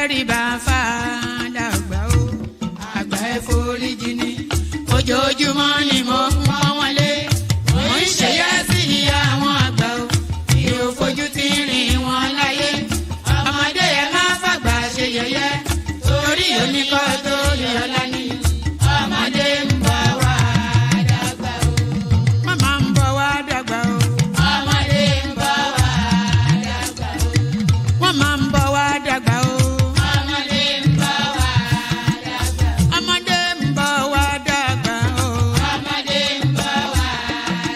tẹ́rìbà fàdàgbà o àgbà ẹ foríjì ni ojoojúmọ́ ni mo ń pọ́n wọn lé mo ń ṣèyá sí àwọn àgbà o mi ò fojú tí ń rìn wọn láyé ọmọdé ẹ má fàgbà ṣe yẹ̀yẹ́ torí oníkọ́ tó yọ ọlá ní ọmọdé ń bọ̀ wá dàgbà o. Màmá ń bọ̀ wá dàgbà o. Ọmọdé ń bọ̀ wá dàgbà o. Wọ́n máa ń bọ̀ wá dàgbà o. Ọmọdé ń bọ̀ wá dàgbà o. Ọmọdé ń bọ̀ wá dàgbà o. Ọmọdé ń bọ̀ wá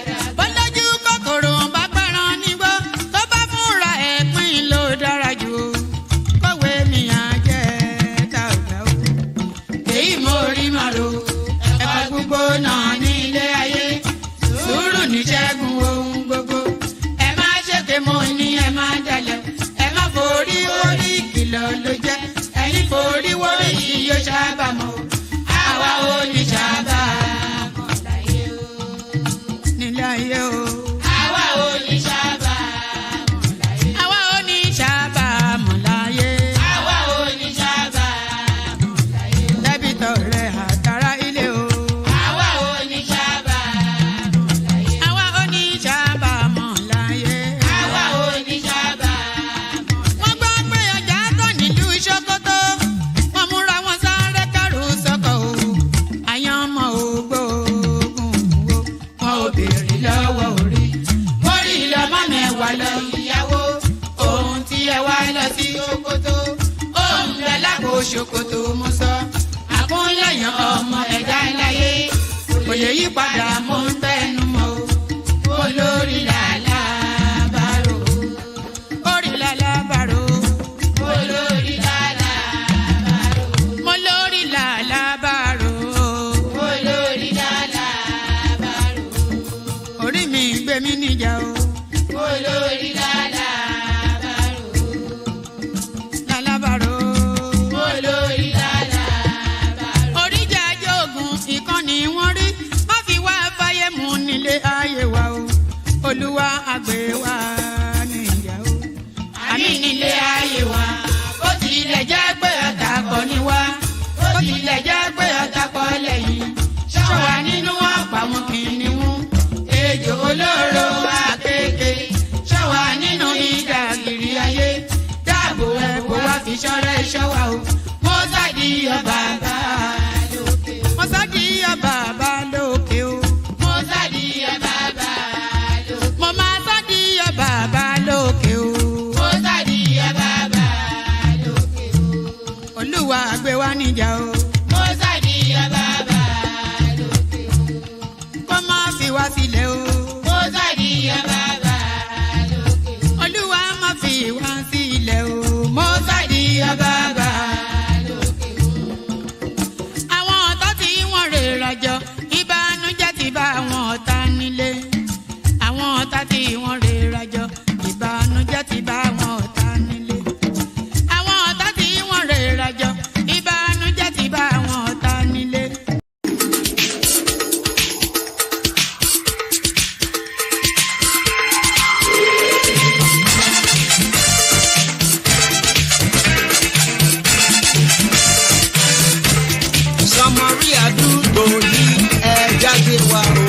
dàgbà o. Bọ́lájú kòkòrò bá pẹran nígbó tó bá fúnra ẹ̀ pín ló dára jù o. Kọ̀wé mi á jẹ́ dàgbà o. Èyí mo rí màrò ẹ̀fọ́ gbogbo náà ní ilé ayé sùúrù ní ṣẹ́gun ohun gbogbo. Ẹ má ṣèké mo ní ẹ má dalẹ̀ ẹ má forí orí ìkìlọ̀ ló jẹ́ ẹ̀yin forí wórí yìí yóò ṣàbàmọ́ o. Àwa ò ní ṣàbàmọ́ láyé o. Nílé ayé o. Àwa ò ní ṣàbàmọ́ láyé. Àwa ò ní ṣàbàmọ́ láyé. Àwa ò ní ṣàbàmọ́ láyé. Dẹ́bìtọ̀ rẹ̀ àtàrà ilé o. Àwa ò ní ṣàbàmọ́ láyé. Àwa ò ní ṣàbàmọ́ láyé. Àwa ò ní ṣàbàmọ́. Wọ́n gbọ́ pé ọjà tán nílùú Ṣókótó. Wọ́n múra wọn sáré kẹ́rù sọ́kọ̀ o. Àyàn ọmọ ògbóògùn wo. Wọn ò béèrè lọ́wọ́ orí. Mórí lọ́mọ mẹ́wàá lọ ìyàwó. Ohun tí ẹ wá lọ sí Ṣókótó. Ohun rẹ̀ lápò Ṣókótó mú sọ. Àkúnlẹ̀yàn ọmọ ẹ̀dá láyé. Kò lè yí padà mo ń tẹnu mọ́ o. Olórí làlá bàrò. Orí làlá bàrò. Olórí làlá bàrò. Mo lórí làlá bàrò. Olórí làlá bàrò. Orí mi gbé mi níjà o. Olórí làlá bàrò. Làlá bàrò. Olórí làlá bàrò. Oríjà jogun ìkànnì wọn rí má fi wá fáyé mu nílé ayé wa o. Olúwa àgbẹ̀ wa níyà o. Àmì nílé ayé wa. Ó tilẹ̀ jẹ́ pé ọ̀tá kọ́ ni wá. Ó tilẹ̀ jẹ́ pé ọ̀tá kọ́ lẹ́yìn. Ṣọ́wa nínú àpamọ́ kìnìún. Ejò olóró àkékè. Ṣọ́wa nínú ìdàgìrì ayé. Dáàbò ẹ̀bùn wá fi ṣọ́rẹ́ ṣọ́wa o. Mo sádì ọba bá lókè. Mo sádì ọba bá lókè o. Mo sádì ọba bá lókè. Mo máa sádì ọba bá lókè o. Mo sádì ọba bá lókè o. Olúwa gbé wa níjà o. Mo sádì ọba bá lókè o. Kó má fi wá sílẹ̀ o. Mo sádì ọba bá lókè o. Olúwa má fi wá sílẹ̀ o. Mo sádì ọba bá lókè o. Àwọn ọ̀tá tí wọ́n rè rajọ ìbànújẹ́ ti bá àwọn ọ̀tá nílé. Àwọn ọ̀tá tí wọ́n rè rajọ ìbànújẹ́ ti bá àwọn ọ̀tá nílé. Àwọn ọ̀tá tí wọ́n rè rajọ ìbànújẹ́ ti bá àwọn ọ̀tá nílé. Sọmọrí àdúgbò yìí ẹ jáde wá o.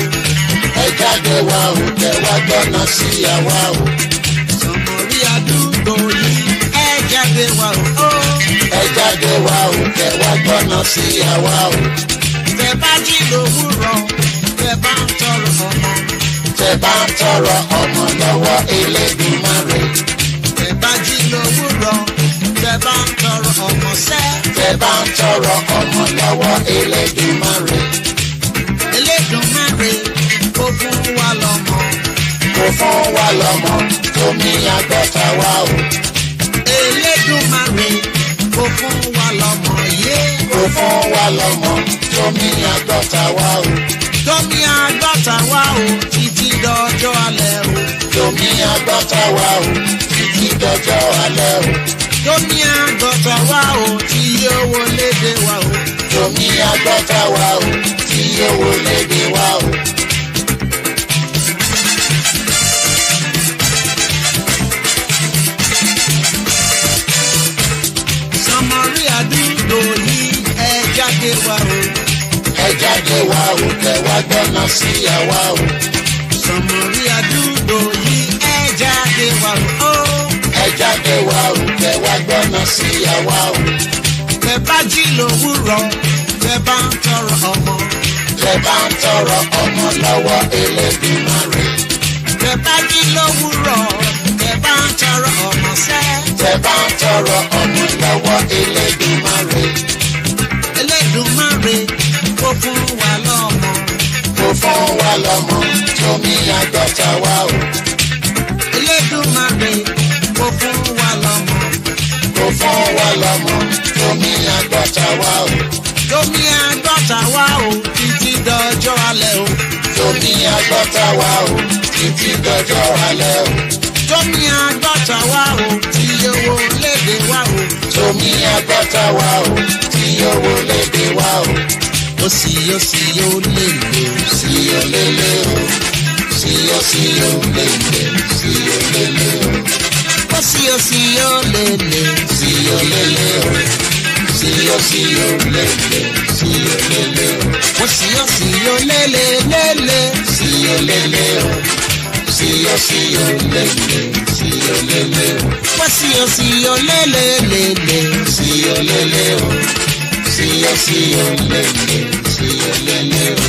Ẹ jáde wá o, kẹ wá gbọ́nà sí àwa o. Sọmọrí àdúgbò yìí ẹ jáde wá o. Ẹ jáde wá o, kẹ wá gbọ́nà sí àwa o. Tẹ bá jí lówùúrọ̀, tẹ bá ń tọrọ ọmọ. Tẹ bá ń tọrọ ọmọ lọ́wọ́ Elédùmarè. Tẹ bá jí lówùúrọ̀, tẹ bá ń tọrọ ọmọ sẹ́. Tẹ bá ń tọrọ ọmọ lọ́wọ́ Elédùmarè. Elédùmarè kó fún wa lọ́mọ. Kò fún wa lọ́mọ tómi àgbọ̀tà wa o. Elédùmarè kó fún wa lọ́mọ yé. Kò fún wa lọ́mọ tómi àgbọ̀tà wa o. Tómi àgbàtà wa o títí dọjọ́ alẹ́ o. Tómi àgbọ̀tà wa o títí dọjọ́ alẹ́ o. Tómi àgbàtà wa o tí yóò wọlé dé wa o. Tómi àgbọ̀tà wa o tí yóò wọlé dé wa o. Sọmọ sí àwa o. Sọmọrí àdúgbò yìí ẹ jáde wá o. Ẹ jáde wá o, kẹ wá gbọ́nà sí àwa o. Tẹ bá jí lówùúrọ̀, tẹ bá ń tọrọ ọmọ. Tẹ bá ń tọrọ ọmọ lọ́wọ́ Elédùmarè. Tẹ bá jí lówùúrọ̀, tẹ bá ń tọrọ ọmọ sẹ́. Tẹ bá ń tọrọ ọmọ lọ́wọ́ Elédùmarè. Elédùmarè kó fún wa lọ́mọ. Kó fún wa lọ́mọ tómi àgbọ̀tà wa o. Elédùmarè kó fún wa lọ́mọ. Kó fún wa lọ́mọ tómi àgbọ̀tà wa o. Tómi àgbọ̀tà wa o títí dọjọ́ alẹ́ o. Tómi àgbọ̀tà wa o títí dọjọ́ alẹ́ o. Tómi àgbọ̀tà wa o tí owó léde wa o. Tómi àgbọ̀tà wa o tí owó léde wa o. Ó sì yóò lè lè o. Sí o lélẹ̀ o. Sí o lélẹ̀. Sí o lélẹ̀ o. Ó sì yóò lè lè. Sí o lélẹ̀ o. Sí o lélẹ̀. Sí o lélẹ̀ o. Ó sì yóò lè lè lè. Sí o lélẹ̀ o. Sí o lélẹ̀. Sí o lélẹ̀ o. Ó sì yóò lè lè lè. Sí o lélẹ̀ o. Sí o lélẹ̀. Sí o lélẹ̀ o.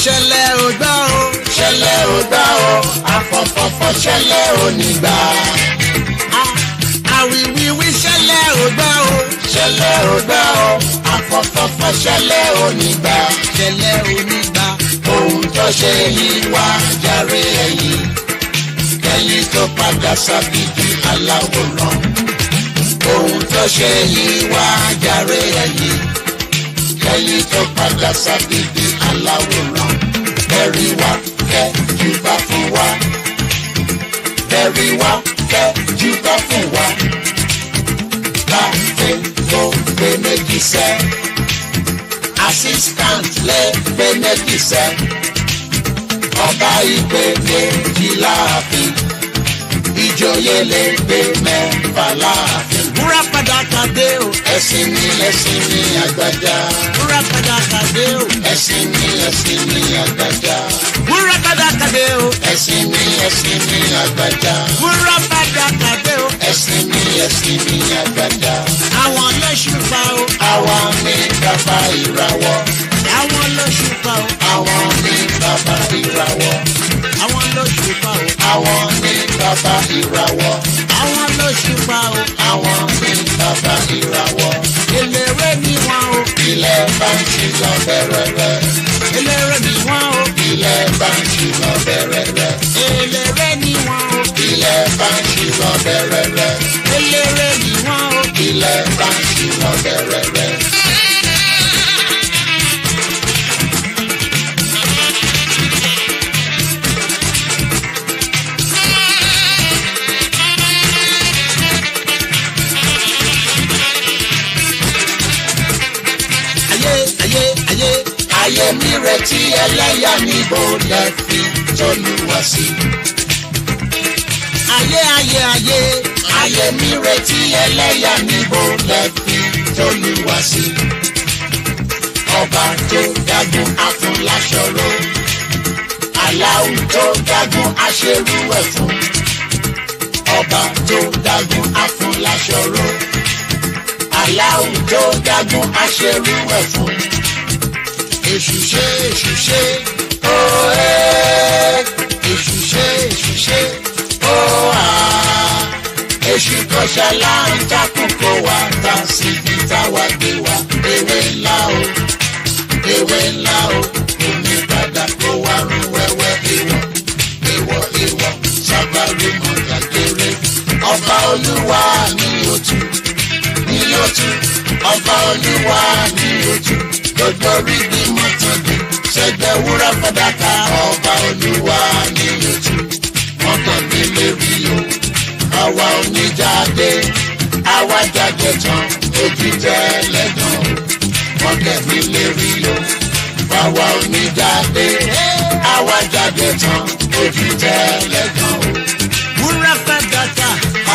Ṣẹlẹ̀ ò gbọ́ o. Ṣẹlẹ̀ ò gbọ́ o. Afọ̀fọ̀fọ̀ ṣẹlẹ̀ ò ní gbà. Àwìwíwí ṣẹlẹ̀ ò gbọ́ o. Ṣẹlẹ̀ ò gbọ́ o. Afọ̀fọ̀fọ̀ ṣẹlẹ̀ ò ní gbà. Ṣẹlẹ̀ ò ní gbà. Ohun tó ṣe yìí wá jàre ẹ̀yìn. Kẹ́yìn tó padà sábìdì aláwòrán. Ohun tó ṣe yìí wá jàre ẹ̀yìn. Kẹ́yìn tó padà sábìdì aláwòrán. Bẹ̀rí wa kẹ́ júbà fún wa. Bẹ̀rí wa kẹ́ júbà fún wa. Láti tó gbé méjì sẹ́. Assistant lé gbé méjì sẹ́. Ọba ìgbé méjì láàfin. Ìjòyè lè gbé mẹ́fà láàfin. Búra padà kàdé o. Ẹ̀sìn ni àgbàjá. Búra padà kàdé o. Ẹ̀sìn ni àgbàjá. Búra padà kàdé o. Ẹ̀sìn ni àgbàjá. Búra padà kàdé o. Ẹ̀sìn ni àgbàjá. Àwọn lóṣùpá o. Àwọn ní bàbá ìràwọ̀. Àwọn lóṣùpá o. Àwọn ní bàbá ìràwọ̀. Àwọn lóṣùpá o. Àwọn ní bàbá ìràwọ̀. Àwọn lóṣùpá o. Àwọn ní bàbá ìràwọ̀. Eléré ni wọ́n o. Ilẹ̀ bá ń ṣí lọ bẹ̀rẹ̀rẹ̀. Eléré ni wọ́n o. Ilẹ̀ bá ń ṣí lọ bẹ̀rẹ̀rẹ̀. Eléré ni wọ́n o. Ilẹ̀ bá ń ṣí lọ bẹ̀rẹ̀rẹ̀. Eléré ni wọ́n o. Ilẹ̀ bá ń ṣí lọ bẹ̀rẹ̀rẹ̀. Ayé mi retí ẹlẹ́yà níbo lẹ fi t'Olúwa sí. Ayé mi retí ẹlẹ́yà níbo lẹ fi t'Olúwa sí. Ọba tó dágun afúnláṣọrò. Aláwù tó dágun aṣerú ẹ̀ fún. Ọba tó dágun afúnláṣọrò. Aláwù tó dágun aṣerú ẹ̀ fún. Èṣù ṣe òye. Èṣù ṣe òhà. Èṣù kọjá láǹtakùn kó wá ta síbi táwa gbé wá. Ewé ńlá o, omi padà kó wá rún wẹ́wẹ́. Èwọ̀ sábàrú mọ̀gà kéré. Ọba Olúwa ni ó tú. ọba olúwa ní ojú gbogbo orí gbìmọ̀ tọ́jú ṣẹgbẹ́ wúrà fàdákà ọba olúwa ní ojú wọn kàn mí lérí o àwa oníjáde àwa jáde tán ojú tẹ́lẹ̀gàn wọn kàn mí lérí o àwa oníjáde àwa jáde tán ojú tẹ́lẹ̀gàn wúrà fàdákà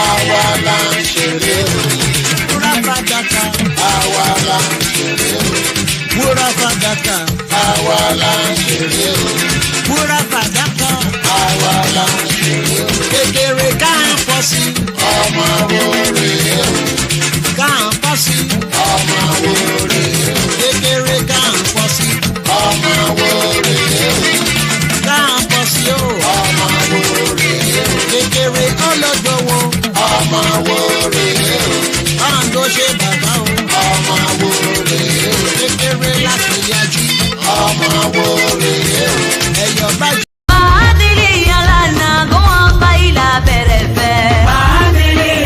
àwa là ń ṣeré o. wúrà fàdákà àwa là ń ṣeré o. wúrà fàdákà àwa là ń ṣeré o. wúrà fàdákà àwa là ń ṣeré o. kékeré ká ń pọ̀ sí ọmọ wo rèé o. ká ń pọ̀ sí ọmọ wo rèé o. kékeré ká ń pọ̀ sí ọmọ wo rèé o. ká ń pọ̀ sí o ọmọ wo rèé o. kékeré ọlọ́dọ̀wọ́ ọmọ wo rèé o. báwọn ló ṣe bàbá o ọmọ wo rèé o. kékeré láti yájú ọmọ wo rèé o. ẹ̀yọ̀ bá jù. Adili alana go baila berefe. Adili.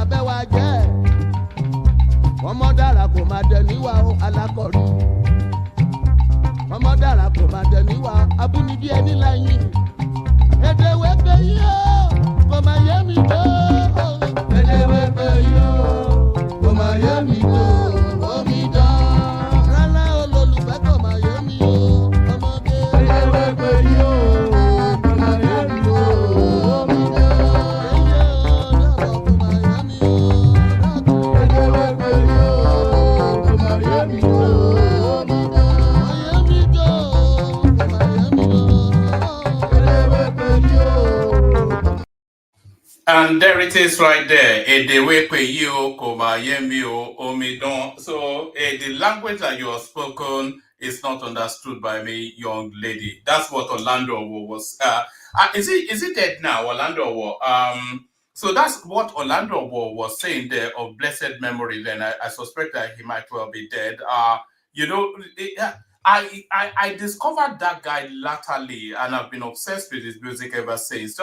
bẹ́ wa jẹ́ ọmọ dára kò máa dẹ níwá alákọ̀rí ọmọ dára kò máa dẹ níwá abúnibí ẹni láyìn èdè wẹ́pẹ́ yìí ó kò máa yé mi tó èdè wẹ́pẹ́ yìí ó kò máa yé mi tó omi dán rárá olólùfẹ́ kò máa yé mi ó ọmọdé èdè wẹ́pẹ́ yìí ó kò máa yé mi tó omi dán èyí ó dábọ̀ kò máa yé mi ó èdè wẹ́pẹ́ yìí ó kò máa yé mi tó omi dán máa yé mi tó kò máa yé mi tó èdè wẹ́pẹ́ yìí ó. And there it is right there. Edewepe yo, koma yemio, omidon. So the language that you have spoken is not understood by me, young lady. That's what Orlando was. Is it dead now, Orlando? So that's what Orlando was saying there of blessed memory. Then I suspect that he might well be dead. I discovered that guy latterly, and I've been obsessed with his music ever since.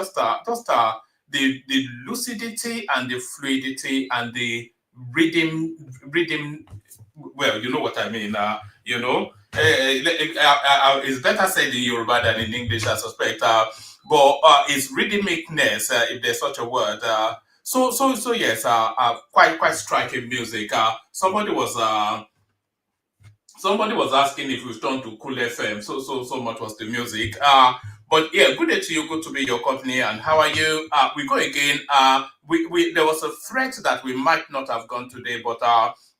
The lucidity and the fluidity and the rhythm. Well, you know what I mean. It's better said in Yoruba than in English, I suspect. But it's rhythmicness, if there's such a word. So yes, quite striking music. Somebody was asking if we've turned to Cool FM. So much was the music. But yeah, good day to you. Good to be your company. And how are you? We go again. There was a threat that we might not have gone today, but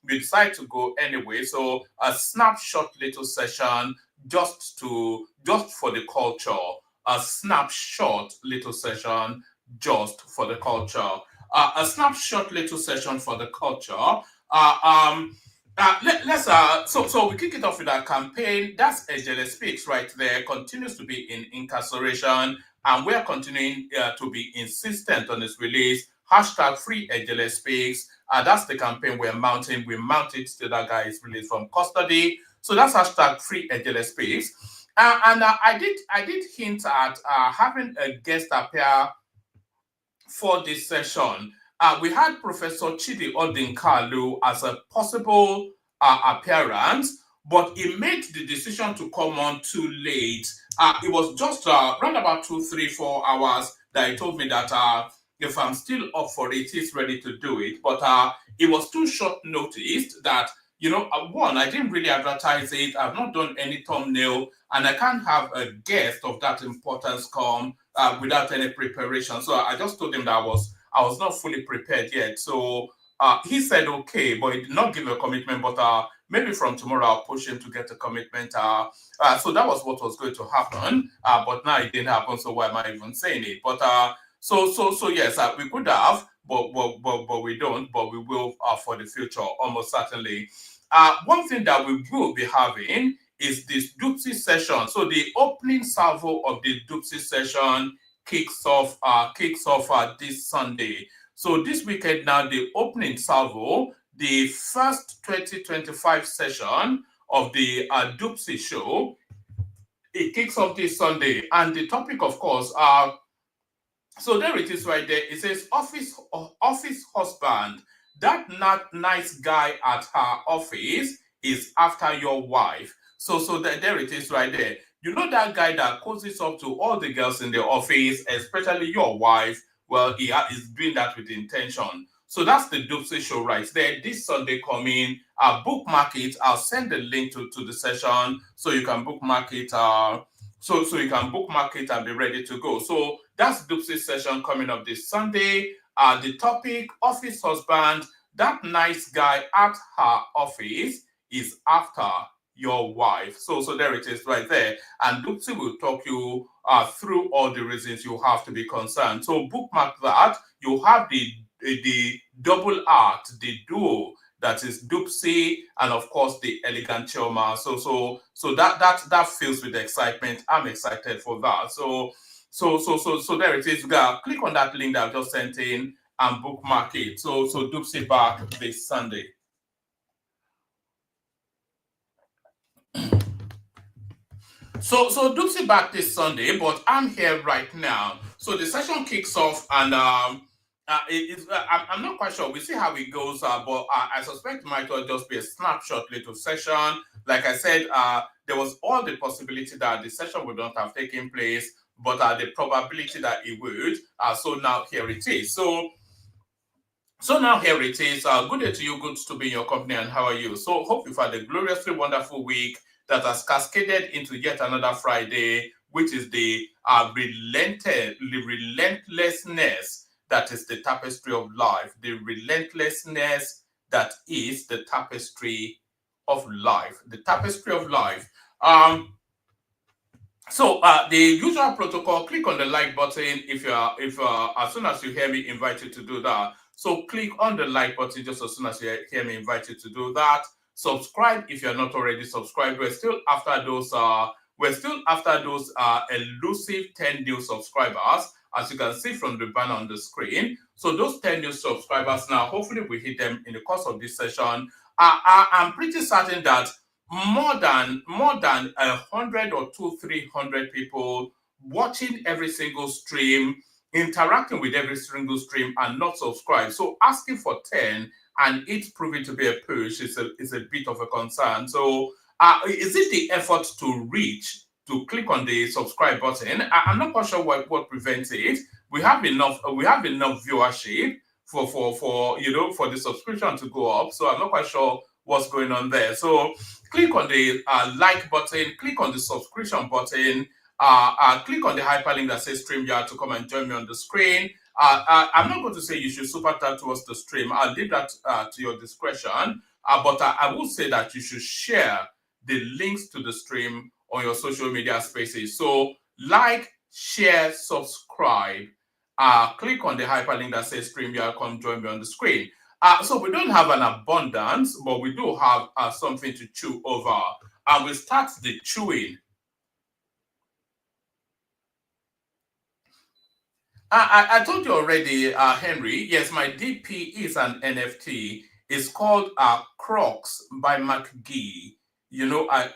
we decided to go anyway. So a snapshot little session just for the culture. A snapshot little session just for the culture. A snapshot little session for the culture. So we kick it off with our campaign. That's Ejele Speaks right there. Continues to be in incarceration, and we're continuing to be insistent on its release. Hashtag Free Ejele Speaks. That's the campaign we're mounting. We mount it till that guy is released from custody. So that's hashtag Free Ejele Speaks. I did hint at having a guest appear for this session. We had Professor Chidi Odinkalu as a possible appearance, but he made the decision to come on too late. It was just around about 2, 3, 4 hours that he told me that if I'm still up for it, he's ready to do it. But it was too short notice that, one, I didn't really advertise it. I've not done any thumbnail, and I can't have a guest of that importance come without any preparation. So I just told him that I was not fully prepared yet. So he said okay, but he did not give a commitment. But maybe from tomorrow I'll push him to get a commitment. So that was what was going to happen. But now it didn't happen. So why am I even saying it? But so yes, we could have, but we don't. But we will for the future, almost certainly. One thing that we will be having is this Dupsy session. So the opening salvo of the Dupsy session kicks off this Sunday. So this weekend now, the opening salvo, the first 2025 session of the Dupsy show, it kicks off this Sunday. And the topic, of course, so there it is right there. It says office husband. That not nice guy at her office is after your wife. So there it is right there. You know that guy that causes up to all the girls in the office, especially your wife? Well, he is doing that with intention. So that's the Dupsy show right there. This Sunday coming, bookmark it. I'll send the link to the session so you can bookmark it. So you can bookmark it and be ready to go. So that's Dupsy session coming up this Sunday. The topic, office husband, that nice guy at her office is after your wife. So there it is right there. And Dupsy will talk you through all the reasons you have to be concerned. So bookmark that. You have the double act, the duo, that is Dupsy and of course the elegant Chioma. So that fills with excitement. I'm excited for that. So there it is. You gotta click on that link that I've just sent in and bookmark it. So Dupsy back this Sunday. So Dupsy back this Sunday, but I'm here right now. So the session kicks off, and I'm not quite sure. We see how it goes, but I suspect it might well just be a snapshot little session. Like I said, there was all the possibility that the session would not have taken place, but the probability that it would. So now here it is. So now here it is. Good day to you. Good to be in your company. And how are you? So hope you've had a gloriously wonderful week that has cascaded into yet another Friday, which is the relentlessness that is the tapestry of life. The relentlessness that is the tapestry of life. The tapestry of life. So the usual protocol: click on the like button if as soon as you hear me invite you to do that. So click on the like button just as soon as you hear me invite you to do that. Subscribe if you're not already subscribed. We're still after those elusive 10 new subscribers, as you can see from the banner on the screen. So those 10 new subscribers now, hopefully we hit them in the course of this session. I'm pretty certain that more than 100 or 300 people watching every single stream, interacting with every single stream, and not subscribed. So asking for 10 and it's proving to be a push is a bit of a concern. So is it the effort to click on the subscribe button? I'm not quite sure what prevents it. We have enough viewership for the subscription to go up. So I'm not quite sure what's going on there. So click on the like button, click on the subscription button, click on the hyperlink that says StreamYard to come and join me on the screen. I'm not going to say you should super chat towards the stream. I'll leave that to your discretion. But I will say that you should share the links to the stream on your social media spaces. So like, share, subscribe. Click on the hyperlink that says StreamYard, come join me on the screen. So we don't have an abundance, but we do have something to chew over. And we start the chewing. I told you already, Henry, yes, my DP is an NFT. It's called Crocs by McGee. You know, I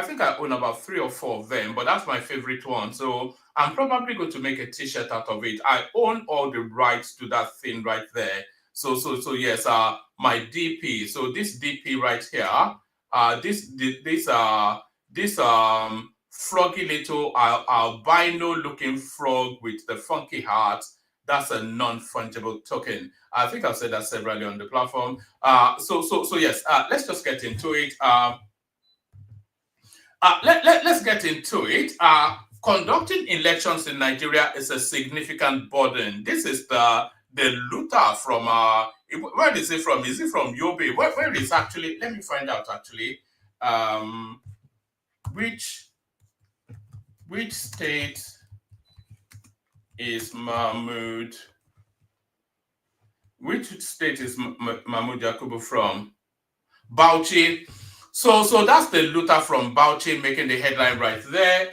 think I own about 3 or 4 of them, but that's my favorite one. So I'm probably going to make a t-shirt out of it. I own all the rights to that thing right there. So yes, my DP. So this DP right here, this froggy little albino looking frog with the funky heart, that's a non-fungible token. I think I've said that severally on the platform. So yes, let's just get into it. Let's get into it. Conducting elections in Nigeria is a significant burden. This is the looter from where is it from? Is it from Yobe? Where is actually? Let me find out actually. Which state is Mahmood? Which state is Mahmood Yakubu from? Bauchi. So that's the looter from Bauchi making the headline right there.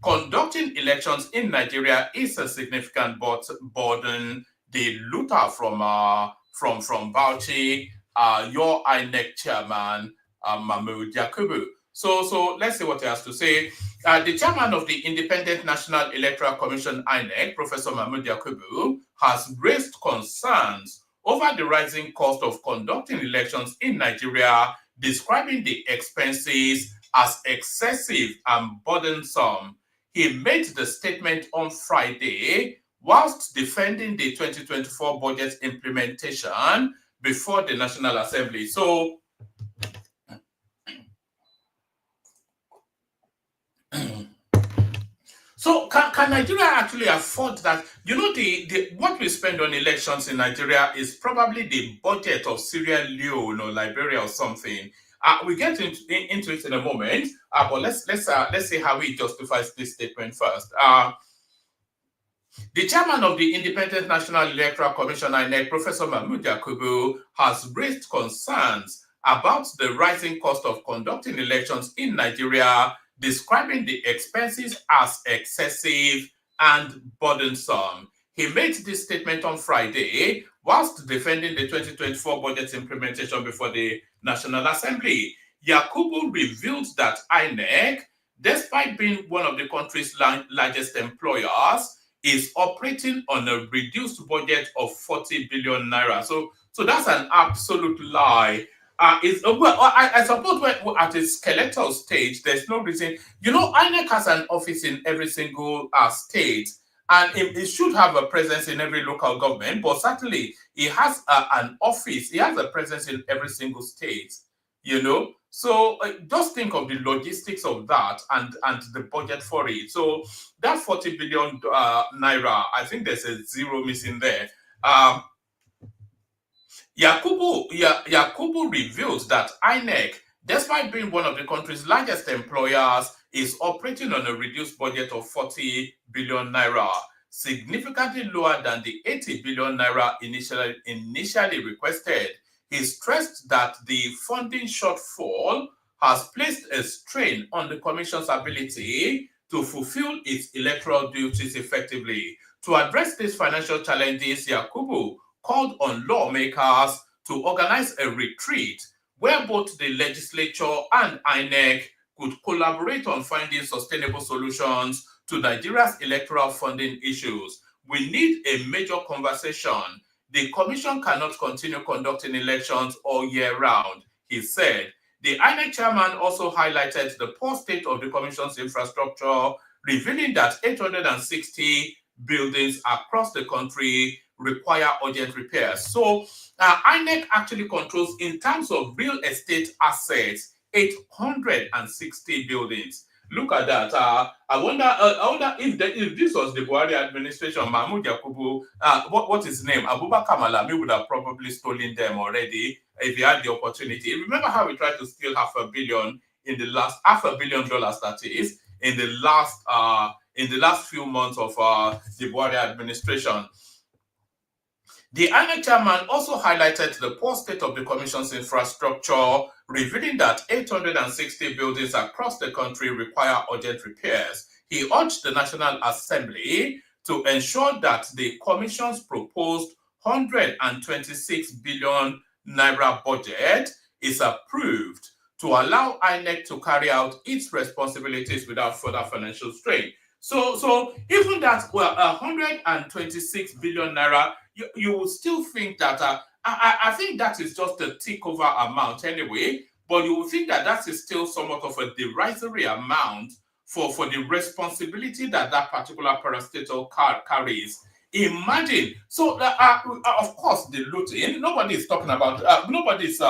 Conducting elections in Nigeria is a significant burden. The looter from Bauchi, your INEC chairman, Mahmood Yakubu. So let's see what he has to say. The chairman of the Independent National Electoral Commission, INEC, Professor Mahmood Yakubu, has raised concerns over the rising cost of conducting elections in Nigeria, describing the expenses as excessive and burdensome. He made the statement on Friday whilst defending the 2024 budget implementation before the National Assembly. So can Nigeria actually afford that? You know, the what we spend on elections in Nigeria is probably the budget of Sierra Leone or Liberia or something. We get into it in a moment, but let's see how he justifies this statement first. The chairman of the Independent National Electoral Commission, INEC, Professor Mahmood Yakubu, has raised concerns about the rising cost of conducting elections in Nigeria, describing the expenses as excessive and burdensome. He made this statement on Friday whilst defending the 2024 budget implementation before the National Assembly. Yakubu revealed that INEC, despite being one of the country's largest employers, is operating on a reduced budget of 40 billion naira. So that's an absolute lie. I suppose when at a skeletal stage, there's no reason. INEC has an office in every single state, and it should have a presence in every local government. But certainly, it has an office. It has a presence in every single state. So just think of the logistics of that and the budget for it. So that 40 billion naira, I think there's a zero missing there. Yakubu reveals that INEC, despite being one of the country's largest employers, is operating on a reduced budget of 40 billion naira, significantly lower than the 80 billion naira initially requested. He stressed that the funding shortfall has placed a strain on the Commission's ability to fulfill its electoral duties effectively. To address these financial challenges, Yakubu called on lawmakers to organize a retreat where both the legislature and INEC could collaborate on finding sustainable solutions to Nigeria's electoral funding issues. We need a major conversation. The Commission cannot continue conducting elections all year round, he said. The INEC chairman also highlighted the poor state of the Commission's infrastructure, revealing that 860 buildings across the country require urgent repairs. So INEC actually controls, in terms of real estate assets, 860 buildings. Look at that. I wonder if this was the Buhari administration, Mahmood Yakubu, what is his name? Abubakar Malami would have probably stolen them already if he had the opportunity. Remember how we tried to steal $500 million in the last $500 million, that is, in the last few months of the Buhari administration. The INEC chairman also highlighted the poor state of the Commission's infrastructure, revealing that 860 buildings across the country require urgent repairs. He urged the National Assembly to ensure that the Commission's proposed 126 billion naira budget is approved to allow INEC to carry out its responsibilities without further financial strain. So even that 126 billion naira, you will still think that I think that is just a tick over amount anyway, but you will think that is still somewhat of a derisory amount for the responsibility that particular parastatal carries. Imagine. So of course the looting, nobody is talking about nobody's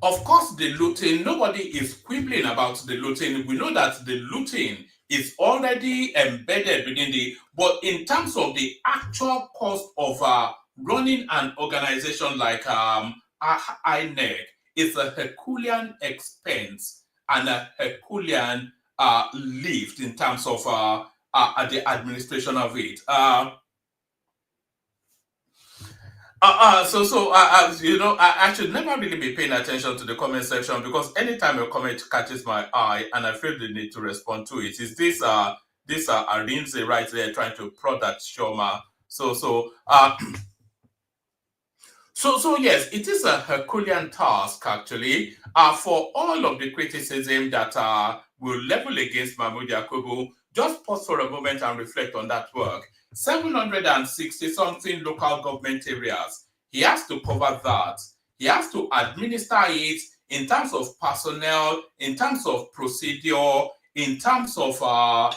of course, the looting, nobody is quibbling about the looting. We know that the looting is already embedded within but in terms of the actual cost of running an organization like INEC, it's a Herculean expense and a Herculean lift in terms of the administration of it. I should never really be paying attention to the comment section, because anytime a comment catches my eye and I feel the need to respond to it, is this Arinze right there trying to prod at Shoma. So yes, it is a Herculean task actually for all of the criticism that will level against Mahmood Yakubu. Just pause for a moment and reflect on that work. 760 something local government areas. He has to cover that. He has to administer it in terms of personnel, in terms of procedure, in terms of a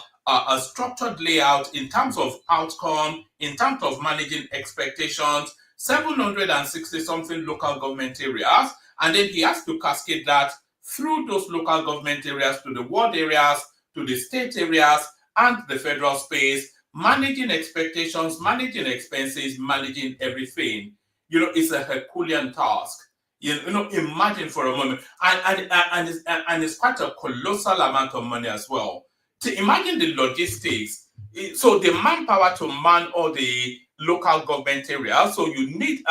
structured layout, in terms of outcome, in terms of managing expectations. 760 something local government areas, and then he has to cascade that through those local government areas to the ward areas, to the state areas, and the federal space, managing expectations, managing expenses, managing everything. It's a Herculean task. Imagine for a moment, and it's quite a colossal amount of money as well. To imagine the logistics, so the manpower to man all the local government areas. So you need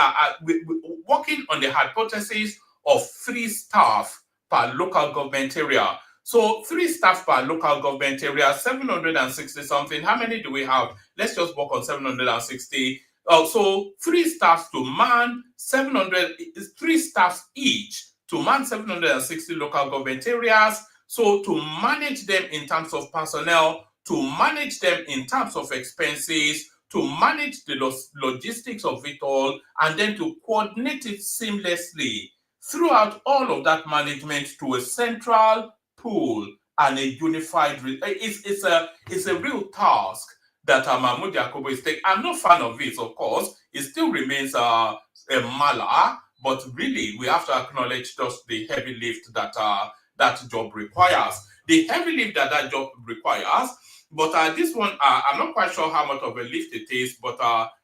working on the hypothesis of 3 staff per local government area. So 3 staff per local government area, 760 something. How many do we have? Let's just work on 760. So 3 staffs to man 700, 3 staffs each to man 760 local government areas. So to manage them in terms of personnel, to manage them in terms of expenses, to manage the logistics of it all, and then to coordinate it seamlessly throughout all of that management to a central pool and a unified. It's a real task that Mahmood Yakubu is taking. I'm not a fan of it, of course. It still remains a mala, but really we have to acknowledge just the heavy lift that that job requires. The heavy lift that job requires. But this one, I'm not quite sure how much of a lift it is, but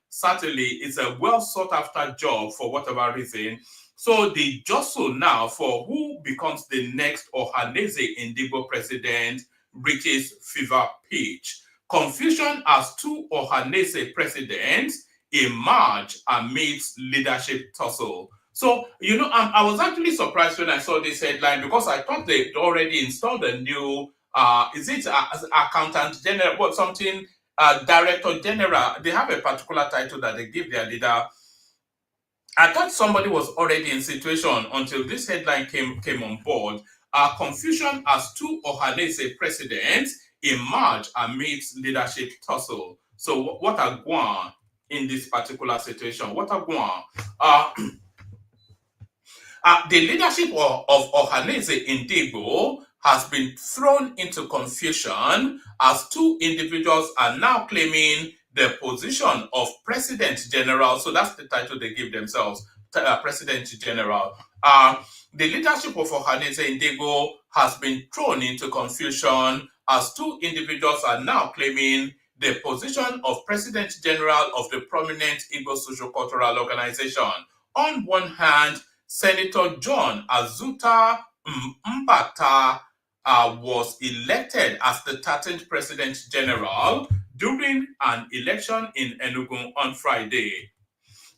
certainly it's a well sought after job for whatever reason. So the jostle now for who becomes the next Ohanaeze Ndigbo president reaches fever pitch. Confusion as two Ohanaeze presidents emerge amidst leadership tussle. So, I was actually surprised when I saw this headline because I thought they'd already installed a new, is it accountant general, what something, director general. They have a particular title that they give their leader. I thought somebody was already in situation until this headline came on board. Confusion as two Ohanaeze presidents emerge amidst leadership tussle. So what are Guan in this particular situation? What are Guan? The leadership of Ohanaeze Ndigbo has been thrown into confusion as two individuals are now claiming the position of President General. So that's the title they give themselves, President General. The leadership of Ohanaeze Ndigbo has been thrown into confusion as two individuals are now claiming the position of President General of the prominent Igbo social-cultural organization. On one hand, Senator John Azuta Mbata was elected as the 13th President General during an election in Enugu on Friday.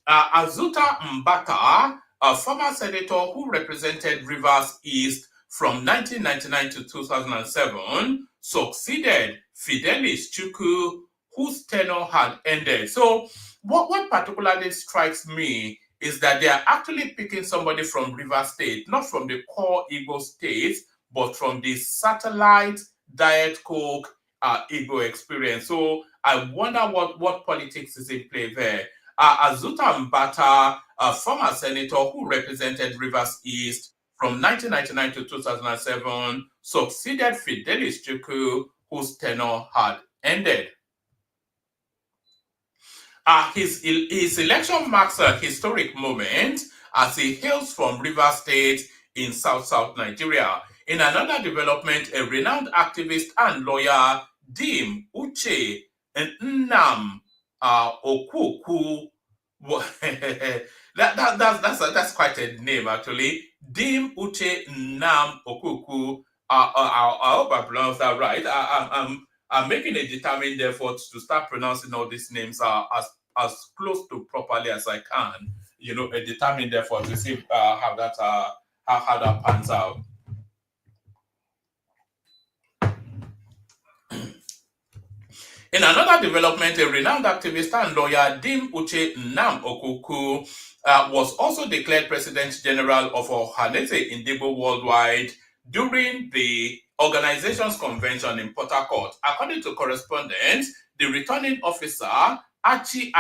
Azuta Mbata, a former senator who represented Rivers East from 1999 to 2007, succeeded Fidelis Chukwu, whose tenure had ended. So what particularly strikes me is that they are actually picking somebody from Rivers State, not from the core Igbo states, but from the satellite Diet Coke Igbo experience. So I wonder what politics is in play there. Azuta Mbata, a former senator who represented Rivers East from 1999 to 2007, succeeded Fidelis Chukwu, whose tenure had ended. His election marks a historic moment as he hails from Rivers State in South Nigeria. In another development, a renowned activist and lawyer, Dim Uche Nnam Okuku, that's quite a name actually. Dim Uche Nnam Okuku. I hope I pronounced that right. I'm making a determined effort to start pronouncing all these names as close to properly as I can. A determined effort to see how that pans out. In another development, a renowned activist and lawyer, Dim Uche Nnam Okuku, was also declared President General of Ohanaeze Ndigbo Worldwide during the organization's convention in Port Harcourt. According to correspondents, the returning officer, Achi,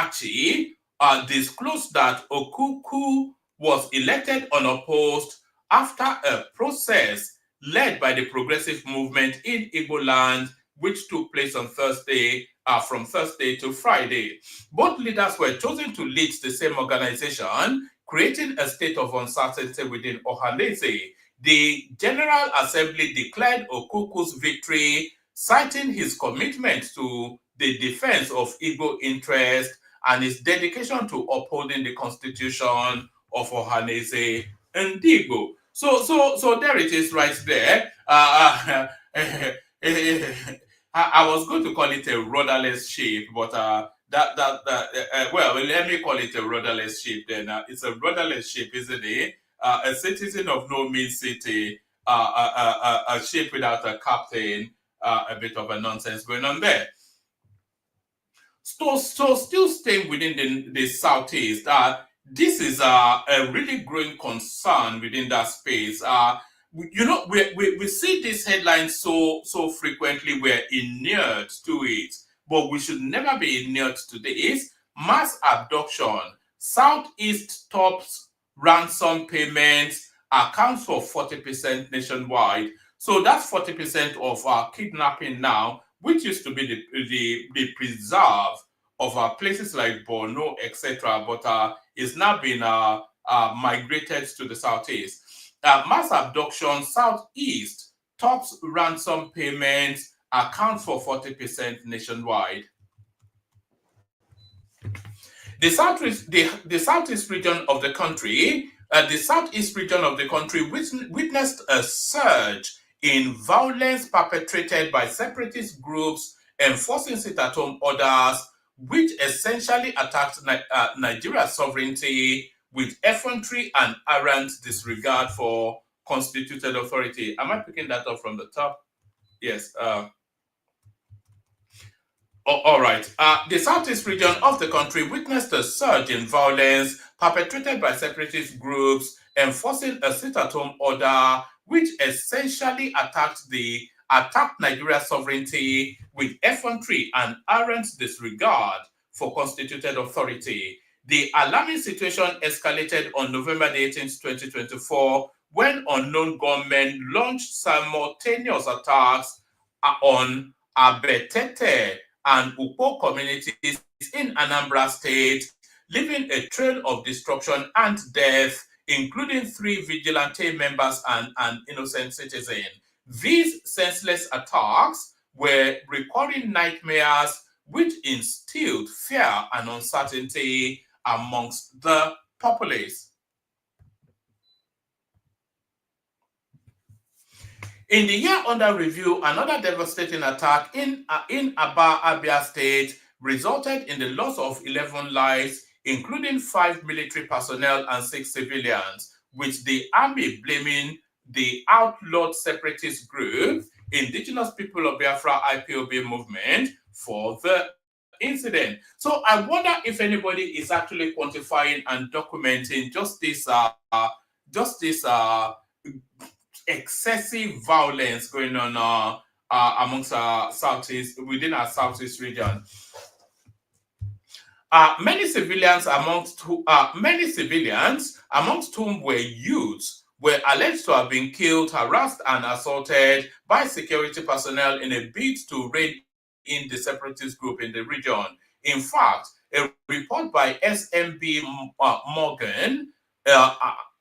disclosed that Okuku was elected unopposed after a process led by the progressive movement in Igbo land, which took place on Thursday, from Thursday to Friday. Both leaders were chosen to lead the same organization, creating a state of uncertainty within Ohanaeze. The General Assembly declared Okuku's victory, citing his commitment to the defense of Igbo interest and his dedication to upholding the constitution of Ohanaeze Ndigbo. So there it is right there. I was going to call it a rudderless ship, but well, let me call it a rudderless ship then. It's a rudderless ship, isn't it? A citizen of no mean city, a ship without a captain, a bit of a nonsense going on there. So still staying within the Southeast, this is a really growing concern within that space. we see these headlines so frequently. We're inured to it, but we should never be inured to this. Mass abduction. Southeast tops ransom payments accounts for 40% nationwide. So that's 40% of our kidnapping now, which used to be the preserve of places like Borno, etc., but is now being migrated to the southeast. Mass abduction, southeast tops ransom payments accounts for 40% nationwide. The southeast region of the country, witnessed a surge in violence perpetrated by separatist groups enforcing sit-at-home orders, which essentially attacked Nigeria's sovereignty with effrontery and arrant disregard for constituted authority. Am I picking that up from the top? Yes. All right. The southeast region of the country witnessed a surge in violence perpetrated by separatist groups enforcing a sit-at-home order, which essentially attacked Nigeria's sovereignty with effrontery and arrant disregard for constituted authority. The alarming situation escalated on November 18th, 2024, when unknown gunmen launched simultaneous attacks on Abetete and Ukpo communities in Anambra State, leaving a trail of destruction and death, including 3 vigilante members and an innocent citizen. These senseless attacks were recurring nightmares which instilled fear and uncertainty amongst the populace. In the year under review, another devastating attack in Aba, Abia State resulted in the loss of 11 lives, including 5 military personnel and 6 civilians, with the army blaming the outlawed separatist group, Indigenous People of Biafra IPOB movement, for the incident. So I wonder if anybody is actually quantifying and documenting just this excessive violence going on amongst within our southeast region. Many civilians amongst whom were youths were alleged to have been killed, harassed, and assaulted by security personnel in a bid to rein in the separatist group in the region. In fact, a report by SMB Morgan,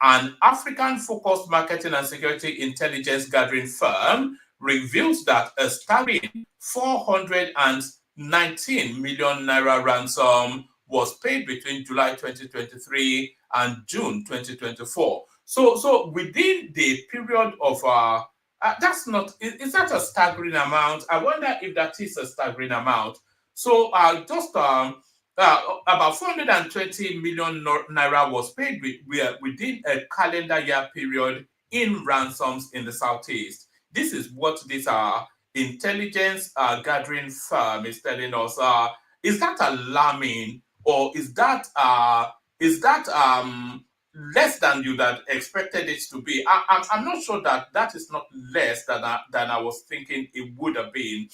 an African-focused marketing and security intelligence gathering firm, reveals that a staggering 419 million naira ransom was paid between July 2023 and June 2024. So within the period of is that a staggering amount? I wonder if that is a staggering amount. So about 420 million naira was paid within a calendar year period in ransoms in the southeast. This is what this intelligence gathering firm is telling us. Is that alarming, or is that less than you that expected it to be? I'm not sure that is not less than I was thinking it would have been.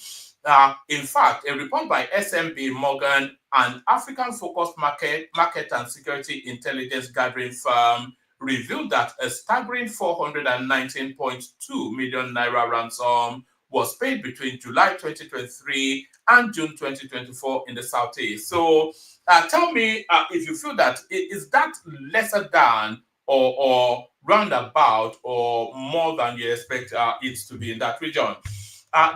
In fact, a report by SMB Morgan, an African-focused market and security intelligence gathering firm, revealed that a staggering 419.2 million naira ransom was paid between July 2023 and June 2024 in the southeast. So tell me if you feel that is that lesser than or roundabout or more than you expect it to be in that region.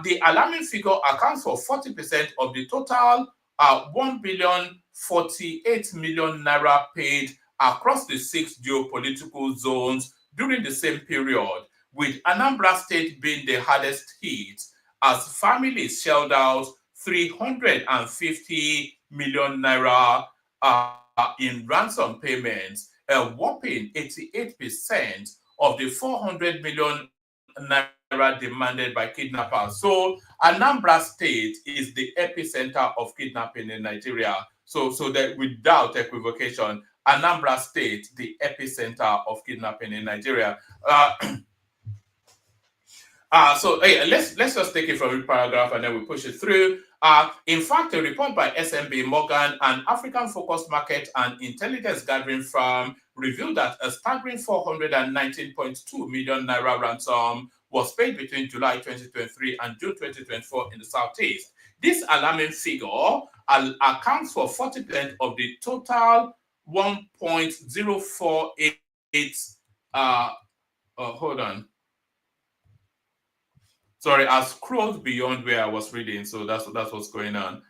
The alarming figure accounts for 40% of the total 1,048 million naira paid across the 6 geopolitical zones during the same period, with Anambra State being the hardest hit, as families shelled out 350 million naira in ransom payments, a whopping 88% of the 400 million naira demanded by kidnappers. So Anambra State is the epicenter of kidnapping in Nigeria. So that without equivocation, Anambra State, the epicenter of kidnapping in Nigeria. Let's just take it from the paragraph and then we push it through. In fact, a report by SMB Morgan, an African-focused market and intelligence gathering firm, revealed that a staggering 419.2 million naira ransom was paid between July 2023 and June 2024 in the Southeast. This alarming figure accounts for 40% of the total 1.048. Hold on. Sorry, I scrolled beyond where I was reading, so that's what's going on.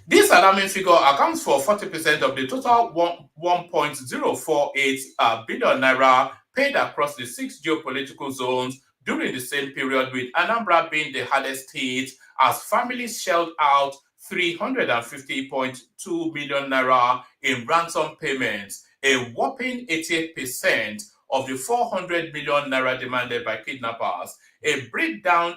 This alarming figure accounts for 40% of the total 1.048 billion naira paid across the 6 geopolitical zones during the same period, with Anambra being the hardest hit as families shelled out 350.2 million naira in ransom payments, a whopping 88% of the 400 million naira demanded by kidnappers. A breakdown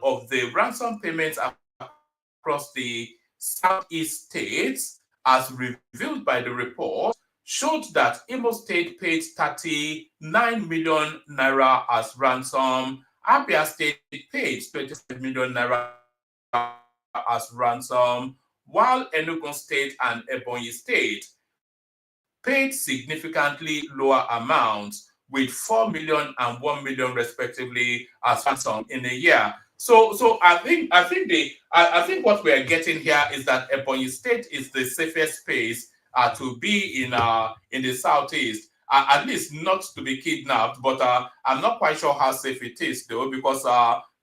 of the ransom payments across the Southeast states, as revealed by the report, showed that Imo State paid 39 million naira as ransom, Abia State paid 25 million naira as ransom, while Enugu State and Ebonyi State paid significantly lower amounts, with 4 million and 1 million respectively as ransom in a year. So I think what we are getting here is that Ebonyi State is the safest space to be in the Southeast. At least not to be kidnapped, but I'm not quite sure how safe it is though, because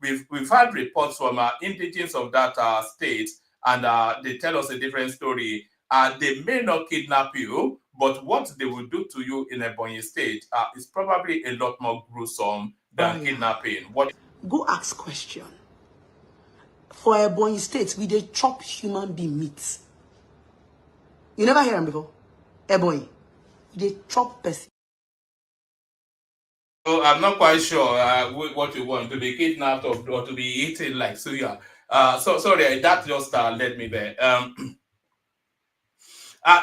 we've had reports from indigents of that state, and they tell us a different story. They may not kidnap you, but what they will do to you in Ebonyi State is probably a lot more gruesome than kidnapping. Go ask question. For Ebonyi State, we dey chop human being meat. You never hear them before? Ebonyi, they chop person. So I'm not quite sure what you want, to be kidnapped or to be eaten like suya. So sorry, that just led me there.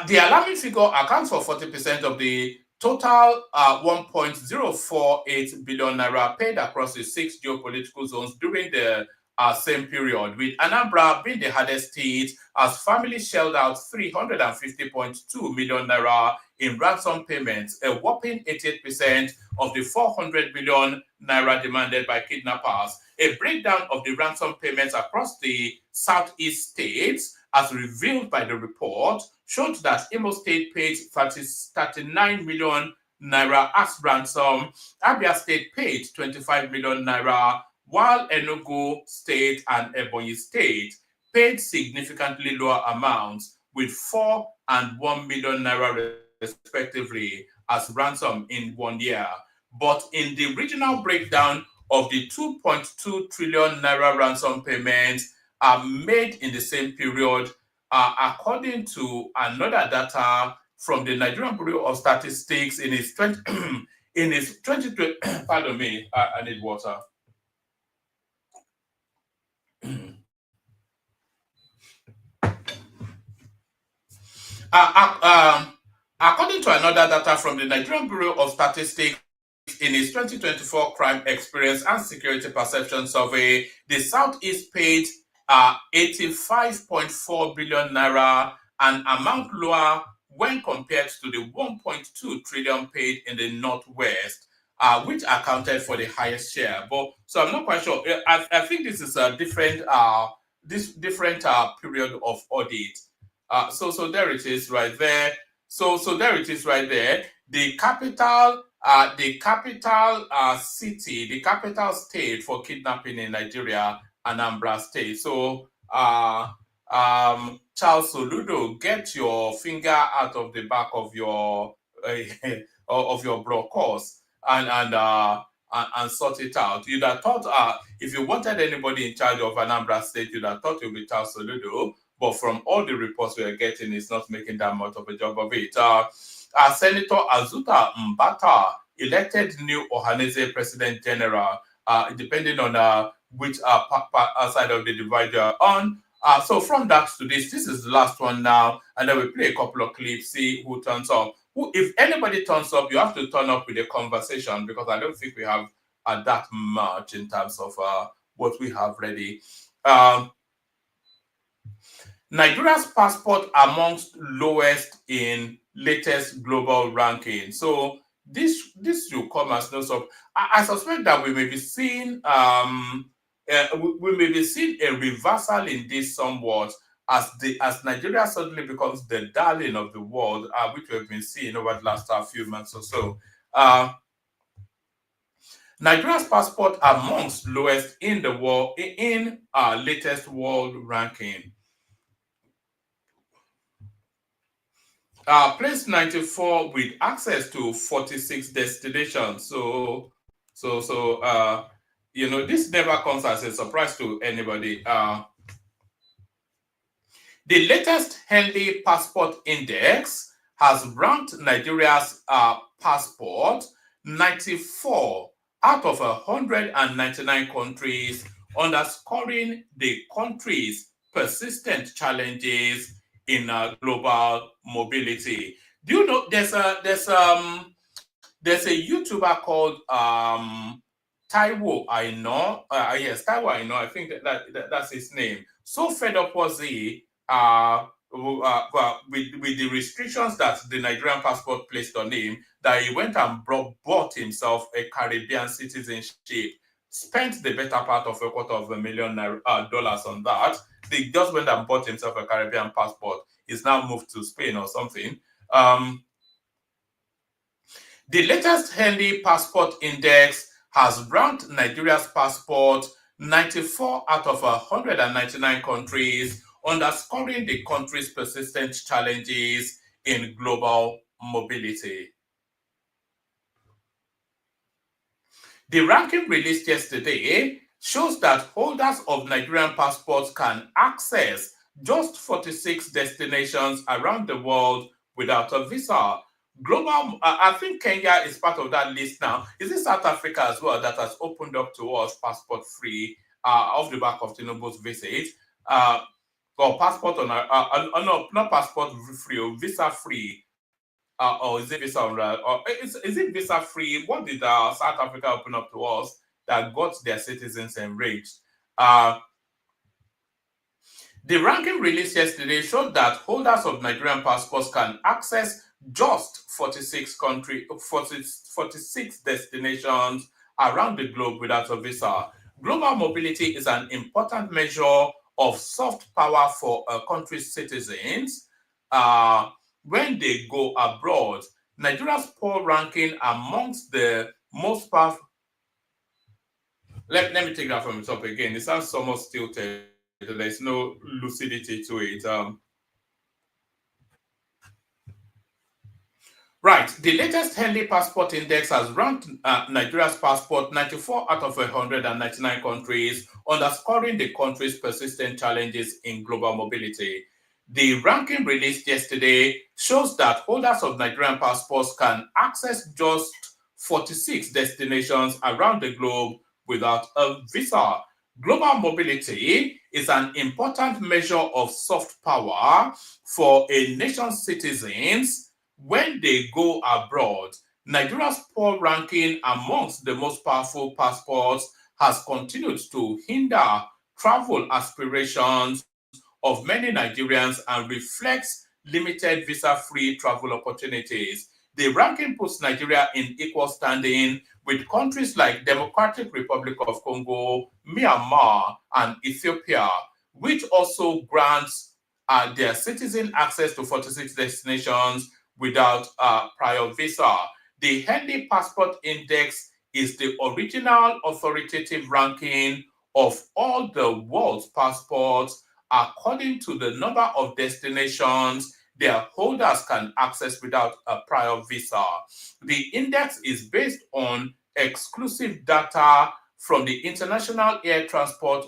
The alarming figure accounts for 40% of the total 1.048 billion naira paid across the 6 geopolitical zones during the same period, with Anambra being the hardest hit as families shelled out 350.2 million naira in ransom payments, a whopping 88% of the 400 million naira demanded by kidnappers. A breakdown of the ransom payments across the Southeast states, as revealed by the report, showed that Imo State paid 39 million naira as ransom, Abia State paid 25 million naira, while Enugu State and Ebonyi State paid significantly lower amounts, with 4 and 1 million naira respectively as ransom in 1 year. But in the regional breakdown of the 2.2 trillion naira ransom payments made in the same period, according to another data from the Nigerian Bureau of Statistics in its 2020, pardon me, I need water. According to another data from the Nigerian Bureau of Statistics in its 2024 Crime Experience and Security Perception Survey, the Southeast paid 85.4 billion naira, an amount lower when compared to the 1.2 trillion paid in the Northwest, which accounted for the highest share. But so I'm not quite sure. I think this is a different period of audit. So there it is right there. So there it is right there. The capital city, the capital state for kidnapping in Nigeria, Anambra State. So Charles Soludo, get your finger out of the back of your broadcast and sort it out. You'd have thought if you wanted anybody in charge of Anambra State, you'd have thought it would be Charles Soludo. But from all the reports we are getting, it's not making that much of a job of it. Senator Azuta Mbata, elected new Ohanese President General, depending on which side of the divide you're on, So from that to this is the last one now, and then we play a couple of clips, see who turns up. If anybody turns up, you have to turn up with a conversation, because I don't think we have that much in terms of what we have ready. Nigeria's passport amongst lowest in latest global ranking. So this should come as no surprise. I suspect that we may be seeing we may be seeing a reversal in this somewhat, as Nigeria suddenly becomes the darling of the world, which we've been seeing over the last few months or so. Nigeria's passport amongst lowest in the world in our latest world ranking. Place 94 with access to 46 destinations. So this never comes as a surprise to anybody. The latest Henley Passport Index has ranked Nigeria's passport 94 out of 199 countries, underscoring the country's persistent challenges in global mobility. Do you know there's a YouTuber called Taiwo Aino? Yes, Taiwo Aino. I think that's his name. So fed up was he with the restrictions that the Nigerian passport placed on him, that he went and bought himself a Caribbean citizenship, spent the better part of $250,000 on that. He just went and bought himself a Caribbean passport. He's now moved to Spain or something. The latest Henley Passport Index has ranked Nigeria's passport 94 out of 199 countries, underscoring the country's persistent challenges in global mobility. The ranking released yesterday shows that holders of Nigerian passports can access just 46 destinations around the world without a visa. Global, I think Kenya is part of that list now. Is it South Africa as well that has opened up to us passport free off the back of Tinubu's visit? Or passport on no, not passport free, or visa free. Or is it visa on or is it visa free? What did South Africa open up to us that got their citizens enraged? The ranking released yesterday showed that holders of Nigerian passports can access just 46 destinations around the globe without a visa. Global mobility is an important measure of soft power for a country's citizens when they go abroad. Nigeria's poor ranking amongst the most powerful. Let me take that from the top again. It sounds somewhat stilted. There's no lucidity to it. Right. The latest Henley Passport Index has ranked Nigeria's passport 94 out of 199 countries, underscoring the country's persistent challenges in global mobility. The ranking released yesterday shows that holders of Nigerian passports can access just 46 destinations around the globe without a visa. Global mobility is an important measure of soft power for a nation's citizens when they go abroad. Nigeria's poor ranking amongst the most powerful passports has continued to hinder travel aspirations of many Nigerians and reflects limited visa-free travel opportunities. The ranking puts Nigeria in equal standing with countries like Democratic Republic of Congo, Myanmar, and Ethiopia, which also grants their citizens access to 46 destinations without prior visa. The Henley Passport Index is the original authoritative ranking of all the world's passports according to the number of destinations their holders can access without a prior visa. The index is based on exclusive data from the International Air Transport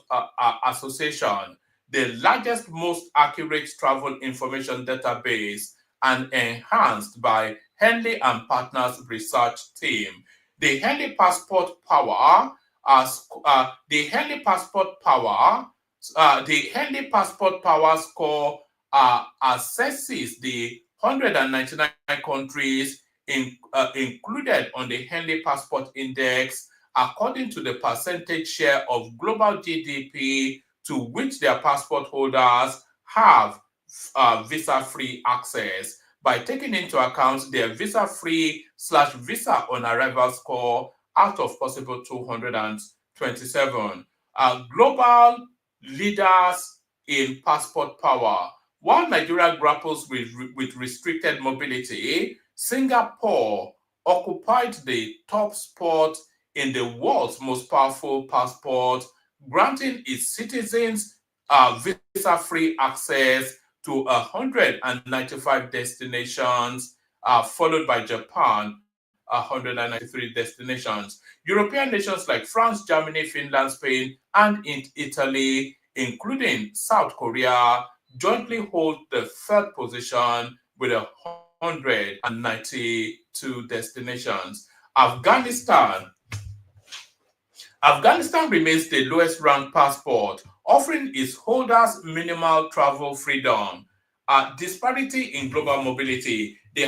Association, the largest, most accurate travel information database, and enhanced by Henley and Partners research team. The Henley Passport Power The Henley Passport Power Score assesses the 199 countries included on the Henley Passport Index according to the percentage share of global GDP to which their passport holders have visa-free access, by taking into account their visa-free/visa on arrival score out of possible 227. Global leaders in passport power. While Nigeria grapples with restricted mobility, Singapore occupied the top spot in the world's most powerful passport, granting its citizens visa-free access to 195 destinations, followed by Japan, 193 destinations. European nations like France, Germany, Finland, Spain, and Italy, including South Korea, jointly hold the third position with 192 destinations. Afghanistan remains the lowest ranked passport, offering its holders minimal travel freedom. Disparity in global mobility. The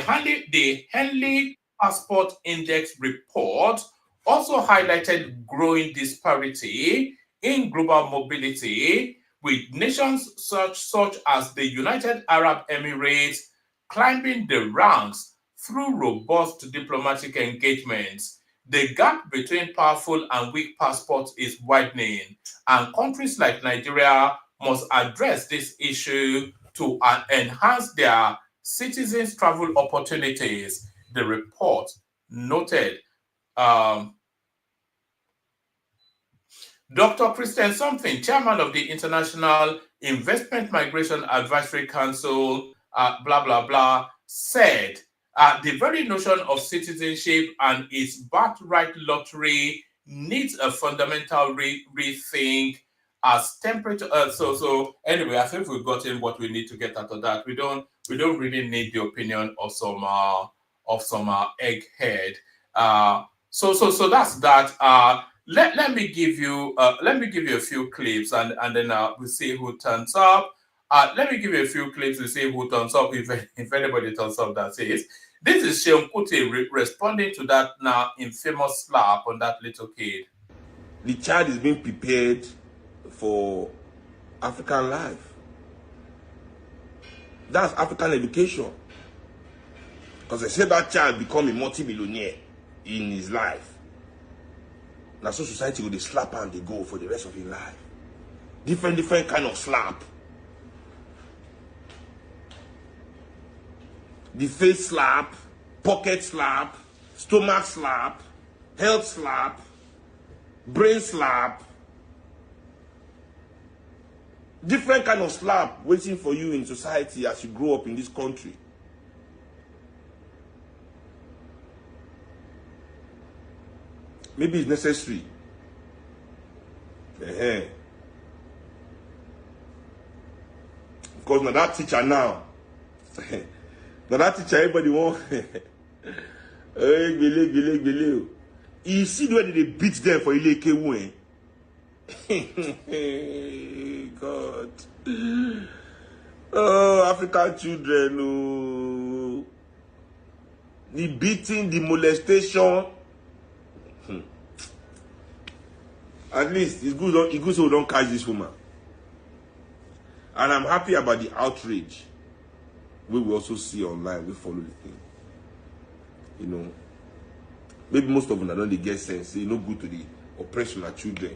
Henley Passport Index report also highlighted growing disparity in global mobility, with nations such as the United Arab Emirates climbing the ranks through robust diplomatic engagements. The gap between powerful and weak passports is widening, and countries like Nigeria must address this issue to enhance their citizens' travel opportunities, the report noted. Dr. Christian Something, chairman of the International Investment Migration Advisory Council, blah, blah, blah, said the very notion of citizenship and its birthright lottery needs a fundamental rethink as temperature. So anyway, I think we've gotten what we need to get out of that. We don't really need the opinion of some egghead. So that's that. Let me give you a few clips and then we'll see who turns up. Let me give you a few clips to see who turns up, if anybody turns up, that is. This is Sheon Kuti responding to that now infamous slap on that little kid. The child is being prepared for African life. That's African education. Because they say that child become a multi-millionaire in his life. Now, so society will slap and they go for the rest of his life. Different kind of slap. The face slap, pocket slap, stomach slap, health slap, brain slap. Different kind of slap waiting for you in society as you grow up in this country. Maybe it's necessary. Because now that teacher now, everybody want. You see the way they beat them for Ileke. God. Oh, African children. Oh. The beating, the molestation. At least it's good so we don't catch this woman. And I'm happy about the outrage we will also see online. We follow the thing. You know, maybe most of them don't get sense. They no good to the oppression of children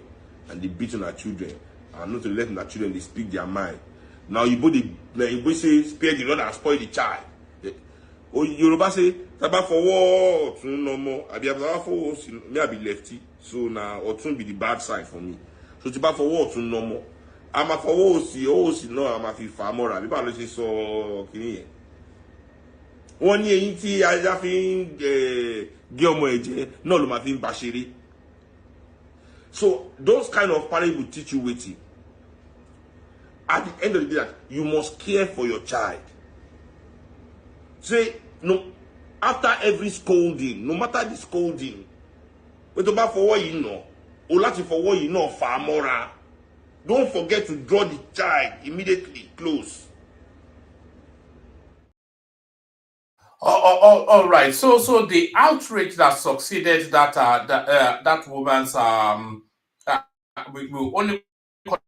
and the beating of children, and not to let our children they speak their mind. Now you both say spare the rod and spoil the child. Oh, Yoruba say taba for war no more. I be for war, me I be lefty. So now Otun be the bad side for me. So taba for war no more. I'm a for war si no I'm a fi famora. People always say so kini. One year inti aja fi ge omo eje no lo ma fi bashiri. So those kind of parents will teach you waiting. At the end of the day, that you must care for your child. Say no, after every scolding, no matter the scolding, but about for what you know, or for what you know, far more. don't forget to draw the child immediately close. All right. So the outrage that succeeded that woman's we only call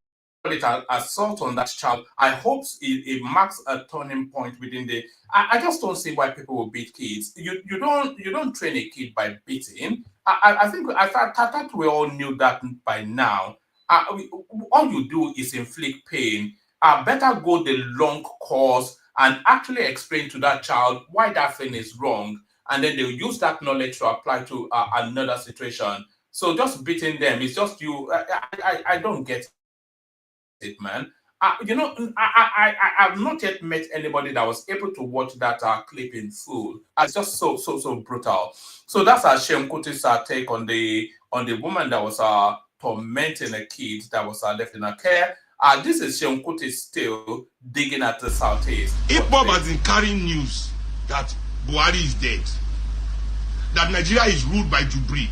it an assault on that child. I hope it marks a turning point within the. I just don't see why people will beat kids. You don't train a kid by beating. I think I thought we all knew that by now. All you do is inflict pain. Better go the long course and actually explain to that child why that thing is wrong, and then they'll use that knowledge to apply to another situation. So just beating them is just you. I don't get it, man. I've not yet met anybody that was able to watch that clip in full. It's just so brutal. So that's Shem Kuti's take on the woman that was tormenting a kid that was left in her care. This is Shem Kuti still digging at the southeast. If Bob has been carrying news that Buhari is dead, that Nigeria is ruled by Jubril.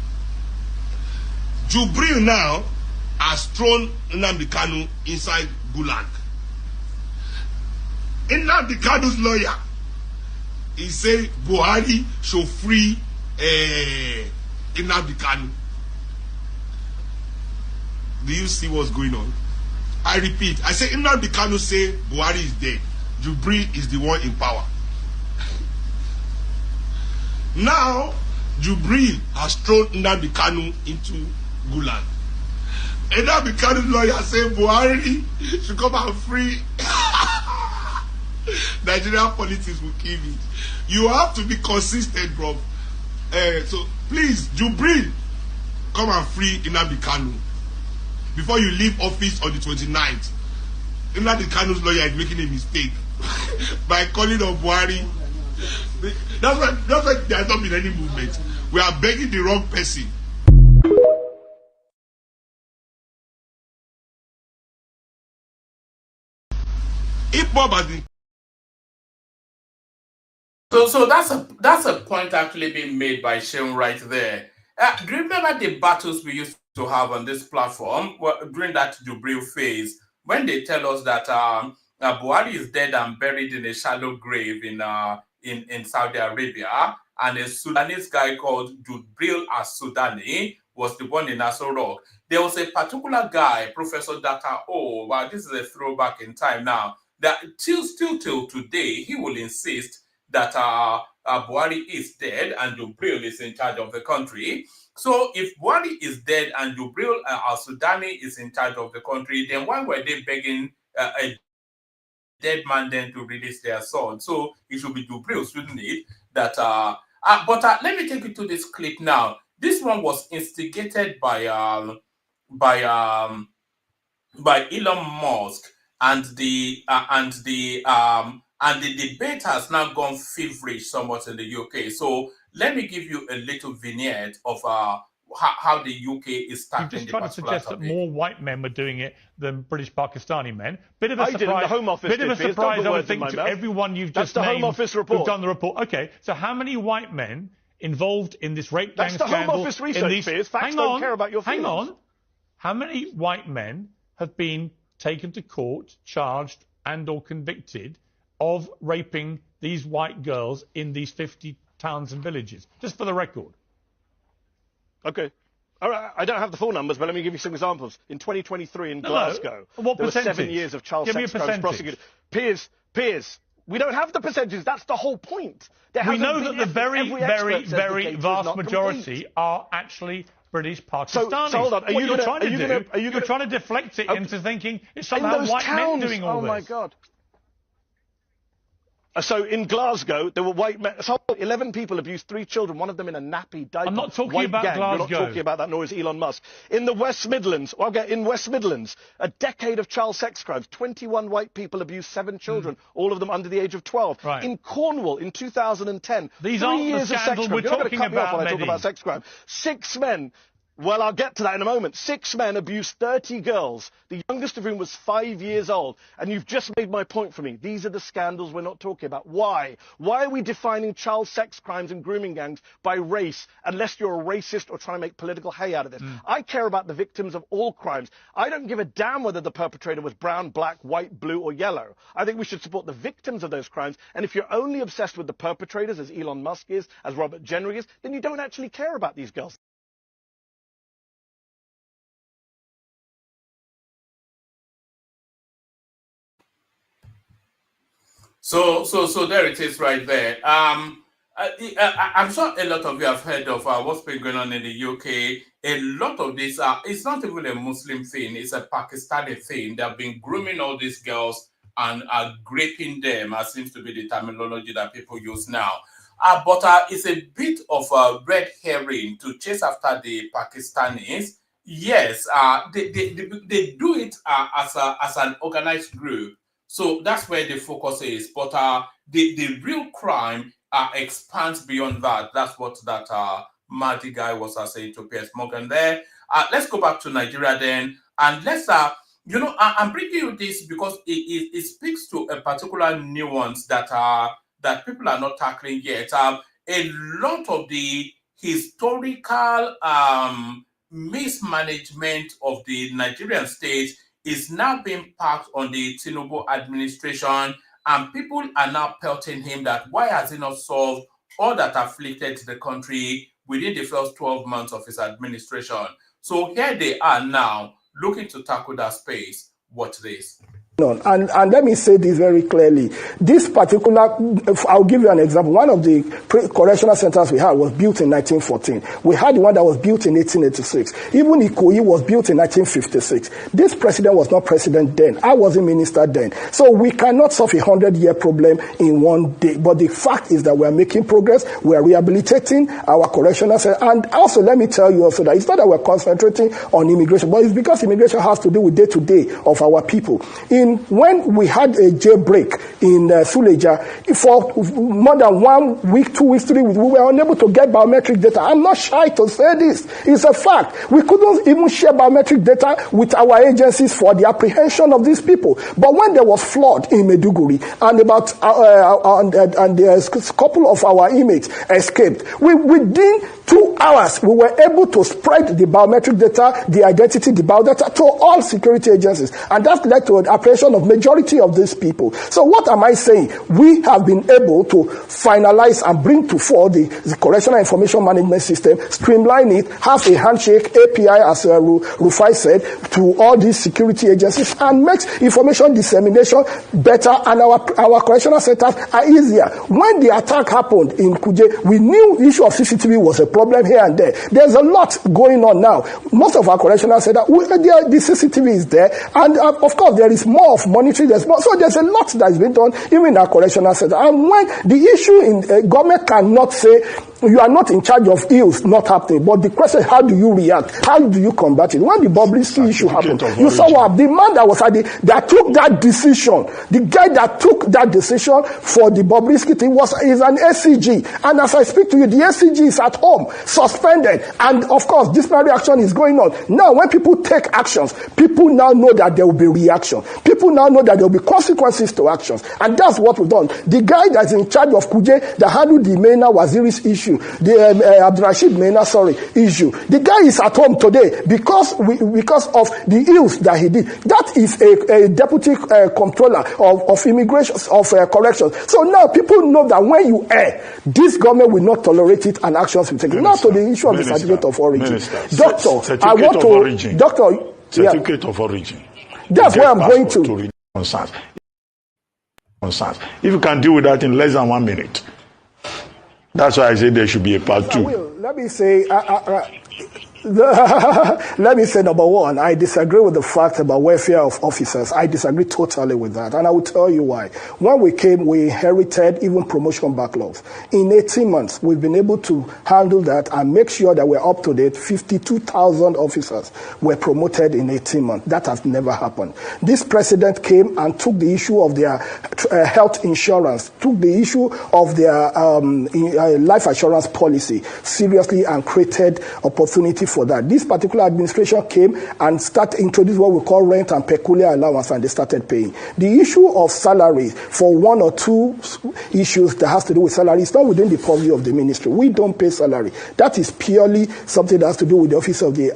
Jubril now has thrown Nnamdi Kanu inside Gulag. Nnamdi Kanu's lawyer, he said Buhari should free Nnamdi Kanu. Do you see what's going on? I repeat, I say Nnamdi Kanu say Buhari is dead. Jubril is the one in power. Now, Jubril has thrown Nnamdi Kanu into Gulag. Nnamdi Kanu's lawyer say Buhari should come and free. Nigerian politics will kill it. You have to be consistent, bro. So please, Jubril, come and free Nnamdi Kanu before you leave office on the 29th. Nnamdi Kanu's lawyer is making a mistake by calling on Buhari. That's why there has not been any movement. We are begging the wrong person. If Bob has been So that's a point actually being made by Shem right there. Do you remember the battles we used to have on this platform during that Jubril phase, when they tell us that Buhari is dead and buried in a shallow grave in Saudi Arabia, and a Sudanese guy called Jubril as-Sudani was the one in Aso Rock. There was a particular guy, Professor Data O. Wow, this is a throwback in time now. That still till today, he will insist that Buhari is dead and Jubril is in charge of the country. So if Buhari is dead and Jubril al-Sudani is in charge of the country, then why were they begging a dead man then to release their sword? So it should be Jubril, shouldn't it? But let me take you to this clip now. This one was instigated by Elon Musk, and the debate has now gone feverish somewhat in the UK. So let me give you a little vignette of how the UK is tackling the You've just tried to suggest topic. that more white men were doing it than British Pakistani men. Bit of a I didn't, surprise. the Home Office Bit of a did, surprise, Piers. I would think, to everyone you've That's just the named Home Office report. who've done the report. Okay, so how many white men involved in this rape gang That's the scandal? Home Office research, Piers. Facts don't care about your feelings. Hang on. How many white men have been taken to court, charged and or convicted of raping these white girls in these 50 towns and villages? Just for the record. Okay. All right, I don't have the full numbers, but let me give you some examples. In 2023 in Glasgow, What there were percentage? 7 years of child Give me a sex crimes percentage. prosecuted. Piers, we don't have the percentages. That's the whole point. We know that the very vast majority are actually British Pakistanis. So hold on. You're trying to deflect it into thinking it's somehow white men doing all this. Oh my God. So in Glasgow, there were white men. So 11 people abused 3 children, one of them in a nappy diaper. I'm not talking white about gang. Glasgow. You're not talking about that, nor is Elon Musk. In the West Midlands, in West Midlands, a decade of child sex crimes. 21 white people abused 7 children, all of them under the age of 12. Right. In Cornwall, in 2010, These 3 aren't the years of sex scandals crime. we're You're not going to talking cut me off about, when I talk Mehdi. about sex crime. 6 men Well, I'll get to that in a moment. 6 men abused 30 girls, the youngest of whom was 5 years old. And you've just made my point for me. These are the scandals we're not talking about. Why? Why are we defining child sex crimes and grooming gangs by race, unless you're a racist or trying to make political hay out of this? I care about the victims of all crimes. I don't give a damn whether the perpetrator was brown, black, white, blue, or yellow. I think we should support the victims of those crimes. And if you're only obsessed with the perpetrators, as Elon Musk is, as Robert Jenner is, then you don't actually care about these girls. So there it is right there. I'm sure a lot of you have heard of what's been going on in the UK. A lot of this, it's not even a Muslim thing, it's a Pakistani thing. They've been grooming all these girls and raping them, as seems to be the terminology that people use now. But it's a bit of a red herring to chase after the Pakistanis. Yes, they do it as an organized group. So that's where the focus is. But the real crime expands beyond that. That's what that Mahdi guy was saying to Piers Morgan there. Let's go back to Nigeria then. And let's, I'm bringing you this because it speaks to a particular nuance that people are not tackling yet. A lot of the historical mismanagement of the Nigerian state is now being parked on the Tinubu administration, and people are now pelting him that why has he not solved all that afflicted the country within the first 12 months of his administration. So here they are now looking to tackle that space. Watch this. And let me say this very clearly. This particular, I'll give you an example. One of the correctional centers we had was built in 1914. We had one that was built in 1886. Even Ikoyi was built in 1956. This president was not president then. I wasn't minister then. So we cannot solve a 100-year problem in one day. But the fact is that we are making progress. We are rehabilitating our correctional center. And also, let me tell you also that it's not that we're concentrating on immigration, but it's because immigration has to do with day-to-day of our people. When we had a jailbreak in Suleja, for more than 1 week, 2 weeks, 3 weeks, we were unable to get biometric data. I'm not shy to say this. It's a fact. We couldn't even share biometric data with our agencies for the apprehension of these people. But when there was flood in Maiduguri and about and a couple of our inmates escaped, within 2 hours, we were able to spread the biometric data, the identity, the biodata to all security agencies. And that led to an apprehension of majority of these people. So what am I saying? We have been able to finalize and bring to fore the correctional information management system, streamline it, have a handshake API, as Rufai said, to all these security agencies, and makes information dissemination better, and our correctional centers are easier. When the attack happened in Kuje, we knew the issue of CCTV was a problem here and there. There's a lot going on now. Most of our correctional centers, the CCTV is there, and of course there is more of monitoring. So there's a lot that has been done even in our correctional center. And when the issue in government cannot say you are not in charge of ills not happening, but the question, how do you react? How do you combat it? When the Bobrisky issue happened, you saw what the man that was that took that decision, the guy that took that decision for the Bobrisky thing is an SCG. And as I speak to you, the SCG is at home, suspended. And of course, disciplinary action is going on. Now, when people take actions, people now know that there will be reaction. People now know that there will be consequences to actions. And that's what we've done. The guy that's in charge of Kuje, that handled the Mena Waziri's issue, the Abdurrashid Mena, issue. The guy is at home today because of the ills that he did. That is a deputy controller of immigration, of corrections. So now people know that when you err, this government will not tolerate it and actions will take it. Now to the issue of the certificate of origin. Doctor, I want to... Origin. Doctor... Certificate of origin. That's where I'm going to. Concerns. If you can deal with that in less than 1 minute, that's why I say there should be a part 2. Let me say, let me say, number one, I disagree with the fact about welfare of officers. I disagree totally with that. And I will tell you why. When we came, we inherited even promotion backlogs. In 18 months, we've been able to handle that and make sure that we're up to date. 52,000 officers were promoted in 18 months. That has never happened. This president came and took the issue of their health insurance, took the issue of their life assurance policy seriously and created opportunity for that. This particular administration came and started introduced what we call rent and peculiar allowance, and they started paying. The issue of salary for one or two issues that has to do with salary is not within the purview of the ministry. We don't pay salary. That is purely something that has to do with the office of the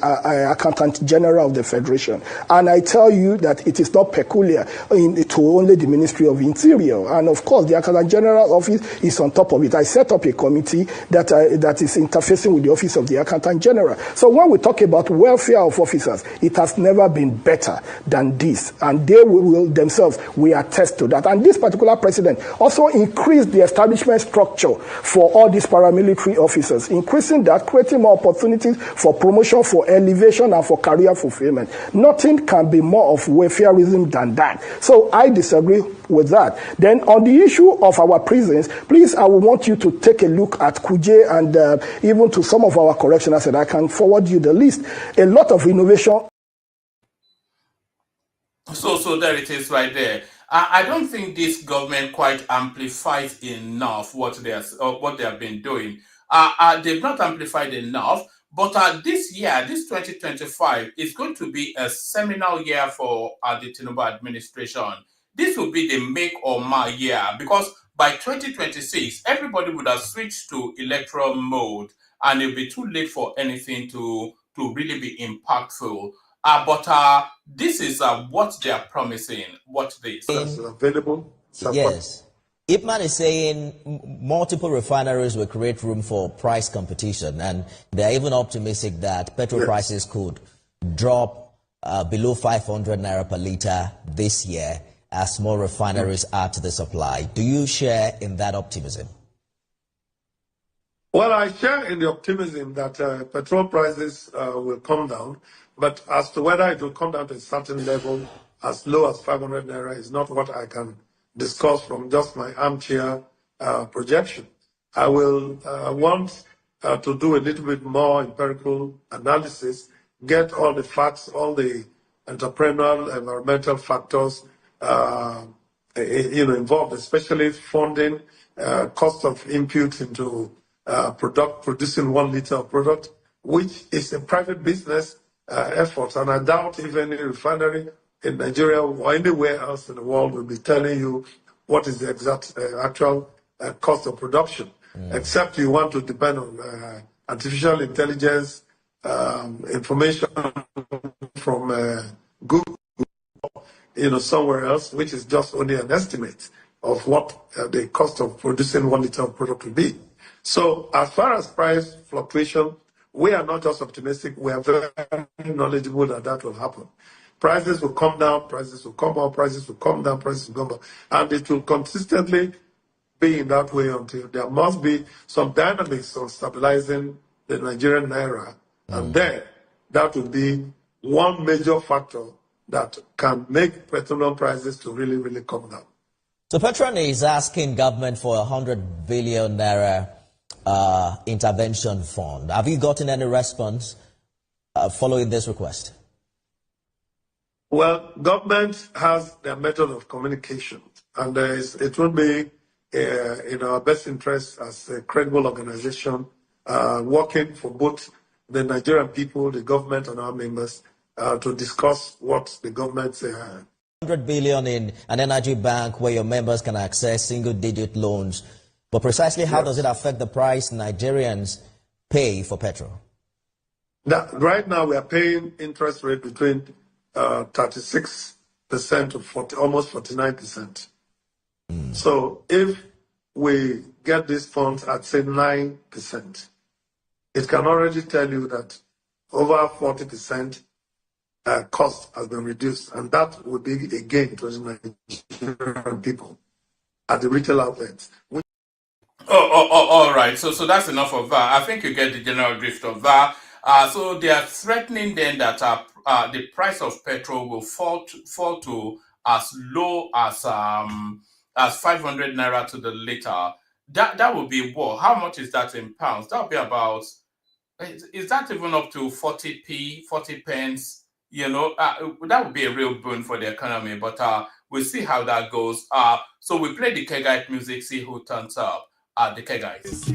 Accountant General of the Federation. And I tell you that it is not peculiar to only the Ministry of Interior. And of course, the Accountant General office is on top of it. I set up a committee that is interfacing with the office of the Accountant General. So when we talk about welfare of officers, it has never been better than this. And they will themselves, we attest to that. And this particular president also increased the establishment structure for all these paramilitary officers, increasing that, creating more opportunities for promotion, for elevation, and for career fulfillment. Nothing can be more of welfareism than that. So I disagree with that. Then on the issue of our prisons, please, I would want you to take a look at Kuje and even to some of our correctionals, and I can forward you the list. A lot of innovation. So there it is right there. I don't think this government quite amplifies enough what they have been doing. They've not amplified enough. But this year, this 2025, is going to be a seminal year for the Tinubu administration. This will be the make or mar year, because by 2026, everybody would have switched to electoral mode, and it'll be too late for anything to really be impactful. But this is what they are promising. What's this? Available. Yes. Ipman is saying multiple refineries will create room for price competition, and they're even optimistic that petrol prices could drop below 500 naira per litre this year as more refineries add to the supply. Do you share in that optimism? Well, I share in the optimism that petrol prices will come down, but as to whether it will come down to a certain level as low as 500 naira is not what I can discuss from just my armchair projection. I will want to do a little bit more empirical analysis, get all the facts, all the entrepreneurial, environmental factors involved, especially funding, cost of inputs into producing 1 liter of product, which is a private business effort. And I doubt if any refinery in Nigeria or anywhere else in the world will be telling you what is the exact actual cost of production, except you want to depend on artificial intelligence, information from Google, somewhere else, which is just only an estimate of what the cost of producing 1 liter of product will be. So as far as price fluctuation, we are not just optimistic, we are very knowledgeable that will happen. Prices will come down, prices will come up, prices will come down, prices will come up. And it will consistently be in that way until there must be some dynamics on stabilizing the Nigerian naira. And then that will be one major factor that can make petroleum prices to really, really come down. So Petron is asking government for 100 billion naira intervention fund. Have you gotten any response following this request? Well, government has their method of communication, and it will be in our best interest as a credible organization working for both the Nigerian people, the government, and our members to discuss what the government say. 100 billion in an energy bank where your members can access single-digit loans. But precisely how does it affect the price Nigerians pay for petrol? Right now, we are paying interest rate between 36% to almost 49%. So if we get these funds at, say, 9%, it can already tell you that over 40% cost has been reduced, and that would be a gain to the Nigerian people at the retail outlets. All right. So that's enough of that. I think you get the general drift of that. So they are threatening then that the price of petrol will fall to as low as 500 naira to the liter. That would be what? How much is that in pounds? That would be about. Is that even up to 40 pence? That would be a real boon for the economy. But we'll see how that goes. So we play the Kegite music. See who turns up. The Kegites.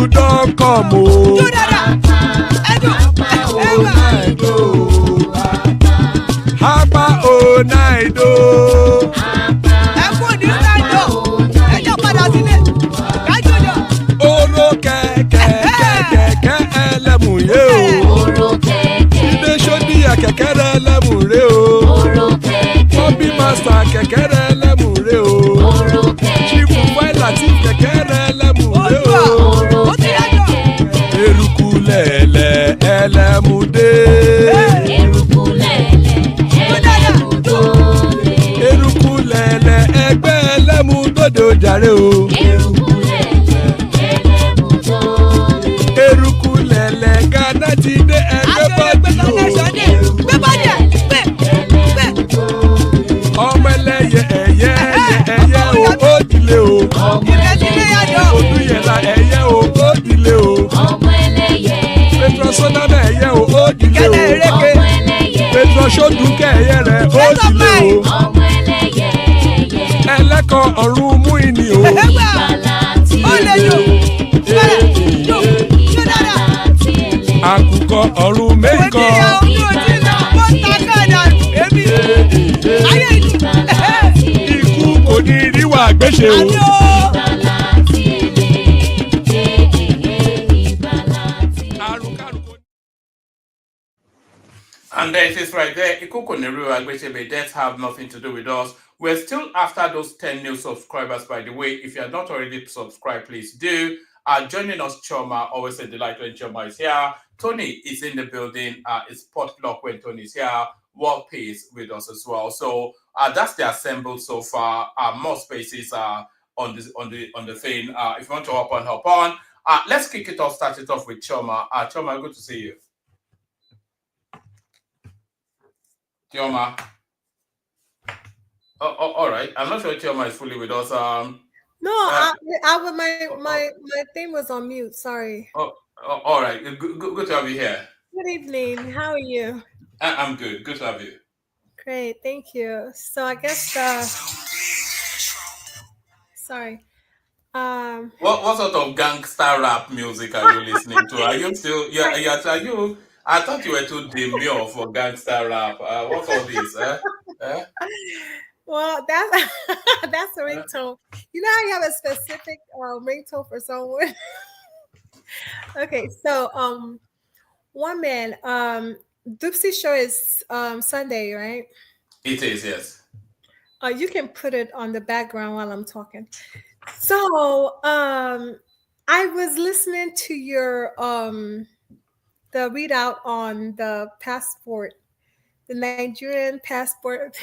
Tinubu don come o. Apa o naido. Oro kẹ̀kẹ́ ẹlẹ́mùrè o. Ilé sọ́díyà kẹ̀kẹ́ ẹlẹ́mùrè o. Bobby master kẹ̀kẹ́ ẹlẹ́mùrè o. Chief Faila ti kẹ̀kẹ́ ẹlẹ́mùrè o. Eruku lẹ̀lẹ̀ ẹlẹ́mùdé. Eruku lẹ̀lẹ̀ ẹgbẹ́ ẹlẹ́mùdódò jàre o. Eruku lẹ̀lẹ̀ Ghana ti dé ẹgbẹ́ bọ́dì o. Ọmọ ẹlẹ́yẹ ẹyẹ o ó dilé o. Olúyẹ̀lá ẹyẹ o ó dilé o. Petrosoname ẹyẹ o ó dilé o. Petrosodunke ẹyẹ rẹ̀ ó dilé o. Ẹlẹ́kọ̀ ọ̀run mú ìní o. Àkùkọ ọ̀run méjìkọ. Ikú kò ní ríwà gbéṣe o. And there it is right there. Ikuko Neru Agbeshebe, deaths have nothing to do with us. We're still after those 10 new subscribers, by the way. If you're not already subscribed, please do. Joining us, Choma, always a delight when Choma is here. Tony is in the building. It's potluck when Tony is here. World Peace with us as well. So that's the assemble so far. More spaces are on the thing. If you want to hop on. Let's kick it off. Start it off with Choma. Choma, good to see you. Choma. Oh, all right. I'm not sure Choma is fully with us. My thing was on mute. Sorry. All right. Good to have you here. Good evening. How are you? I'm good. Good to have you. Great. Thank you. So I guess sorry. What sort of gangster rap music are you listening to? Are you still? Are you? I thought you were too demure for gangster rap. What's all this? Well, that's a ringtone. You know how you have a specific ringtone for someone? Okay, so one man, Doopsy show is Sunday, right? It is, yes. You can put it on the background while I'm talking. So I was listening to your the readout on the passport, the Nigerian passport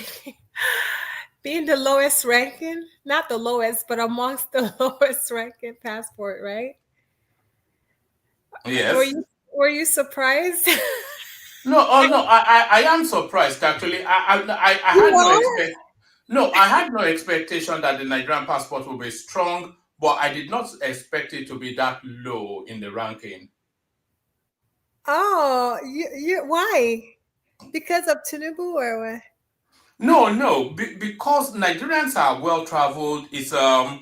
being the lowest ranking, not the lowest, but amongst the lowest ranking passport, right? Yes. Were you surprised? No, I am surprised actually. I had no expectation that the Nigerian passport would be strong, but I did not expect it to be that low in the ranking. Oh, you why? Because of Tinubu or what? No, because Nigerians are well traveled. It's a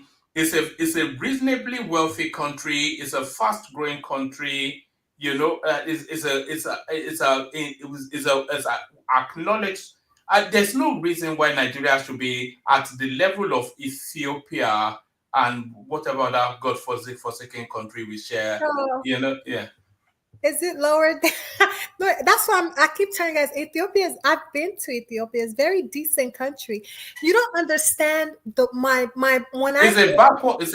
reasonably wealthy country. It's a fast growing country. You know, it's acknowledged. There's no reason why Nigeria should be at the level of Ethiopia and whatever other God-forsaken country we share. Oh. You know, yeah. Is it lower than no, that's why I keep telling guys, I've been to Ethiopia. It's a very decent country. You don't understand it's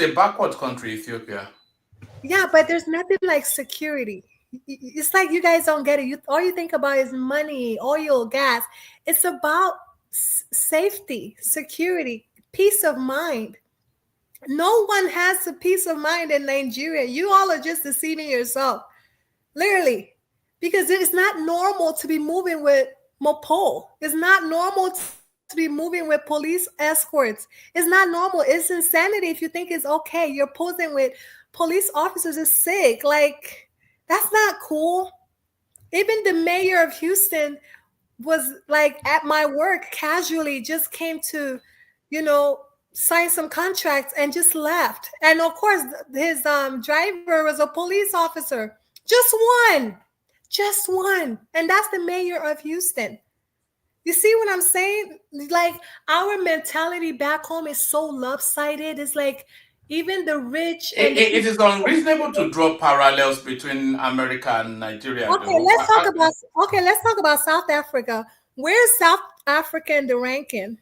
a backward country, Ethiopia. Yeah, but there's nothing like security. It's like you guys don't get it. All you think about is money, oil, gas. It's about safety, security, peace of mind. No one has a peace of mind in Nigeria. You all are just deceiving yourself. Literally, because it is not normal to be moving with Mopol. It's not normal to be moving with police escorts. It's not normal. It's insanity if you think it's okay. You're posing with police officers is sick. Like, that's not cool. Even the mayor of Houston was like at my work casually just came to, signed some contracts and just left. And of course, his driver was a police officer. Just one. Just one. And that's the mayor of Houston. You see what I'm saying? Like, our mentality back home is so lopsided. It's like even the rich and It is unreasonable to draw parallels between America and Nigeria. Okay, let's talk about South Africa. Where's South Africa in the ranking?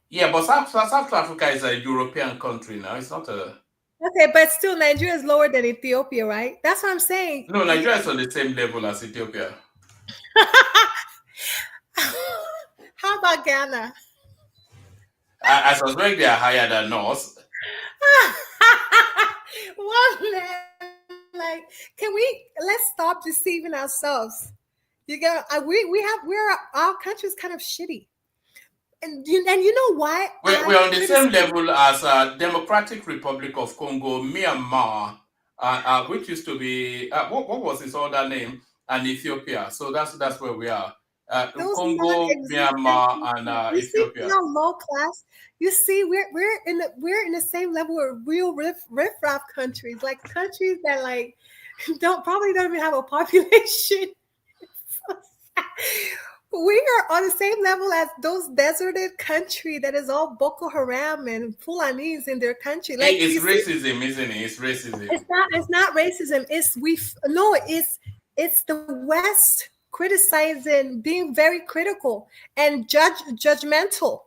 Yeah, but South Africa is a European country now. It's not a. Okay, but still, Nigeria is lower than Ethiopia, right? That's what I'm saying. No, Nigeria is on the same level as Ethiopia. How about Ghana? I suspect they are higher than us. One man, like, let's stop deceiving ourselves. You get our country's kind of shitty. And you know why? We're on the same level as Democratic Republic of Congo, Myanmar, which used to be what was its other name, and Ethiopia. So that's where we are. Congo, Myanmar, and Ethiopia. See, low class. You see, we're in the same level with real riff-raff countries, like countries that like probably don't even have a population. We are on the same level as those deserted country that is all Boko Haram and Fulanis in their country. Like, it's racism, isn't it? It's racism. It's not racism. It's the West criticizing, being very critical and judgmental.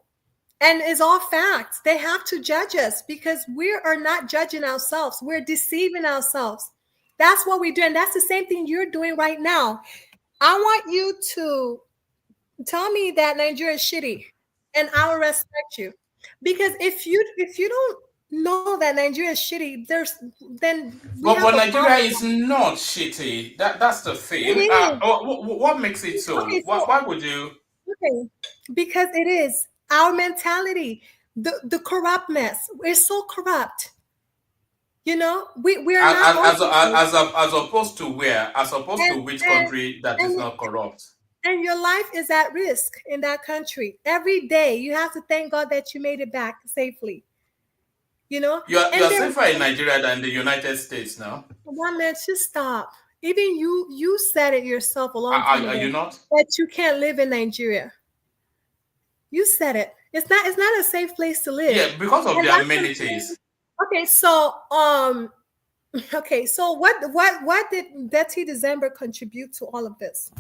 And it's all facts. They have to judge us because we are not judging ourselves. We're deceiving ourselves. That's what we do. And that's the same thing you're doing right now. I want you to tell me that Nigeria is shitty, and I will respect you. Because if you don't know that Nigeria is shitty, but Nigeria is not shitty. That's the thing. What makes it so? Okay, why would you? Okay, because it is our mentality, the corruptness. We're so corrupt. You know, we're not as opposed to where? As opposed to which country that is not corrupt? And your life is at risk in that country. Every day you have to thank God that you made it back safely. You know? You're safer in Nigeria than the United States now. One man, just stop. Even you said it yourself a long time ago. Are you not? That you can't live in Nigeria. You said it. It's not a safe place to live. Yeah, because of the amenities. Okay, so what did Dirty December contribute to all of this?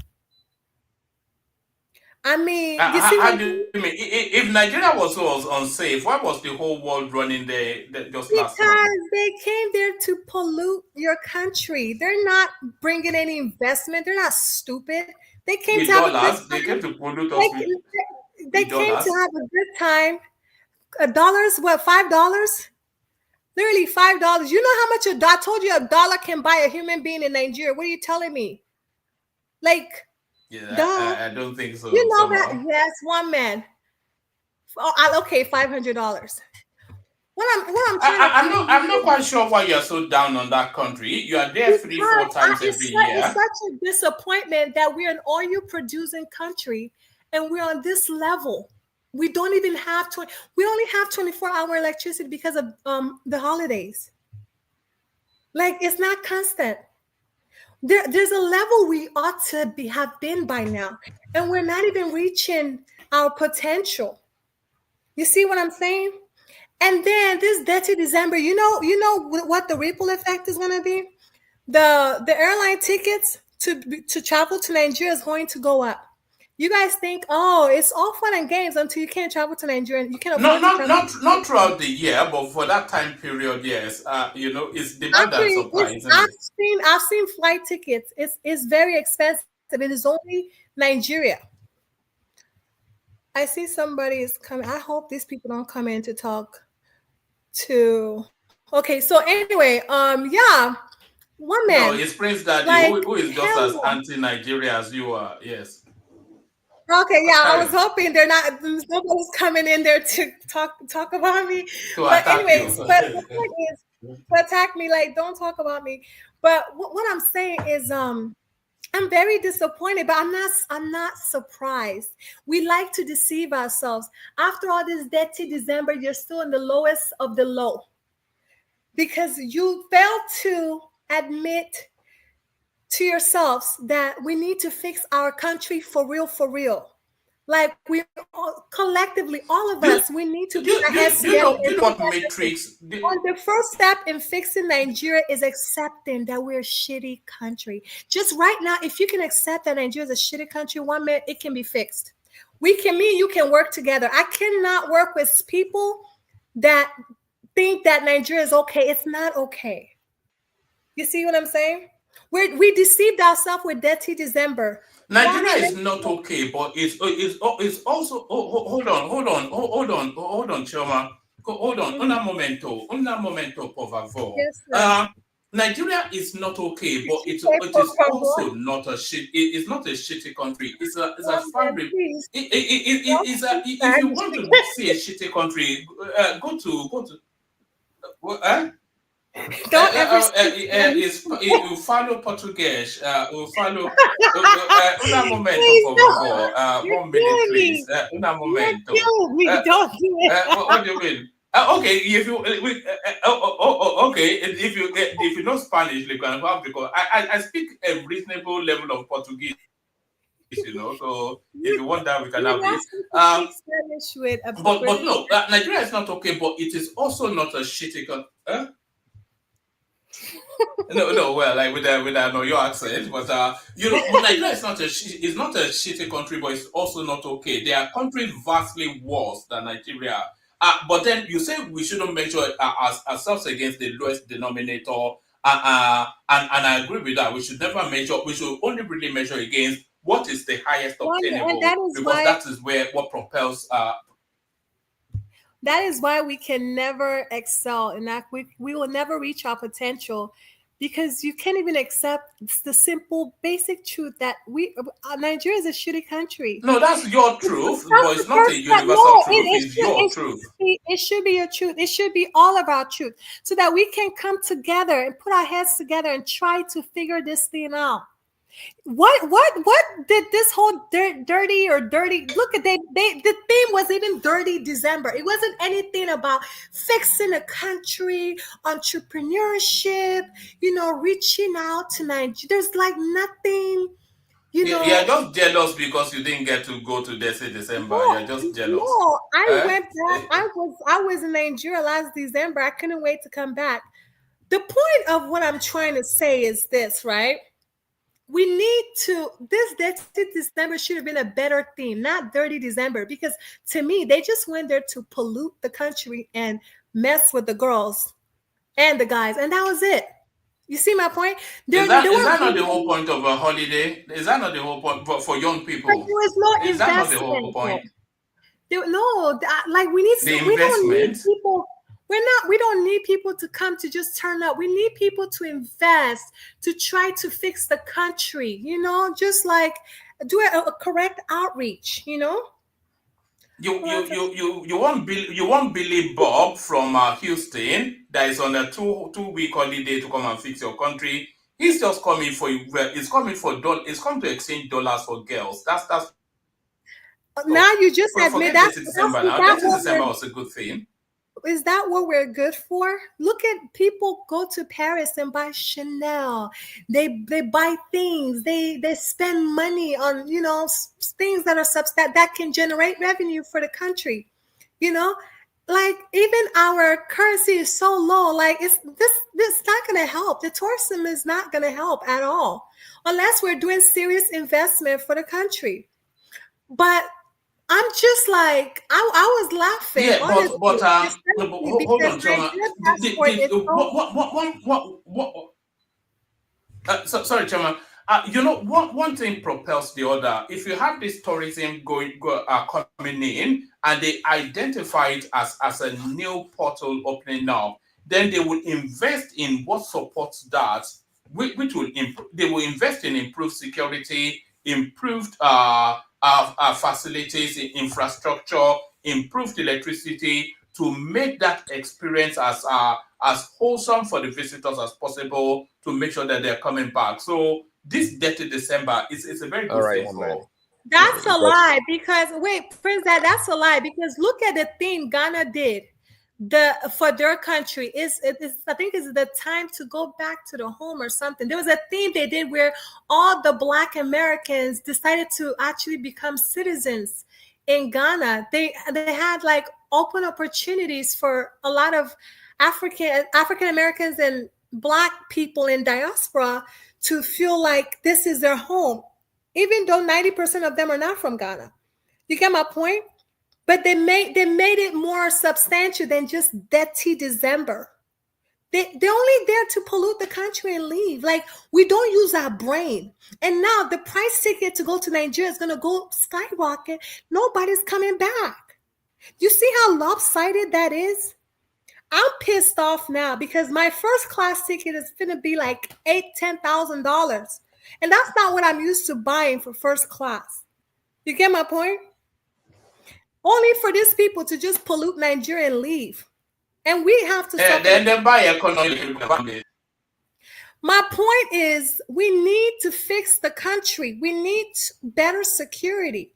I mean, how do you mean? If Nigeria was so unsafe, why was the whole world running there just last month? Because they came there to pollute your country. They're not bringing any investment. They're not stupid. They came with to dollars. Have a good They came to pollute us They came to have a good time. Dollars? What? $5? Literally $5. You know how much I told you $1 can buy a human being in Nigeria. What are you telling me? Like. Yeah, I don't think so. You know that? Yes, one man. Okay, $500. I'm not quite sure why you're so down on that country. You are there 3-4 times every year. It's such a disappointment that we're an oil producing country and we're on this level. We don't even have we only have 24-hour electricity because of the holidays. Like, it's not constant. There's a level we ought to have been by now, and we're not even reaching our potential. You see what I'm saying? And then this Dirty December, you know what the ripple effect is going to be? The airline tickets to travel to Nigeria is going to go up. You guys think, oh, it's all fun and games until you can't travel to Nigeria. You can't. Not throughout the year, but for that time period, yes. It's demand and supply. I've seen flight tickets. It's very expensive. It is only Nigeria. I see somebody is coming. I hope these people don't come in to talk to. Okay, so anyway, yeah, one man. No, it's Prince Daddy, who is just as anti-Nigeria as you are. Yes. Okay, yeah, I was hoping nobody's coming in there to talk about me. But anyways, but the point is to attack me, like, don't talk about me. But what I'm saying is, I'm very disappointed, but I'm not surprised. We like to deceive ourselves. After all this dirty December, you're still in the lowest of the low because you failed to admit to yourselves that we need to fix our country for real, for real. Like we all, collectively, all of us, we need to put our heads together and you know see what matrix? the first step in fixing Nigeria is accepting that we're a shitty country. Just right now, if you can accept that Nigeria is a shitty country, 1 minute it can be fixed. Me and you can work together. I cannot work with people that think that Nigeria is okay. It's not okay. You see what I'm saying? We deceived ourselves with dirty December. Nigeria is not okay, but it's also hold on, Choma. Hold on, una momento, por favor. Yes, sir. Nigeria is not okay, but it is also not a shit. It's not a shitty country. It's a fabric. If you want to see a shitty country, go to. Don't ever you follow Portuguese. You follow. Un momento, Please por don't. favor. You're 1 minute, killing please. me. Un You're momento. killing me. Don't do it. What do you mean? Okay, if you okay, if you know Spanish, you can have because I speak a reasonable level of Portuguese, you know. So if you want that, we can have it. Spanish with a But no, Nigeria is not okay, but it is also not a shitty country. No. Well, like with I know your accent, but Nigeria is not a shitty country, but it's also not okay. There are countries vastly worse than Nigeria. But then you say we shouldn't measure ourselves against the lowest denominator, and I agree with that. We should never measure. We should only really measure against what is the highest obtainable, because that is where what propels. That is why we can never excel, and that we will never reach our potential, because you can't even accept the simple, basic truth that Nigeria is a shitty country. No, that's your truth, but it's not a universal truth. It's your truth. It should be your truth. It should be all of our truth, so that we can come together and put our heads together and try to figure this thing out. What did this whole dirty look at the theme was even dirty December. It wasn't anything about fixing a country, entrepreneurship, reaching out to Nigeria. There's like nothing, You're just jealous because you didn't get to go to December. No, You're just jealous. No, I went back. I was in Nigeria last December. I couldn't wait to come back. The point of what I'm trying to say is this, right? We need to, this dirty December should have been a better theme, not dirty December, because to me, they just went there to pollute the country and mess with the girls and the guys, and that was it. You see my point? Is that not the whole point of a holiday? Is that not the whole point for young people? But there was no Is that not the whole point? Like we need the we don't need investment. people. We don't need people to come to just turn up. We need people to invest, to try to fix the country, just like do a correct outreach, You want Billy Bob from Houston that is on a two-week holiday to come and fix your country. He's just coming for you. He's coming to exchange dollars for girls. That's now you just admit that December now. December was a good thing. Is that what we're good for? Look at people go to Paris and buy Chanel. They buy things. They spend money on things that are that can generate revenue for the country. Like even our currency is so low. Like this not going to help. The tourism is not going to help at all unless we're doing serious investment for the country. But I'm just like I was laughing. Yeah, but hold on, Choma. Sorry, Choma. One thing propels the other. If you have this tourism coming in, and they identify it as a new portal opening up, then they will invest in what supports that, which will improve. They will invest in improved security, improved facilities, infrastructure, improved electricity to make that experience as wholesome for the visitors as possible, to make sure that they're coming back. So this dirty December is a very All good right, thing one for. man. That's a lie because wait, Prince, that's a lie because look at the thing Ghana did for their country. I think it's the time to go back to the home or something. There was a thing they did where all the Black Americans decided to actually become citizens in Ghana. They had like open opportunities for a lot of African Americans and Black people in diaspora to feel like this is their home, even though 90% of them are not from Ghana. You get my point? But they made it more substantial than just dirty December. They're only there to pollute the country and leave. Like, we don't use our brain. And now the price ticket to go to Nigeria is going to go skyrocket. Nobody's coming back. You see how lopsided that is? I'm pissed off now because my first class ticket is going to be like $10,000. And that's not what I'm used to buying for first class. You get my point? Only for these people to just pollute Nigeria and leave. And we have to stop. Then buy economy. My point is we need to fix the country. We need better security.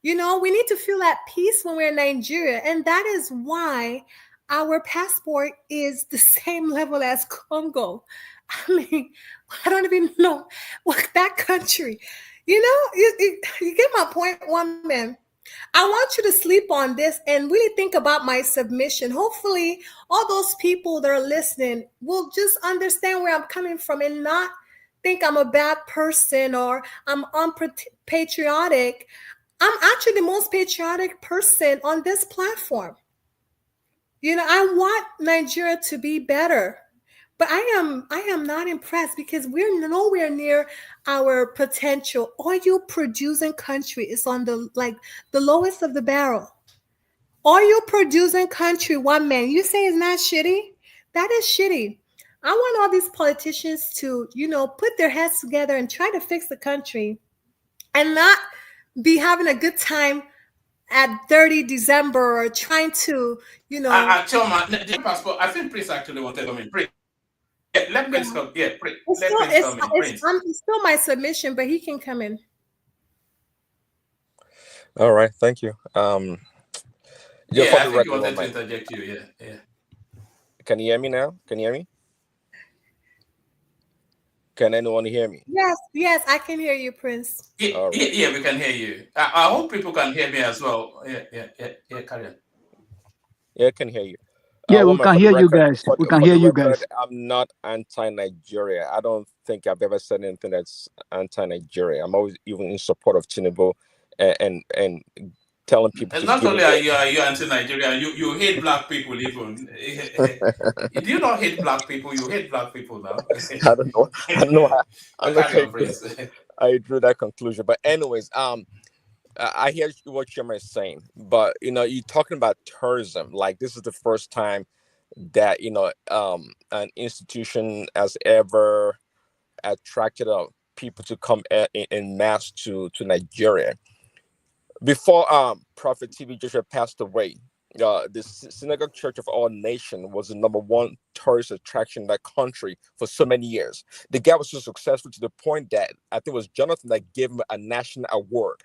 You know, we need to feel at peace when we're in Nigeria. And that is why our passport is the same level as Congo. I mean, I don't even know what that country, you know, you get my point, one man. I want you to sleep on this and really think about my submission. Hopefully, all those people that are listening will just understand where I'm coming from and not think I'm a bad person or I'm unpatriotic. I'm actually the most patriotic person on this platform. You know, I want Nigeria to be better. But I am not impressed because we're nowhere near our potential. Oil producing country is on the lowest of the barrel. Oil producing country, one man. You say it's not shitty? That is shitty. I want all these politicians to, you know, put their heads together and try to fix the country and not be having a good time at 30 December or trying to, you know. The passport, I think Prince actually wanted to come in. Prince. Yeah, let Prince come. Yeah, Prince. It's still my submission, but he can come in. All right, thank you. I think you wanted to interject you. Yeah. Can you hear me now? Can you hear me? Can anyone hear me? Yes, I can hear you, Prince. Yeah, we can hear you. I hope people can hear me as well. Yeah, carry on. Yeah, I can hear you. Yeah, we can hear you guys. We can hear you guys. I'm not anti-Nigeria. I don't think I've ever said anything that's anti-Nigeria. I'm always even in support of Tinubu and telling people. And not only are you anti-Nigeria, you hate Black people even. Do you not hate Black people? You hate Black people now. I don't know. I drew that conclusion. But anyways, I hear what Chima is saying, but you know, you're talking about tourism. Like, this is the first time that, you know, an institution has ever attracted people to come in mass to Nigeria. Before Prophet TV Joshua passed away, the Synagogue Church of All Nations was the #1 tourist attraction in that country for so many years. The guy was so successful to the point that I think it was Jonathan that gave him a national award.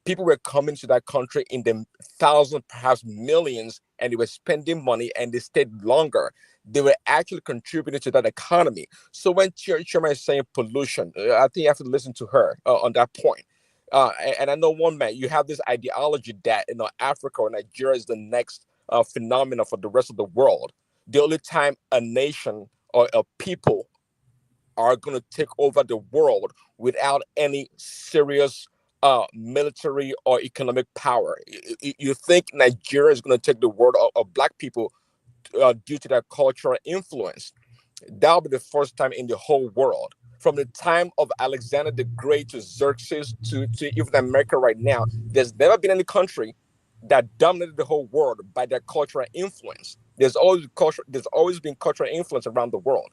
People were coming to that country in the thousands, perhaps millions, and they were spending money and they stayed longer. They were actually contributing to that economy. So when Chima is saying pollution, I think you have to listen to her on that point. And I know, one man, you have this ideology that, you know, Africa or Nigeria is the next phenomenon for the rest of the world. The only time a nation or a people are going to take over the world without any serious military or economic power. You think Nigeria is going to take the world of Black people due to their cultural influence? That'll be the first time in the whole world. From the time of Alexander the Great to Xerxes to even America right now, there's never been any country that dominated the whole world by their cultural influence. There's always been cultural influence around the world,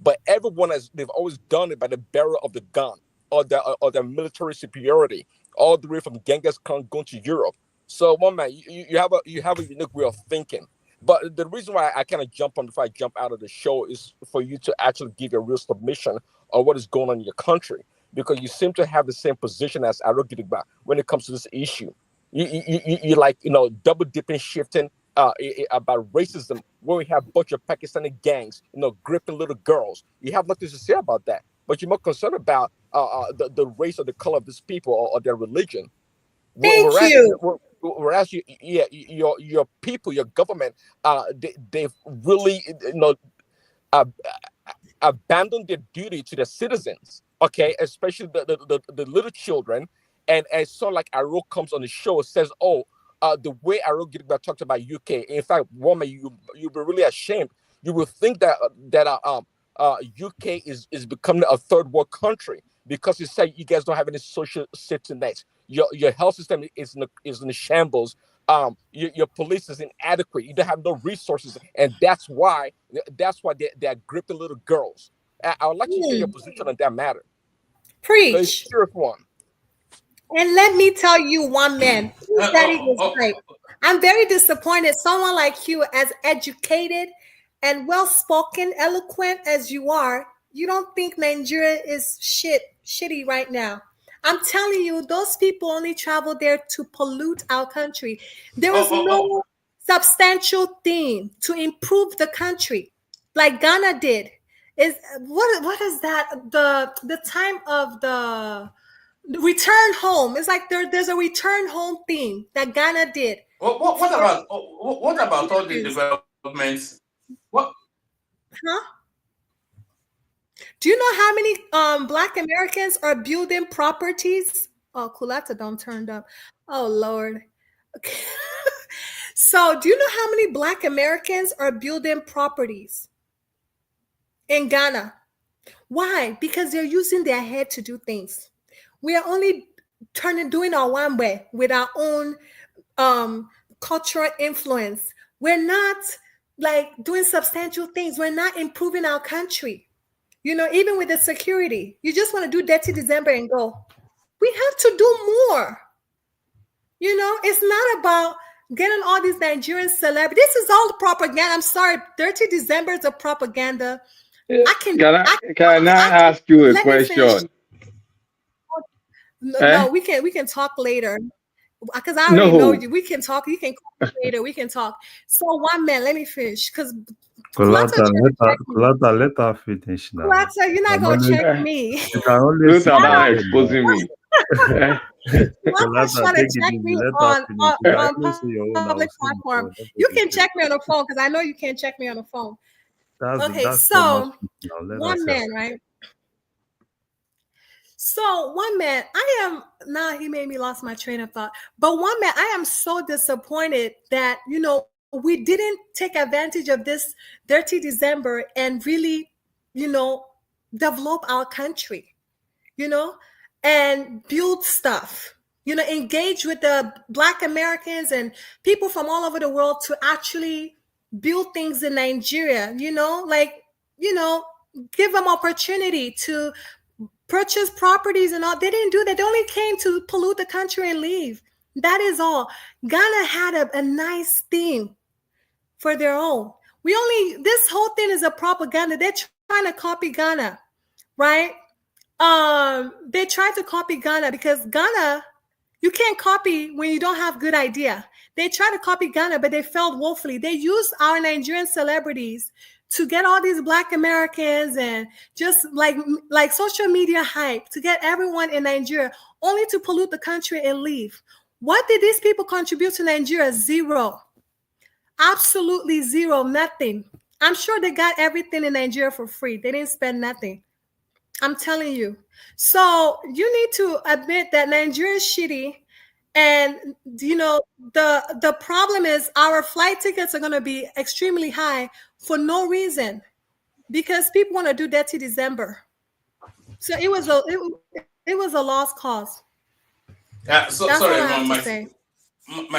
but they've always done it by the barrel of the gun or their military superiority, all the way from Genghis Khan going to Europe. So, one man, you have a unique way of thinking. But the reason why I kind of jump on before I jump out of the show is for you to actually give a real submission on what is going on in your country. because you seem to have the same position as Arogidigba when it comes to this issue. You like, double dipping, shifting about racism, where we have a bunch of Pakistani gangs, gripping little girls. You have nothing to say about that, but you're more concerned about the race or the color of these people, or their religion. Thank you. Whereas your people, your government, they've really abandoned their duty to their citizens. Okay, especially the little children. And so like Aro comes on the show, says, "Oh, the way Aro Gidigba talked about UK. In fact, woman, you'll be really ashamed. You will think that UK is becoming a third world country because you say you guys don't have any social safety nets. Your health system is in shambles. Your police is inadequate. You don't have no resources, and that's why they're gripping little girls." I would like to hear your position on that matter. Preach. Serious one. And let me tell you, one man, daddy was right. I'm very disappointed. Someone like you, as educated and well-spoken, eloquent as you are, you don't think Nigeria is shitty right now. I'm telling you, those people only travel there to pollute our country. There is no substantial thing to improve the country like Ghana did. What is that? The time of the return home. It's like there's a return home theme that Ghana did. What about all the developments? What? Huh? Do you know how many Black Americans are building properties? Oh, Kulata don't turned up. Oh Lord. Okay. So do you know how many Black Americans are building properties in Ghana? Why? Because they're using their head to do things. We are only doing our one way with our own cultural influence. We're not like doing substantial things. We're not improving our country. Even with the security, you just want to do Dirty December and go. We have to do more. It's not about getting all these Nigerian celebrities. This is all the propaganda. I'm sorry, Dirty December is a propaganda. Can I ask you a question? No, we can talk later because I already know you. We can talk. You can call later. We can talk. So one man, let me finish because Kulata, let her finish now. Kulata, you're not gonna check me. You can only Kulata exposing me. Kulata's trying to check me on public platform. You can check me on the phone because I know you can't check me on the phone. That's so one man, right? So one man, he made me lost my train of thought. But one man, I am so disappointed that, we didn't take advantage of this Dirty December and really, develop our country, and build stuff, engage with the Black Americans and people from all over the world to actually build things in Nigeria, give them opportunity to purchase properties and all. They didn't do that. They only came to pollute the country and leave. That is all. Ghana had a nice theme for their own. This whole thing is a propaganda. They're trying to copy Ghana, right? They tried to copy Ghana because Ghana, you can't copy when you don't have good idea. They tried to copy Ghana, but they failed woefully. They used our Nigerian celebrities to get all these Black Americans and just like social media hype to get everyone in Nigeria, only to pollute the country and leave. What did these people contribute to Nigeria? Zero. Absolutely zero, nothing. I'm sure they got everything in Nigeria for free. They didn't spend nothing. I'm telling you. So you need to admit that Nigeria is shitty. And, the problem is our flight tickets are going to be extremely high for no reason because people want to do Dirty December. So it was a lost cause. My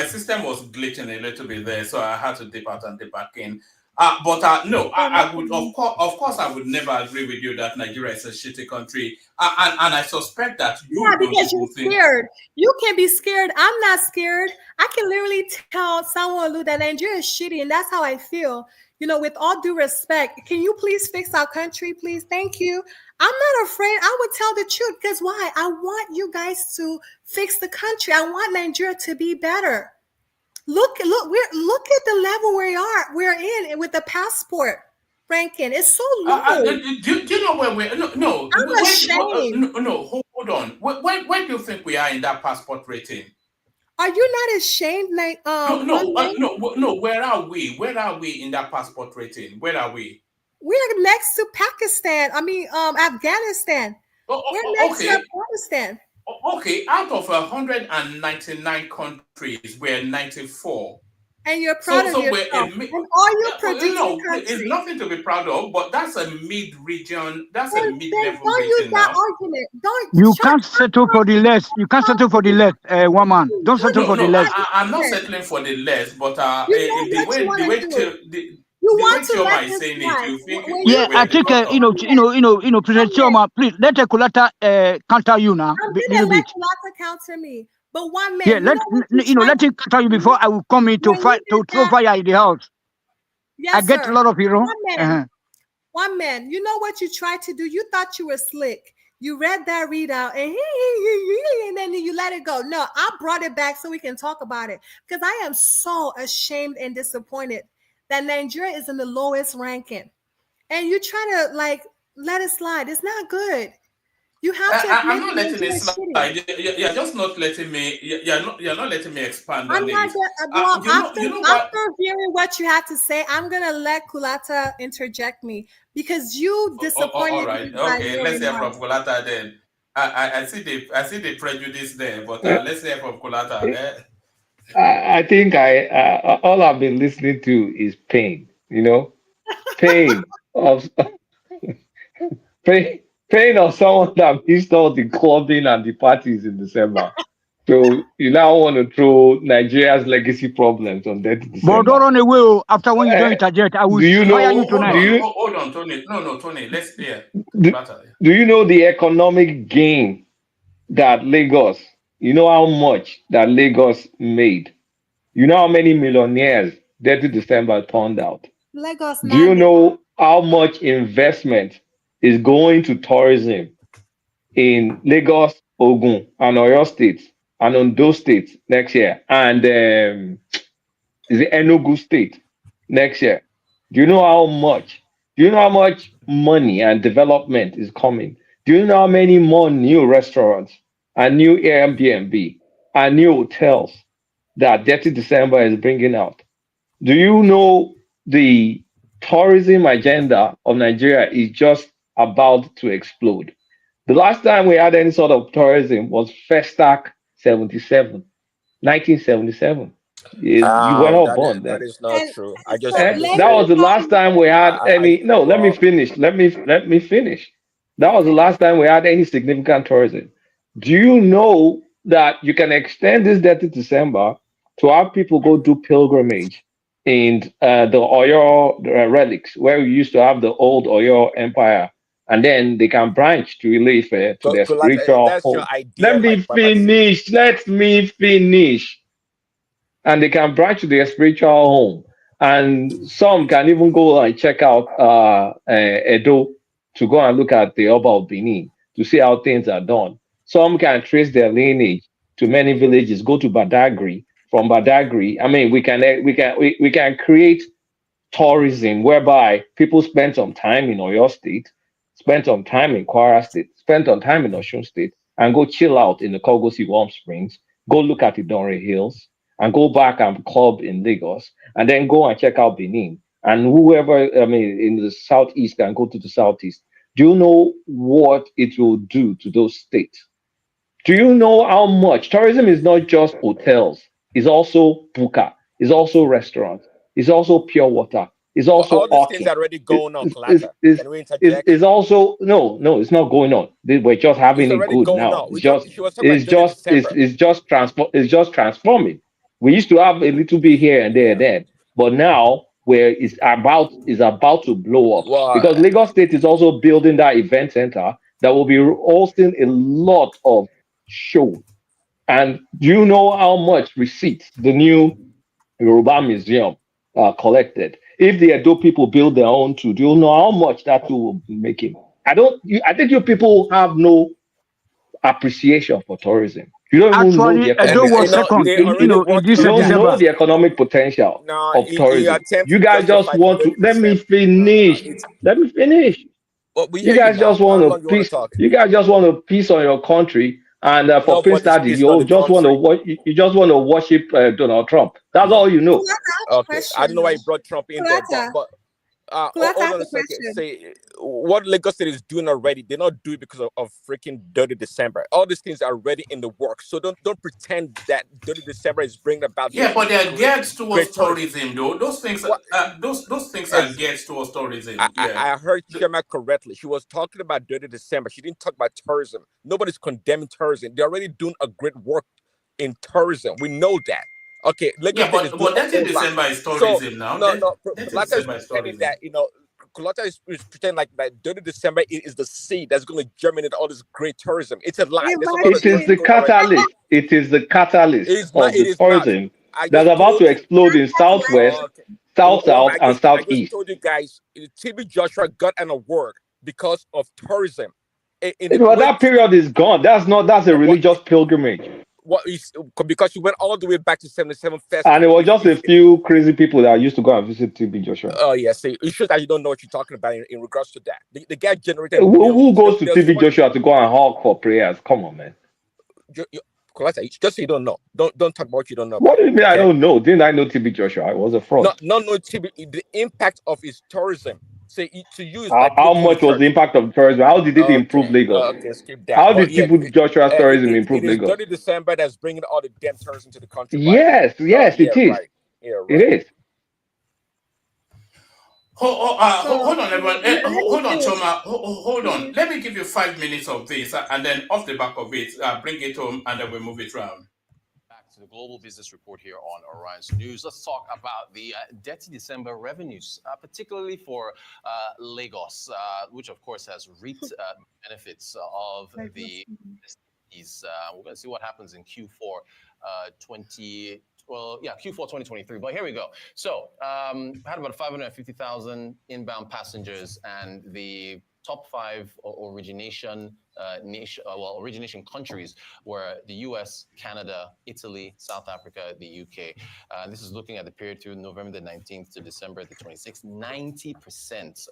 system was glitching a little bit there, so I had to dip out and dip back in. No, I would of course I would never agree with you that Nigeria is a shitty country, and I suspect that you don't because you're think. scared. You can be scared. I'm not scared. I can literally tell someone that Nigeria is shitty, and that's how I feel. With all due respect, can you please fix our country, please? Thank you. I'm not afraid. I would tell the truth because why? I want you guys to fix the country. I want Nigeria to be better. Look at the level we're in with the passport ranking. It's so low. Do you know where we're? No. I'm ashamed. No, hold on. Where do you think we are in that passport rating? Are you not ashamed? No. Where are we? Where are we in that passport rating? Where are we? We're next to Pakistan. Afghanistan. We're next to Afghanistan. Okay, out of 199 countries, we're 94. And you're proud of yourself. And are you producing countries? It's nothing to be proud of, but that's a mid-region. That's a mid-level don't use that argument. You can't settle for the less. You can't settle for the less, woman. Don't settle for the less. I'm not settling for the less, but the way Chioma is saying it, you think? Yeah, I think President Chioma, please let Kulata counter you now. I'm gonna let Kulata counter me. But one man, yeah, let him counter you before I will come in to throw fire in the house. Yes, I get sir. a lot of heroes. One man, you know what you tried to do? You thought you were slick. You read that readout and then you let it go. No, I brought it back so we can talk about it because I am so ashamed and disappointed that Nigeria is in the lowest ranking. And you try to let it slide. It's not good. You have to. I'm not letting it slide. You're just not letting me. You're not letting me expand on it. After hearing what you had to say, I'm gonna let Kulata interject me because you disappointed. All right. Okay. Let's hear from Kulata then. I see the prejudice there, but let's hear from Kulata. I think all I've been listening to is pain. Pain of pain of someone that missed all the clubbing and the parties in December. So you now want to throw Nigeria's legacy problems on that December. But don't run away after when you don't interject. I will fire you tonight. Hold on, Tony. No, Tony. Let's hear. Do you know the economic gain that Lagos? You know how much that Lagos made? You know how many millionaires 30 December turned out? Lagos. Do you know how much investment is going to tourism in Lagos, Ogun, and Oyo states, and Ondo states next year, and the Enugu state next year? Do you know how much? Do you know how much money and development is coming? Do you know how many more new restaurants and new Airbnb and new hotels that 30 December is bringing out? Do you know the tourism agenda of Nigeria is just about to explode? The last time we had any sort of tourism was Festac 1977. You were not born then. That is not true. I just that was the last time we had any. No, let me finish. Let me finish. That was the last time we had any significant tourism. Do you know that you can extend this 30 December to have people go do pilgrimage in the Oyo relics, where we used to have the old Oyo Empire, and then they can branch to Ile-Ife to their spiritual home. Let me finish. And they can branch to their spiritual home, and some can even go and check out Edo to go and look at the Oba of Benin to see how things are done. Some can trace their lineage to many villages, go to Badagry. From Badagry, I mean, we can create tourism whereby people spend some time in Oyo State, spend some time in Kwara State, spend some time in Osun State, and go chill out in the Kogosi Warm Springs, go look at the Donre Hills, and go back and club in Lagos, and then go and check out Benin. And whoever, in the southeast can go to the southeast. Do you know what it will do to those states? Do you know how much? Tourism is not just hotels. It's also buka. It's also restaurants. It's also pure water. It's also all these things are already going on. Can we interject? It's also no, it's not going on. We're just having it good now. It's just transforming. We used to have a little bit here and there then, but now where is about to blow up, Well, because Lagos State is also building that event center that will be hosting a lot of shows. And do you know how much receipts the new Yoruba Museum collected? If the Edo people build their own too, do you know how much that too will be making? I think you people have no appreciation for tourism. You don't even know the Actually, Edo economic was second they in already in worked this you on don't that. know December. the economic potential No, of you tourism. attempt You to guys just justify want to dirty let me December. No, finish. it's. Let me finish. Well, we You hear you guys now. just want How to long you want to peace. talk? You guys just want to peace on your country, and for peace Nobody's study, pissed on you the just want to country. you just want to worship Donald Trump. That's No. all you know. Okay, I don't know why you brought Trump in there, Kulata, but Kulata, hold ask on a a second. question. Say what Lagos State is doing already. They're not doing it because of freaking Dirty December. All these things are already in the works. So don't pretend that Dirty December is bringing about Yeah, this but they're great geared towards tourism. tourism, though. Those things, What? those things are geared towards tourism. Yeah. I heard Chema correctly. She was talking about Dirty December. She didn't talk about tourism. Nobody's condemning tourism. They're already doing a great work in tourism. We know that. Okay, Lagos Yeah, State is doing but a Dirty whole lot. December is So tourism now. no, Dirty Kulata is December is pretending tourism. that Kulata is pretending that Dirty December is the seed that's going to germinate all this great tourism. It's a lie. There's a lot of It is tourism the going already. catalyst. It is the catalyst of It the is not. tourism I that's just about to told you. explode in Southwest, Okay. South South, and I just Southeast. told you guys, TB Joshua got an award because of tourism. In the Well, great that period is gone. That's a religious pilgrimage. what is because you went all the way back to 77 And it festival. was just a few crazy people that used to go and visit TB Joshua. Oh yeah, see, it shows that you don't know what you're talking about in regards to that. The guy generated Who millions. goes to TB Joshua to go and hawk for prayers? Come on, man. Just so you don't know. Don't talk about what you don't know. What do you mean? Okay? I don't know. Didn't I know TB Joshua? I was a fraud. No, TB. The impact of his tourism. Say to use like How building a much was church. the impact of tourism? How did it improve Lagos? Okay, skip that. How But did yeah, TB Joshua's tourism improve it is Lagos? Dirty December that's bringing all the damn tourism to the country, right? Yes, it is. Right. Yeah, right. It is. Hold on, everyone. Hold on, finish. Choma. Hold on. Let me give you 5 minutes of this, and then off the back of it, bring it home, and then we move it around. Back to the Global Business Report here on Orion News. Let's talk about the Dirty December revenues, particularly for Lagos, which of course has reaped benefits of the. We're going to see what happens in Q4 Q4 2023. But here we go. So had about 550,000 inbound passengers, and the top 5 origination countries were the US, Canada, Italy, South Africa, the UK. This is looking at the period through November the 19th to December the 26th. 90%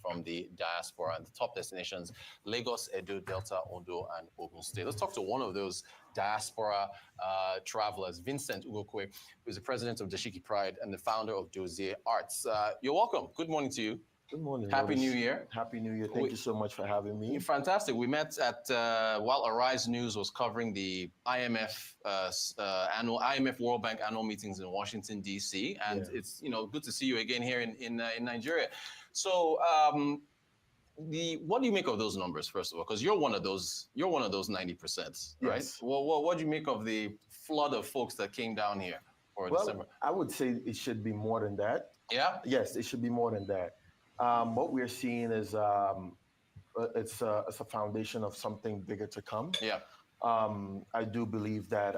from the diaspora, and the top destinations: Lagos, Edo, Delta, Ondo, and Ogun State. Let's talk to one of those diaspora travelers, Vincent Ugokwe, who is the president of Dashiki Pride and the founder of Dozier Arts. You're welcome. Good morning to you. Good morning. Happy New Year. Happy New Year. Thank you so much for having me. Fantastic. We met at while Arise News was covering the IMF World Bank annual meetings in Washington D.C. and it's good to see you again here in Nigeria. So what do you make of those numbers, first of all? Because you're one of those 90%, right? Yes. Well, what do you make of the flood of folks that came down here for December? I would say it should be more than that. Yeah. Yes, it should be more than that. What we're seeing is it's a foundation of something bigger to come. Yeah. I do believe that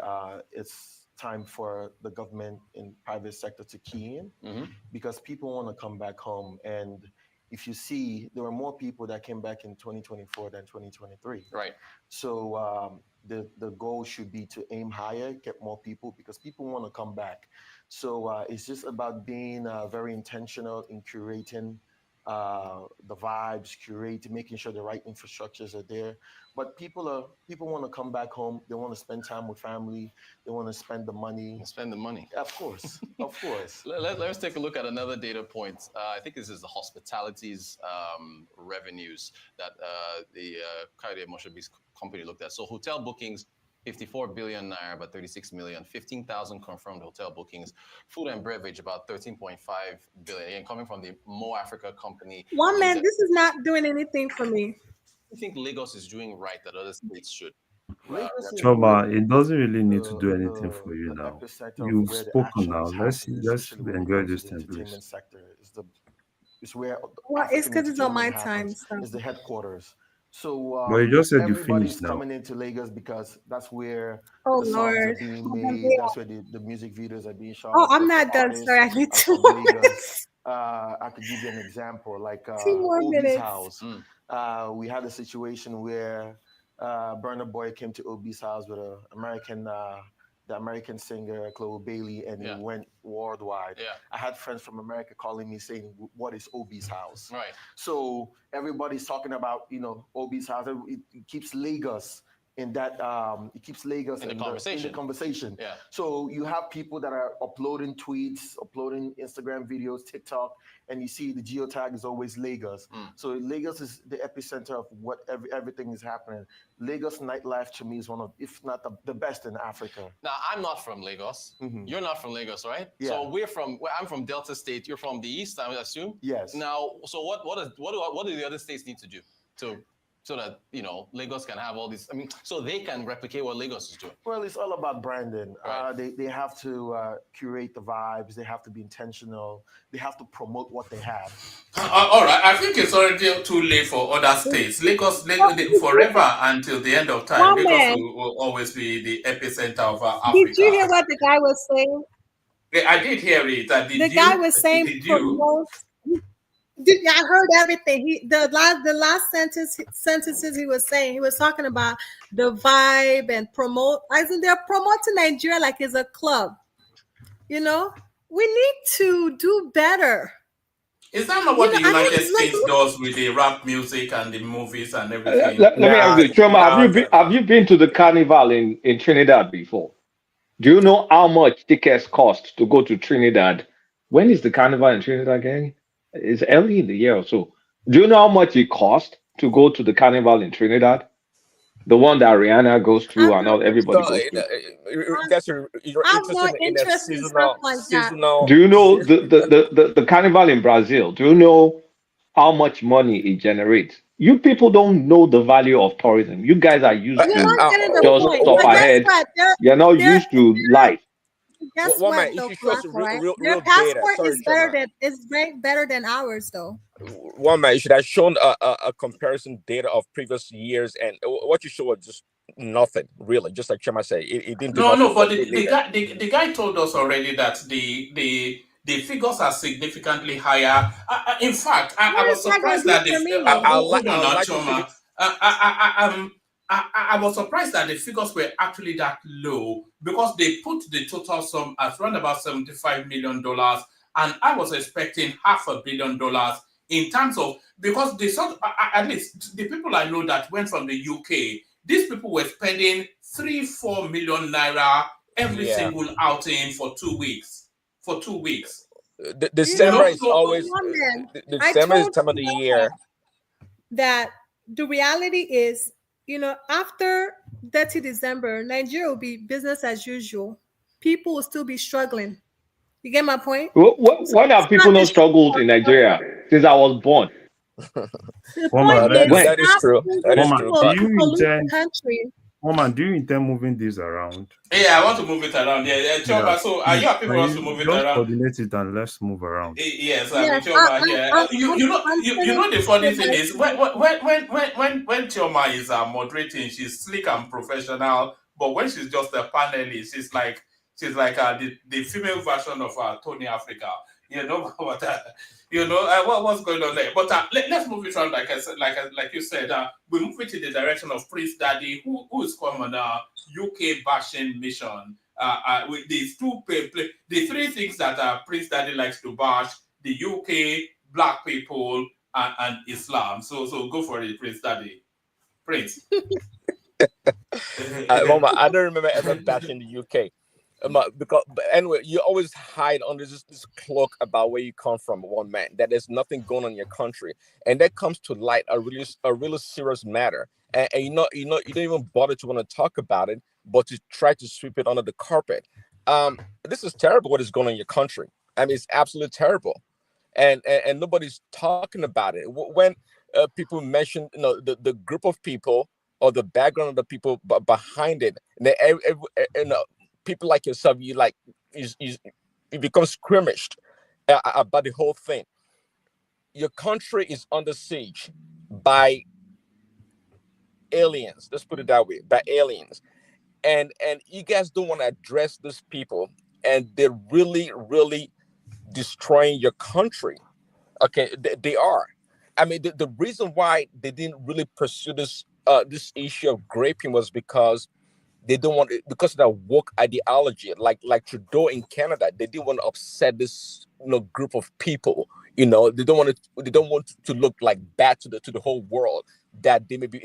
it's time for the government and private sector to key in, because people want to come back home. And if you see, there were more people that came back in 2024 than 2023. Right. So the goal should be to aim higher, get more people, because people want to come back. So it's just about being very intentional in curating the vibes, making sure the right infrastructures are there. But people want to come back home. They want to spend time with family. They want to spend the money. Of course, of course. Let's take a look at another data point. I think this is the hospitality's revenues that the Kaide Moshabi's company looked at. So hotel bookings, 54 billion naira, about 36 million, 15,000 confirmed hotel bookings. Food and beverage, about 13.5 billion. Again, coming from the Mo Africa company. One man, this is not doing anything for me. I think Lagos is doing right that other states should. Lagos is Choma, it doesn't really need to the do anything for you the now. epicenter of You've where the spoken action now. is Let's happening, let's especially when it enjoy comes to this the thing, please. entertainment sector. It's where Well, it's African because it's on my entertainment time. happens. So. It's the headquarters. So But you just said you everybody's finished now. coming into Lagos because that's where Oh the songs are Lord. being Hold on, made. yeah. That's where the music videos are being Oh, shot. I'm The not done, sir. artists I need are 2 from more Lagos. minutes. I could give you an example, like 2 more Obi's minutes. house. We had a situation where Burna Boy came to Obi's house with the American singer Chloe Bailey, and it went worldwide. I had friends from America calling me saying, "What is Obi's house?" Right. So everybody's talking about Obi's house. It keeps Lagos in that it keeps Lagos In the conversation. in the conversation. Yeah. So you have people that are uploading tweets, uploading Instagram videos, TikTok, and you see the geotag is always Lagos. So Lagos is the epicenter of what everything is happening. Lagos nightlife to me is one of, if not the best in Africa. Now, I'm not from Lagos. You're not from Lagos, right? Yeah. So I'm from Delta State. You're from the East, I would assume? Yes. Now, so what do the other states need to do so that, Lagos can have all these, so they can replicate what Lagos is doing? Well, it's all about branding. They have to curate the vibes. They have to be intentional. They have to promote what they have. All right, I think it's already too late for other states. Lagos forever until the end of time. One Lagos man. will always be the epicenter of Africa. Did you hear what the guy was saying? Yeah, I did hear it. The guy was saying promote. I heard everything. The last sentences he was saying. He was talking about the vibe and promote. I think they're promoting Nigeria like it's a club. We need to do better. Is that not what the United States does with the rap music and the movies and everything? Let me ask you, Choma, have you been to the carnival in Trinidad before? Do you know how much tickets cost to go to Trinidad? When is the carnival in Trinidad again? It's early in the year or so. Do you know how much it costs to go to the carnival in Trinidad? The one that Rihanna goes through and all everybody goes through. That's you're interested in a seasonal. Do you know the carnival in Brazil? Do you know how much money it generates? You people don't know the value of tourism. You guys are used to just stop ahead. You're not used to life. Guess One what, man, though, you show us real their data. passport Sorry, is ranked better than ours, though. One man, you should have shown a comparison data of previous years, and what you showed was just nothing, really. Just like Chema said, it didn't do nothing. No, but the guy told us already that the figures are significantly higher. In fact, I was surprised that hold on, Choma. I was surprised that the figures were actually that low because they put the total sum at around about $75 million, and I was expecting $500 million in terms of, because at least the people I know that went from the UK, these people were spending 3-4 million naira every single outing for 2 weeks. December is always December is the time of the year that the reality is, after 30 December, Nigeria will be business as usual. People will still be struggling. You get my point? When have people not struggled in Nigeria since I was born? That is true. That is true. Mama, do you intend moving this around? Yeah, I want to move it around. Choma, so are you happy for us to move it around? Coordinate it and let's move around. Yes, Choma. Yeah, you know the funny thing is when Choma is moderating, she's slick and professional. But when she's just a panelist, she's like the female version of Tony Africa. What's going on there. But let's move it around, like I said, like you said. We move it in the direction of Prince Daddy, who is come on a UK bashing mission. With these the three things that Prince Daddy likes to bash: the UK, black people, and Islam. So go for it, Prince Daddy. Prince. Mama, I don't remember ever bashing the UK. But anyway, you always hide under this cloak about where you come from, one man. That there's nothing going on in your country, and that comes to light a really serious matter. And you don't even bother to want to talk about it, but you try to sweep it under the carpet. This is terrible. What is going on in your country? I mean, it's absolutely terrible, and nobody's talking about it. When people mention, the group of people or the background of the people behind it. And people like yourself, you become squirmished about the whole thing. Your country is under siege by aliens. Let's put it that way, by aliens, and you guys don't want to address these people, and they're really, really destroying your country. Okay, they are. I mean, the reason why they didn't really pursue this issue of graping was because they don't want it, because of that woke ideology, like Trudeau in Canada. They didn't want to upset this group of people. They don't want to look like bad to the whole world, that they may be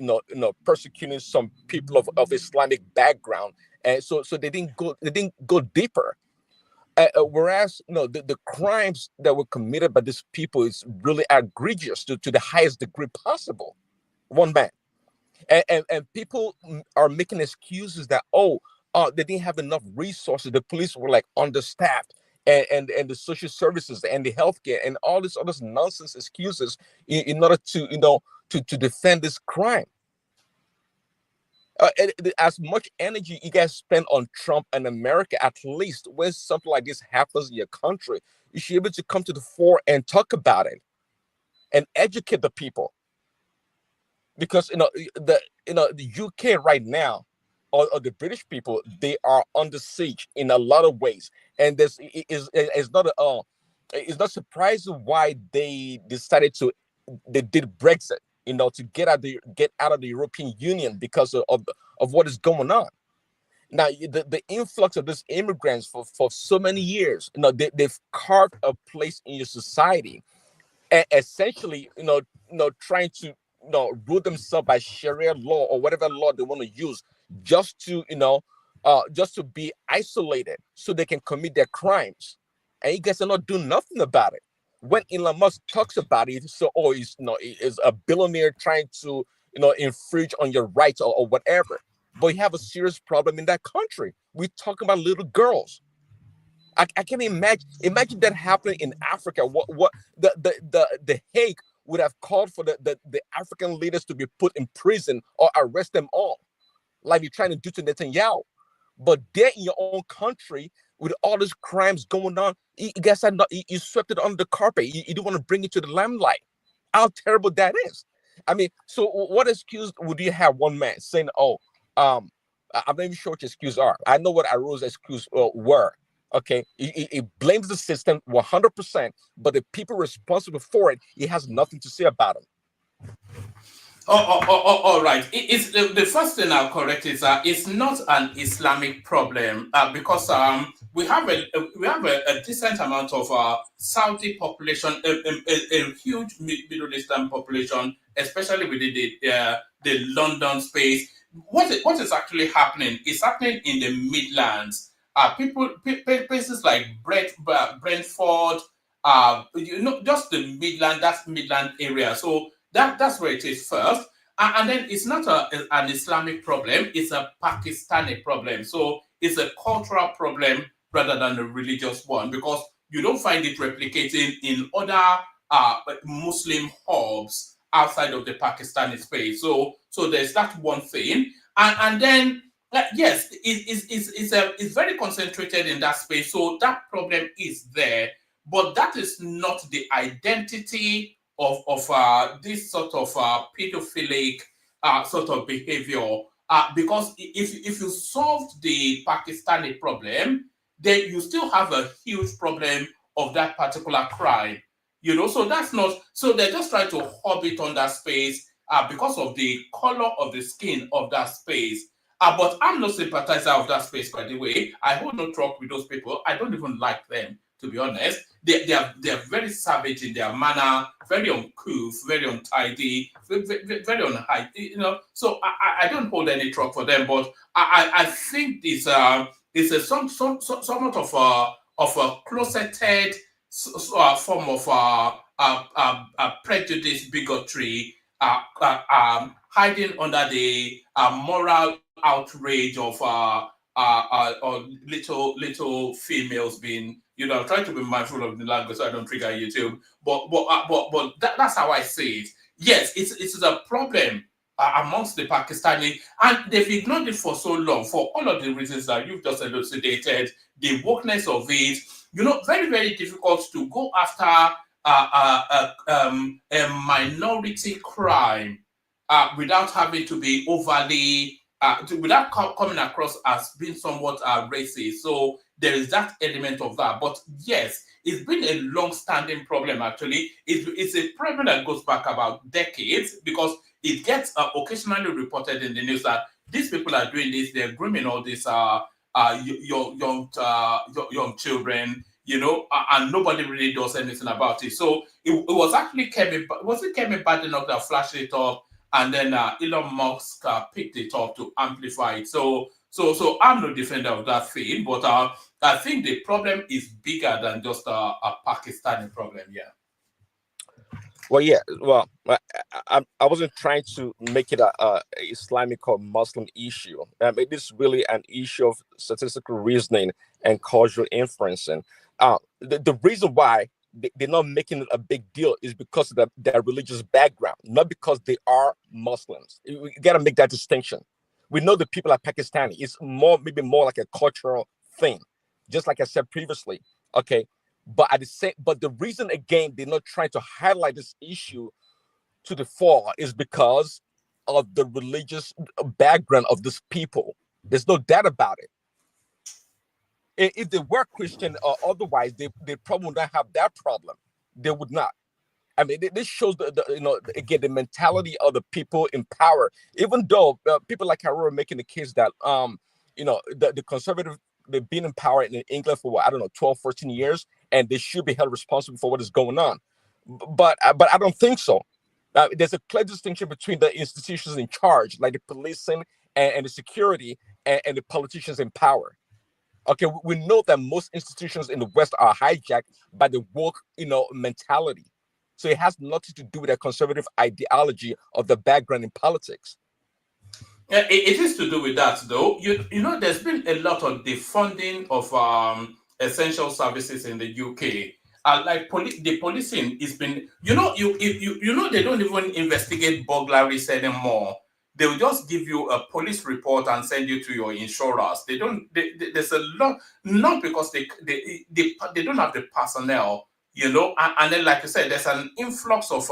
persecuting some people of Islamic background, and so they didn't go deeper. Whereas the crimes that were committed by these people is really egregious to the highest degree possible. One man. And people are making excuses that they didn't have enough resources. The police were like understaffed, and the social services and the healthcare and all this other nonsense excuses in order to defend this crime. As much energy you guys spend on Trump and America, at least when something like this happens in your country, you should be able to come to the fore and talk about it and educate the people. Because the UK right now, or the British people, they are under siege in a lot of ways, and it's not surprising why they decided they did Brexit, to get out of the European Union because of what is going on. Now, the influx of these immigrants for so many years, they've carved a place in your society, and essentially, trying to rule themselves by Sharia law or whatever law they want to use, just to be isolated so they can commit their crimes. And you guys are not doing nothing about it. When Elon Musk talks about it, so is a billionaire trying to infringe on your rights or whatever. But you have a serious problem in that country. We're talking about little girls. I can't imagine that happening in Africa. What the Hague would have called for the African leaders to be put in prison or arrest them all, like you're trying to do to Netanyahu. But there in your own country, with all these crimes going on, you guys are not, you swept it under the carpet. You don't want to bring it to the limelight. How terrible that is. I mean, so what excuse would you have one man saying, I'm not even sure what excuses are. I know what Aro's excuses were. Okay, he blames the system 100%, but the people responsible for it, he has nothing to say about them. All right. It's the first thing I'll correct is it's not an Islamic problem because we have a decent amount of Saudi population, a huge Middle Eastern population, especially within the London space. What is actually happening? It's happening in the Midlands. Places like Brentford, just the Midland, that's Midland area. So that's where it is first. And then it's not an Islamic problem, it's a Pakistani problem. So it's a cultural problem rather than a religious one, because you don't find it replicating in other Muslim hubs outside of the Pakistani space. So there's that one thing. And then yes, it's very concentrated in that space. So that problem is there, but that is not the identity of this sort of pedophilic sort of behavior. Because if you solve the Pakistani problem, then you still have a huge problem of that particular crime. So that's not. So they're just trying to hub it on that space because of the color of the skin of that space. But I'm no sympathizer of that space, by the way. I hold no truck with those people. I don't even like them, to be honest. They are very savage in their manner, very uncouth, very untidy, very unhygienic. So I don't hold any truck for them. But I think it's somewhat of a closeted form of prejudice, bigotry, hiding under the moral outrage of little females being, I'm trying to be mindful of the language so I don't trigger YouTube, but that's how I see it. Yes, it's a problem amongst the Pakistani, and they've ignored it for so long for all of the reasons that you've just elucidated, the wokeness of it. Very, very difficult to go after a minority crime without having to be overly, without coming across as being somewhat racist. So there is that element of that. But yes, it's been a long-standing problem, actually. It's a problem that goes back about decades, because it gets occasionally reported in the news that these people are doing this, they're grooming all these young children, and nobody really does anything about it. So it was actually Kevin Badenoch that flashed it up, and then Elon Musk picked it up to amplify it. So I'm no defender of that thing, but I think the problem is bigger than just a Pakistani problem. Yeah. Well, yeah. Well, I wasn't trying to make it a Islamic or Muslim issue. It is really an issue of statistical reasoning and cultural inferencing. The reason why they're not making it a big deal is because of their religious background, not because they are Muslims. We got to make that distinction. We know the people are Pakistani. It's maybe more like a cultural thing, just like I said previously. Okay. But the reason again they're not trying to highlight this issue to the fore is because of the religious background of these people. There's no doubt about it. If they were Christian or otherwise, they probably would not have that problem. They would not. I mean, this shows again the mentality of the people in power. Even though people like Harrow are making the case that the conservative, they've been in power in England for 12, 14 years, and they should be held responsible for what is going on. But I don't think so. There's a clear distinction between the institutions in charge, like the policing and the security, and the politicians in power. Okay, we know that most institutions in the West are hijacked by the woke, mentality. So it has nothing to do with a conservative ideology of the background in politics. Yeah, it is to do with that, though. There's been a lot of defunding of essential services in the UK. Like the policing has been, they don't even investigate burglaries anymore. They will just give you a police report and send you to your insurers. They don't. There's a lot, not because they don't have the personnel, and then, like I said, there's an influx of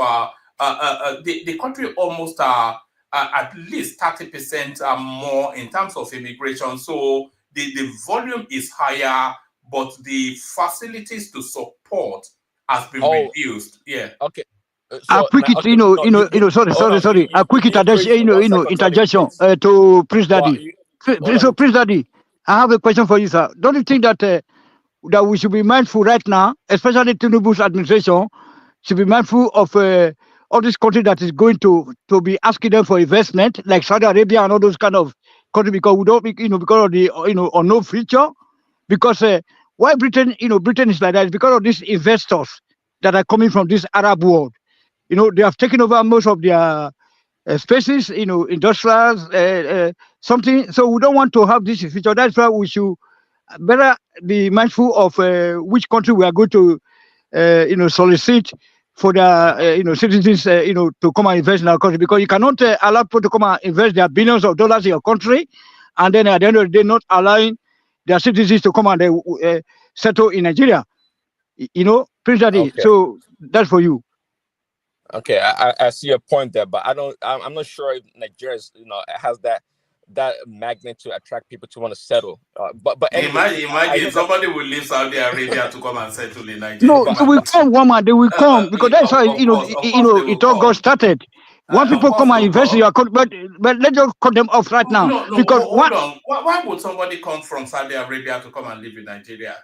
the country almost at least 30% more in terms of immigration. So the volume is higher, but the facilities to support has been reduced. Yeah. Okay. A quick, sorry. A quick interjection to Prince Daddy. So Prince Daddy, I have a question for you, sir. Don't you think that that we should be mindful right now, especially Tinubu's administration, should be mindful of all this country that is going to be asking them for investment, like Saudi Arabia and all those kind of countries, because we don't, because of the unknown future. Because why Britain is like that is because of these investors that are coming from this Arab world. They have taken over most of their spaces, industrials, something. So we don't want to have this future. That's why we should better be mindful of which country we are going to, solicit for the, citizens, to come and invest in our country. Because you cannot allow people to come and invest their billions of dollars in your country, and then at the end of the day, not allowing their citizens to come and settle in Nigeria. Prince Daddy. Okay. So that's for you. Okay, I see your point there, but I'm not sure if Nigeria has that magnet to attract people to want to settle. But anyway, imagine somebody will leave Saudi Arabia to come and settle in Nigeria. No, they will come, woman. They will come because that's how it all got started. When people come and invest in your country, but let's just cut them off right now. No, because hold on. Why would somebody come from Saudi Arabia to come and live in Nigeria?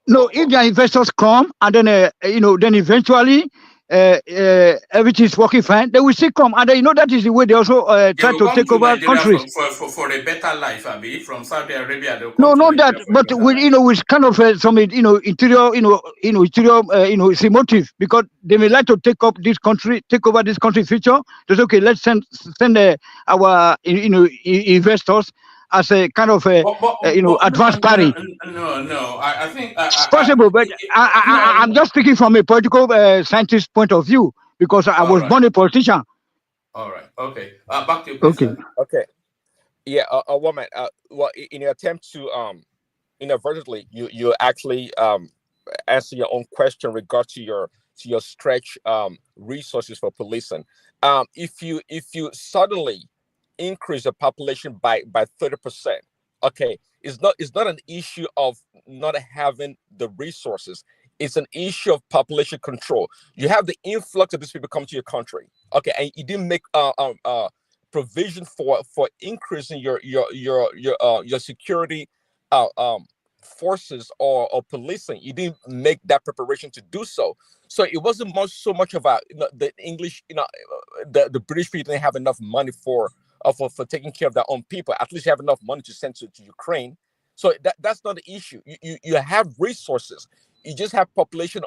No, if their investors come and then then eventually everything is working fine, they will still come, and that is the way they also try to take over countries for a better life. From Saudi Arabia, no, not that, but with kind of some interior motive, because they may like to take over this country future. They say, okay, let's send our investors as a kind of advanced party. No, I think it's possible, but I'm just speaking from a political scientist point of view, because I was born a politician. All right. Okay. Back to you, please. Okay. Okay. Yeah, a woman. Well, in your attempt to inadvertently, you actually answer your own question regard to your stretch resources for policing. If you suddenly increase the population by 30%, okay, it's not an issue of not having the resources. It's an issue of population control. You have the influx of these people come to your country, okay, and you didn't make provision for increasing your security uh, um forces or policing. You didn't make that preparation to do so. So it wasn't so much of the English, the British people didn't have enough money for taking care of their own people. At least you have enough money to send to Ukraine. So that's not the issue. You have resources. You just have population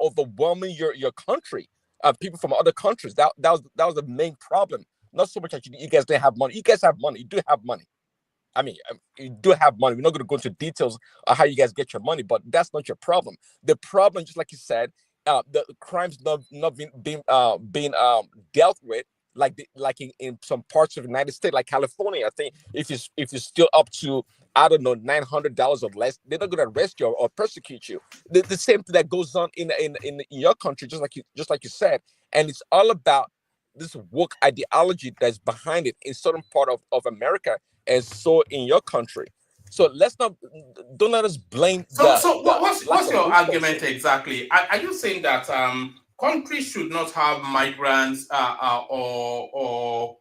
overwhelming your country. People from other countries. That was the main problem. Not so much that you guys didn't have money. You guys have money. You do have money. I mean, you do have money. We're not going to go into details of how you guys get your money, but that's not your problem. The problem, just like you said, the crimes not being dealt with, like in some parts of the United States, like California. I think if you're still up to, I don't know, $900 or less, they're not going to arrest you or persecute you. The same thing that goes on in your country, just like you said, and it's all about this woke ideology that's behind it in certain part of America, and so in your country. So don't let us blame What's your resources. argument exactly? Are you saying that countries should not have migrants, or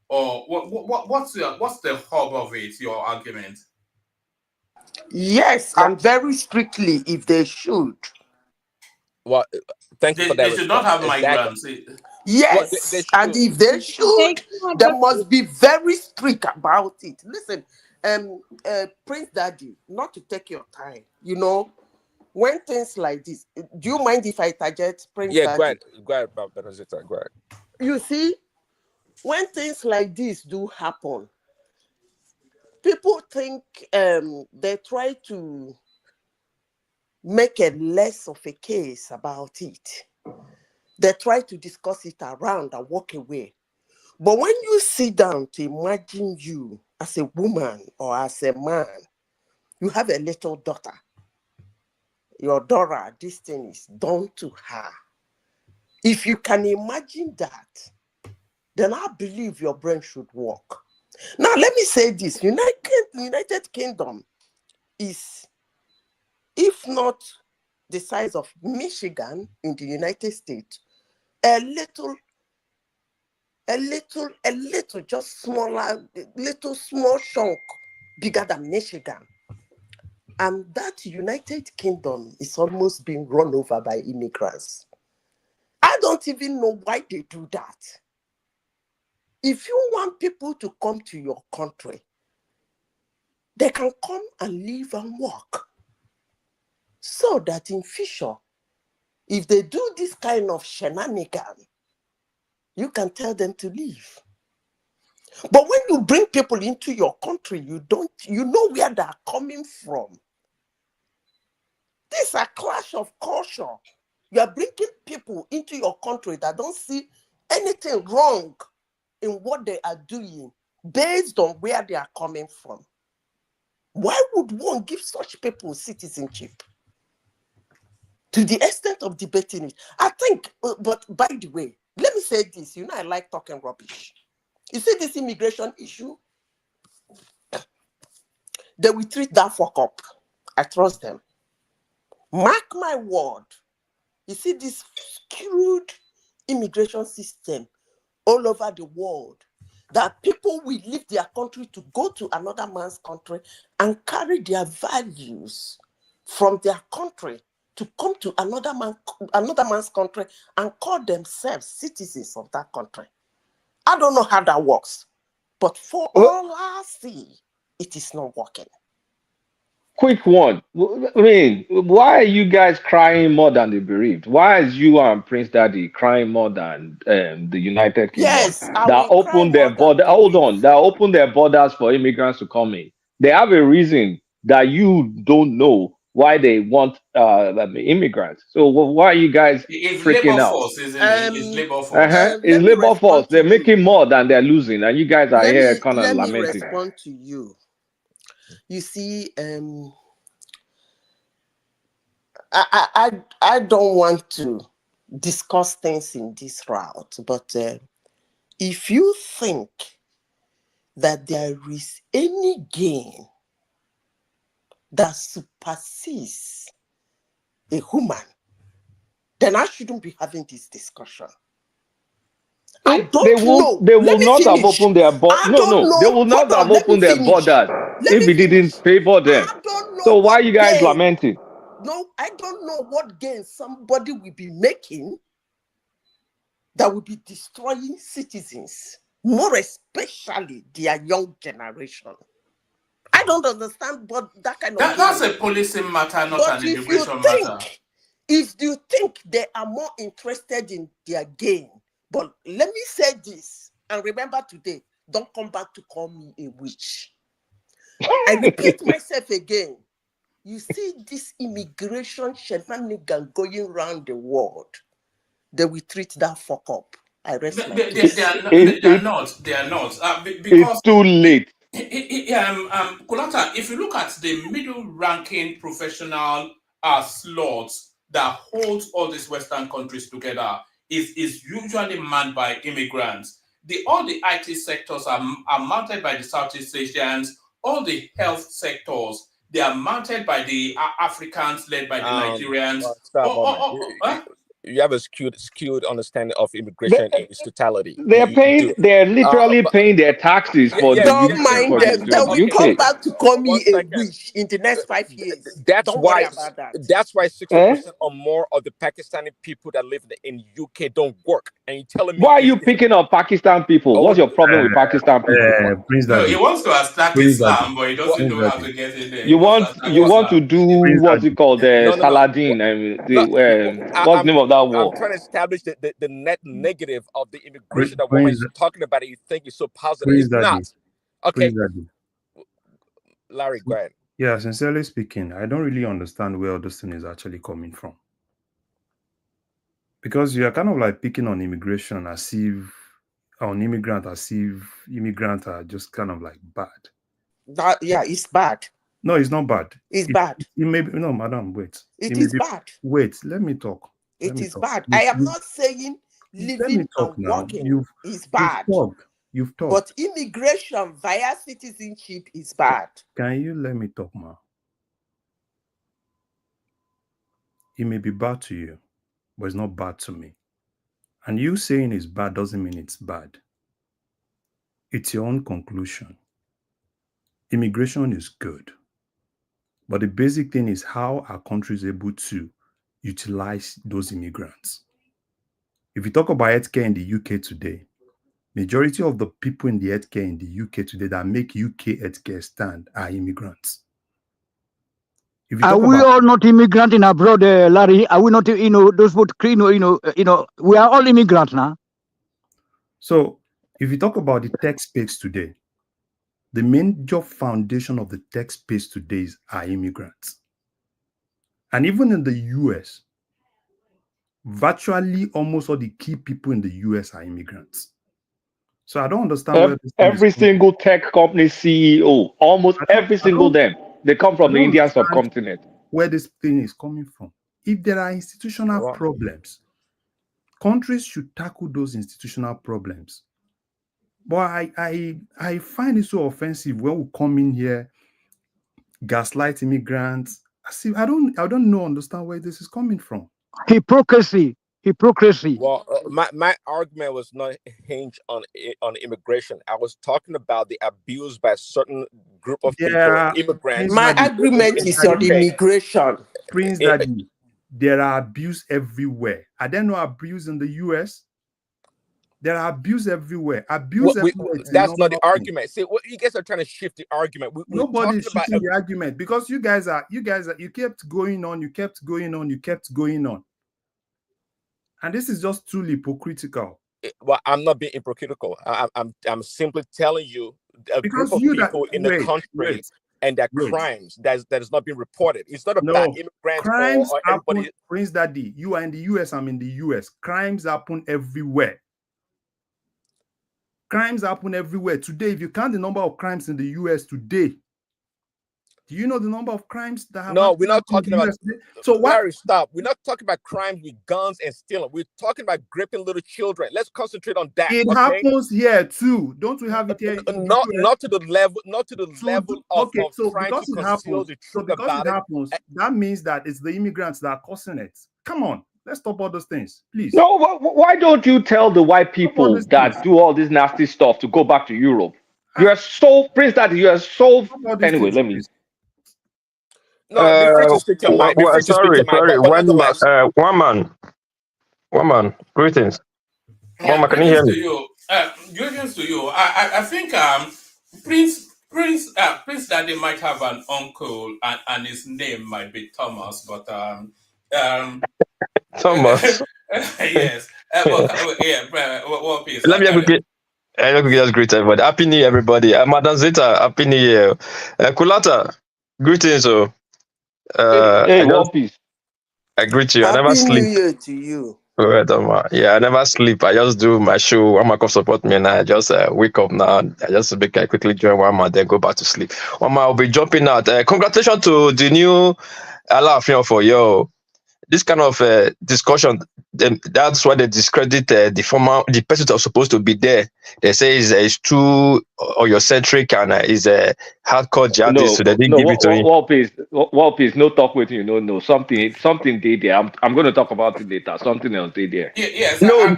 what's the hub of it? Your argument? Yes, and very strictly if they should. Well, thank you for that They should not have response. Exactly. migrants. Yes, They and if they should, they must be very strict about it. Listen, Prince Daddy, not to take your time, when things like this, do you mind if I target Prince Yeah, Daddy? go ahead, Benazita, go ahead. You see, when things like this do happen, people think they try to make a less of a case about it. They try to discuss it around and walk away. But when you sit down to imagine you as a woman or as a man, you have a little daughter. Your daughter, this thing is done to her. If you can imagine that, then I believe your brain should work. Now, let me say this. United Kingdom is, if not the size of Michigan in the United States, a little, just smaller, small chunk bigger than Michigan. And that United Kingdom is almost being run over by immigrants. I don't even know why they do that. If you want people to come to your country, they can come and live and work. So that in future, if they do this kind of shenanigan, you can tell them to leave. But when you bring people into your country, you know where they are coming from. This is a clash of culture. You are bringing people into your country that don't see anything wrong in what they are doing based on where they are coming from. Why would one give such people citizenship? To the extent of debating it. I think, but by the way, let me say this. I like talking rubbish. You see this immigration issue? They will treat that fuck up. I trust them. Mark my word. You see this skewed immigration system all over the world, that people will leave their country to go to another man's country and carry their values from their country to come to another man's country and call themselves citizens of that country. I don't know how that works, but for all I see, it is not working. Quick one. I mean, why are you guys crying more than the bereaved? Why is you and Prince Daddy crying more than the United Kingdom? Yes, that open their border. Hold on, that open their borders for immigrants to come in. They have a reason that you don't know why they want immigrants. So why are you guys It's freaking labor out? force, isn't it? It's labor force. It's Let me labor force. respond to They're you. making more than they're losing, and you guys are here kind of Let me lamenting. respond to you. You see, I don't want to discuss things in this route, but if you think that there is any gain that supersedes a human, then I shouldn't be having this discussion. I don't know. They Let will me not have finish. opened their I No, don't no, they know. will not Hold on. have Let me opened their finish. borders if we didn't favor them. I don't know So why what are you guys gain. lamenting? No, I don't know what gain somebody will be making that will be destroying citizens, more especially their young generation. I don't understand what that kind of That's gain. a policing matter, not But an immigration matter. if you think they are more interested in their gain, but let me say this, and remember today, don't come back to call me a witch. I repeat myself again. You see this immigration shenanigan going around the world, they will treat that fuck up. I rest my case. They are not. Because it's too late. Kulata, if you look at the middle-ranking professional slots that holds all these Western countries together, is usually manned by immigrants. All the IT sectors are mounted by the Southeast Asians. All the health sectors, they are mounted by the Africans, led by the Nigerians. Stop a moment. You have a skewed understanding of immigration in its totality. They're literally paying their taxes for the Don't mind them. They will come back to call me a witch in the next 5 years. That's don't why. worry about that. That's why 60% or more of the Pakistani people that live in UK don't work. And you're telling me why are you picking up Pakistan people? What's your problem with Pakistan people? Prince No, Daddy. he wants to attack Prince Islam, Daddy. but he doesn't Prince know how Daddy. to get in there. You want to do what's it called, Saladin and what's the name of that war? I'm trying to establish the net negative of the immigration that Prince, is talking about it. You think it's so positive? Prince It's Daddy. not. Okay, Prince Daddy. Larry, go ahead. Yeah, sincerely speaking, I don't really understand where this thing is actually coming from. Because you are kind of like picking on immigration as if immigrants are just kind of like bad. Yeah, it's bad. No, it's not bad. It's bad. It may be, no, madam, wait. It is bad. Wait, let me talk. It is bad. I am not saying living and working is bad. You've talked. But immigration via citizenship is bad. Can you let me talk, ma? It may be bad to you, but it's not bad to me. And you saying it's bad doesn't mean it's bad. It's your own conclusion. Immigration is good. But the basic thing is how our country is able to utilize those immigrants. If you talk about healthcare in the UK today, majority of the people in the healthcare in the UK today that make UK healthcare stand are immigrants. Are we all not immigrant in abroad, Larry? Are we not, those vote, we are all immigrants now. So if you talk about the tech space today, the major foundation of the tech space today are immigrants. And even in the US, virtually almost all the key people in the US are immigrants. So I don't understand where this every single tech company CEO, almost every single them, they come from the Indian subcontinent. Where this thing is coming from. If there are institutional problems, countries should tackle those institutional problems. But I find it so offensive when we come in here, gaslight immigrants. I don't understand where this is coming from. Hypocrisy. Well, my argument was not hinged on immigration. I was talking about the abuse by a certain group of people, immigrants. My agreement is on immigration. Prince Daddy, there are abuse everywhere. Are there no abuse in the US? There are abuse everywhere. That's not the argument. See, what you guys are trying to shift the argument. Nobody's shifting the argument because you kept going on. And this is just truly hypocritical. Well, I'm not being hypocritical. I'm simply telling you a group of people in the country and their crimes that is not being reported. It's not about immigrants crimes or everybody. Happen, Prince Daddy, you are in the US, I'm in the US. Crimes happen everywhere. Crimes happen everywhere. Today, if you count the number of crimes in the US today, do you know the number of crimes that have No, we're not talking about. So what? Larry, stop. We're not talking about crimes with guns and stealing. We're talking about gripping little children. Let's concentrate on that. It happens here too. Don't we have it here? Not to the level. Not to the level of so trying because to it conceal happens, the so truth because about it happens, that means that it's the immigrants that are causing it. Come on, let's stop all those things, please. No, why don't you tell the white people that do all this nasty stuff to go back to Europe? You are so, Prince Daddy, you are so. Anyway, let me. No, be free to speak your mind. Be free to speak your mind. But nonetheless, one man. Greetings. Yeah, Mama, can you hear me? Greetings to you. I think Prince Daddy might have an uncle and his name might be Thomas, but Thomas. yes. What piece? Let me just greet everybody. Happy New Year, everybody. Madam Zeta, Happy New Year. Kulata, greetings. Hey, One Piece. I greet you. I Happy never sleep. New Year to you. Yeah, I never sleep. I just do my show. One come support me, and I just wake up now. I just quickly join one, then go back to sleep. I'll be jumping out. Congratulations to the new Alafin for yo. This kind of discussion, that's why they discredit the person that was supposed to be there. They say is too Oyo-centric and is a hardcore jihadist, so they didn't give it to him. One Piece, no talk with you. No, something did there. I'm going to talk about it later. Something else did there. Yes. No,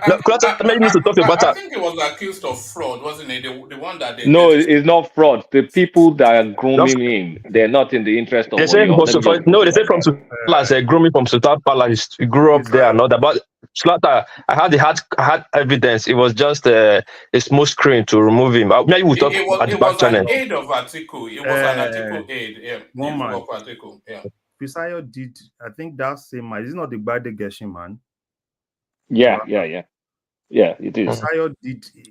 maybe need to talk about that. I think it was accused of fraud, wasn't it? The one that they. No, it's not fraud. The people that are grooming him, they're not in the interest of. They say they say from Palace, grooming from Sultan Palace. He grew up there and all that. But Slaughter, I had evidence. It was just a smooth screen to remove him. Maybe we'll talk at the back channel. It was an aid of article. It was an article aid. Yeah. One man. Article. Yeah. Fisayo did. I think that same man. Is not the Bade Geshin man. Yeah, it is.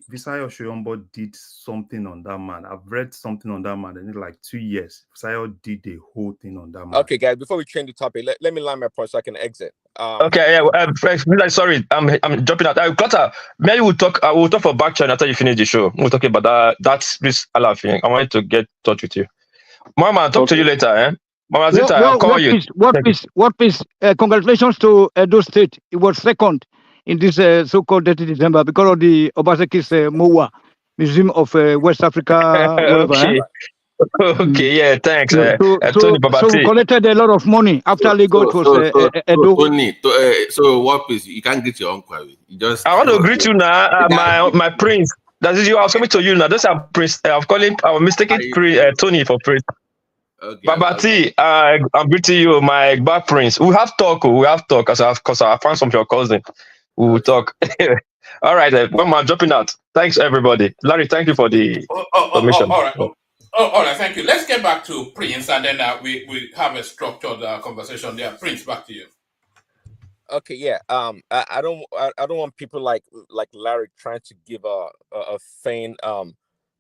Fisayo Shoyombo did something on that man. I've read something on that man in like 2 years. Fisayo did the whole thing on that man. Okay, guys, before we change the topic, let me land my point so I can exit. Okay, yeah. Sorry, I'm jumping out. Clutter, maybe we'll talk for back channel after you finish the show. We'll talk about that. That's this Alafin. I wanted to get in touch with you. Mama, I'll talk to you later, eh? Mama Zita, I'll call you. What peace? Congratulations to Edo State. It was second in this so-called 30 December because of the Obaseki's MOA, Museum of West Africa. Okay. Okay, yeah, thanks. So we collected a lot of money after Lagos was Edo. Tony, so what is you can't greet your uncle? You just I want to greet you now, my prince. That is you. I was coming to you now. This is Prince. I'm calling. I'm mistaken Tony for Prince. Okay, Babati, I'm greeting you, my back prince. We have talk. Because I found some of your cousin. We will talk. All right, I'm dropping out. Thanks, everybody. Larry, thank you for the permission. All right. All right, thank you. Let's get back to Prince, and then we have a structured conversation there. Prince, back to you. Okay, yeah. I don't want people like Larry trying to give a feign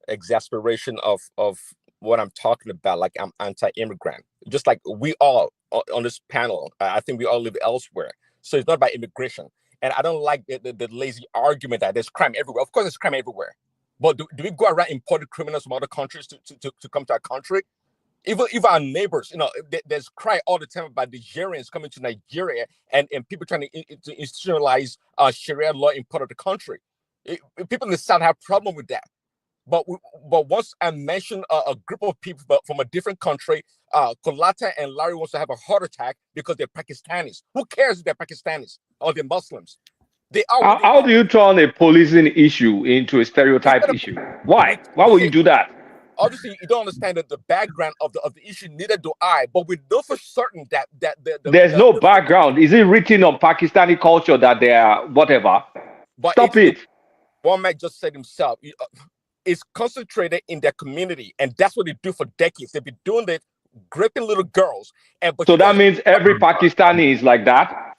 exasperation of what I'm talking about. Like I'm anti-immigrant, just like we all on this panel. I think we all live elsewhere, so it's not about immigration. And I don't like the lazy argument that there's crime everywhere. Of course, there's crime everywhere. But do we go around importing criminals from other countries to come to our country? Even our neighbors, there's cry all the time about Nigerians coming to Nigeria and people trying to institutionalize Sharia law in part of the country. People in the South have a problem with that. But once I mention a group of people from a different country, Kolata and Larry wants to have a heart attack because they're Pakistanis. Who cares if they're Pakistanis or they're Muslims? They are. How do you turn a policing issue into a stereotype issue? Why? Why would you do that? Obviously, you don't understand the background of the issue. Neither do I. But we know for certain that there's no background. Is it written on Pakistani culture that they are whatever? But Stop it. One man just said himself. It's concentrated in their community, and that's what they do for decades. They've been doing it, gripping little girls. So that means every Pakistani is like that.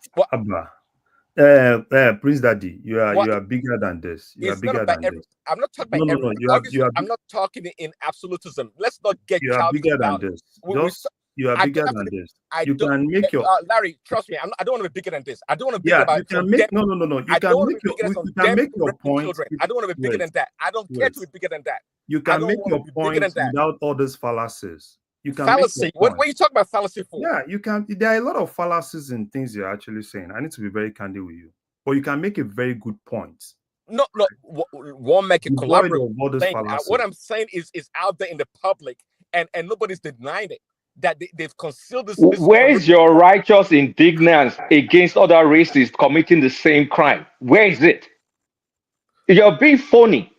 Prince Daddy, you What? are bigger than this. You are It's not bigger about than every. this. I'm not talking No, about no, no. everybody. You Obviously, are I'm not talking in absolutism. Let's not get you are childish bigger than about it. this. Just you are I bigger don't. than this. I You don't. can make your Larry, trust me. I don't want to be bigger than this. I don't want to be bigger yeah. about You some can make dead. no, no, no, no. You I don't can want to make be your bigger than some you can dead make people your raping point. children. I don't want to be bigger Wait, than that. I don't care wait. to be bigger than that. You I can don't make want your to be bigger than point that. without all those fallacies. You can Fallacy. make your What point. are you talking about fallacy for? Yeah, you can. There are a lot of fallacies in things you're actually saying. I need to be very candid with you, but you can make a very good point. No, won't make it Devoid collaborate. of all those fallacies. What I'm saying is out there in the public, and nobody's denying it. That they've concealed this. Where is your righteous indignance against other races committing the same crime? Where is it? You're being phony.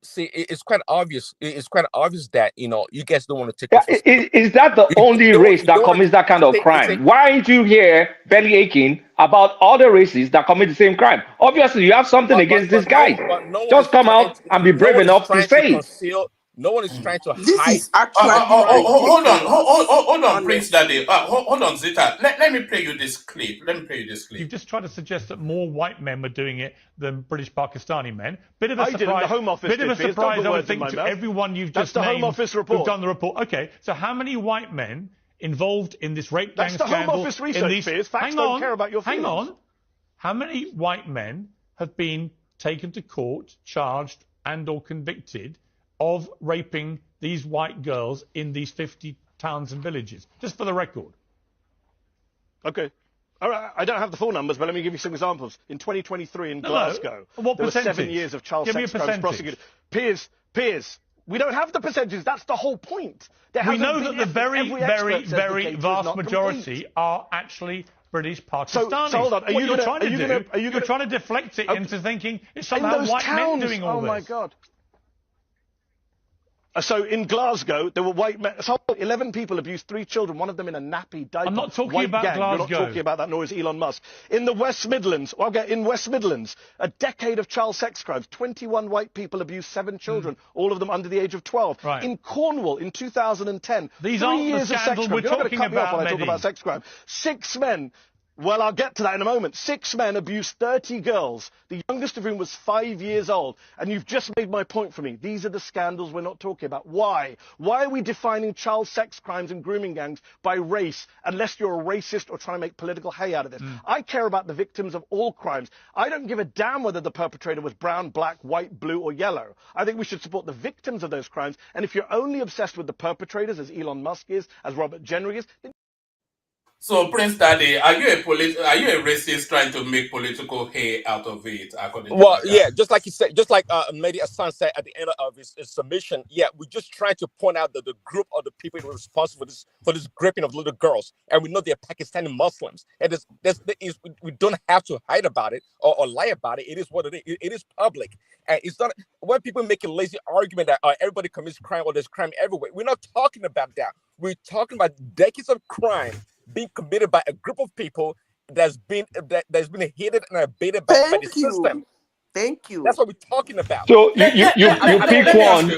See, it's quite obvious. It's quite obvious that you guys don't want to take. Is that the only race that commits that kind of crime? Why aren't you here belly aching about other races that commit the same crime? Obviously, you have something against this guy. Just come out and be brave enough to say it. No one is trying to This hide. is actually hold on, Prince honestly. Daddy. Hold on, Zita. Let me play you this clip. You've just tried to suggest that more white men were doing it than British Pakistani men. Bit of a I didn't, surprise. the Home Office Bit of a did, Piers. Don't surprise, put I would words in think, my to mouth. everyone you've That's just the named Home Office who've report. done the report. Okay, so how many white men involved in this rape gang That's the scandal? Home Office research, Piers. Facts don't care about your feelings. Hang on. How many white men have been taken to court, charged and or convicted of raping these white girls in these 50 towns and villages? Just for the record. Okay. All right, I don't have the full numbers, but let me give you some examples. In 2023 in Glasgow, What there were percentage? 7 years of child Give me a sex crimes percentage. prosecuted. Piers, we don't have the percentages. That's the whole point. We know that the very vast majority are actually British Pakistanis. So hold on. You're trying to deflect it into thinking it's somehow white men doing all this. Oh my God. So in Glasgow, there were white men. So 11 people abused 3 children, one of them in a nappy diaper. I'm not talking white about gang. Glasgow. You're not talking about that, nor is Elon Musk. In the West Midlands, a decade of child sex crimes. 21 white people abused 7 children, all of them under the age of 12. Right. In Cornwall, in 2010, These 3 aren't the years of sex scandals crimes. we're You're not going talking to cut me off about, when I talk Mehdi. about sex crime. 6 men. Well, I'll get to that in a moment. 6 men abused 30 girls, the youngest of whom was 5 years old. And you've just made my point for me. These are the scandals we're not talking about. Why? Why are we defining child sex crimes and grooming gangs by race, unless you're a racist or trying to make political hay out of this? I care about the victims of all crimes. I don't give a damn whether the perpetrator was brown, black, white, blue, or yellow. I think we should support the victims of those crimes. And if you're only obsessed with the perpetrators, as Elon Musk is, as Robert Jenner is, then So, Prince Daddy, are you a racist trying to make political hay out of it? According to Yeah, just like you said, just like Mehdi Hassan said at the end of his submission. Yeah, we're just trying to point out that the group of the people who are responsible for this raping of little girls, and we know they're Pakistani Muslims, and we don't have to hide about it or lie about it. It is what it is. It is public, and it's not when people make a lazy argument that everybody commits crime or there's crime everywhere. We're not talking about that. We're talking about decades of crime being committed by a group of people that's been hated and abated by the system. Thank you. That's what we're talking about. So you pick one.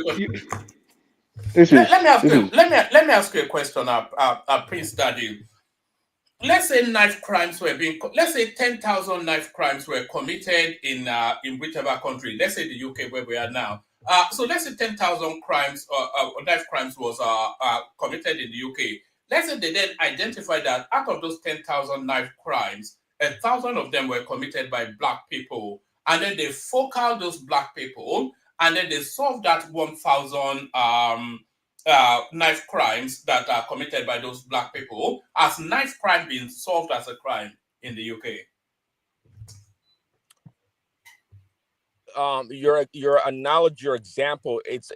Let me ask you a question, Prince Daddy. Let's say 10,000 knife crimes were committed in whichever country. Let's say the UK, where we are now. So let's say 10,000 crimes knife crimes was committed in the UK. Let's say they then identify that out of those 10,000 knife crimes, 1,000 of them were committed by black people, and then they focal those black people, and then they solve that 1,000 knife crimes that are committed by those black people as knife crime being solved as a crime in the UK. Your analogy, your example, it's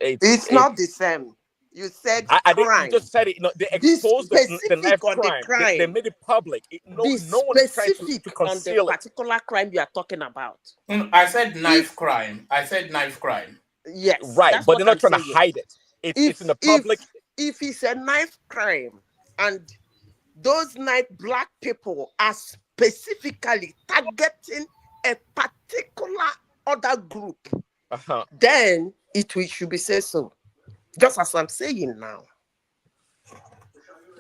not the same. You said I crime. You just said it. They exposed the knife crime. They made it public. No one is trying to conceal on the particular crime you are talking about. I said knife crime. Yes, right, but they're not trying to hide it. It's in the public. If it's a knife crime and those black people are specifically targeting a particular other group, then should be said so. Just as I'm saying now.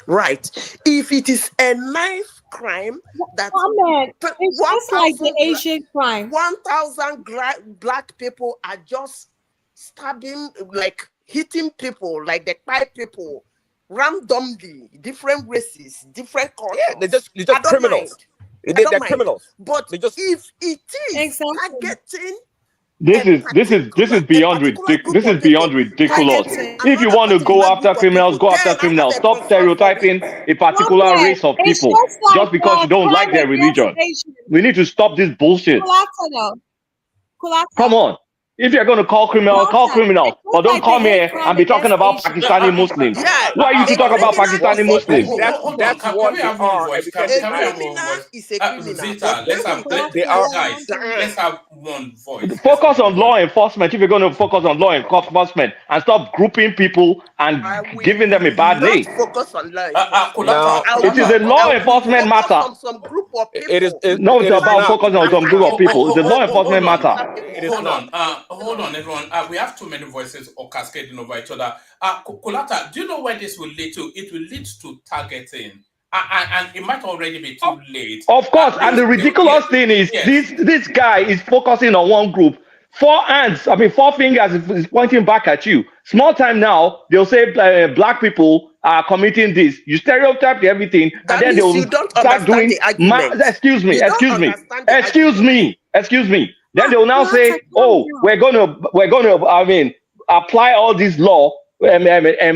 Right. If it is a knife crime that it's just like the Asian crime. 1,000 black people are just stabbing, like hitting people, like the white people, randomly, different races, different cultures. Yeah, they're just criminals. They're criminals. But if it is targeting This is beyond ridiculous. This is beyond ridiculous. If you want to go after criminals, go after criminals. Stop stereotyping a particular race of people just because you don't like their religion. We need to stop this bullshit. Come on. If you're going to call criminals, but don't come here and be talking about Pakistani Muslims. Who are you to talk about Pakistani Muslims? That's what they are. Is a criminal. Zita, let's have one voice. Focus on law enforcement. If you're going to focus on law enforcement and stop grouping people and giving them a bad name. Focus on law enforcement. It is a law enforcement matter. Some group of people. It's about focusing on some group of people. It's a law enforcement matter. Hold on, everyone. We have too many voices or cascading over each other. Kulata, do you know where this will lead to? It will lead to targeting. And it might already be too late. Of course, and the ridiculous thing is this guy is focusing on one group. 4 fingers is pointing back at you. Small time now, they'll say black people are committing this. You stereotype everything, that and then they'll start doing. Excuse me. Then they'll now say, "Oh, we're gonna, apply all this law and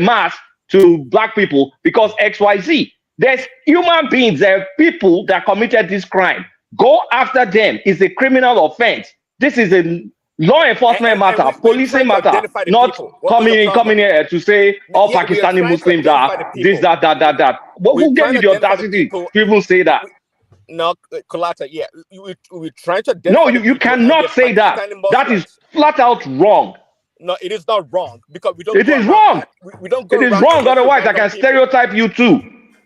mass to black people because XYZ." There's human beings, there are people that committed this crime. Go after them. It's a criminal offense. This is a law enforcement matter, policing matter, not coming here to say all Pakistani Muslims are this, that. Who gave you the audacity to even say that? No, Kolata, we're trying to. No, you cannot say that. That is flat out wrong. No, it is not wrong because we don't. It is wrong. We don't go. It is wrong. Otherwise, I can stereotype you too.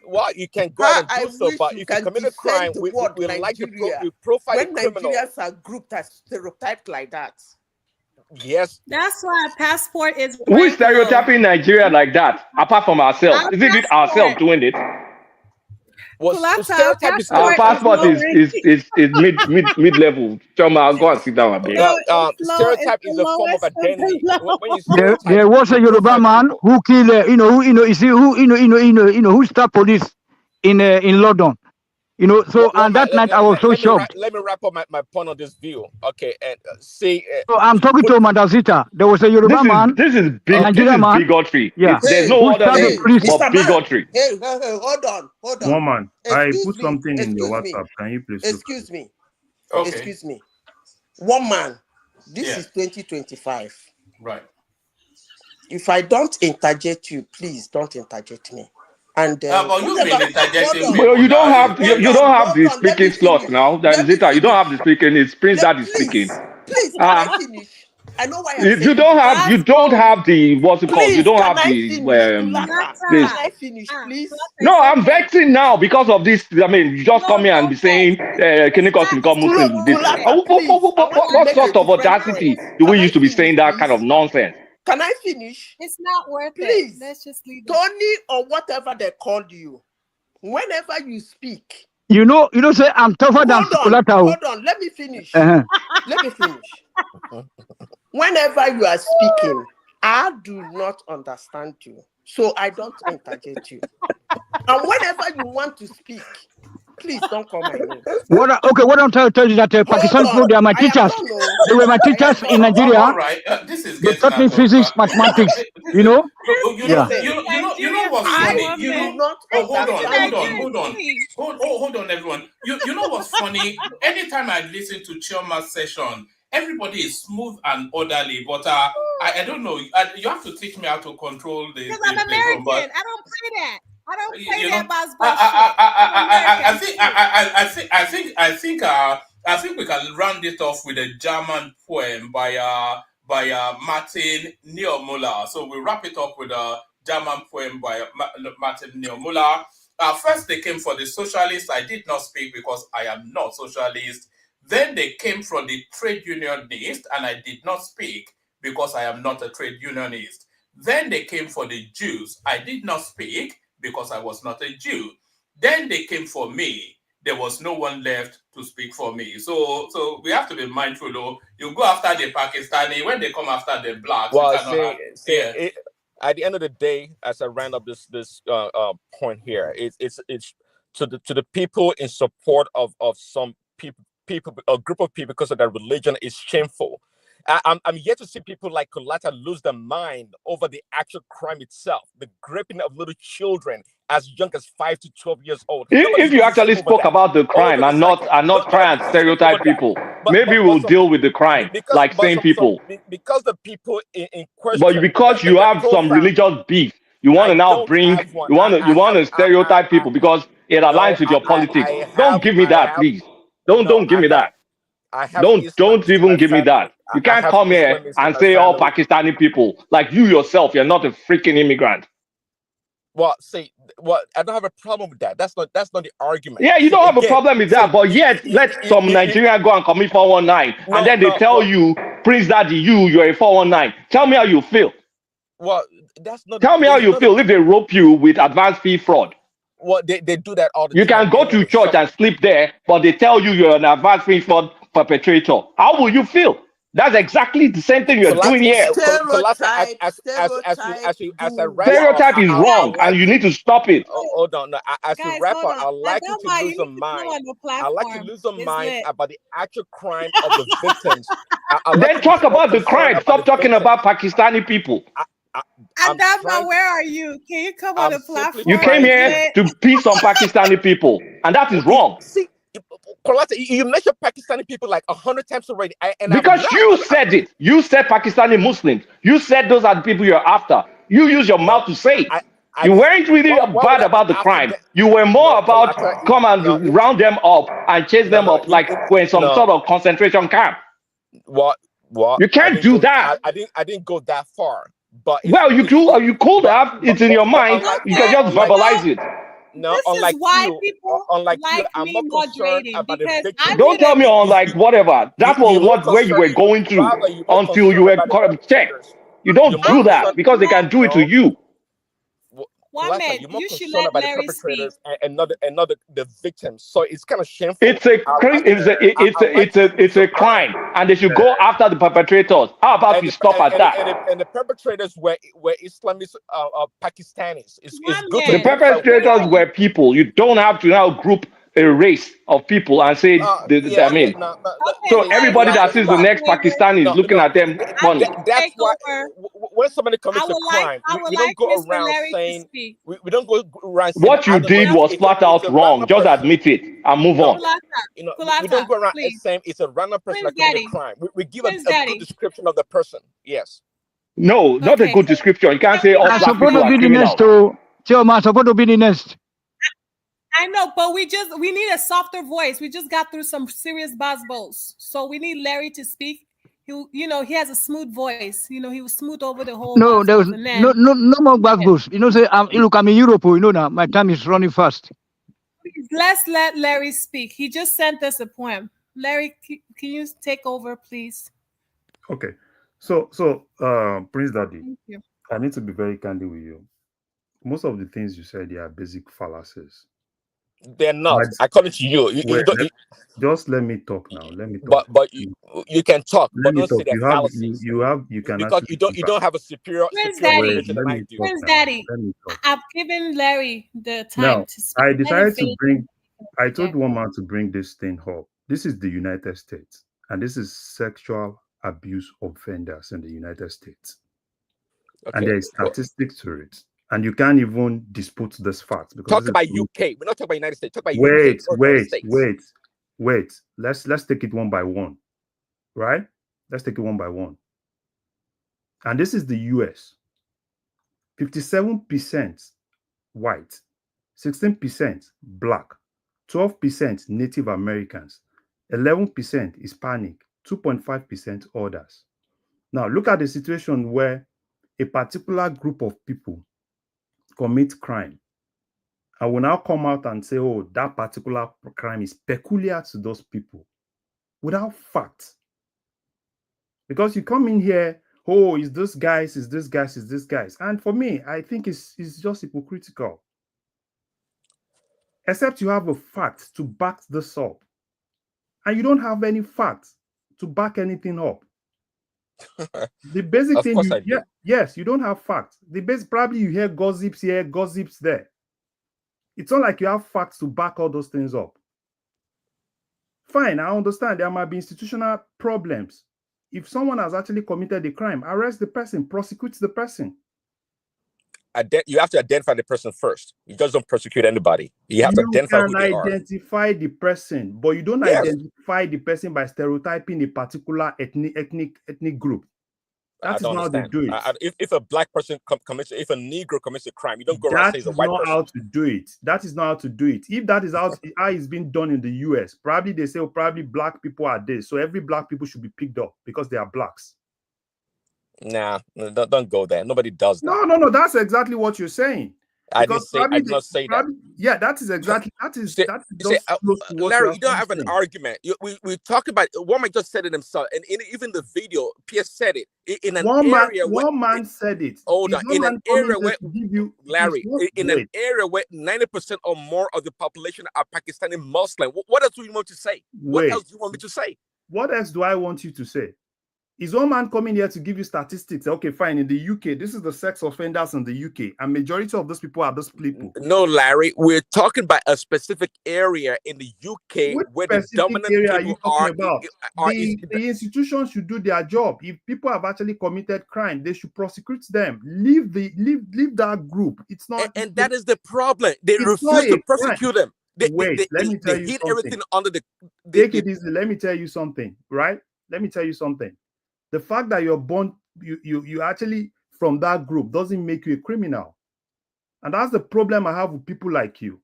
Well, you can go out and do so, but if you commit a crime, we like to profile when criminals. Nigerians are grouped as stereotyped like that. Yes. That's why a passport is. Who is stereotyping Nigeria like that? Apart from ourselves, isn't it ourselves doing it? Our passport is mid level. Choma, I'll go and sit down a bit. Stereotype is a form of identity. There was a Yoruba man who killed, who stopped police in London. So and that night I was so shocked. Let me wrap up my point on this view. Okay, and see. So I'm talking to Madazita. There was a Yoruba man. This is bigotry. Yeah. There's no other name but bigotry. Hey, hold on. One man, I put something in your WhatsApp. Can you please? Excuse me. Okay. Excuse me. One man. This is 2025. Right. If I don't interject you, please don't interject me. And but you've been interjecting. You don't have the speaking slot now. Zita, you don't have the speaking. It's Prince that is speaking. Please, can I finish? I know why. You don't have the what's it called? You don't have the Can I finish, please? No, I'm vexing now because of this. I mean, you just come here and be saying Muslims. What sort of audacity do we used to be saying that kind of nonsense? Can I finish? It's not worth Please. it. Let's just leave it. Tony or whatever they called you. Whenever you speak. Say I'm tougher than Kolata. Hold on, let me finish. Let me finish. Whenever you are speaking, I do not understand you. So I don't interject you. And whenever you want to speak, please don't call my name. What I'm trying to tell you that Pakistan people, they are my teachers. They were my teachers in Nigeria. All right. This is they taught me physics, mathematics. You know what's funny? Hold on, everyone. You know what's funny? Anytime I listen to Chioma's session, everybody is smooth and orderly, but I don't know. You have to teach me how to control the. Because I'm American. I don't play that. I don't play that I think we can round it off with a German poem by Martin Niemöller. So we wrap it up with a German poem by Martin Niemöller. First they came for the socialists. I did not speak because I am not socialist. Then they came from the trade unionist, and I did not speak because I am not a trade unionist. Then they came for the Jews. I did not speak because I was not a Jew. Then they came for me. there was no one left to speak for me. So we have to be mindful. Though you go after the Pakistani, when they come after the blacks, Well, you cannot have. at the end of the day, as I round up this point here, it's to the people in support of some people, a group of people because of their religion is shameful. I'm yet to see people like Kolata lose their mind over the actual crime itself, the gripping of little children as young as 5 to 12 years old. If you actually spoke about the crime and not try and stereotype people, maybe we'll deal with the crime, like same people. Because the people in question, But because you have some religious beef, you want to now bring, you want to stereotype people because it aligns with your politics. Don't give me that, please. Don't give me that. Don't even give me that. You can't come here and say all Pakistani people, like you yourself, you're not a freaking immigrant. Well, I don't have a problem with that. That's not the argument. Yeah, you don't have a problem with that, but yet let some Nigerian go and commit 419, and then they tell you, Prince Daddy, you're a 419. Tell me how you feel. Well, that's not. Tell me how you feel if they rope you with advanced fee fraud. Well, they do that all the time. You can go to church and sleep there, but they tell you you're an advanced fee fraud perpetrator. How will you feel? That's exactly the same thing you're doing here. Stereotype is wrong, and you need to stop it. Hold on. No, as a rapper, I like you to lose a mind. I like to lose a mind about the actual crime of the victims. Then talk about the crime. Stop talking about Pakistani people. Adama, where are you? Can you come on the platform? You came here to piss on Pakistani people, and that is wrong. See, you mentioned Pakistani people like 100 times already. Because you said it. You said Pakistani Muslims. You said those are the people you're after. You use your mouth to say it. You weren't really bad about the crime. You were more about come and round them up and chase them up like we're in some sort of concentration camp. What? You can't do that. I didn't go that far. But you could have. It's in your mind. You can just verbalize it. No, this unlike is why you, people unlike like you, I'm me not concerned about the victim. Don't tell me on like whatever. That was where you were going through until you were checked. You don't do that because they can do it to you. One man, you should let about Larry the perpetrators and not the victims. So it's kind of shameful. It's a crime, and they should go after the perpetrators. How about you stop at that? And the perpetrators were Islamist Pakistanis. It's good. The perpetrators were people. You don't have to now group a race of people and say, so everybody that sees the next Pakistani is looking at them funny. That's why when somebody commits a crime, we don't go around saying we don't go around saying what you did was flat out wrong. Just admit it and move on. We don't go around saying it's a random person that committed a crime. We give a good description of the person. Yes. No, not a good description. You can't say all black people are criminals. Supposed to be the next. I know, but we need a softer voice. We just got through some serious buzzballs, so we need Larry to speak. He has a smooth voice. He was smooth over the whole. No, there was no more buzzballs. Say, look, I'm in Europe. Now my time is running fast. Please, let's let Larry speak. He just sent us a poem. Larry, can you take over, please? Okay, so Prince Daddy, I need to be very candid with you. Most of the things you said, they are basic fallacies. They're not. According to you, just let me talk now. Let me talk. But you can talk, but don't say they're fallacies. You can because you don't have a superior. Prince Daddy, I've given Larry the time now, to speak. I decided to bring. I told one man to bring this thing up. This is the United States, and this is sexual abuse offenders in the United States, and there is statistics to it. And you can't even dispute this fact because talk about UK. We're not talking about United States. Talk about UK. Wait. Let's take it one by one, right? Let's take it one by one. And this is the US. 57% white, 16% black, 12% Native Americans, 11% Hispanic, 2.5% others. Now look at the situation where a particular group of people commit crime. I will now come out and say, oh, that particular crime is peculiar to those people without facts. Because you come in here, oh, it's this guys, it's this guys, it's this guys. And for me, I think it's just hypocritical. except you have a fact to back this up. And you don't have any facts to back anything up. The basic Of thing course I do. yes, you don't have facts. The basic, probably you hear gossips here, gossips there. It's not like you have facts to back all those things up. Fine, I understand there might be institutional problems. If someone has actually committed a crime, arrest the person, prosecute the person. You have to identify the person first. You just don't prosecute anybody. You have to identify who they are. You can identify the person, but you don't identify the person by stereotyping a particular ethnic group. That is not how they do it. If a black person if a Negro commits a crime, you don't go around saying it's a white person. That is not how to do it. That is not how to do it. If that is how it's been done in the US, probably they say, probably black people are there, so every black people should be picked up because they are blacks. Nah, don't go there. Nobody does that. No. That's exactly what you're saying. I did not say that. Yeah, that is exactly Larry, you don't have an argument. We talk about one man just said it himself, and even the video, Pierce said it in an area where one man said it. Hold on, in an area where Larry, in an area where 90% or more of the population are Pakistani Muslim. What else do you want to say? What else do you want me to say? What else do I want you to say? Is one man coming here to give you statistics? Okay, fine. In the UK, this is the sex offenders in the UK, and majority of those people are those people. No, Larry, we're talking about a specific area in the UK where the dominant people are. The institutions should do their job. If people have actually committed crime, they should prosecute them. Leave that group. It's not, and that is the problem. They refuse to prosecute them. Let me tell you hit something. Everything under the. Take it easy. Let me tell you something. Right? Let me tell you something. The fact that you're born, you actually from that group doesn't make you a criminal. And that's the problem I have with people like you.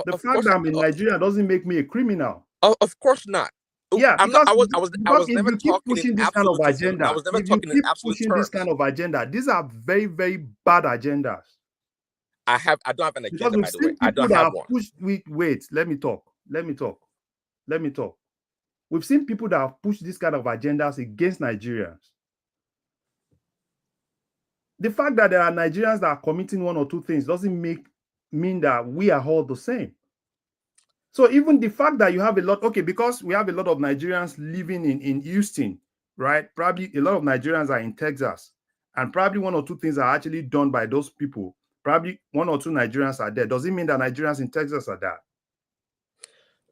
The fact that I'm in Nigeria doesn't make me a criminal. Of course not. Yeah, I was never talking pushing in this kind of agenda. I was never talking in absolute terms. This kind of agenda. These are very, very bad agendas. I don't have an agenda, by the way. I don't have one. Wait, let me talk. We've seen people that have pushed this kind of agendas against Nigerians. The fact that there are Nigerians that are committing one or two things doesn't mean that we are all the same. So even the fact that you have a lot, because we have a lot of Nigerians living in Houston, right? Probably a lot of Nigerians are in Texas, and probably one or two things are actually done by those people. Probably one or two Nigerians are there. Does it mean that Nigerians in Texas are there?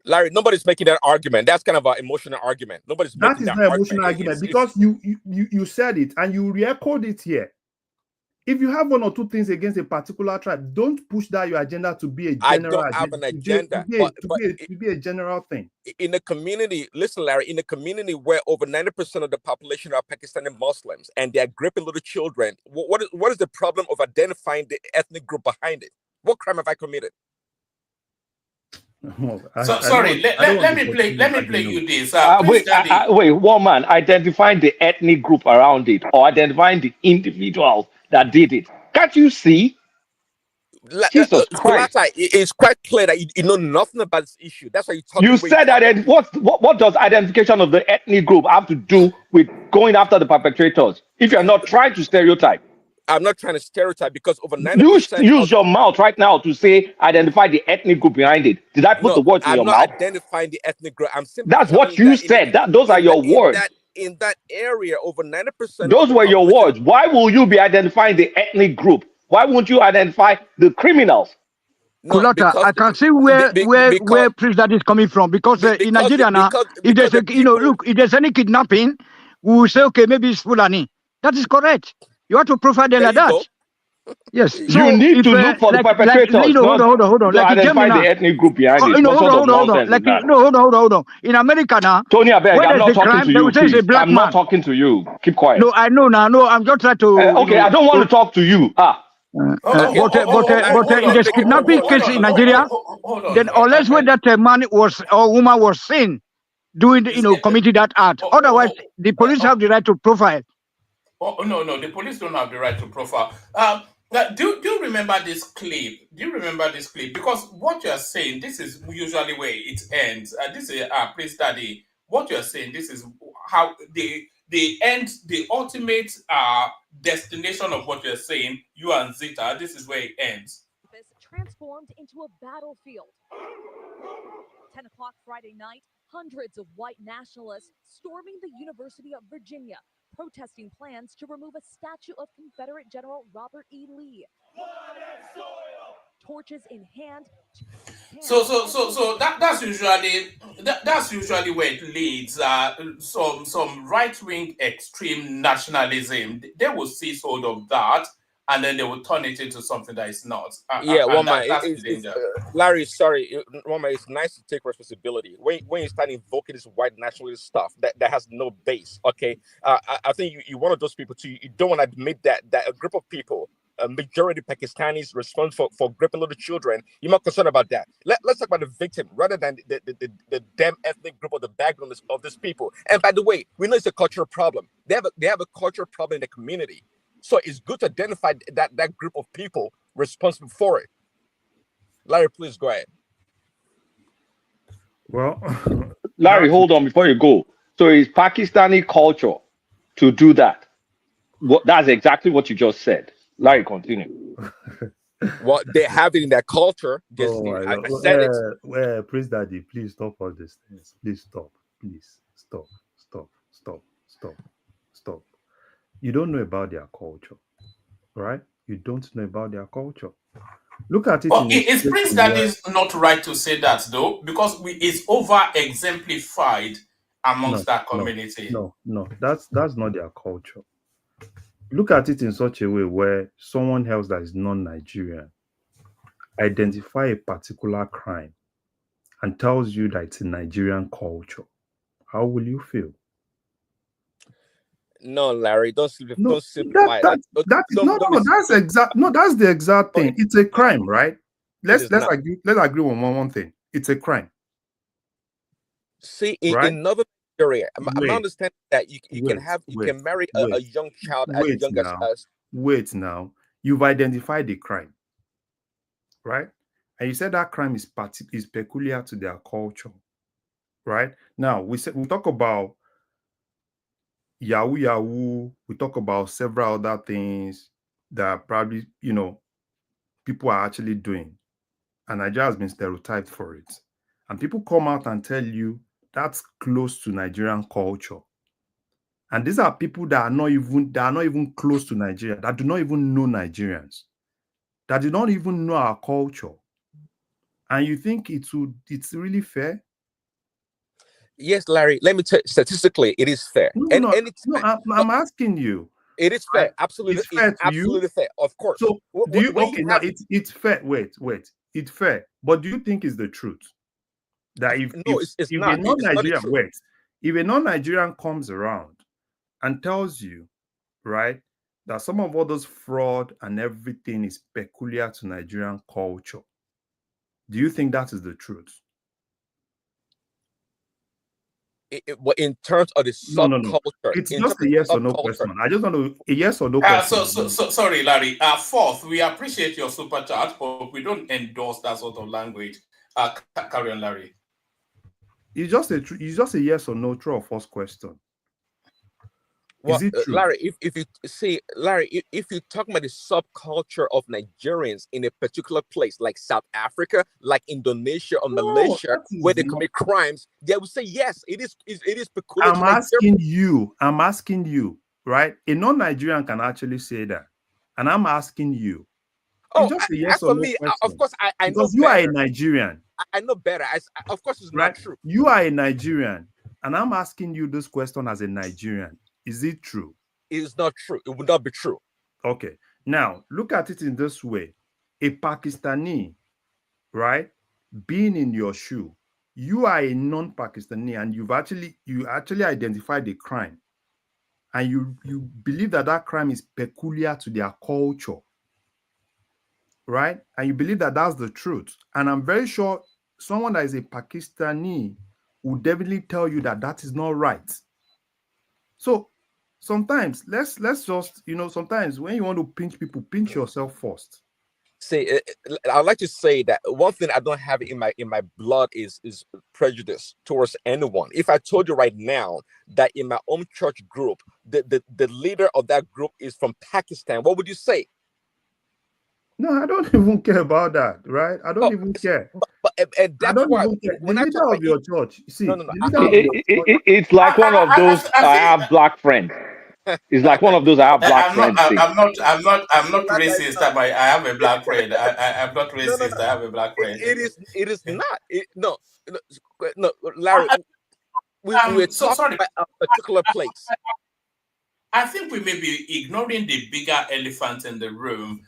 Larry, nobody's making that argument. That's kind of an emotional argument. Nobody's making that argument. That is not an emotional argument because you said it and you re-echoed it here. If you have one or two things against a particular tribe, don't push that your agenda to be a general. I don't have an agenda, to be a general thing. In a community, listen, Larry, in a community where over 90% of the population are Pakistani Muslims and they're gripping little children, what is the problem of identifying the ethnic group behind it? What crime have I committed? Sorry, let me play you this. Wait, one man identifying the ethnic group around it or identifying the individuals that did it. Can't you see? Jesus Christ! It's quite clear that you know nothing about this issue. That's why you talk. You said that. What does identification of the ethnic group have to do with going after the perpetrators? If you're not trying to stereotype. I'm not trying to stereotype because over 90%. Use your mouth right now to say identify the ethnic group behind it. Did I put the words in your mouth? I'm not identifying the ethnic group. I'm simply. That's what you said. Those are your words. In that area, over 90%. Those were your words. Why will you be identifying the ethnic group? Why won't you identify the criminals? No, Kulata, I can see where Prince Daddy is coming from because in Nigeria now, if there's if there's any kidnapping, we will say okay, maybe it's Fulani. That is correct. You have to profile them like that. Yes. So you need to look for the perpetrators. Hold on. Like identify the ethnic group behind it. Hold on. In America now, Tony, I beg, I'm not talking to you. I'm not talking to you. Keep quiet. No, I know now. No, I'm just trying to. Okay, I don't want to talk to you. But in the kidnapping case in Nigeria, then unless when that man was or woman was seen doing, committing that act, otherwise the police have the right to profile. Oh, no, the police don't have the right to profile. Do you remember this clip? Because what you're saying, this is usually where it ends. This is Prince Daddy. What you're saying, this is how they end the ultimate destination of what you're saying. You and Zita. This is where it ends. transformed into a battlefield. 10 o'clock Friday night, hundreds of white nationalists storming the University of Virginia, protesting plans to remove a statue of Confederate General Robert E. Lee. Torches in hand. So that's usually where it leads. Some right-wing extreme nationalism, they will seize hold of that, and then they will turn it into something that is not. Yeah, And that's the it's danger. Larry. Sorry, Woman, it's nice to take responsibility when you start invoking this white nationalist stuff that has no base. Okay, I think you're one of those people too. You don't want to admit that a group of people, a majority Pakistanis, responsible for gripping little children. You're not concerned about that. Let's talk about the victim rather than the damn ethnic group or the background of these people. And by the way, we know it's a cultural problem. They have a cultural problem in the community. So it's good to identify that group of people responsible for it. Larry, please go ahead. Well, Larry, hold on before you go. So it's Pakistani culture to do that. That's exactly what you just said. Larry, continue. Well, they have it in their culture. I said it. Well, Prince Daddy, please stop all these things. Please stop. Please stop. Stop. You don't know about their culture, right? You don't know about their culture. Look at it. But is Prince Daddy not right to say that though? Because it's over exemplified amongst that community. No, that's not their culture. Look at it in such a way where someone else that is non-Nigerian identify a particular crime and tells you that it's a Nigerian culture. How will you feel? No, Larry, don't simplify. That's the exact thing. It's a crime, right? Let's agree on one thing. It's a crime. See, in Northern Nigeria, I'm understanding that you can marry a young child as young as. Wait now. You've identified the crime, right? And you said that crime is peculiar to their culture, right? Now we talk about Yahoo. We talk about several other things that probably, people are actually doing. And Nigeria has been stereotyped for it. And people come out and tell you that's close to Nigerian culture. And these are people that are not even close to Nigeria, that do not even know Nigerians, that do not even know our culture. And you think it's really fair? Yes, Larry, let me tell you, statistically, it is fair. I'm asking you. It is fair. Absolutely. It's fair to absolutely you? fair. Of course. So it's fair. Wait. It's fair. But do you think it's the truth? That if a non-Nigerian comes around and tells you, right, that some of all those fraud and everything is peculiar to Nigerian culture, do you think that is the truth? In terms of the subculture, it's just a yes or no question. I just want a yes or no question. So sorry, Larry. Fourth, we appreciate your super chat, but we don't endorse that sort of language. Carry on, Larry. It's just a yes or no, true or false question. Well, is it true? Larry, if you talk about the subculture of Nigerians in a particular place, like South Africa, like Indonesia or Malaysia, where they commit crimes, they will say yes, it is peculiar. I'm asking you, right? A non-Nigerian can actually say that, and I'm asking you. Oh, just a yes or no question. Of course, I know because you are a Nigerian. I know better. Of course, it's not true. You are a Nigerian, and I'm asking you this question as a Nigerian. Is it true? It is not true. It would not be true. Okay. Now, look at it in this way. A Pakistani, right, being in your shoe, you are a non-Pakistani and you actually identified the crime. And you believe that crime is peculiar to their culture, right? And you believe that that's the truth. And I'm very sure someone that is a Pakistani will definitely tell you that that is not right. So sometimes let's just, sometimes when you want to pinch people, pinch yourself first. See, I'd like to say that one thing I don't have in my blood is prejudice towards anyone. If I told you right now that in my own church group, the leader of that group is from Pakistan, what would you say? No, I don't even care about that, right? I don't even care. But I that's don't why even care. The when I talk leader about of your church, see, no, the leader of your church. It's like one of those I have black friends. It's like one of those I have black I'm not. friends thing. I'm not black guys racist. now. I have a black friend. I'm not No, no, racist. no. I have a black friend. It is not. No, Larry. We're So talking sorry. about a particular place. I think we may be ignoring the bigger elephant in the room.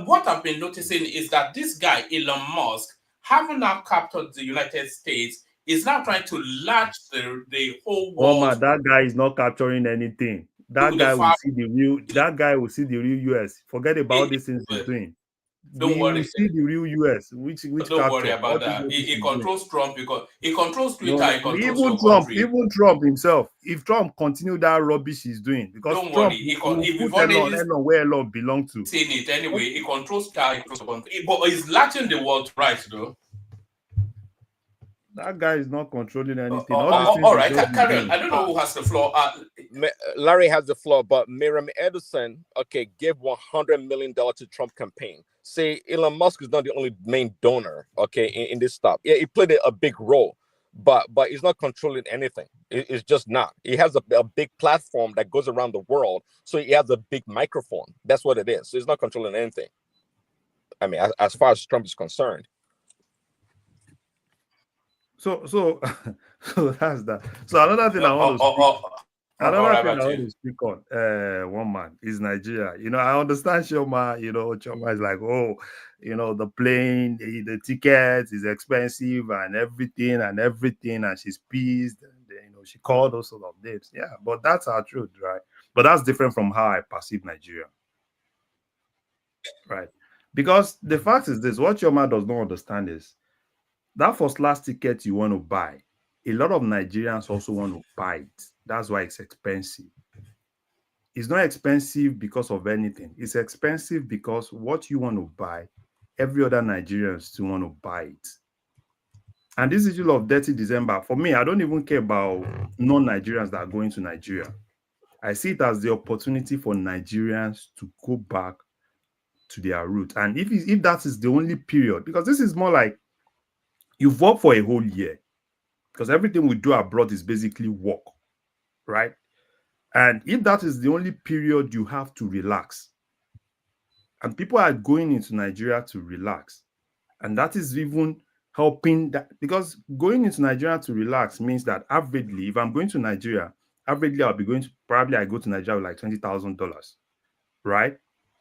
What I've been noticing is that this guy, Elon Musk, having now captured the United States, is now trying to latch the whole Omar, world that guy is not capturing anything. to That the guy will far. see the real. That guy will see the real US. Forget about these things he's doing. Don't We will worry. see the real US. Which Don't worry capture? about What is that. what He he's doing? controls Trump because he controls No, Twitter. no. He controls Even your Trump, country. even Trump himself. If Trump continue that rubbish he's doing, because Don't worry. Trump will We've put already Elon where Elon belong to. seen it anyway. He controls Twitter. He controls your country. But he's latching the world right, though. That guy is not controlling anything. All these things All is right, just carry on. doing. I don't know who has the floor. Larry has the floor, but Miriam Edison, okay, gave $100 million to Trump campaign. Say Elon Musk is not the only main donor, okay, in this stuff. Yeah, he played a big role, but he's not controlling anything. It's just not. He has a big platform that goes around the world, so he has a big microphone. That's what it is. So he's not controlling anything. I mean, as far as Trump is concerned. So so that's that. So another thing I want to speak. Another thing I want to speak on, one man is Nigeria. You know, I understand Shoma. You know, Shoma is like, oh, you know, the plane, the tickets is expensive and everything, and she's pissed. And you know, she called those sort of names. Yeah, but that's our truth, right? But that's different from how I perceive Nigeria, right? Because the fact is this: what Shoma does not understand is that first class ticket you want to buy. A lot of Nigerians also want to buy it. That's why it's expensive. It's not expensive because of anything. It's expensive because what you want to buy, every other Nigerian still want to buy it. And this issue of Dirty December, for me, I don't even care about non-Nigerians that are going to Nigeria. I see it as the opportunity for Nigerians to go back to their root. And if that is the only period, because this is more like you've worked for a whole year, because everything we do abroad is basically work, right? And if that is the only period you have to relax, and people are going into Nigeria to relax, and that is even helping that, because going into Nigeria to relax means that averagely, if I'm going to Nigeria, averagely I'll be going to, probably I go to Nigeria with like $20,000, right?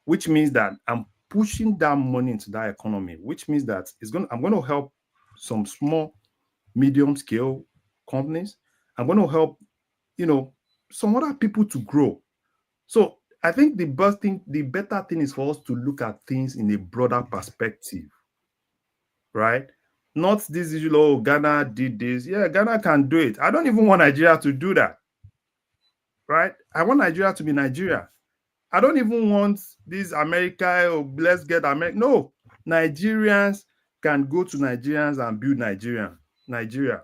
Which means that I'm pushing that money into that economy, which means that I'm going to help some small, medium scale companies. I'm going to help, you know, some other people to grow. So I think the better thing is for us to look at things in a broader perspective, right? Not this usual, oh, Ghana did this. Yeah, Ghana can do it. I don't even want Nigeria to do that, right? I want Nigeria to be Nigeria. I don't even want this America, or let's get America. No, Nigerians can go to Nigerians and build Nigeria.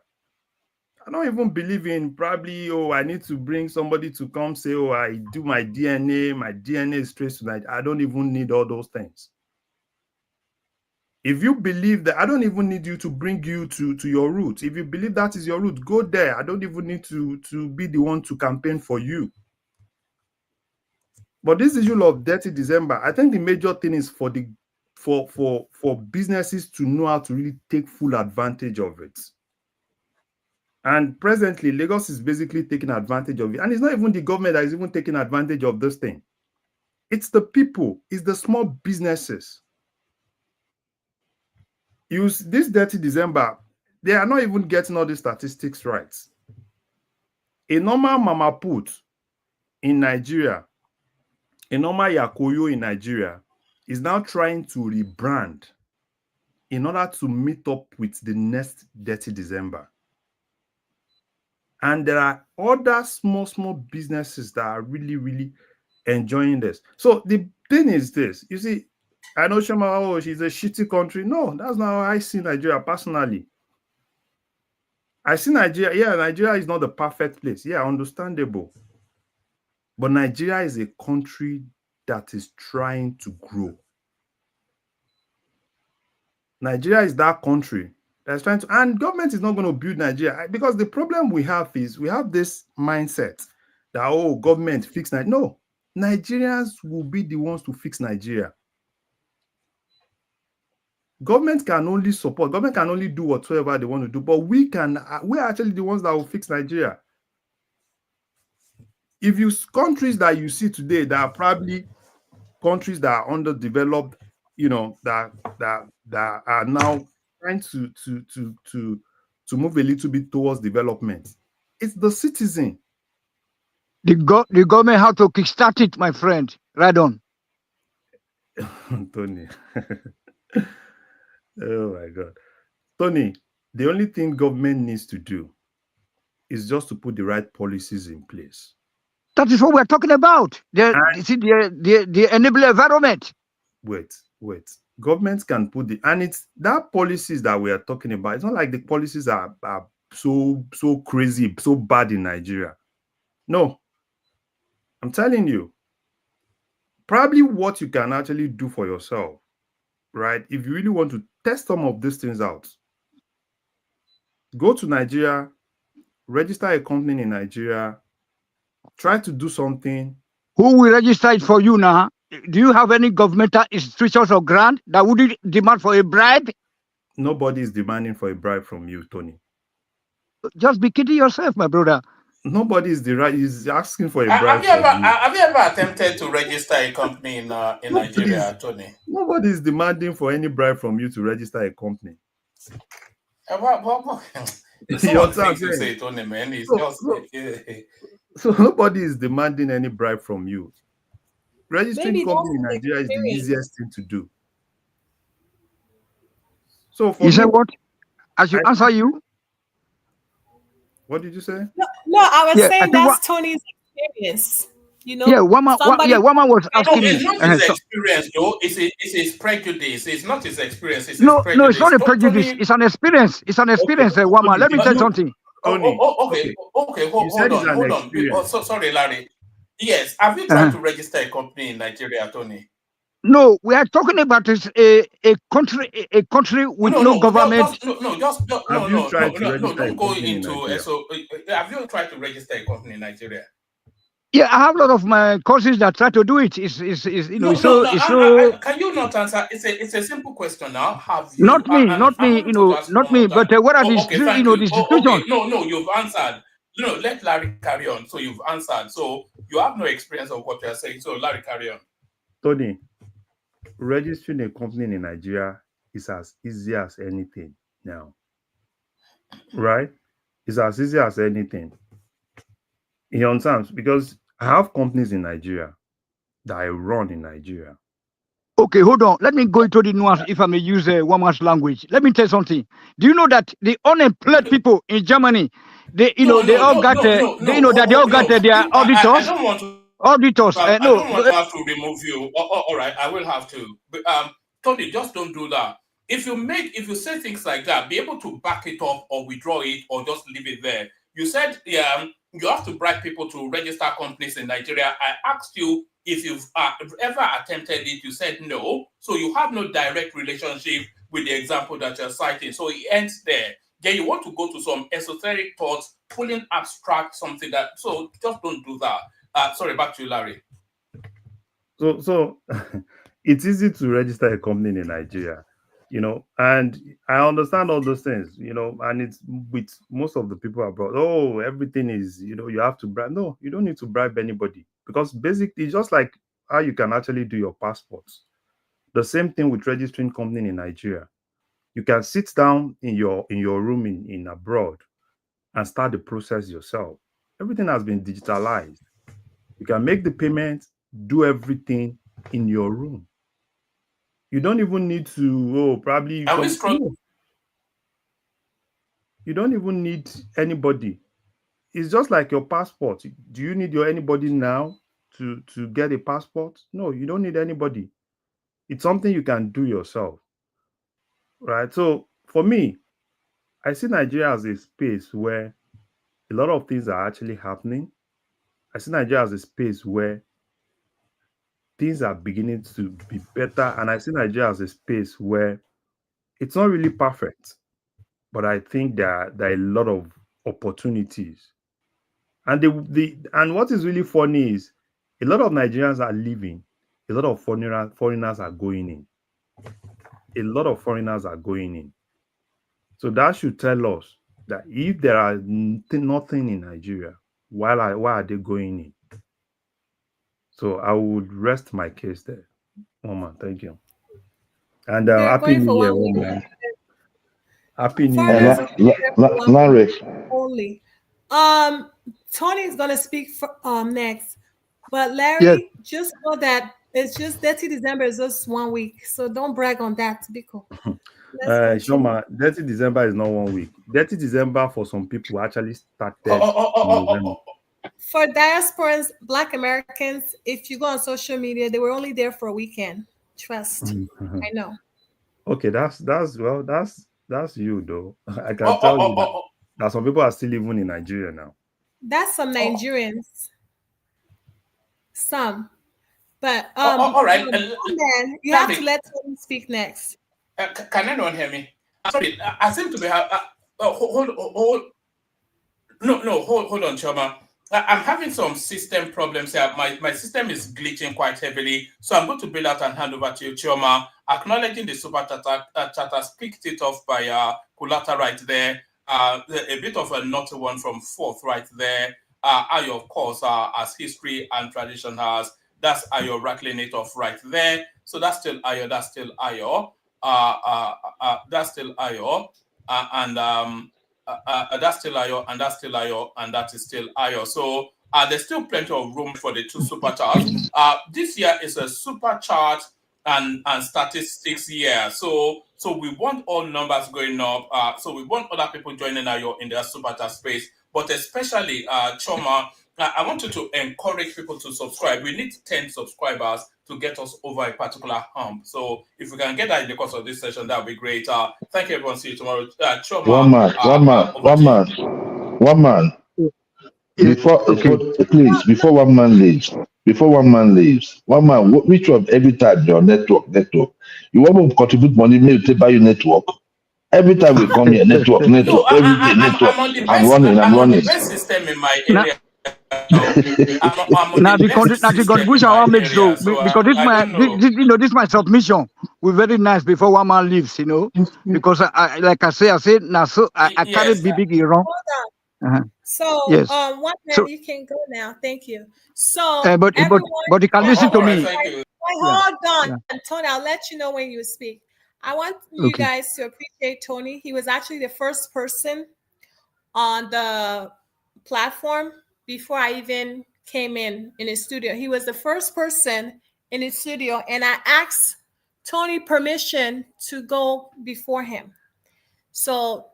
I don't even believe in probably, oh, I need to bring somebody to come say, oh, I do my DNA is traced to Nigeria. I don't even need all those things. If you believe that, I don't even need you to bring you to your roots. If you believe that is your root, go there. I don't even need to be the one to campaign for you. But this issue of Dirty December, I think the major thing is for businesses to know how to really take full advantage of it. And presently, Lagos is basically taking advantage of it. And it's not even the government that is even taking advantage of this thing. It's the people, it's the small businesses. This Dirty December, they are not even getting all the statistics right. A normal mama put in Nigeria, a normal Yakoyo in Nigeria is now trying to rebrand in order to meet up with the next Dirty December. And there are other small businesses that are really, really enjoying this. So the thing is this, you see, I know Shema, oh, she's a shitty country. No, that's not how I see Nigeria personally. I see Nigeria, yeah, Nigeria is not the perfect place. Yeah, understandable. But Nigeria is a country that is trying to grow. Nigeria is that country that's trying to, and government is not going to build Nigeria, because the problem we have is we have this mindset that, oh, government fix Nigeria. No, Nigerians will be the ones to fix Nigeria. Government can only support, government can only do whatever they want to do, but we're actually the ones that will fix Nigeria. If you countries that you see today that are probably countries that are underdeveloped, that are now trying to move a little bit towards development, it's the citizen. The government have to kickstart it, my friend. Right on. Tony. Oh my God. Tony, the only thing government needs to do is just to put the right policies in place. That is what we're talking about. The enable environment. Wait. Governments can put and it's that policies that we are talking about. It's not like the policies are so crazy, so bad in Nigeria. No. I'm telling you, probably what you can actually do for yourself, right? If you really want to test some of these things out, go to Nigeria, register a company in Nigeria, try to do something. Who will register it for you now? Do you have any governmental institutions or grant that would demand for a bribe? Nobody is demanding for a bribe from you, Tony. Just be kidding yourself, my brother. Nobody is asking for a bribe. Have you ever attempted to register a company in Nigeria, Tony? Nobody is demanding for any bribe from you to register a company. Some of the things you say, Tony, man, is so nobody is demanding any bribe from you. Registering company in Nigeria is the easiest thing to do. So for you said what? I should answer you. What did you say? No, I was saying that's Tony's experience. Yeah, one man was asking me. It's not his experience, though. It's his prejudice. It's not his experience. It's his prejudice. No, it's not a prejudice. Tony... It's an experience. It's an experience. Okay. One man. Let me tell you something. Okay. Hold on. Sorry, Larry. Yes. Have you tried to register a company in Nigeria, Tony? No, we are talking about a country with no government. Have you tried to register a company in Nigeria? Yeah, I have a lot of my cousins that try to do it. It's can you not answer? It's a simple question now. Have you? Not me. But what are these? Okay, these institutions? No, you've answered. No, let Larry carry on. So you've answered. So you have no experience of what you're saying. So Larry, carry on. Tony, registering a company in Nigeria is as easy as anything now. Right? It's as easy as anything. You understand? Because I have companies in Nigeria that I run in Nigeria. Okay, hold on. Let me go into the nuance, if I may use one man's language. Let me tell you something. Do you know that the unemployed people in Germany, they all got their auditors? I don't want to. Auditors. I don't want to have to remove you. All right, I will have to. But, Tony, just don't do that. If you say things like that, be able to back it up or withdraw it or just leave it there. You said you have to bribe people to register companies in Nigeria. I asked you if you've ever attempted it. You said no. So you have no direct relationship with the example that you're citing. So it ends there. Then you want to go to some esoteric thoughts, pulling abstract something so just don't do that. Sorry, back to you, Larry. So it's easy to register a company in Nigeria. And I understand all those things, and it's with most of the people abroad. Oh, everything is, you have to bribe. No, you don't need to bribe anybody, because basically it's just like how you can actually do your passports. The same thing with registering company in Nigeria. You can sit down in your room in abroad and start the process yourself. Everything has been digitalized. You can make the payment, do everything in your room. You don't even need to, probably. You don't even need anybody. It's just like your passport. Do you need anybody now to get a passport? No, you don't need anybody. It's something you can do yourself. Right? So for me, I see Nigeria as a space where a lot of things are actually happening. I see Nigeria as a space where things are beginning to be better. And I see Nigeria as a space where It's not really perfect, but I think there are a lot of opportunities. And and what is really funny is a lot of Nigerians are leaving, a lot of foreigners are going in. A lot of foreigners are going in. So that should tell us that if there are nothing in Nigeria, why are they going in? So I would rest my case there. Woman, thank you. And They're happy going for New Year, 1 week. woman. Happy New Foreigners Year. will be there for 1 week only. Tony is gonna speak for, next, but Yes. Larry, just know that it's just 30 December is just 1 week, so don't brag on that, Biko. Let's continue. Shoma, 30 December is not 1 week. 30 December for some people actually started in November. For diasporans, Black Americans, if you go on social media, they were only there for a weekend. Trust. I know. Okay, that's you though. I can tell you that some people are still living in Nigeria now. That's some Nigerians. Some. But all right. man, you have to let Tony speak next. Can anyone hear me? Sorry, I seem to be hold on, Choma. I'm having some system problems here. My system is glitching quite heavily, so I'm going to bail out and hand over to you, Choma. Acknowledging the super chatters picked it off by Kulata right there. A bit of a naughty one from fourth right there. Ayo, of course, as history and tradition has. That's Ayo rattling it off right there. So that's still Ayo. That's still Ayo. That's still Ayo. That's still Ayo, and that's still Ayo, and that is still Ayo. So there's still plenty of room for the two super charts. This year is a super chart and statistics year. So we want all numbers going up. So we want other people joining Ayo in their super chart space, but especially Choma. I want you to encourage people to subscribe. We need 10 subscribers to get us over a particular hump. So if we can get that in the course of this session, that would be great. Thank you, everyone. See you tomorrow. Choma, One man. Before before one man leaves, which of every time your network, you want to contribute money, maybe to buy your network. Every time we come here, network, every day, network. I'm running. On the best system in my area. Now the contribution I want make so because this my submission. We're very nice before one man leaves, because I said now so I carry big wrong. So yes. One man, so, you can go now. Thank you. So but you can listen to me. Hold on, Tony. I'll let you know when you speak. I want you guys to appreciate Tony. He was actually the first person on the platform before I even came in his studio. He was the first person in his studio, and I asked Tony permission to go before him. So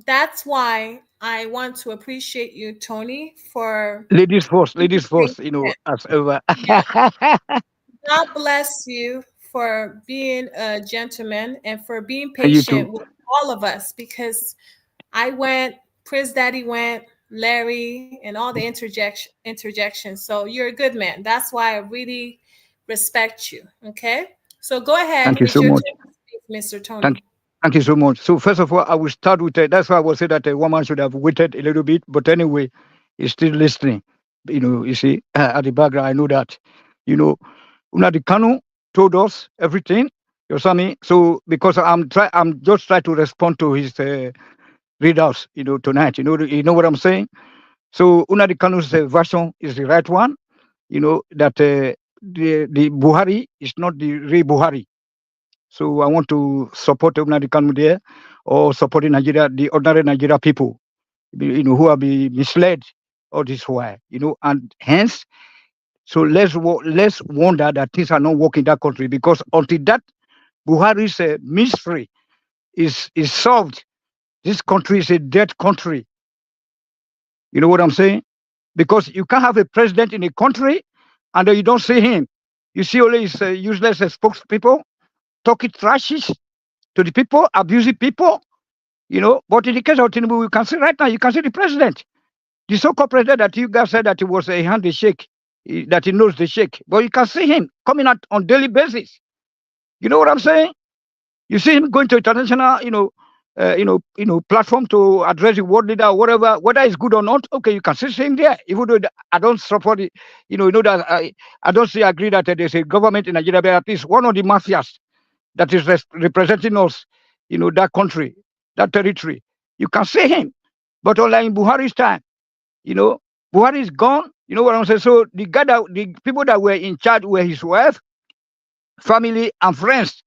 that's why I want to appreciate you, Tony, for ladies first, as ever. God bless you for being a gentleman and for being patient with all of us, because I went, Prince Daddy went, Larry, and all the interjections. So you're a good man. That's why I really respect you. Okay? So go ahead. Thank you so much, Mr. Tony. Thank you so much. So first of all, I will start with that's why I will say that a woman should have waited a little bit. But anyway, he's still listening. You see, at the background, I know that. Unadi Kanu told us everything. You saw me. So because I'm just trying to respond to his readouts, tonight. You know what I'm saying. So Unadi Kanu's version is the right one. That the Buhari is not the real Buhari. So I want to support Unadi Kanu there, or supporting Nigeria, the ordinary Nigeria people, who are being misled all this while, and hence. So let's wonder that things are not working in that country, because until that Buhari's mystery is solved, this country is a dead country. You know what I'm saying? Because you can't have a president in a country and you don't see him. You see only his useless spokespeople talking trashes to the people, abusing people. But in the case of Tinubu, you can see right now, you can see the president. The so-called president that you guys said that he was a hand shake, that he knows the shake. But you can see him coming out on daily basis. You know what I'm saying? You see him going to international, platform to address the world leader or whatever, whether it's good or not. Okay, you can still see him there. Even though I don't support it, that I don't see agree that there's a government in Nigeria, but at least one of the mafias that is representing us, that country, that territory. You can see him, but unlike in Buhari's time, Buhari is gone. You know what I'm saying? So the people that were in charge were his wife, family, and friends.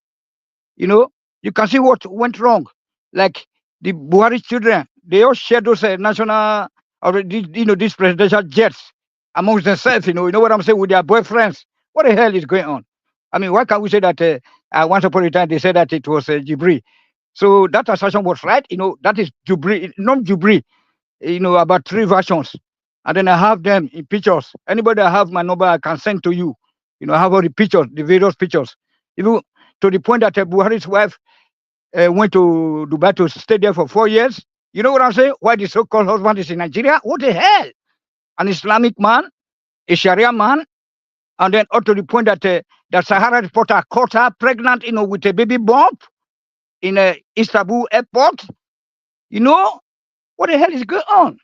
You can see what went wrong. Like the Buhari children, they all share those national or these presidential jets amongst themselves. You know what I'm saying, with their boyfriends. What the hell is going on? I mean, why can't we say that once upon a time they said that it was Jibri? So that assertion was right. That is Jubri, not Jubri. About 3 versions, and then I have them in pictures. Anybody that have my number, I can send to you. I have all the pictures, the various pictures. Even to the point that Buhari's wife went to Dubai to stay there for 4 years. You know what I'm saying? Why the so-called husband is in Nigeria? What the hell? An Islamic man, a Sharia man, and then up to the point that the Sahara reporter caught her pregnant, with a baby bump in Istanbul airport. What the hell is going on?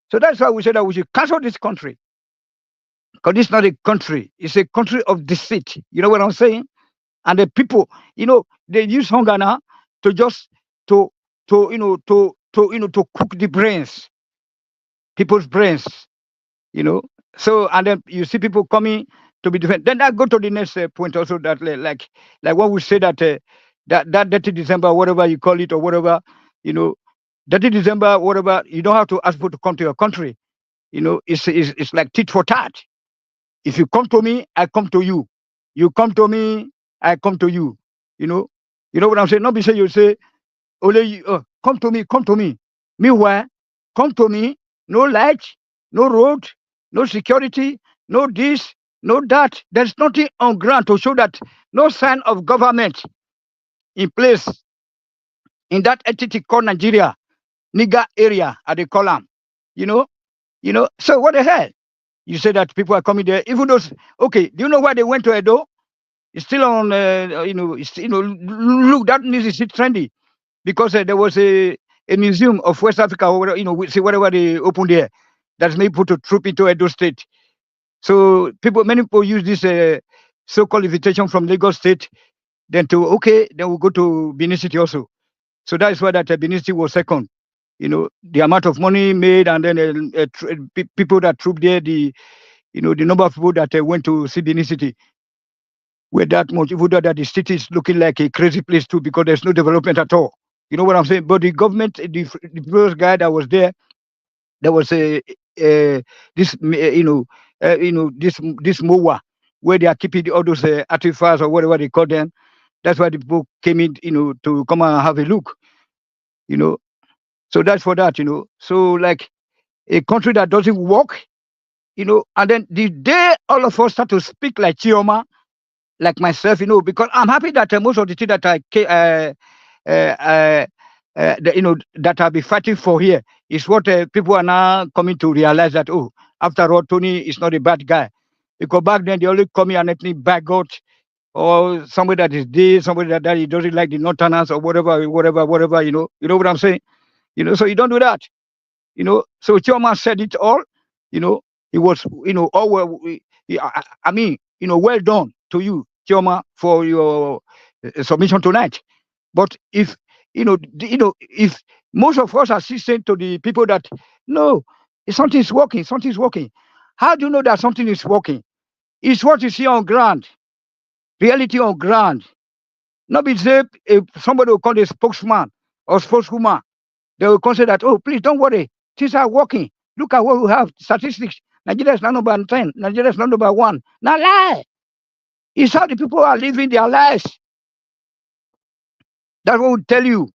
So that's why we said that we should cancel this country. Because it's not a country. It's a country of deceit. You know what I'm saying? And the people, they use hunger now to just to cook the brains, people's brains. So, and then you see people coming to be different. Then I go to the next point also, that like what we say that that dirty December, whatever you call it or whatever, dirty December, whatever, you don't have to ask people to come to your country. It's like tit for tat. If you come to me, I come to you. You come to me, I come to you. You know what I'm saying? Not be say you say, come to me, come to me. Meanwhile, come to me, no light, no road, no security, no this, no that. There's nothing on ground to show that, no sign of government in place in that entity called Nigeria, nigger area, at the column. So what the hell? You say that people are coming there, even those. Okay, do you know why they went to Edo? It's still on. Look, that news is still trendy because there was a museum of West Africa, or whatever, we see whatever they opened there. That's made people to troop into Edo State. So many people use this so-called invitation from Lagos State, then we'll go to Benin City also. So that is why that Benin City was second. The amount of money made, and then people that trooped there, the number of people that went to see Benin City were that much. Even though that the city is looking like a crazy place too, because there's no development at all. You know what I'm saying? But the government, the first guy that was there was this MOA, where they are keeping all those artifacts or whatever they call them. That's why the people came in, to come and have a look. So that's for that. So like a country that doesn't work, and then the day all of us start to speak like Chioma, like myself, because I'm happy that most of the things that that I'll be fighting for here is what people are now coming to realize that, after all, Tony is not a bad guy. Because back then they only call me an ethnic bagot, or somebody that is this, somebody that he doesn't like the Northerners or whatever, you know what I'm saying? So you don't do that. So Chioma said it all. It was, all well. I mean, well done to you, Chioma, for your submission tonight. But if if most of us are saying to the people that no, something's working, something's working. How do you know that something is working? It's what you see on ground, reality on ground. Not be say if somebody will call a spokesman or spokeswoman, they will consider that, please don't worry, things are working. Look at what we have, statistics. Nigeria is not number 10. Nigeria is not number 1. Now lie. It's how the people are living their lives. That's what will tell you,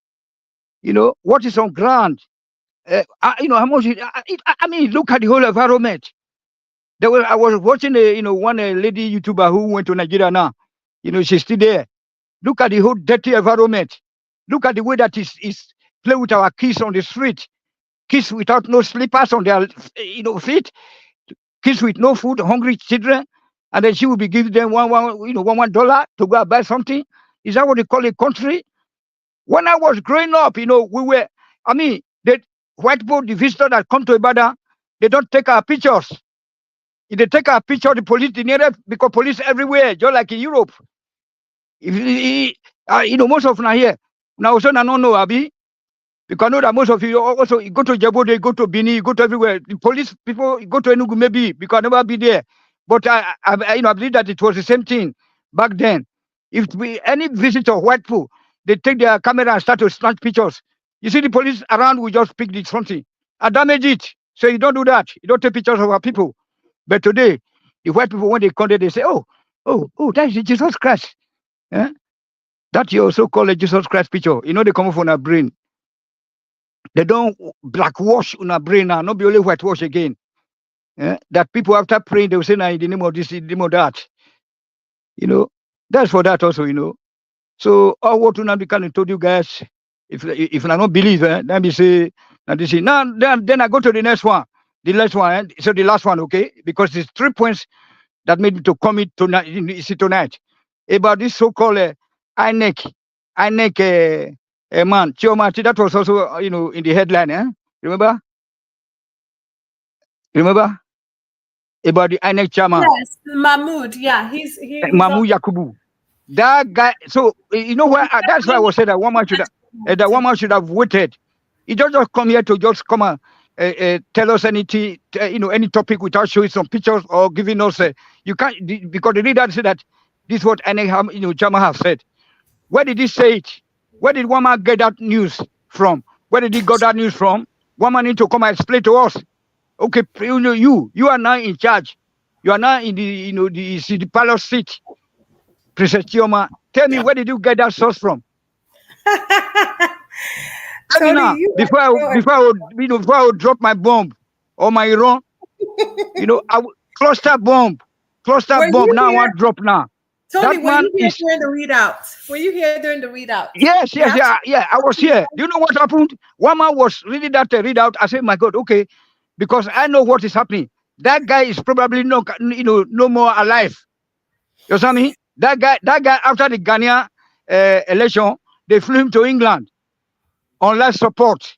what is on ground. How much. I mean, look at the whole environment. I was watching one lady YouTuber who went to Nigeria now. She's still there. Look at the whole dirty environment. Look at the way that is play with our kids on the street. Kids without no slippers on their feet. Kids with no food, hungry children, and then she will be giving them $1 to go and buy something. Is that what they call a country? When I was growing up, we were, the white people, the visitors that come to Ibadan, they don't take our pictures. If they take our picture, the police, because police everywhere, just like in Europe. Most of them are here. Now, also, I don't know, Abi. Because I know that most of you also, you go to Djibouti, you go to Bini, you go to everywhere. The police people, you go to Enugu maybe, because I never be there. But I believe that it was the same thing back then. If any visitor, white people, they take their camera and start to snatch pictures. You see the police around will just pick this something and damage it. So you don't do that. You don't take pictures of our people. But today, the white people, when they come there, they say, oh, that is Jesus Christ. Eh? That you also call a Jesus Christ picture. They come from our brain. They don't blackwash on our brain now, not be only whitewash again. That people after praying, they will say, nah, in the name of this, in the name of that. That's for that also, So all what Nnamdi Kanu told you guys, if I don't believe, let me say, now then I go to the next one. The last one, so the last one, okay? Because it's 3 points that made me to commit tonight, about this so-called INEC man, Chiomati, that was also, in the headline, Remember? About the INEC chairman. Yes, Mahmood. Yeah, he's Mahmood Yakubu. That guy. So where that's why I was saying that one man should have waited. He don't just come here to just come and tell us anything, any topic without showing some pictures or giving us. You can't, because the leader said that this is what INEC chairman have said. Where did he say it? Where did one man get that news from? Where did he got that news from? One man need to come and explain to us. Okay, you are now in charge. You are now in the palace seat. Princess Chioma, tell me, where did you get that source from? Tell me now, before I would drop my bomb or my Iran, I would cluster bomb. Now I want to drop now. Tony, were you here during the readout? Were you here during the readout? Yes, I was here. Do you know what happened? One man was reading that readout. I said, my God, okay, because I know what is happening. That guy is probably no more alive. You understand me? That guy after the Ghanaian election, they flew him to England on life support.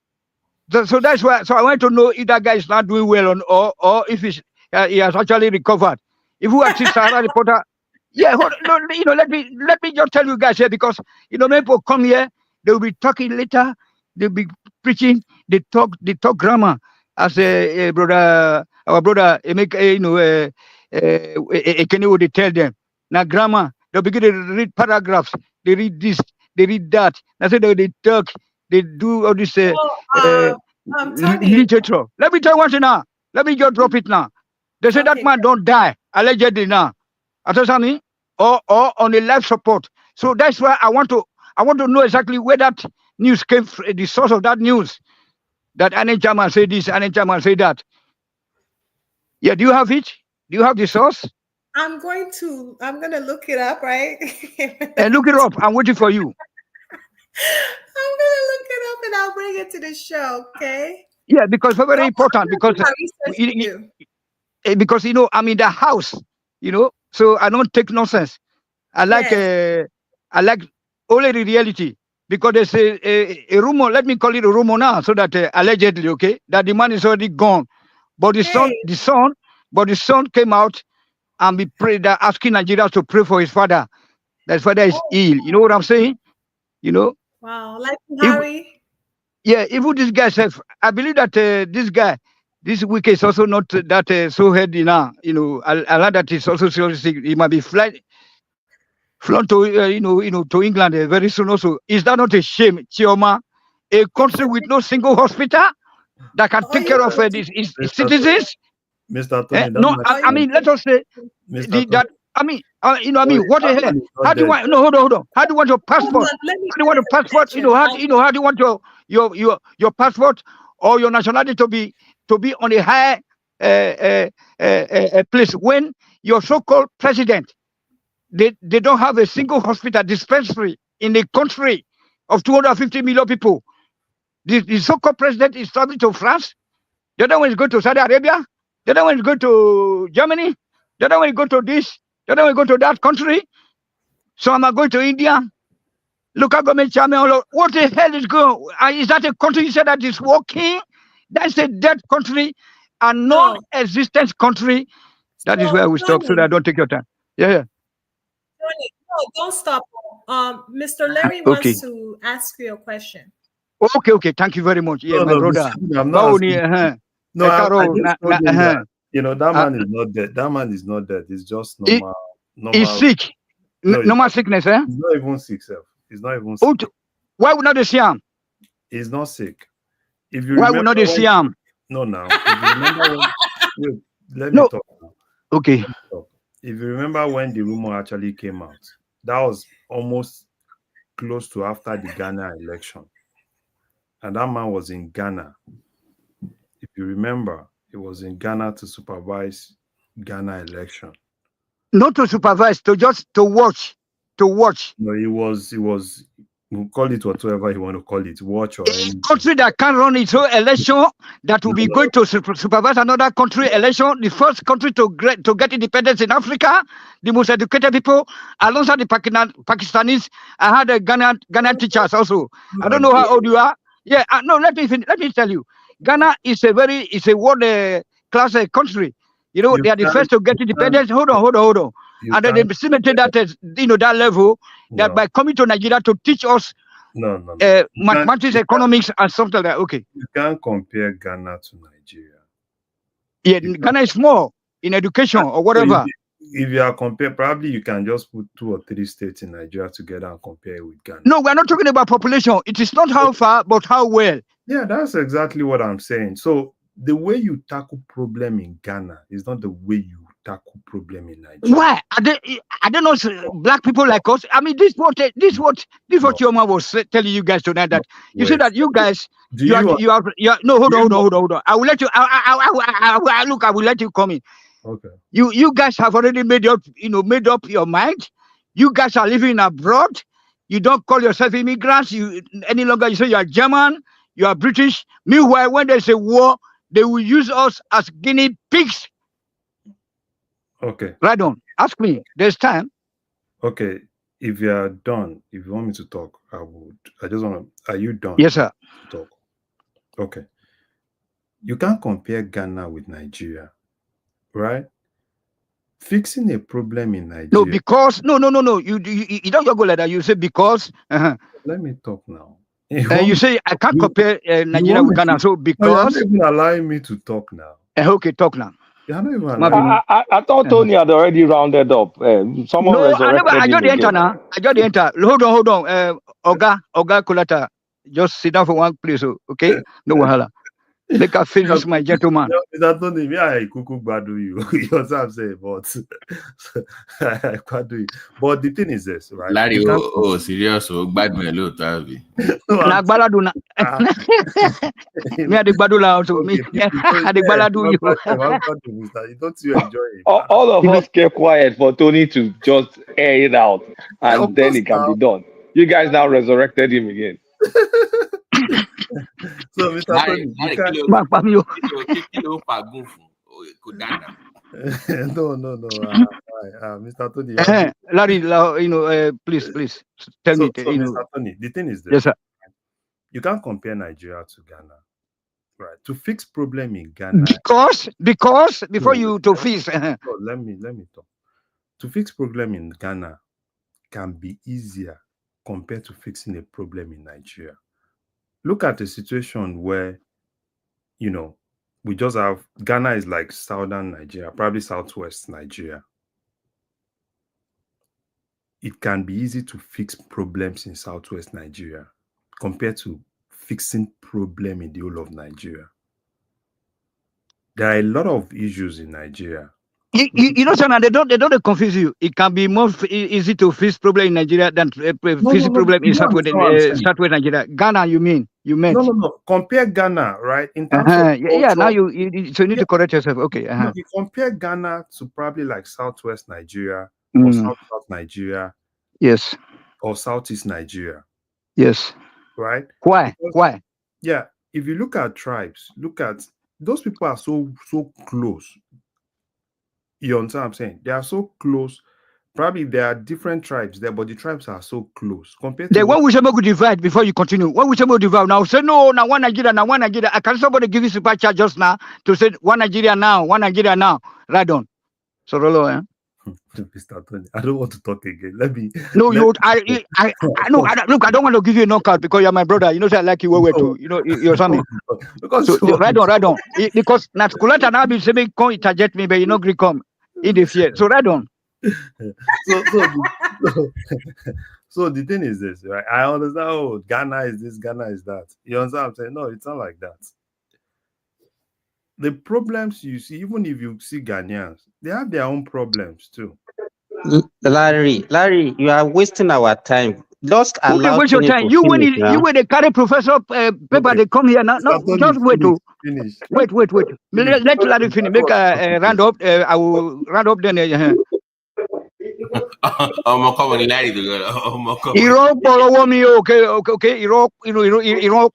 So that's why. So I want to know if that guy is not doing well or if he has actually recovered. If we actually Sahara reporter, let me just tell you guys here, because many people come here, they will be talking later, they'll be preaching, they talk grammar as our brother Emeka, they tell them. Now grammar, they'll begin to read paragraphs, they read this, they read that. That's why they talk, they do all this literature. Let me tell you one thing now. Let me just drop it now. They say that man don't die, allegedly now. Understand? Or on a life support. So that's why I want to know exactly where that news came from, the source of that news. That INEC chairman say this, INEC chairman say that. Yeah, do you have it? Do you have the source? I'm gonna look it up, right? And look it up. I'm waiting for you. I'm gonna look it up and I'll bring it to the show, okay? Yeah, because it's very important, because I'm in the house, so I don't take nonsense. I like only the reality, because there's a rumor. Let me call it a rumor now, so that allegedly, okay, that the man is already gone, but the son came out and be prayed, asking Nigerians to pray for his father. That his father is ill. You know what I'm saying? Wow, like Harry. Even this guy says, I believe that this week is also not that so heady now. I like that it's also seriously. He might be flown to to England very soon. Also, is that not a shame, Chioma? A country with no single hospital that can take care of its citizens. Mr. Tony, let us say that. What the hell? How do you want? No, hold on. How do you want your passport? How do you want your passport? How do you want your passport or your nationality to be on a high place when your so-called president they don't have a single hospital dispensary in a country of 250 million people? The so-called president is traveling to France. The other one is going to Saudi Arabia. The other one is going to Germany. The other one is going to this. The other one is going to that country. So am I going to India? local government chairman. What the hell is going? Is that a country you said that is working? That's a dead country, a non-existent country. That is where we stop, so that I don't take your time. Yeah. Tony, no, don't stop. Mr. Larry wants to ask you a question. Okay. Thank you very much. Yeah, my brother. I'm not asking. No, I just told him that, that man is not dead. That man is not dead. It's just normal. He's sick. No, normal sickness, eh? He's not even sick, sir. He's not even sick. Why would not they see him? He's not sick. If you why would not they see him? No, now. If you remember let me talk now. Okay. If you remember when the rumor actually came out, that was almost close to after the Ghana election. And that man was in Ghana. If you remember, he was in Ghana to supervise Ghana election. Not to supervise, to watch. No, he was we'll call it whatever you want to call it, watch or anything. Country that can run its own election, that will be going to supervise another country election, the first country to get independence in Africa, the most educated people, alongside the Pakistanis. I had a Ghanaian teachers also. I don't know how old you are. Yeah, no, let me tell you. Ghana is a world class country. You know, they are the first to get independence. Hold on. And then they cemented that that level that by coming to Nigeria to teach us mathematics, economics, and something like that. Okay. You can't compare Ghana to Nigeria. Yeah, Ghana is small in education or whatever. If you are comparing, probably you can just put 2 or 3 states in Nigeria together and compare it with Ghana. No, we're not talking about population. It is not how far, but how well. Yeah, that's exactly what I'm saying. So the way you tackle problem in Ghana is not the way you tackle problem in Nigeria. Why? I don't know black people like us. I mean, this what your mom was telling you guys tonight, that you see that you guys you are no, hold on. I will let you I will let you come in. Okay. You guys have already made up your mind. You guys are living abroad. You don't call yourself immigrants. You any longer. You say you are German. You are British. Meanwhile, when there's a war, they will use us as guinea pigs. Okay. Right on. Ask me. There's time. Okay. If you are done, if you want me to talk, I would. I just want to. Are you done? Yes, sir. To talk. Okay. You can't compare Ghana with Nigeria, right? Fixing a problem in Nigeria. No, because no. You don't go like that. You say because. Let me talk now. You say I can't compare Nigeria with Ghana. So because you're not even allowing me to talk now. Okay, talk now. You're not even allowing I thought Tony had already rounded up. Someone resurrected I just him enter now. I just enter. Hold on. Oga Kulata, just sit down for one place. Okay, no wahala. Make I finish, my gentleman. Mr. Tony, me I kuku gbadu you. You know what I'm saying, but I gbadu you. But the thing is this, right? Larry, serious? Bad me low, Tavi. Na gbaladu na. Me I dey gbadu la also. Me I dey gbaladu you. Don't you enjoy it? All of us kept quiet for Tony to just air it out, and then it can be done. You guys now resurrected him again. So, Mr. Tony, no. Mr. Tony. Larry, please tell me. Mr. Tony, the thing is this. Yes, sir. You can't compare Nigeria to Ghana, right? To fix problem in Ghana. Because before you to fix. Let me talk. To fix problem in Ghana can be easier compared to fixing a problem in Nigeria. Look at the situation where, we just have Ghana is like southern Nigeria, probably southwest Nigeria. It can be easy to fix problems in southwest Nigeria compared to fixing problem in the whole of Nigeria. There are a lot of issues in Nigeria. Sir, they don't confuse you. It can be more easy to fix problem in Nigeria than fix problem in southwest Nigeria. Ghana, you meant? No. Compare Ghana, right? In terms of culture, now you need to correct yourself. Okay. No, you compare Ghana to probably like southwest Nigeria or south Nigeria. Yes. Or southeast Nigeria. Yes. Right? Why? Why? Yeah. If you look at tribes, those people are so close. You understand what I'm saying? They are so close Probably there are different tribes there, but the tribes are so close compared to Then what. when we say go divide before you continue, when we say go divide now, say no, now one Nigeria, now one Nigeria. Can somebody give you super chat just now to say one Nigeria now, one Nigeria now? Right on. So Rolo, eh? Mr. Tony, I don't want to talk again. Let me. No, Let you. No. Look, I don't want to give you a knockout because you're my brother. You know, say I like you way too. You know, you're something. because So right on. Because Natkulata now be saying come interject me, but you know, Greek come in the fear. So right on. So the thing is this, right? I understand. Oh, Ghana is this, Ghana is that. You understand what I'm saying? No, it's not like that. The problems you see, even if you see Ghanaians, they have their own problems too. Larry, you are wasting our time. Just Who they allow waste your Tony time? to You when finish now. they carry professor paper, they come here now. No, just wait to finish. Wait. Let Larry finish. Make a round up. I will round up then. I'm coming, Larry. I'm coming. Irọ́ pọ̀lọ́wọ́ mi, okay. Irọ́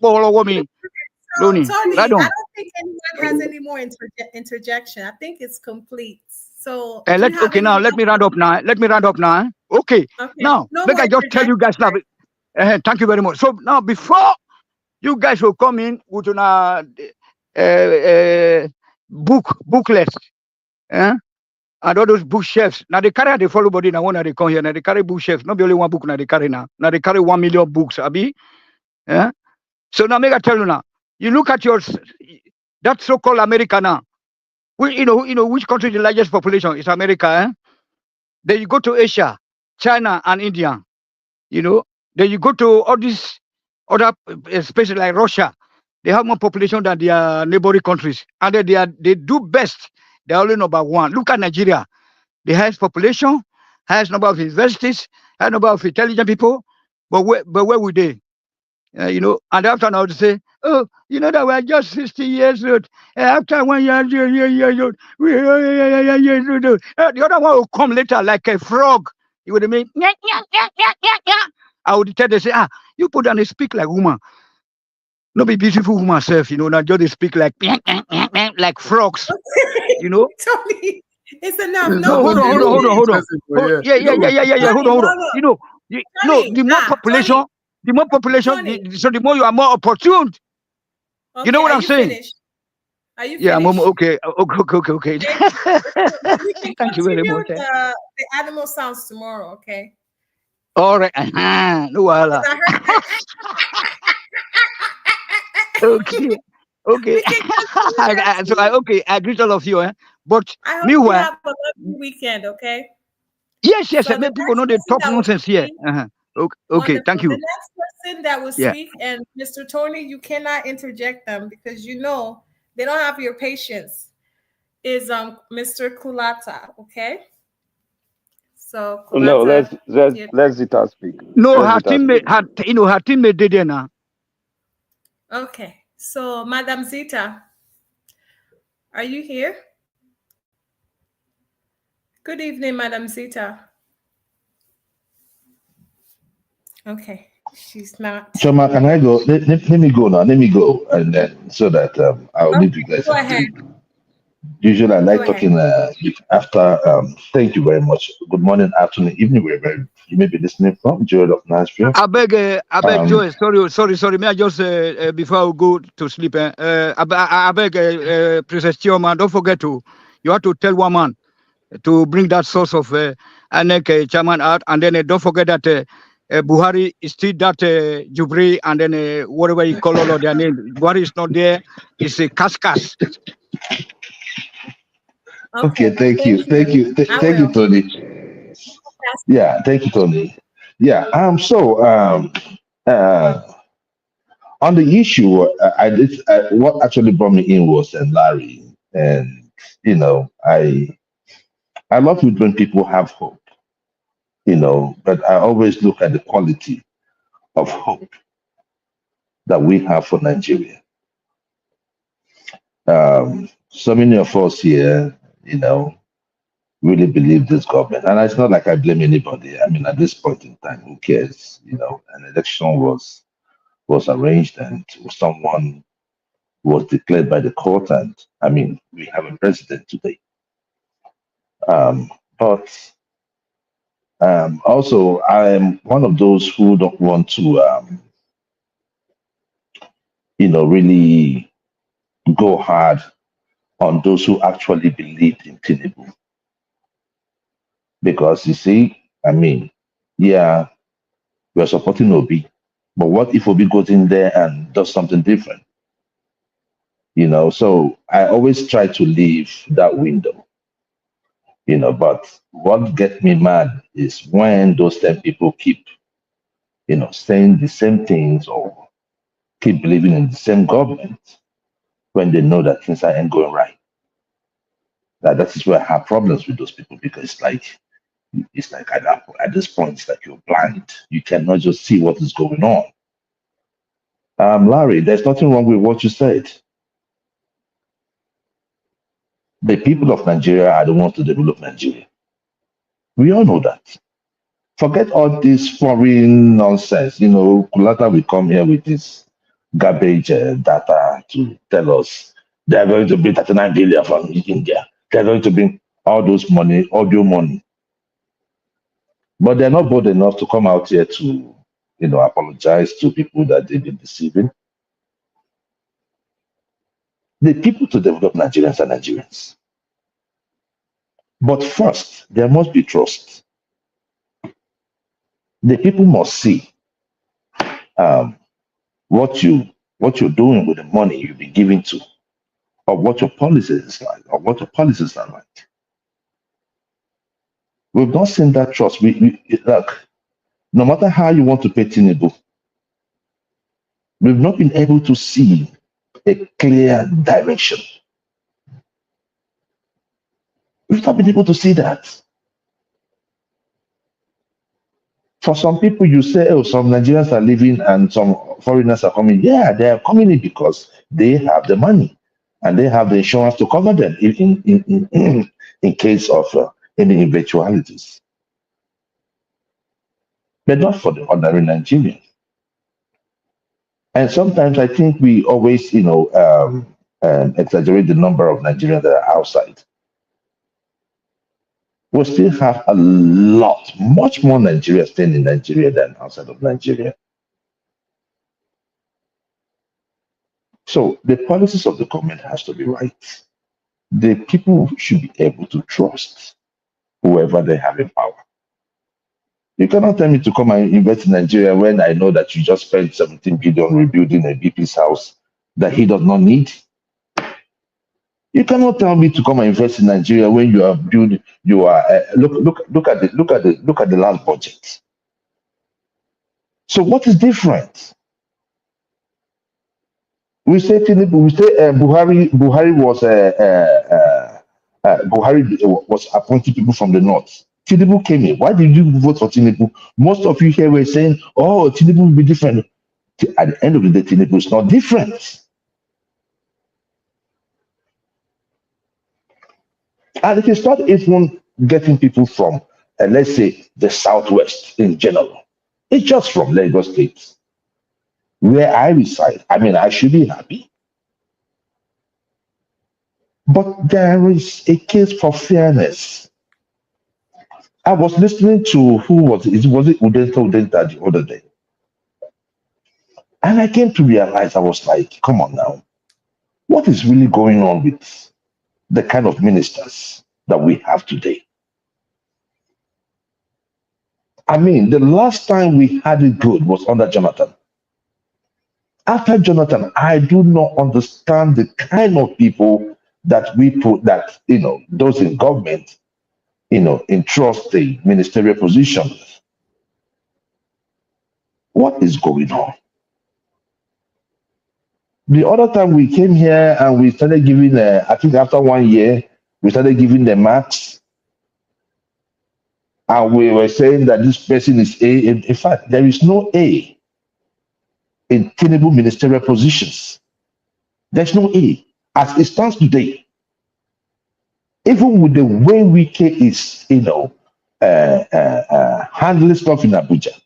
pọ̀lọ́wọ́ mi. Lónìí, Tony, right I on. don't think anyone has any more interjection. I think it's complete. So Now let me round up now. Okay. Now, no make more I just tell you guys now. Thank you very much. So now, before you guys will come in with booklet, and all those bookshelves. Now they carry the follow body. Now one they come here. Now they carry bookshelves. Not be only one book. Now they carry now. Now they carry 1 million books. Abi, yeah. So now make I tell you now. You look at that so-called America now. You know which country the largest population is America. Eh? Then you go to Asia, China, and India. You know. Then you go to all these other spaces like Russia. They have more population than their neighboring countries, and they do best. They're only number one. Look at Nigeria. The highest population, highest number of universities, highest number of intelligent people. But where would they? You know, and after now to say, oh, you know that we're just 60 years old. After 1 year, old, the other one will come later like a frog. You would mean, I would tell them, say, you put down and speak like woman. No be beautiful woman self, you know, not just speak like frogs, you know. Tony, it's enough. No, hold on. Hold yeah. Hold on. You know, the more population, so the more you are more opportune. Okay, you know what I'm you saying? Finished? Are you yeah, finished? okay. We can Thank you very continue much. the animal sounds tomorrow, okay? All right. No wahala. Okay. I greet all of you. But I hope meanwhile, you have a lovely weekend, okay? Yes. So Make people know they talk nonsense here. Okay. Thank you. The next person that will speak, and Mr. Tony, you cannot interject them because you know they don't have your patience, is Mr. Kulata, okay? So Kulata, No, let's Zita speak. No, her teammate did it now. Okay, so Madam Zita, are you here? Good evening, Madam Zita. Okay, she's not. Choma, can I go? Let me go now. Let me go, and then so that I'll leave you guys. Go ahead. Usually, I like talking after. Thank you very much. Good morning, afternoon, evening, wherever you may be listening from. Joel of Nashville. I beg, Joel. Sorry. May I just before I go to sleep? I beg, Princess Chioma, don't forget you have to tell one man to bring that source of ANEC chairman out, and then don't forget that Buhari is still that Jubri, and then whatever you call all of their name. Buhari is not there. It's a Kaskas. Okay, thank you, Tony. Yeah, thank you, Tony. Yeah, on the issue, I did what actually brought me in was Larry, and you know, I love it when people have hope, you know, but I always look at the quality of hope that we have for Nigeria. So many of us here, you know, really believe this government. And it's not like I blame anybody. I mean, at this point in time, who cares? You know, an election was arranged and someone was declared by the court. And I mean, we have a president today. But Also, I'm one of those who don't want to, really go hard on those who actually believed in Tinubu. Because you see, I mean, yeah, we're supporting Obi, but what if Obi goes in there and does something different? So I always try to leave that window, but what gets me mad is when those same people keep, saying the same things or keep believing in the same government when they know that things ain't going right. That is where I have problems with those people because it's like at this point it's like you're blind. You cannot just see what is going on. Larry, there's nothing wrong with what you said. The people of Nigeria are the ones to develop Nigeria. We all know that. Forget all this foreign nonsense. Kulata will come here with this garbage data to tell us they're going to bring 39 billion from India. They're going to bring all those money, audio money. But they're not bold enough to come out here to, apologize to people that they've been deceiving. The people to develop Nigerians are Nigerians. But first, there must be trust. The people must see um, what you're doing with the money you've been giving to, or what your policies are like. We've not seen that trust. Look, no matter how you want to pay Tinubu, we've not been able to see a clear direction. We've not been able to see that. For some people, you say, oh, some Nigerians are leaving and some foreigners are coming. Yeah, they are coming in because they have the money and they have the insurance to cover them in case of any eventualities. But not for the ordinary Nigerian. And sometimes I think we always, exaggerate the number of Nigerians that are outside. We still have a lot, much more Nigerians staying in Nigeria than outside of Nigeria. So the policies of the government has to be right. The people should be able to trust whoever they have in power. You cannot tell me to come and invest in Nigeria when I know that you just spent 17 billion rebuilding a BP's house that he does not need. You cannot tell me to come and invest in Nigeria when you are building. You are look at the last budget. So what is different? We say Buhari was appointing people from the north. Tinubu came in. Why did you vote for Tinubu? Most of you here were saying, "Oh, Tinubu will be different." At the end of the day, Tinubu is not different. And it is not even getting people from, let's say, the southwest in general. It's just from Lagos State, where I reside. I mean, I should be happy. But there is a case for fairness. I was listening to who was it? Was it Udenta the other day? And I came to realize, I was like, come on now. What is really going on with the kind of ministers that we have today? I mean, the last time we had it good was under Jonathan. After Jonathan, I do not understand the kind of people that we put that, those in government, entrust the ministerial position. What is going on? The other time we came here and we started giving, I think after 1 year, we started giving the marks. And we were saying that this person is A. In fact, there is no A in Tinubu ministerial positions. There's no A. As it stands today, even with the way Wike is, handling stuff in Abuja,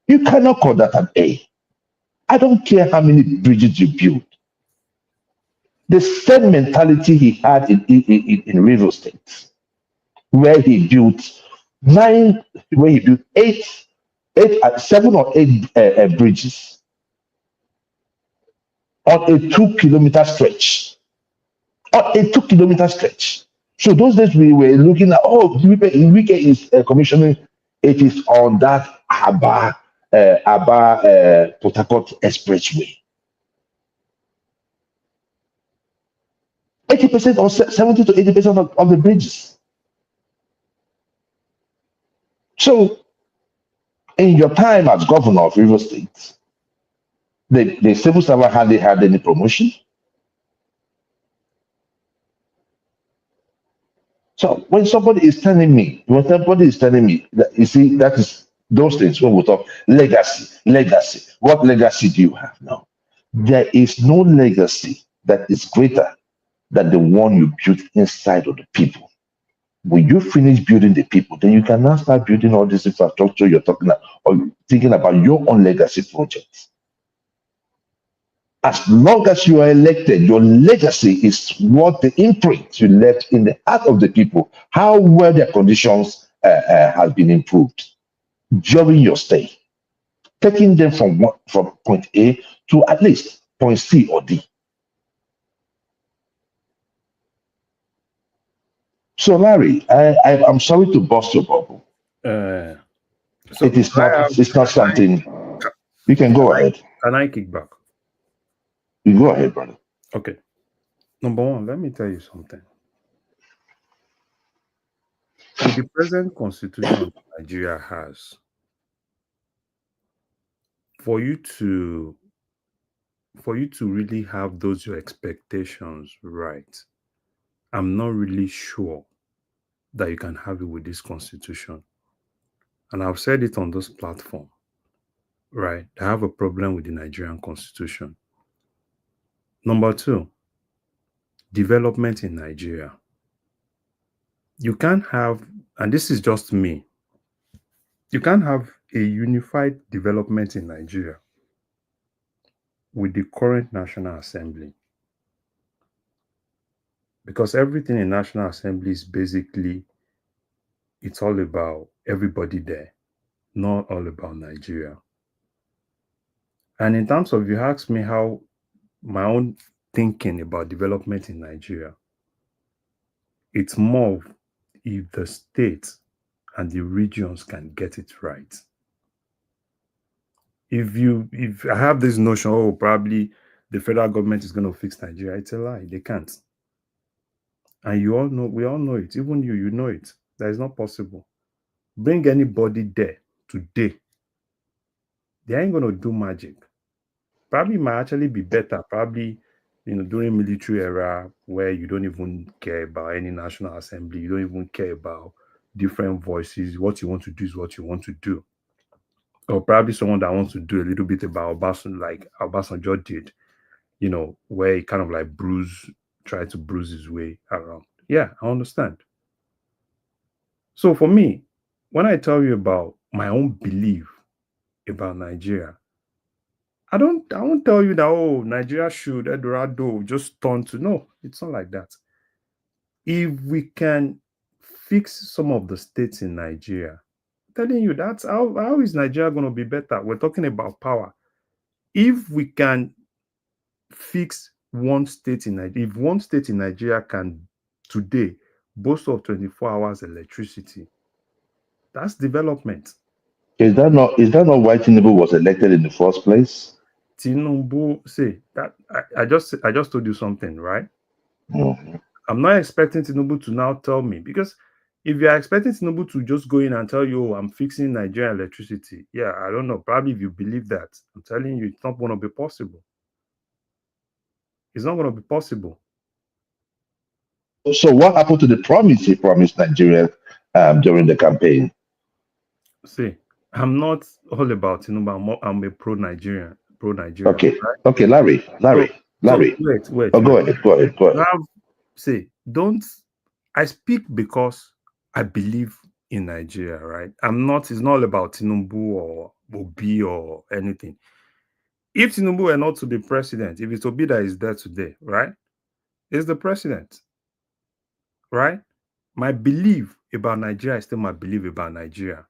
you cannot call that an A. I don't care how many bridges you build. The same mentality he had in River State, where he built Nine, when you build seven or eight bridges on a 2 kilometer stretch. On a 2 kilometer stretch. So those days we were looking at, oh, Wike is commissioning. It is on that Aba Port Harcourt Expressway. 80% or 70 to 80% of the bridges. So in your time as governor of River State, the civil servant hardly had any promotion. So when somebody is telling me that, you see, that is those things when we talk legacy. What legacy do you have now? There is no legacy that is greater than the one you built inside of the people. When you finish building the people, then you can now start building all this infrastructure you're talking about, or thinking about your own legacy projects. As long as you are elected, your legacy is what the imprint you left in the heart of the people, how well their conditions has been improved during your stay, taking them from point A to at least point C or D. So, Larry, I'm sorry to burst your bubble. So It is not. It's not something. You can go ahead. Can I kick back? You go ahead, brother. Okay. Number one, let me tell you something. With the present constitution Nigeria has, for you to really have those your expectations right, I'm not really sure that you can have it with this constitution. And I've said it on this platform, right? I have a problem with the Nigerian constitution. Number two, development in Nigeria. You can't have, and this is just me, you can't have a unified development in Nigeria with the current National Assembly. Because everything in National Assembly is basically, it's all about everybody there, not all about Nigeria. And in terms of, you ask me how my own thinking about development in Nigeria, it's more of if the states and the regions can get it right. If I have this notion, oh, probably the federal government is going to fix Nigeria, it's a lie. They can't. And you all know, we all know it. Even you know it. That is not possible. Bring anybody there today, they ain't going to do magic. Probably might actually be better. Probably, during military era where you don't even care about any National Assembly, you don't even care about different voices. What you want to do is what you want to do. Or probably someone that wants to do a little bit about Obasanjo, like Obasanjo did, where he kind of like tried to bruise his way around. Yeah, I understand. So for me, when I tell you about my own belief about Nigeria, I won't tell you that, oh, Nigeria should Eldorado just turn to, no, it's not like that. If we can fix some of the states in Nigeria, I'm telling you, that's how is Nigeria going to be better? We're talking about power. If we can fix one state in Nigeria, if one state in Nigeria can today boast of 24 hours electricity, that's development. Is that not why Tinubu was elected in the first place? Tinubu, say that I just told you something, right? Mm-hmm. I'm not expecting Tinubu to now tell me, because if you're expecting Tinubu to just go in and tell you, oh, I'm fixing Nigerian electricity, yeah, I don't know. Probably if you believe that, I'm telling you, it's not going to be possible. It's not going to be possible. So what happened to the promise he promised Nigeria during the campaign? See, I'm not all about Tinubu. I'm a pro-Nigerian. Okay. Right? Okay, Larry. Wait. Oh, go ahead. See, I speak because I believe in Nigeria, right? It's not all about Tinubu or Obi or anything. If Tinubu were not to be president, if it's Obi that is there today, right? Is the president, right? My belief about Nigeria is still my belief about Nigeria.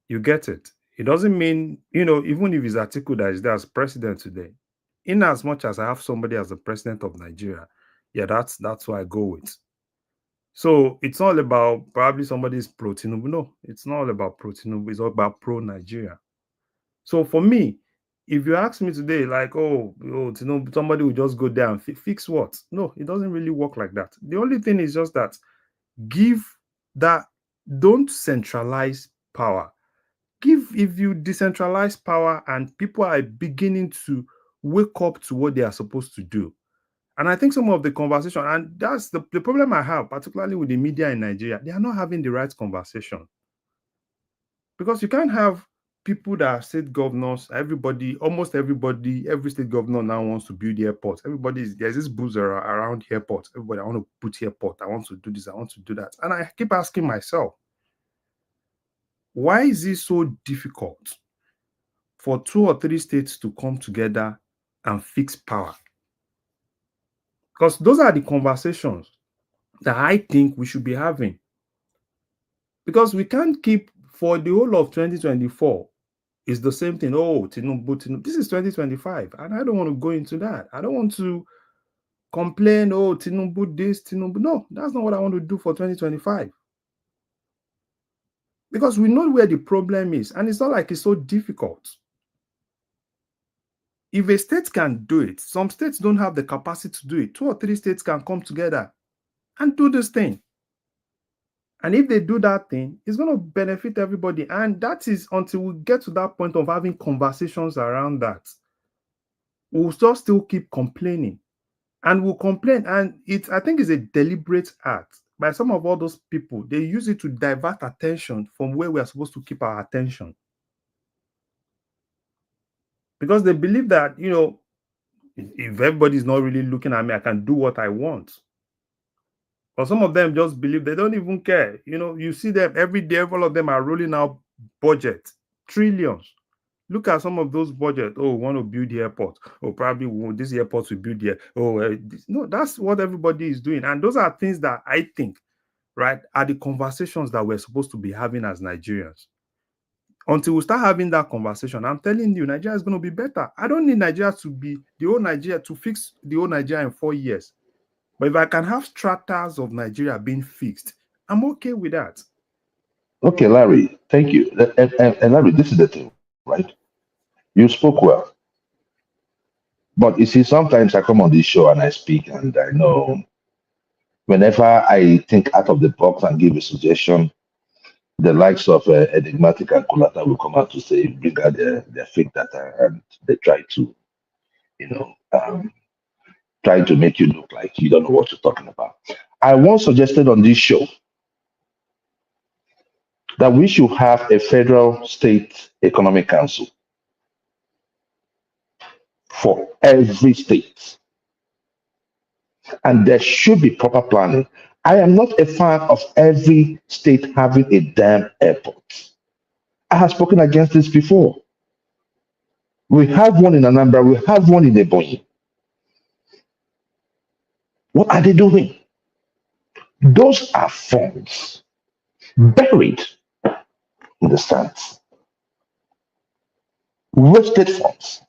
You get it? It doesn't mean, even if his article that is there as president today, in as much as I have somebody as the president of Nigeria, yeah, that's what I go with. So it's not about probably somebody's pro Tinubu. No, it's not all about pro Tinubu. It's all about pro Nigeria. So for me, if you ask me today, like, Tinubu, somebody will just go there and fix what? No, it doesn't really work like that. The only thing is just that don't centralize power. If you decentralize power and people are beginning to wake up to what they are supposed to do. And I think some of the conversation, and that's the problem I have, particularly with the media in Nigeria, they are not having the right conversation. Because you can't have people that are state governors, almost everybody, every state governor now wants to build airports. There's this buzzer around airports. Everybody, I want to put airport, I want to do this, I want to do that. And I keep asking myself, why is it so difficult for 2 or 3 states to come together and fix power? Because those are the conversations that I think we should be having. Because we can't keep, for the whole of 2024, it's the same thing. Tinubu. This is 2025, and I don't want to go into that. I don't want to complain, Tinubu this, Tinubu. No, that's not what I want to do for 2025. Because we know where the problem is, and it's not like it's so difficult. If a state can do it, some states don't have the capacity to do it. 2 or 3 states can come together and do this thing. And if they do that thing, it's going to benefit everybody. And that is until we get to that point of having conversations around that. We'll just still keep complaining. And we'll complain. And I think it's a deliberate act by some of all those people. They use it to divert attention from where we are supposed to keep our attention. Because they believe that, if everybody's not really looking at me, I can do what I want. But some of them just believe, they don't even care. You see them every day, all of them are rolling out budget, trillions. Look at some of those budgets. We want to build the airport. Probably this airport will build here. No, that's what everybody is doing. And those are things that I think, right, are the conversations that we're supposed to be having as Nigerians. Until we start having that conversation, I'm telling you, Nigeria is going to be better. I don't need Nigeria to be to fix the whole Nigeria in 4 years. But if I can have stratas of Nigeria being fixed, I'm okay with that. Okay, Larry, thank you. And Larry, this is the thing, right? You spoke well. But you see, sometimes I come on this show and I speak, and I know whenever I think out of the box and give a suggestion, the likes of Enigmatic and Kulata will come out to say, bring out their fake data, and they try to, try to make you look like you don't know what you're talking about. I once suggested on this show that we should have a federal state economic council for every state. And there should be proper planning. I am not a fan of every state having a damn airport. I have spoken against this before. We have one in Anambra, we have one in Ebonyi. What are they doing? Those are funds buried in the sands. Wasted funds.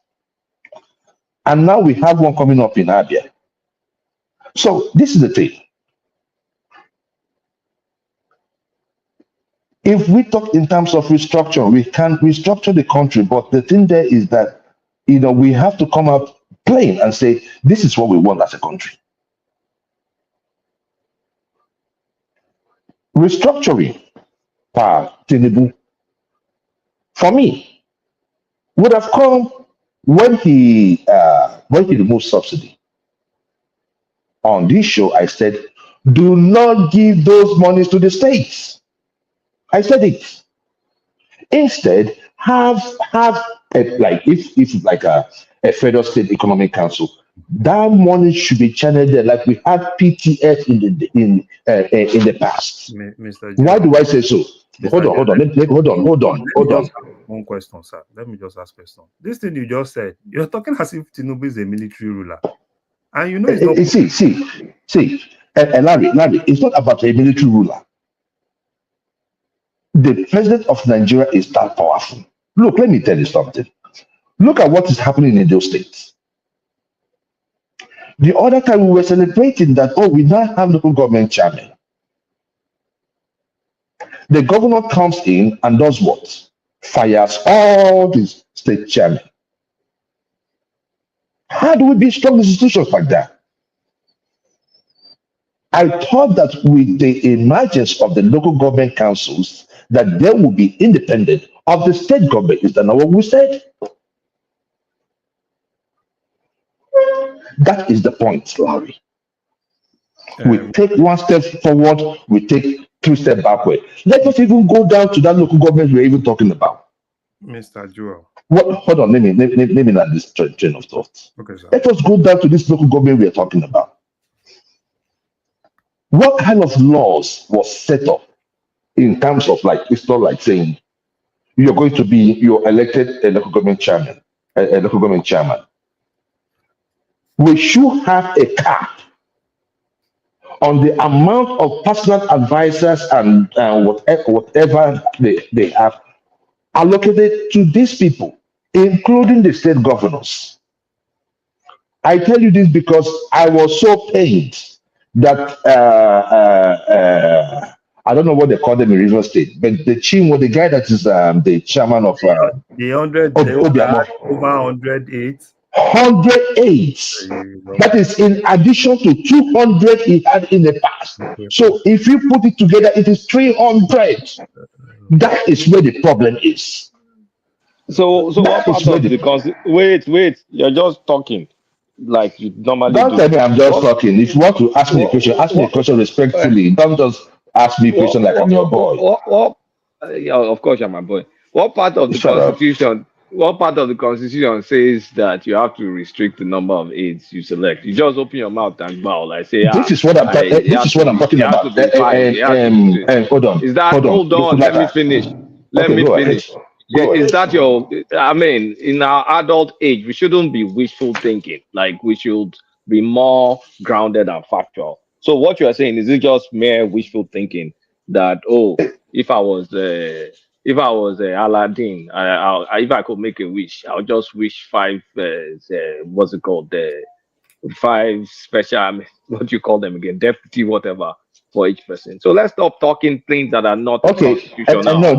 And now we have one coming up in Abia. So this is the thing. If we talk in terms of restructure, we can restructure the country, but the thing there is that, we have to come out plain and say, this is what we want as a country. Restructuring, Tinubu, for me, would have come when he removed subsidy. On this show, I said, do not give those monies to the states. I said it. Instead, have a federal state economic council. That money should be channeled there, like we had PTF in the past. Mr. Why do I say so? Hold on. Hold on. One question, sir. Let me just ask a question. This thing you just said, you're talking as if Tinubu is a military ruler. And it's not. See, And Larry, it's not about a military ruler. The president of Nigeria is that powerful. Look, let me tell you something. Look at what is happening in those states. The other time we were celebrating that, oh, we now have local government chairman. The governor comes in and does what? Fires all these state chairmen. How do we build strong institutions like that? I thought that with the emergence of the local government councils, that they will be independent of the state government. Is that not what we said? That is the point, Larry. We take one step forward, we take two steps backward. Let us even go down to that local government we're even talking about. Mr. Joel. What? Hold on, let me not this train of thought. Okay, sir. Let us go down to this local government we're talking about. What kind of laws was set up in terms of, like, it's not like saying you're elected a local government chairman, a local government chairman. We should have a cap on the amount of personal advisors and whatever they have allocated to these people, including the state governors. I tell you this because I was so pained that I don't know what they call them in River State, but the guy that is the chairman of the 100 over 108. 108. That is in addition to 200 he had in the past. So if you put it together, it is 300. That is where the problem is. So what part of the wait, you're just talking like you normally do. Don't tell me I'm just talking. If you want to ask me a question, ask me a question respectfully. Don't just ask me a question like I'm your boy. Yeah, of course you're my boy. What part of the Constitution? What part of the Constitution says that you have to restrict the number of aides you select? You just open your mouth and bow, like say, this is what I'm talking about. Hold on. Is that hold on? Let me finish. Let me finish. Is that your? I mean, in our adult age, we shouldn't be wishful thinking. Like, we should be more grounded and factual. So what you are saying, is it just mere wishful thinking that, oh, if I was Aladdin, if I could make a wish, I'll just wish 5 what's it called, 5 special, what do you call them again, deputy whatever, for each person. So let's stop talking things that are not constitutional. No.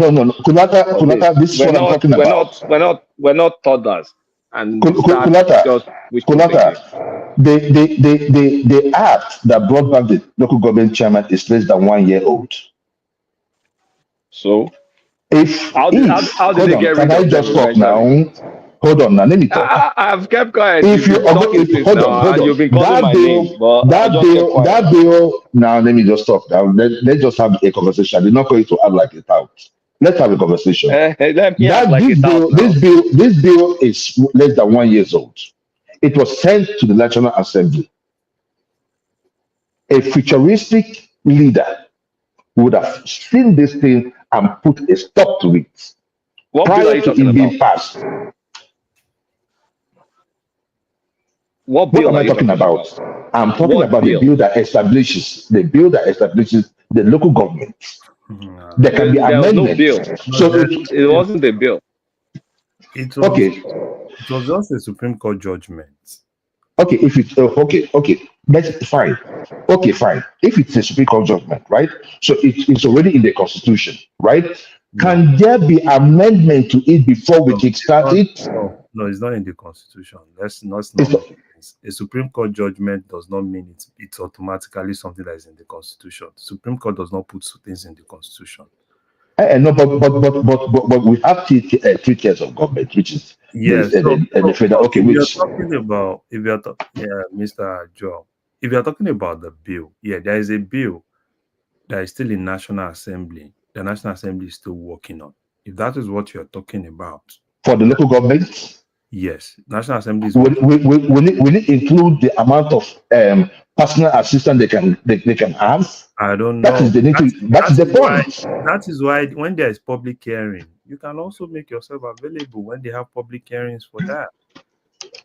Kulata, this is what I'm talking about. We're not toddlers. And Kulata, the act that brought back the local government chairman is less than 1 year old. So how did they get rid of them? Can I just talk now? Hold on now, let me talk. I've kept quiet. Hold on. You've been calling my name, but that bill. Now let me just talk. Now let's just have a conversation. They're not going to act like it out. Let's have a conversation. This bill is less than 1 year old. It was sent to the National Assembly. A futuristic leader would have seen this thing and put a stop to it. What bill are you talking about? Being passed. What bill am I talking about? I'm talking about the bill that establishes the local government. There can be amendments. No bill. So it wasn't a bill. It was just a Supreme Court judgment. Okay, if it's okay, that's fine. Okay, fine. If it's a Supreme Court judgment, right? So it's already in the Constitution, right? Can there be amendment to it before we kickstart it? No, it's not in the Constitution. That's not. A Supreme Court judgment does not mean it's automatically something that is in the Constitution. The Supreme Court does not put things in the Constitution. No, but we have 3 tiers of government, which is the federal. Okay, Mr. Joe, if you're talking about the bill, there is a bill that is still in National Assembly. The National Assembly is still working on. If that is what you're talking about for the local government. Yes, National Assembly is. Will it include the amount of personal assistance they can have? I don't know. That's the point. That is why when there is public hearing, you can also make yourself available when they have public hearings for that.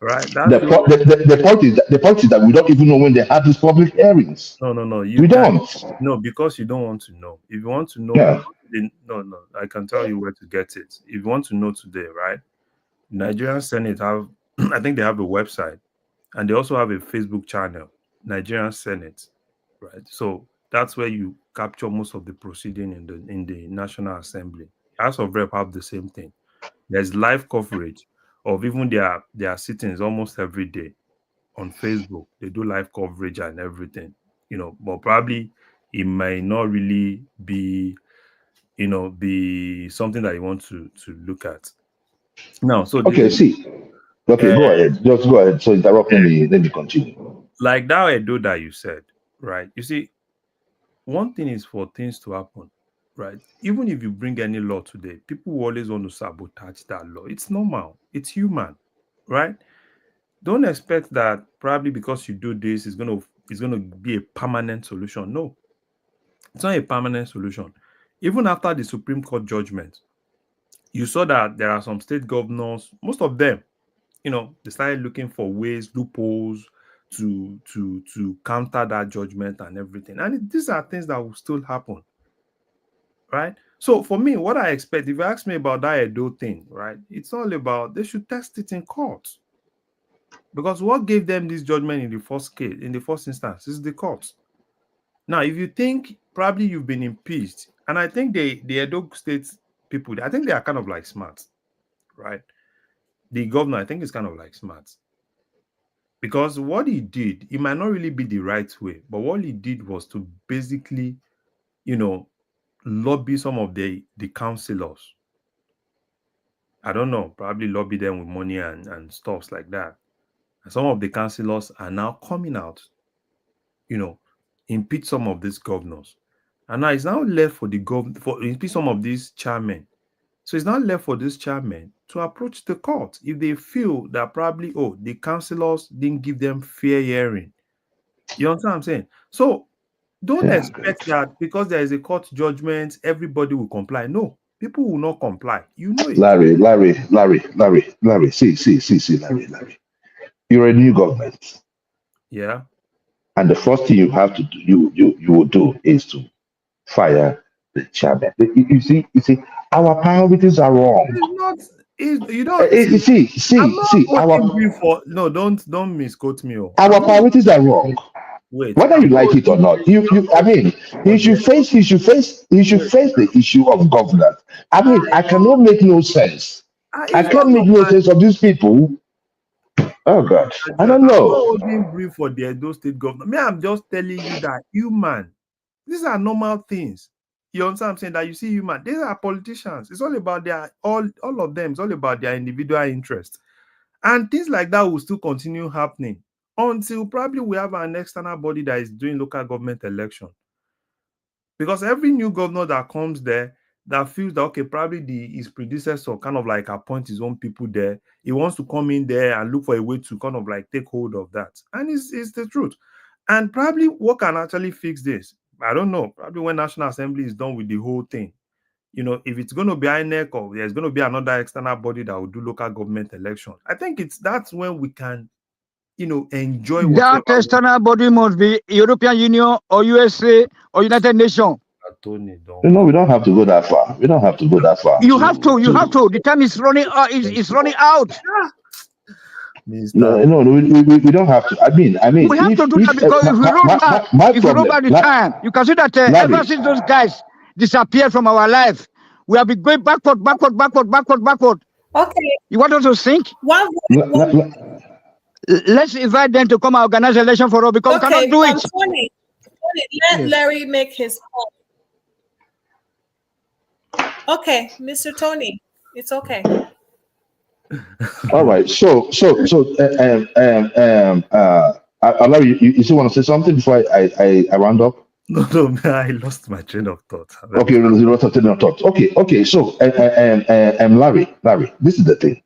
right? That's where The point is that we don't even know when they have these public hearings. no. We don't. No, because you don't want to know. If you want to know, Yeah. no. I can tell you where to get it. If you want to know today, right? Nigerian Senate have, I think they have a website, and they also have a Facebook channel, Nigerian Senate, right? So that's where you capture most of the proceeding in the National Assembly. House of Rep have the same thing. There's live coverage of even their sittings almost every day on Facebook. They do live coverage and everything, but probably it may not really be, be something that you want to look at. Now, so Okay, go ahead. Just go ahead. So interrupt me, let me continue. Like that Edo that you said, right? You see, one thing is for things to happen, right? Even if you bring any law today, people will always want to sabotage that law. It's normal. It's human, right? Don't expect that probably because you do this, it's gonna be a permanent solution. No, it's not a permanent solution. Even after the Supreme Court judgment, you saw that there are some state governors, most of them, they started looking for ways, loopholes to counter that judgment and everything. And these are things that will still happen, right? So for me, what I expect, if you ask me about that Edo thing, right, it's all about they should test it in court. Because what gave them this judgment in the first case, in the first instance, is the court. Now, if you think probably you've been impeached, and I think the Edo State people, I think they are kind of like smart, right? The governor, I think, is kind of like smart. Because what he did, it might not really be the right way, but what he did was to basically, lobby some of the councillors. I don't know, probably lobby them with money and stuff like that. And some of the councillors are now coming out, impeach some of these governors. And now it's now left for the government, for impeach some of these chairmen. So it's now left for this chairman to approach the court if they feel that probably, the councillors didn't give them fair hearing. You understand what I'm saying? So don't expect that because there is a court judgment, everybody will comply. No, people will not comply. You know it. Larry. See, Larry. You're a new government. Yeah. And the first thing you have to do, you will do is to fire the chairman. You see, our priorities are wrong. You don't don't misquote me. Our priorities are wrong. Wait, whether you like it or not, he should face the issue of governance. I cannot make no sense. I can't make no sense of these people. Oh God, I don't know. I'm not being brief for the Edo State governor. I'm just telling you that human. These are normal things. You understand what I'm saying? That you see human. These are politicians. It's all about their all of them. It's all about their individual interest. And things like that will still continue happening until probably we have an external body that is doing local government election. Because every new governor that comes there that feels that, okay, probably his predecessor kind of like appoint his own people there. He wants to come in there and look for a way to kind of like take hold of that. And it's the truth. And probably what can actually fix this? I don't know. Probably when National Assembly is done with the whole thing. If it's going to be INEC or there's going to be another external body that will do local government election, I think that's when we can, enjoy that external body must be European Union or USA or United Nations. No, we don't have to go that far. You have to. The time is running out. It's running out. No, we don't have to. We have to do that because if we roll back the time, you can see that ever since those guys disappeared from our life, we have been going backward. Okay. You want us to think? Let's invite them to come and organize election for us because we cannot do it. Tony, let Larry make his point. Okay, Mr. Tony, it's okay. All right. So, Larry, you still want to say something before I round up? No, I lost my train of thought. Okay, you lost your train of thought. Okay. So, Larry, this is the thing.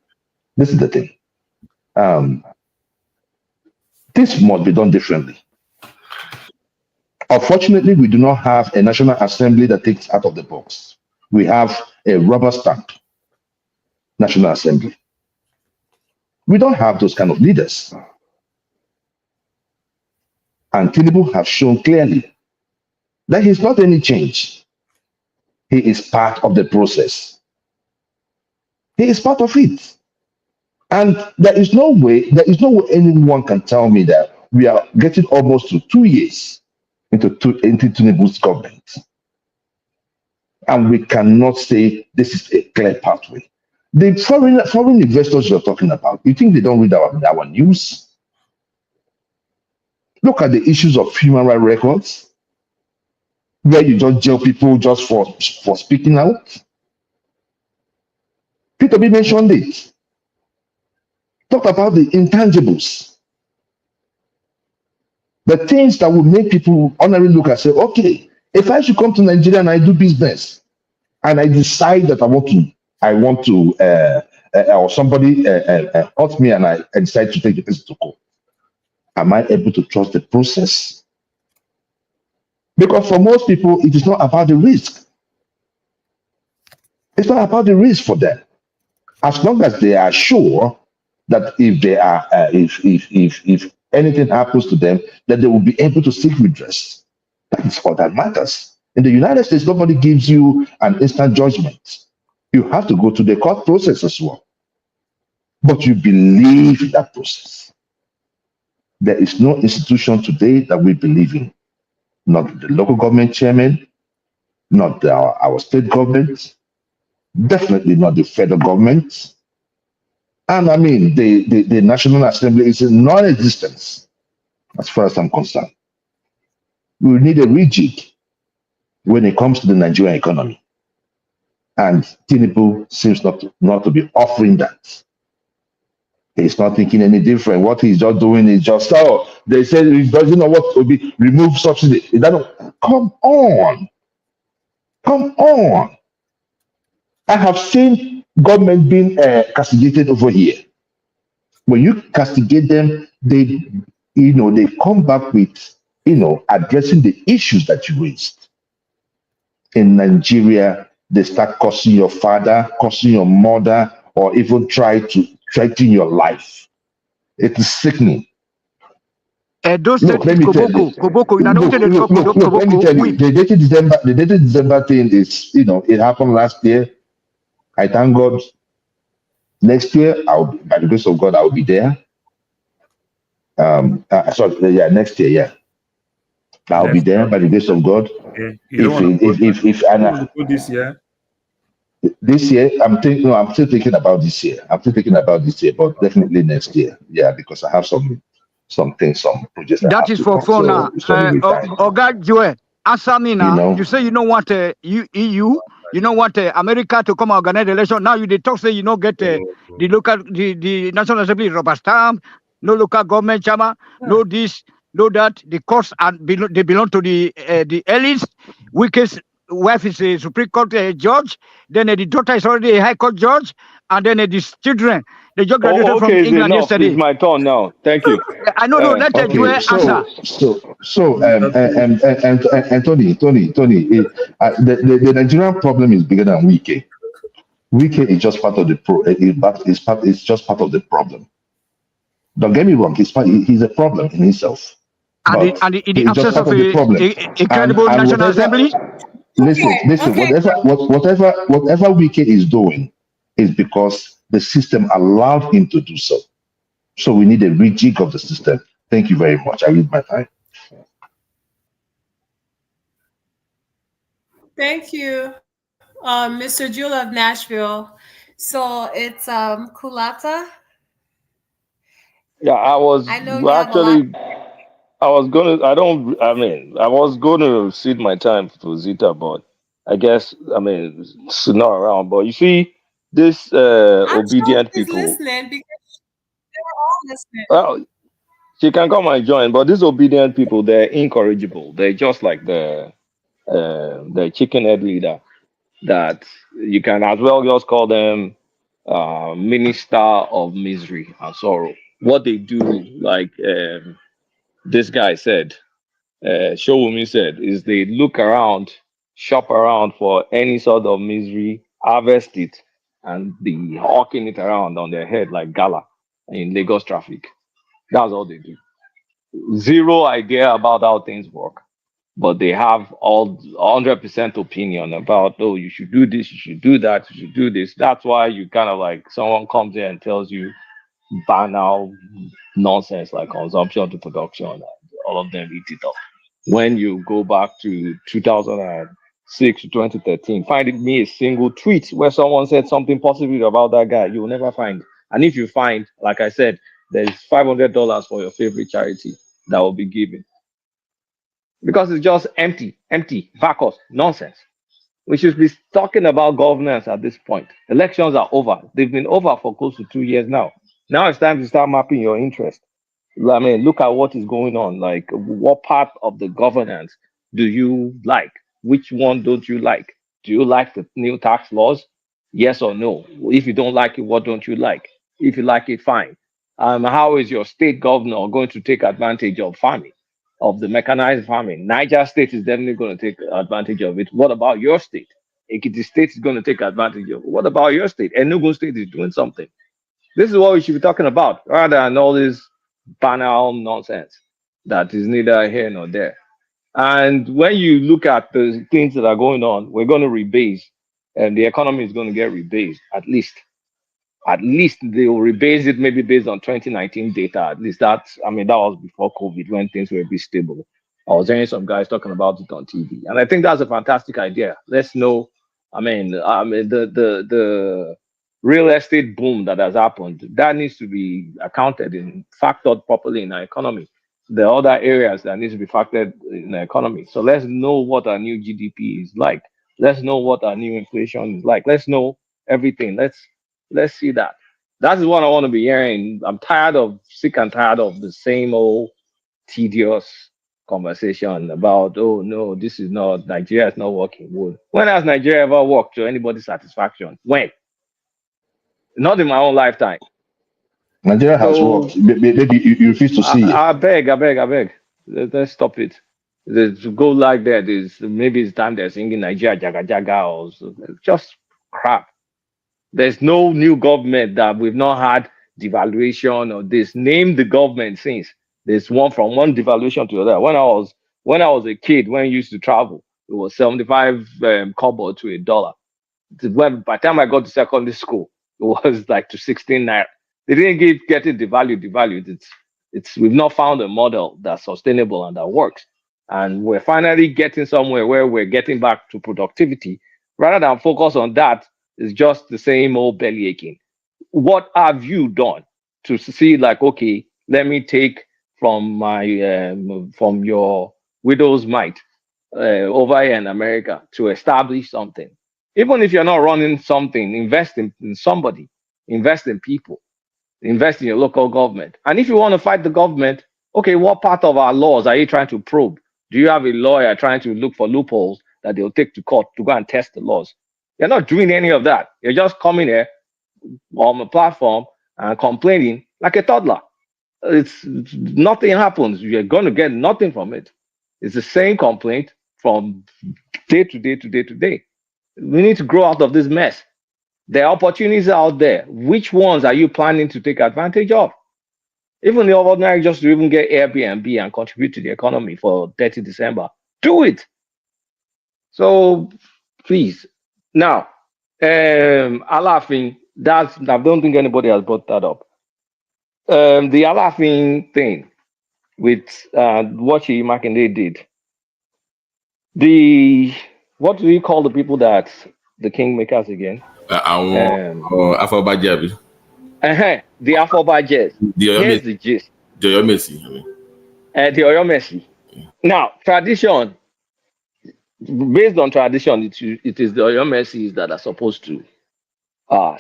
This must be done differently. Unfortunately, we do not have a National Assembly that thinks out of the box. We have a rubber stamp National Assembly. We don't have those kind of leaders. And Tinubu have shown clearly that he's not any change. He is part of the process. He is part of it. And there is no way anyone can tell me that we are getting almost to 2 years into Tinubu's government. And we cannot say this is a clear pathway. The foreign investors you're talking about, you think they don't read our news? Look at the issues of human rights records, where you just jail people just for speaking out. Peter B mentioned it. Talk about the intangibles. The things that will make people honorably look and say, okay, if I should come to Nigeria and I do business and I decide that I want to or somebody hurt me and I decide to take the person to court, am I able to trust the process? Because for most people, it is not about the risk. It's not about the risk for them. As long as they are sure that if they are, if anything happens to them, that they will be able to seek redress. That is all that matters. In the United States, nobody gives you an instant judgment. You have to go through the court process as well. But you believe in that process. There is no institution today that we believe in. Not the local government chairman, not our state government, definitely not the federal government. And I mean, the National Assembly is in non-existence as far as I'm concerned. We need a rejig when it comes to the Nigerian economy. And Tinubu seems not to be offering that. He's not thinking any different. What he's just doing is just, they said he doesn't know what to be, remove subsidy. Come on. Come on. I have seen government being castigated over here. When you castigate them, they come back with, addressing the issues that you raised. In Nigeria, they start cursing your father, cursing your mother, or even try to threaten your life. It is sickening. Those Look, let me tell you. Look, let me tell you. The dated December thing is, it happened last year. I thank God. Next year, by the grace of God, I'll be there. Next year, yeah. I'll be there by the grace of God. Okay. If this year. This year, I'm still thinking about this year. But definitely next year. Yeah, because I have some things, some projects. That is for fun now. Oga Joel, answer me now. You say you don't want EU, you don't want America to come and organize the election. Now they talk say you don't get the National Assembly rubber stamp, no local government chairman, no this, no that. The courts and they belong to the elites. Weakest wife is a Supreme Court judge. Then the daughter is already a High Court judge, and then these children. They just graduated from England yesterday. It's my turn now. Thank you. I know. Let Joel answer. And Tony, the Nigerian problem is bigger than Wike. Wike is just part of the it's just part of the problem. Don't get me wrong. He's a problem in himself. And in the absence of a credible National Assembly. Listen. Whatever Wike is doing is because the system allowed him to do so. So we need a rejig of the system. Thank you very much. I read my time. Thank you, Mr. Jewel of Nashville. So it's Kulata. Yeah, I was gonna cede my time to Zita, but I guess it's not around. But you see, this obedient people. Listening because they're all listening. Well, she can come and join, but these obedient people, they're incorrigible. They're just like the chicken head leader that you can as well just call them minister of misery and sorrow. What they do, like this guy said, Showumi said, is they look around, shop around for any sort of misery, harvest it, and be hawking it around on their head like gala. in Lagos traffic. That's all they do. Zero idea about how things work, but they have all 100% opinion about, oh, you should do this, you should do that, you should do this. That's why you kind of like someone comes in and tells you banal nonsense like consumption to production, and all of them eat it up. When you go back to 2006 to 2013, find me a single tweet where someone said something positive about that guy. You will never find. And if you find, like I said, there's $500 for your favorite charity that will be given, because it's just empty, vacuous nonsense. We should be talking about governance at this point. Elections are over. They've been over for close to 2 years now. Now it's time to start mapping your interest. I mean, look at what is going on. Like, what part of the governance do you like? Which one don't you like? Do you like the new tax laws? Yes or no? If you don't like it, what don't you like? If you like it, fine. How is your state governor going to take advantage of farming, of the mechanized farming? Niger State is definitely going to take advantage of it. What about your state? Ekiti State is going to take advantage of it. What about your state? Enugu State is doing something. This is what we should be talking about, rather than all this banal nonsense that is neither here nor there. And when you look at the things that are going on, we're going to rebase, and the economy is going to get rebased at least. At least they will rebase it maybe based on 2019 data. At least that's, I mean, that was before COVID when things were a bit stable. I was hearing some guys talking about it on TV, and I think that's a fantastic idea. Let's know. The real estate boom that has happened, that needs to be accounted in, factored properly in our economy. The other areas that needs to be factored in the economy. So let's know what our new GDP is like. Let's know what our new inflation is like. Let's know everything. Let's see that. That is what I want to be hearing. I'm sick and tired of the same old tedious conversation about, oh no, this is not, Nigeria is not working. Well, when has Nigeria ever worked to anybody's satisfaction? When? Not in my own lifetime. Nigeria has So worked. Maybe you refuse to see it. I beg. Let's stop it. To go like that is, maybe it's time they're singing Nigeria Jaga Jaga or so. Just crap. There's no new government that we've not had devaluation or this. Name the government since. There's one from one devaluation to the other. When I was a kid, when I used to travel, it was 75 kobo to $1. When by the time I got to secondary school, it was like to 16 naira. They didn't get it devalued. It's we've not found a model that's sustainable and that works. And we're finally getting somewhere where we're getting back to productivity. Rather than focus on that, it's just the same old belly aching. What have you done to see, like, okay, let me take from from your widow's mite over here in America to establish something? Even if you're not running something, invest in somebody, invest in people, invest in your local government. And if you want to fight the government, okay, what part of our laws are you trying to probe? Do you have a lawyer trying to look for loopholes that they'll take to court to go and test the laws? You're not doing any of that. You're just coming here on a platform and complaining like a toddler. It's nothing happens. You're going to get nothing from it. It's the same complaint from day to day to day to day. We need to grow out of this mess. There are opportunities out there. Which ones are you planning to take advantage of? Even the ordinary, just to even get Airbnb and contribute to the economy for 30 December. Do it. So please. Now, Alafin, I don't think anybody has brought that up. The Alafin thing with what Sheyi Makinde did. What do you call the people that the kingmakers again? Afobaje. The Afobajes. Here's the gist. The Oyomesi. The Oyomesi. Now, tradition, based on tradition, it is the Oyomesis that are supposed to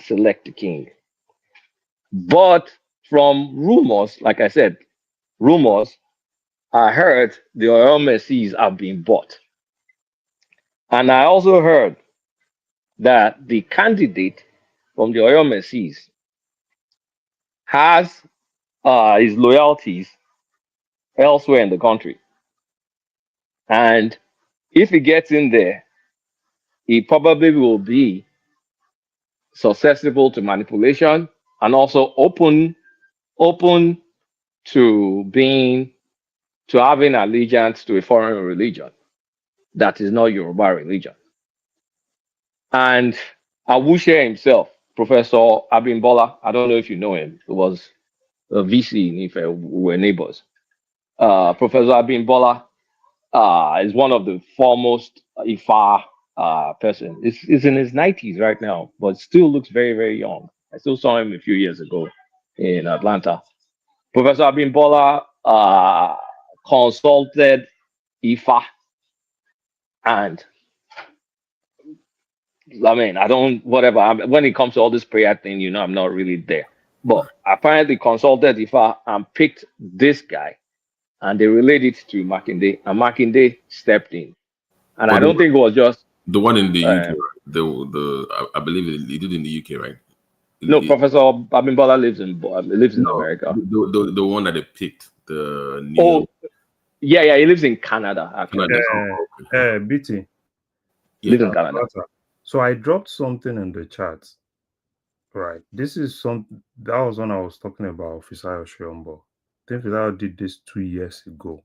select the king. But from rumors, like I said, I heard the Oyomesis have been bought. And I also heard that the candidate from the Oyomesis has his loyalties elsewhere in the country. And if he gets in there, he probably will be susceptible to manipulation and also open open to having allegiance to a foreign religion that is not Yoruba religion. And Awushe himself, Professor Abimbola, I don't know if you know him, he was a VC in Ife, we were neighbors. Professor Abimbola is one of the foremost Ifa person. He's in his 90s right now, but still looks very, very young. I still saw him a few years ago in Atlanta. Professor Abimbola consulted Ifa, and I mean, I don't, whatever. When it comes to all this prayer thing, I'm not really there. But apparently consulted Ifa and picked this guy, and they relayed it to Makinde, and Makinde stepped in. And But I don't think it was just the one in the UK, right? I believe he did in the UK, right? No, Professor Abimbola lives in America. The one that they picked, the Neil. Oh, yeah, he lives in Canada, actually. BT. Lives in Canada. So I dropped something in the chat. Right. This is that was when I was talking about Fisayo Shiombo. I think Fisayo did this 2 years ago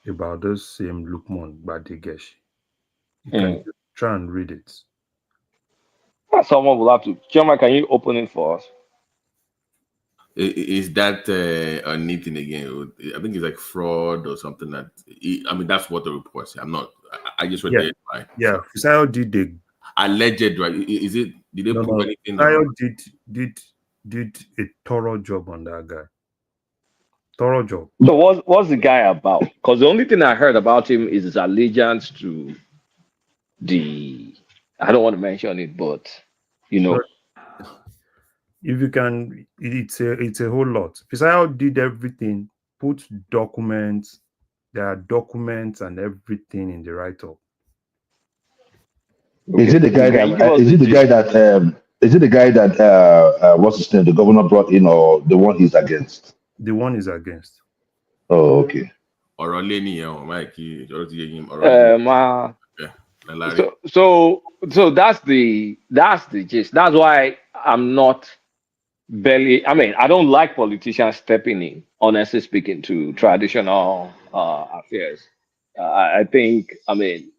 about this same Lukman Badigeshi. You can just try and read it. Someone will have to. Choma, can you open it for us? Is that anything again? I think it's like fraud or something that's what the report says. I just read the headline. Yeah, Fisayo did the alleged, right? Is it? Did they prove anything? Fisayo did a thorough job on that guy. Thorough job. So what's the guy about? Because the only thing I heard about him is his allegiance to I don't want to mention it, but if you can, it's a whole lot. Fisayo did everything, put documents. There are documents and everything in the write-up. Is it the guy that? Is it the guy that? What's his name? The governor brought in, or the one he's against? The one is against. Oh, okay. Or Lenny or Mikey, or So that's the gist. That's why I'm not I mean, I don't like politicians stepping in, honestly speaking, to traditional affairs. I think, I mean,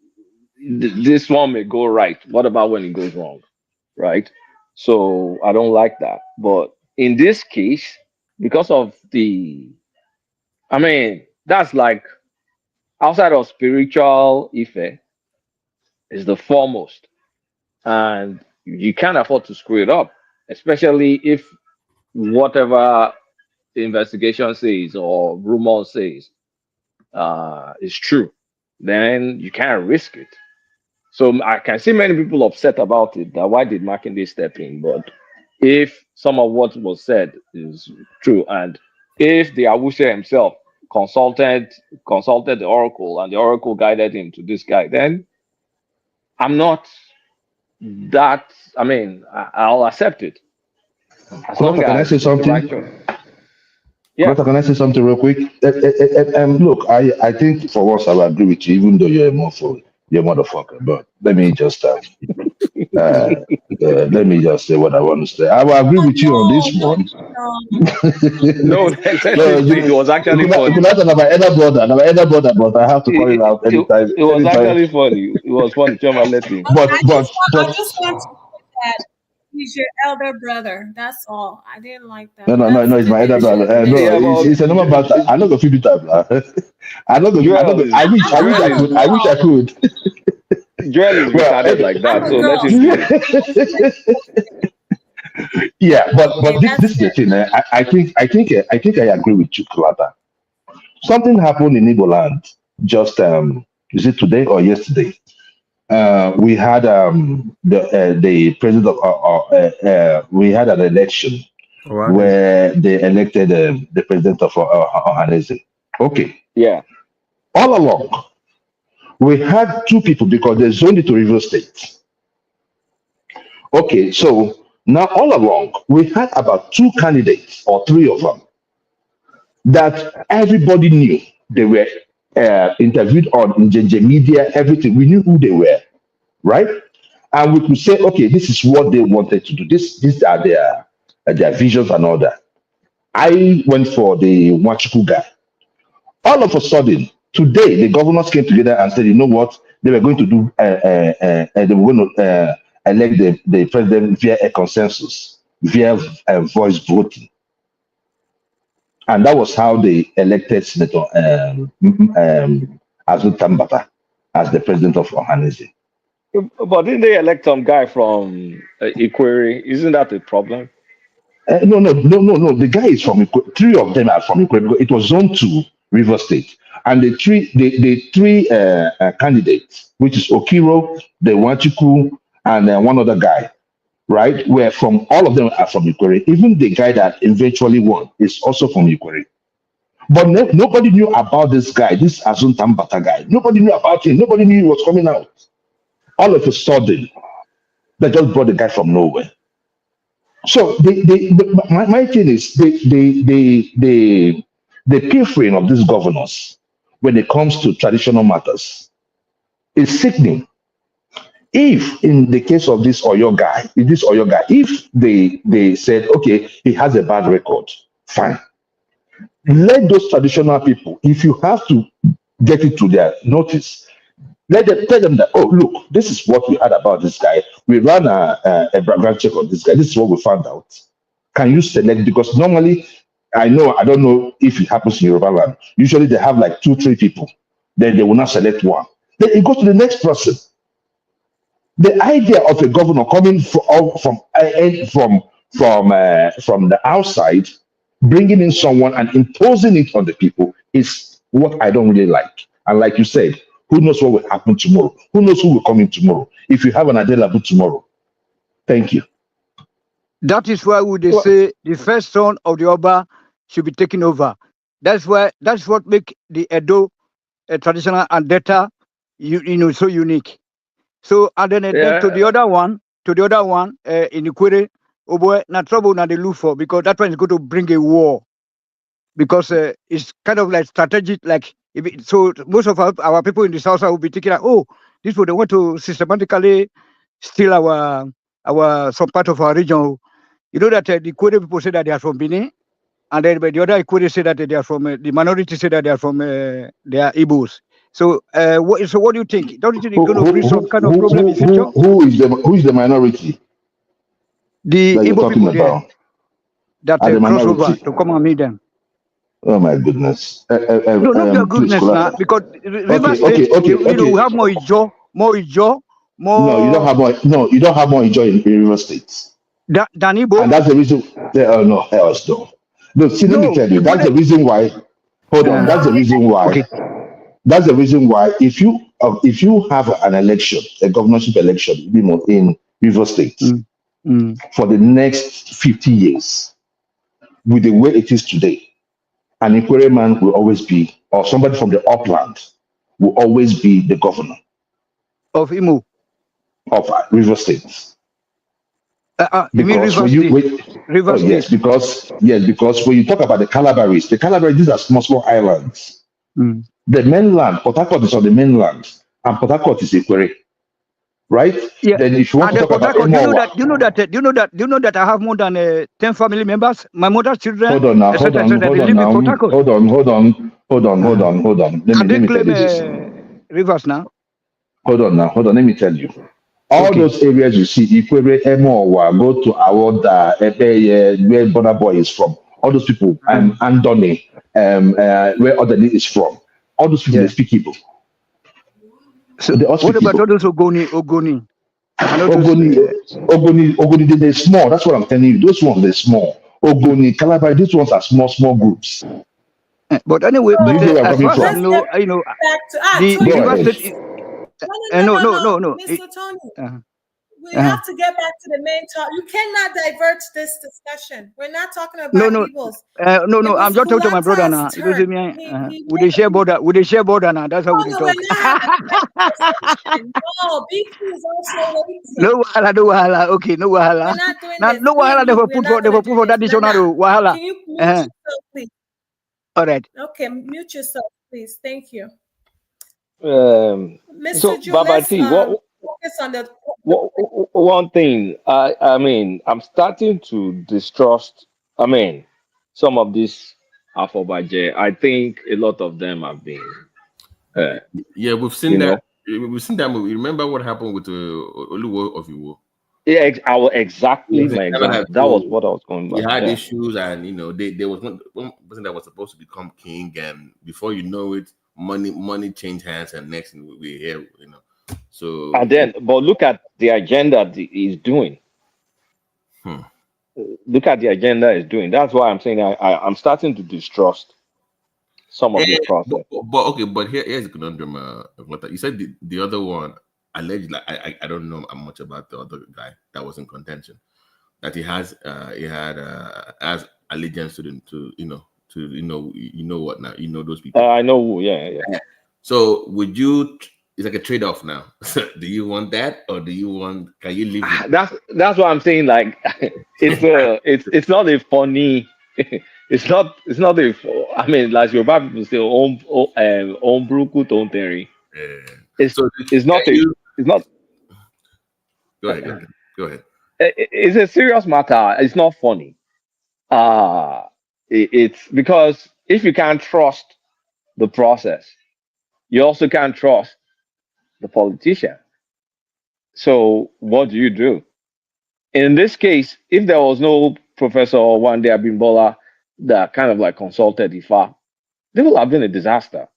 this one may go right. What about when it goes wrong? Right? So I don't like that. But in this case, because of that's like outside of spiritual Ife is the foremost. And you can't afford to screw it up, especially if whatever the investigation says or rumor says is true. Then you can't risk it. So I can see many people upset about it. That why did Makinde step in? But if some of what was said is true, and if the Awushe himself consulted the oracle, and the oracle guided him to this guy, then I'm not that. I mean, I'll accept it. As long Can I say something? Yeah. Can I say something real quick? Look, I think for once I will agree with you, even though you're a motherfucker. But let me just let me just say what I want to say. I will agree with you on this one. No, it was actually funny. That's my elder brother, but I have to call it out anytime. It was actually funny. It was funny. Choma, let him. But I just want to say that he's your elder brother. That's all. I didn't like that. No, it's my elder brother. It's a normal matter. I'm not gonna feel it. I'm not gonna. I wish I could. Joel is retarded like that, so let him do it. Yeah, but this is the thing. I think I agree with you, Kalata. Something happened in Igbo land just is it today or yesterday? We had the president we had an election where they elected the president of Ohanese. Okay. Yeah. All along, we had two people because they zoned it to River State. Okay, so now all along, we had about two candidates or three of them that everybody knew. They were interviewed on JJ Media, everything. We knew who they were, right? And we could say, okay, this is what they wanted to do. These are their visions and all that. I went for the Wachuku guy. All of a sudden, today, the governors came together and said, you know what? They were going to do, they were going to elect the president via a consensus, via voice voting. And that was how they elected Senator Azu Tambata as the president of Ohanese. But didn't they elect some guy from Ikwere? Isn't that a problem? No. The guy is from three of them are from Ikwe because it was zone 2, River State. And the three candidates, which is Okiro, the Wachuku, and one other guy, right? Were from all of them are from Ikwere. Even the guy that eventually won is also from Ikwere. But nobody knew about this guy, this Azun Tambata guy. Nobody knew about him. Nobody knew he was coming out. All of a sudden, they just brought the guy from nowhere. So my thing is the pilfering of these governors when it comes to traditional matters is sickening. If in the case of this Oyo guy, if they said, okay, he has a bad record, fine. Let those traditional people, if you have to get it to their notice, let them tell them that, oh, look, this is what we heard about this guy. We ran a background check on this guy. This is what we found out. Can you select? Because normally, I don't know if it happens in Yoruba land. Usually they have like 2, 3 people. Then they will not select one. Then it goes to the next person. The idea of a governor coming from the outside, bringing in someone and imposing it on the people is what I don't really like. And like you said, who knows what will happen tomorrow? Who knows who will come in tomorrow? If you have an available tomorrow. Thank you. That is why would they say the first son of the Oba should be taken over. That's what make the Edo traditional and data so unique. So and then to the other one in Ikwere, oh boy, na trouble na they look for because that one is going to bring a war because it's kind of like strategic. Like so, most of our people in the south will be thinking, like, oh, this would they want to systematically steal our some part of our region. You know that the Ikwere people say that they are from Benin, and then the other Ikwere say that they are from the minority say that they are from they are Igbos. So, what do you think? Don't you think it's going to bring some kind of problem in future? Who is the minority? The that you're Igbo talking people there about? that Are the cross over minority? to come and meet them. Oh my goodness. No, not their Please, goodness now, Kola. because River Okay. State, we have more Ijo, No, you don't have more. No, you don't have more joy in River State, than Igbo. and that's the reason. No, else no. No, see, let me tell you. That's the reason why. Hold on. That's the reason why. Okay. That's the reason why. If you have an election, a governorship election, in River State for the next 50 years, with the way it is today, an Ikwere man will always be, or somebody from the upland will always be the governor of Imo of River State. You mean River State? River State. Because when you talk about the Calabaris, these are small islands. The mainland, Port Harcourt is on the mainland, and Port Harcourt is Ikwere, right? Yeah. Then if you want to talk about do you know that I have more than 10 family members? My mother's children. Hold on now. Hold on. Let me tell you this. Rivers now. Hold on now. Let me tell you. All those areas you see, Ikwere, Emowa, go to Awoda, where Bonner Boy is from. All those people, Andoni, where Odani is from. All those people, they speak Igbo. So what about all those Ogoni? Ogoni, they're small. That's what I'm telling you. Those ones, they're small. Ogoni, Calabar, these ones are small groups. But anyway, as far as I know, the River State. No. Mr. Tony, we have to get back to the main topic. You cannot divert this discussion. We're not talking about Igbos. No. I'm just talking to my brother now. Would they share border now? That's how we talk. No, BQ is also waiting. No wahala. Okay, no wahala. We're not doing this. No wahala. They will put for that additional wahala. Can you mute yourself, please? All right. Okay, mute yourself, please. Thank you. So, Baba T, focus on the one thing. I'm starting to distrust. some of these Afobaje, I think a lot of them have been, Yeah, we've seen you that. know, We've seen that movie. Remember what happened with Oluwo of Iwo? yeah, He exactly was in my Canada, example. That was so what I was going he by. had Yeah. issues, and there was one person that was supposed to become king, and before you know it, money changed hands, and next thing we hear, So And then, but look at the agenda he's doing. hmm. Look at the agenda he's doing. That's why I'm saying I'm starting to distrust some of Eh, this process. but okay, but here's a conundrum. Walter. You said the other one allegedly. I don't know much about the other guy that was in contention. That he has allegiance to what now, those people. I know who. Yeah. So would you? It's like a trade off now. Do you want that, or do you want? Can you live with? That's what I'm saying. Like, it's not a funny. It's not a. I mean, like your people say, own bruku don't theory. So It's can not a. you It's not. go ahead? Go ahead. It's a serious matter. It's not funny. It's because if you can't trust the process, you also can't trust the politician. So what do you do? In this case, if there was no Professor Wande Abimbola that kind of like consulted IFA, it would have been a disaster.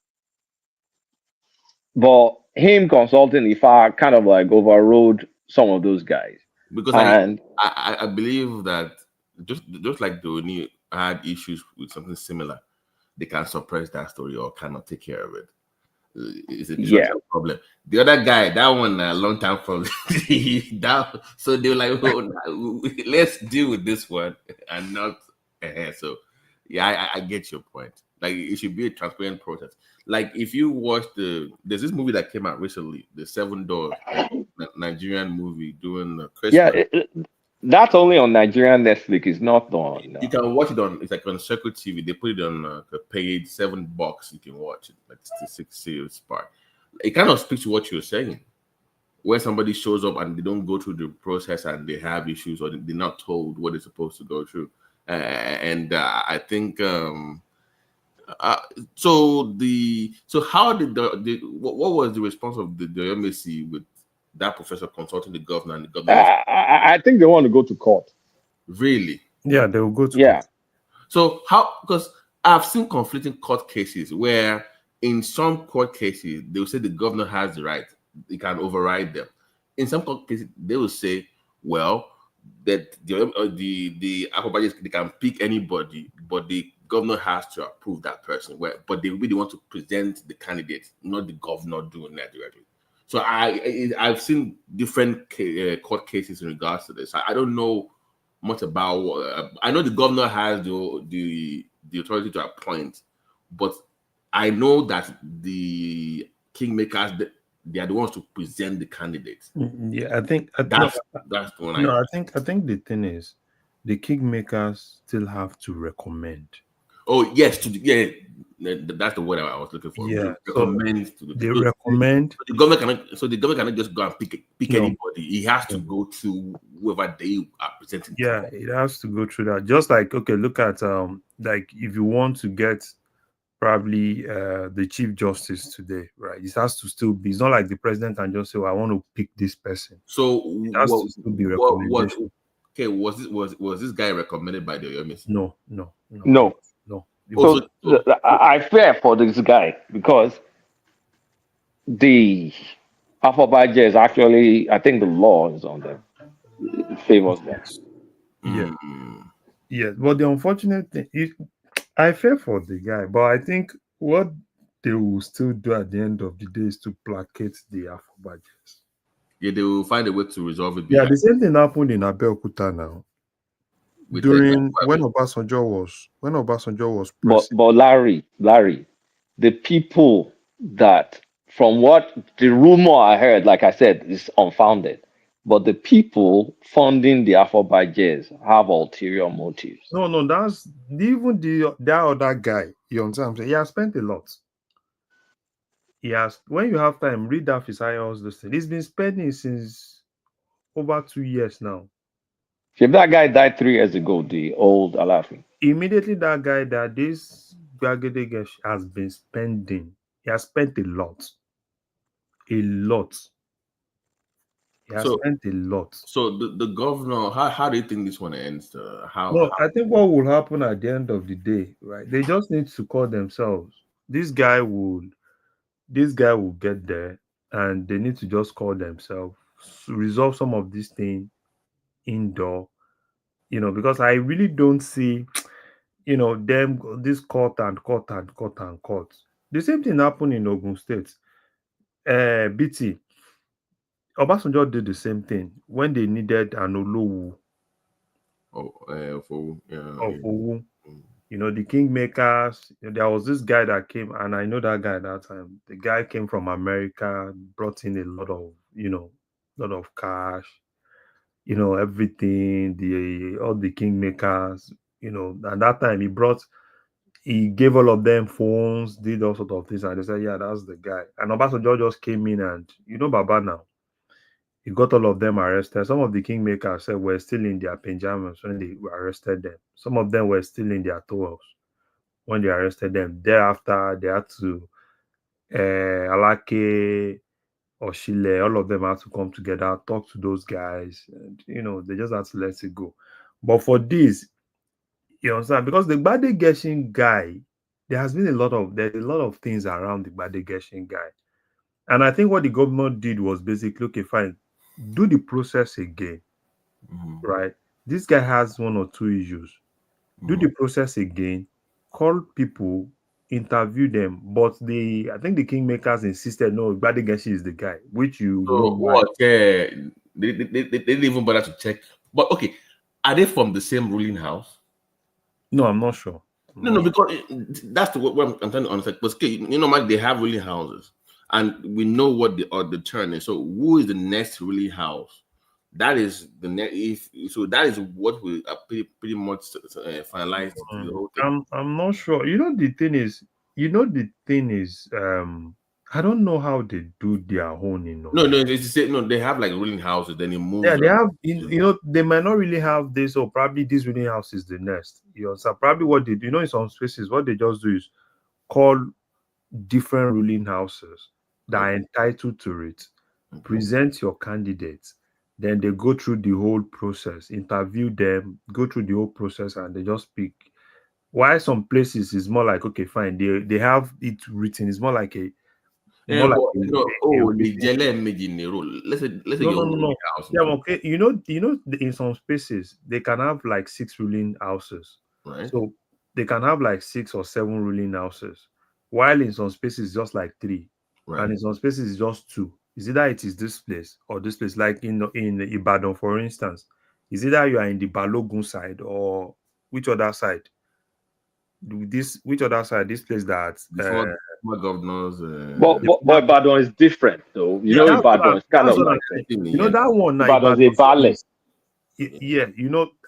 But him consulting IFA kind of like overrode some of those guys. Because And I believe that just like Doni had issues with something similar, they can suppress that story or cannot take care of it. It's a yeah, different problem. The other guy, that one, a long time problem. So they were like, oh, let's deal with this one and not ahead. So yeah, I get your point. Like it should be a transparent process. Like if you watch there's this movie that came out recently, the Seven Doors, Nigerian movie doing yeah, Christmas. that's only on Nigerian Netflix. It's not on. You can watch it on. It's like on Circle TV. They put it on a paid $7. You can watch it, like the 6 series part. It kind of speaks to what you're saying, where somebody shows up and they don't go through the process and they have issues or they're not told what they're supposed to go through. And I think uh, so how did what was the response of the embassy with that professor consulting the governor and the governor? I think they want to go to court. Really? Yeah, they will go to Yeah. court. So how? Because I've seen conflicting court cases where, in some court cases, they will say the governor has the right; he can override them. In some court cases, they will say, well, that the Afrobatis, they can pick anybody, but the governor has to approve that person. But they really want to present the candidate, not the governor doing that directly. So I've seen different court cases in regards to this. I don't know much about. I know the governor has the authority to appoint, but I know that the kingmakers they are the ones to present the candidates. Yeah, I think That's the one. I think the thing is, the kingmakers still have to recommend. Oh yes, that's the word I was looking for. Yeah, Recommend to they recommend. The government cannot. So the government cannot just go and pick No. anybody. He has to go to whoever they are presenting. Yeah, it has to go through that. Just like, okay, look at like if you want to get probably the chief justice today, right? It has to still be. It's not like the president can just say, "Well, I want to pick this person." So it has to still be recommendation. Okay, was this guy recommended by the embassy? No. So I fear for this guy because the Afrobaje is actually, I think the law is on them. It favors them. Yeah. Yeah. But the unfortunate thing is, I fear for the guy, but I think what they will still do at the end of the day is to placate the Afrobajes. Yeah, they will find a way to resolve it. Yeah, the same thing happened in Abeokuta now. During when Obasanjo was president. But Larry, the people that, from what the rumor I heard, like I said, is unfounded. But the people funding the Afrobajes have ulterior motives. No, that's even that other guy. You understand what I'm saying? He has spent a lot. He has, when you have time, read that Fisayos this thing. He's been spending since over 2 years now. If that guy died 3 years ago, the old Alafi. immediately that guy that this Gbagedegesh has been spending, he has spent a lot. A lot. He has So, spent a lot. so the governor, how do you think this one ends? No, I think what will happen at the end of the day, right? They just need to call themselves. This guy will get there, and they need to just call themselves, resolve some of this thing indoor, because I really don't see, them this court and court and court and court. The same thing happened in Ogun State. BT Obasanjo did the same thing when they needed an Olowu for of Owu. The kingmakers. There was this guy that came, and I know that guy at that time. The guy came from America, brought in a lot of cash, everything, all the kingmakers, at that time he gave all of them phones, did all sort of things, and they said, yeah, that's the guy. And Obasanjo just came in, and Baba now, he got all of them arrested. Some of the kingmakers said were still in their pajamas when they arrested them. Some of them were still in their towels when they arrested them. Thereafter, they had to Alake, Oshile, all of them had to come together, talk to those guys, and they just had to let it go. But for this, you understand, because the Bade Geshin guy, there's a lot of things around the Bade Geshin guy. And I think what the government did was basically, okay, fine, do the process again. Right? This guy has one or two issues. Do the process again, call people, interview them. But I think the kingmakers insisted, no, Bade Geshi is the guy, which you know So why. what? They didn't even bother to check. But okay, are they from the same ruling house? No, I'm not sure. No, because that's what I'm trying to understand. Because man, they have ruling houses, and we know what the turn is. So who is the next ruling house? That is the next. So that is what will pretty much finalize the whole thing. I'm not sure. The thing is, I don't know how they do their own, No, they have like ruling houses. Then it moves. Yeah, they have, they might not really have this, or probably this ruling house is the next. So probably what they do, in some spaces, what they just do is call different ruling houses that are entitled to it, present your candidates, then they go through the whole process, interview them, go through the whole process, and they just pick. Why some places is more like, okay, fine, they have it written. It's more like But, written. let's say No, your no, no, no. ruling house. Yeah, okay. In some spaces they can have like 6 ruling houses. Right. So they can have like 6 or 7 ruling houses, while in some spaces it's just like 3, Right. and in some spaces it's just 2. Is either it is this place or this place. Like in Ibadan, for instance, is either you are in the Balogun side or which other side? Which other side? This place that Before governors. But Ibadan is different, though. Ibadan is kind that's of what I'm like saying. That one now, Ibadan is a ballet. Yeah,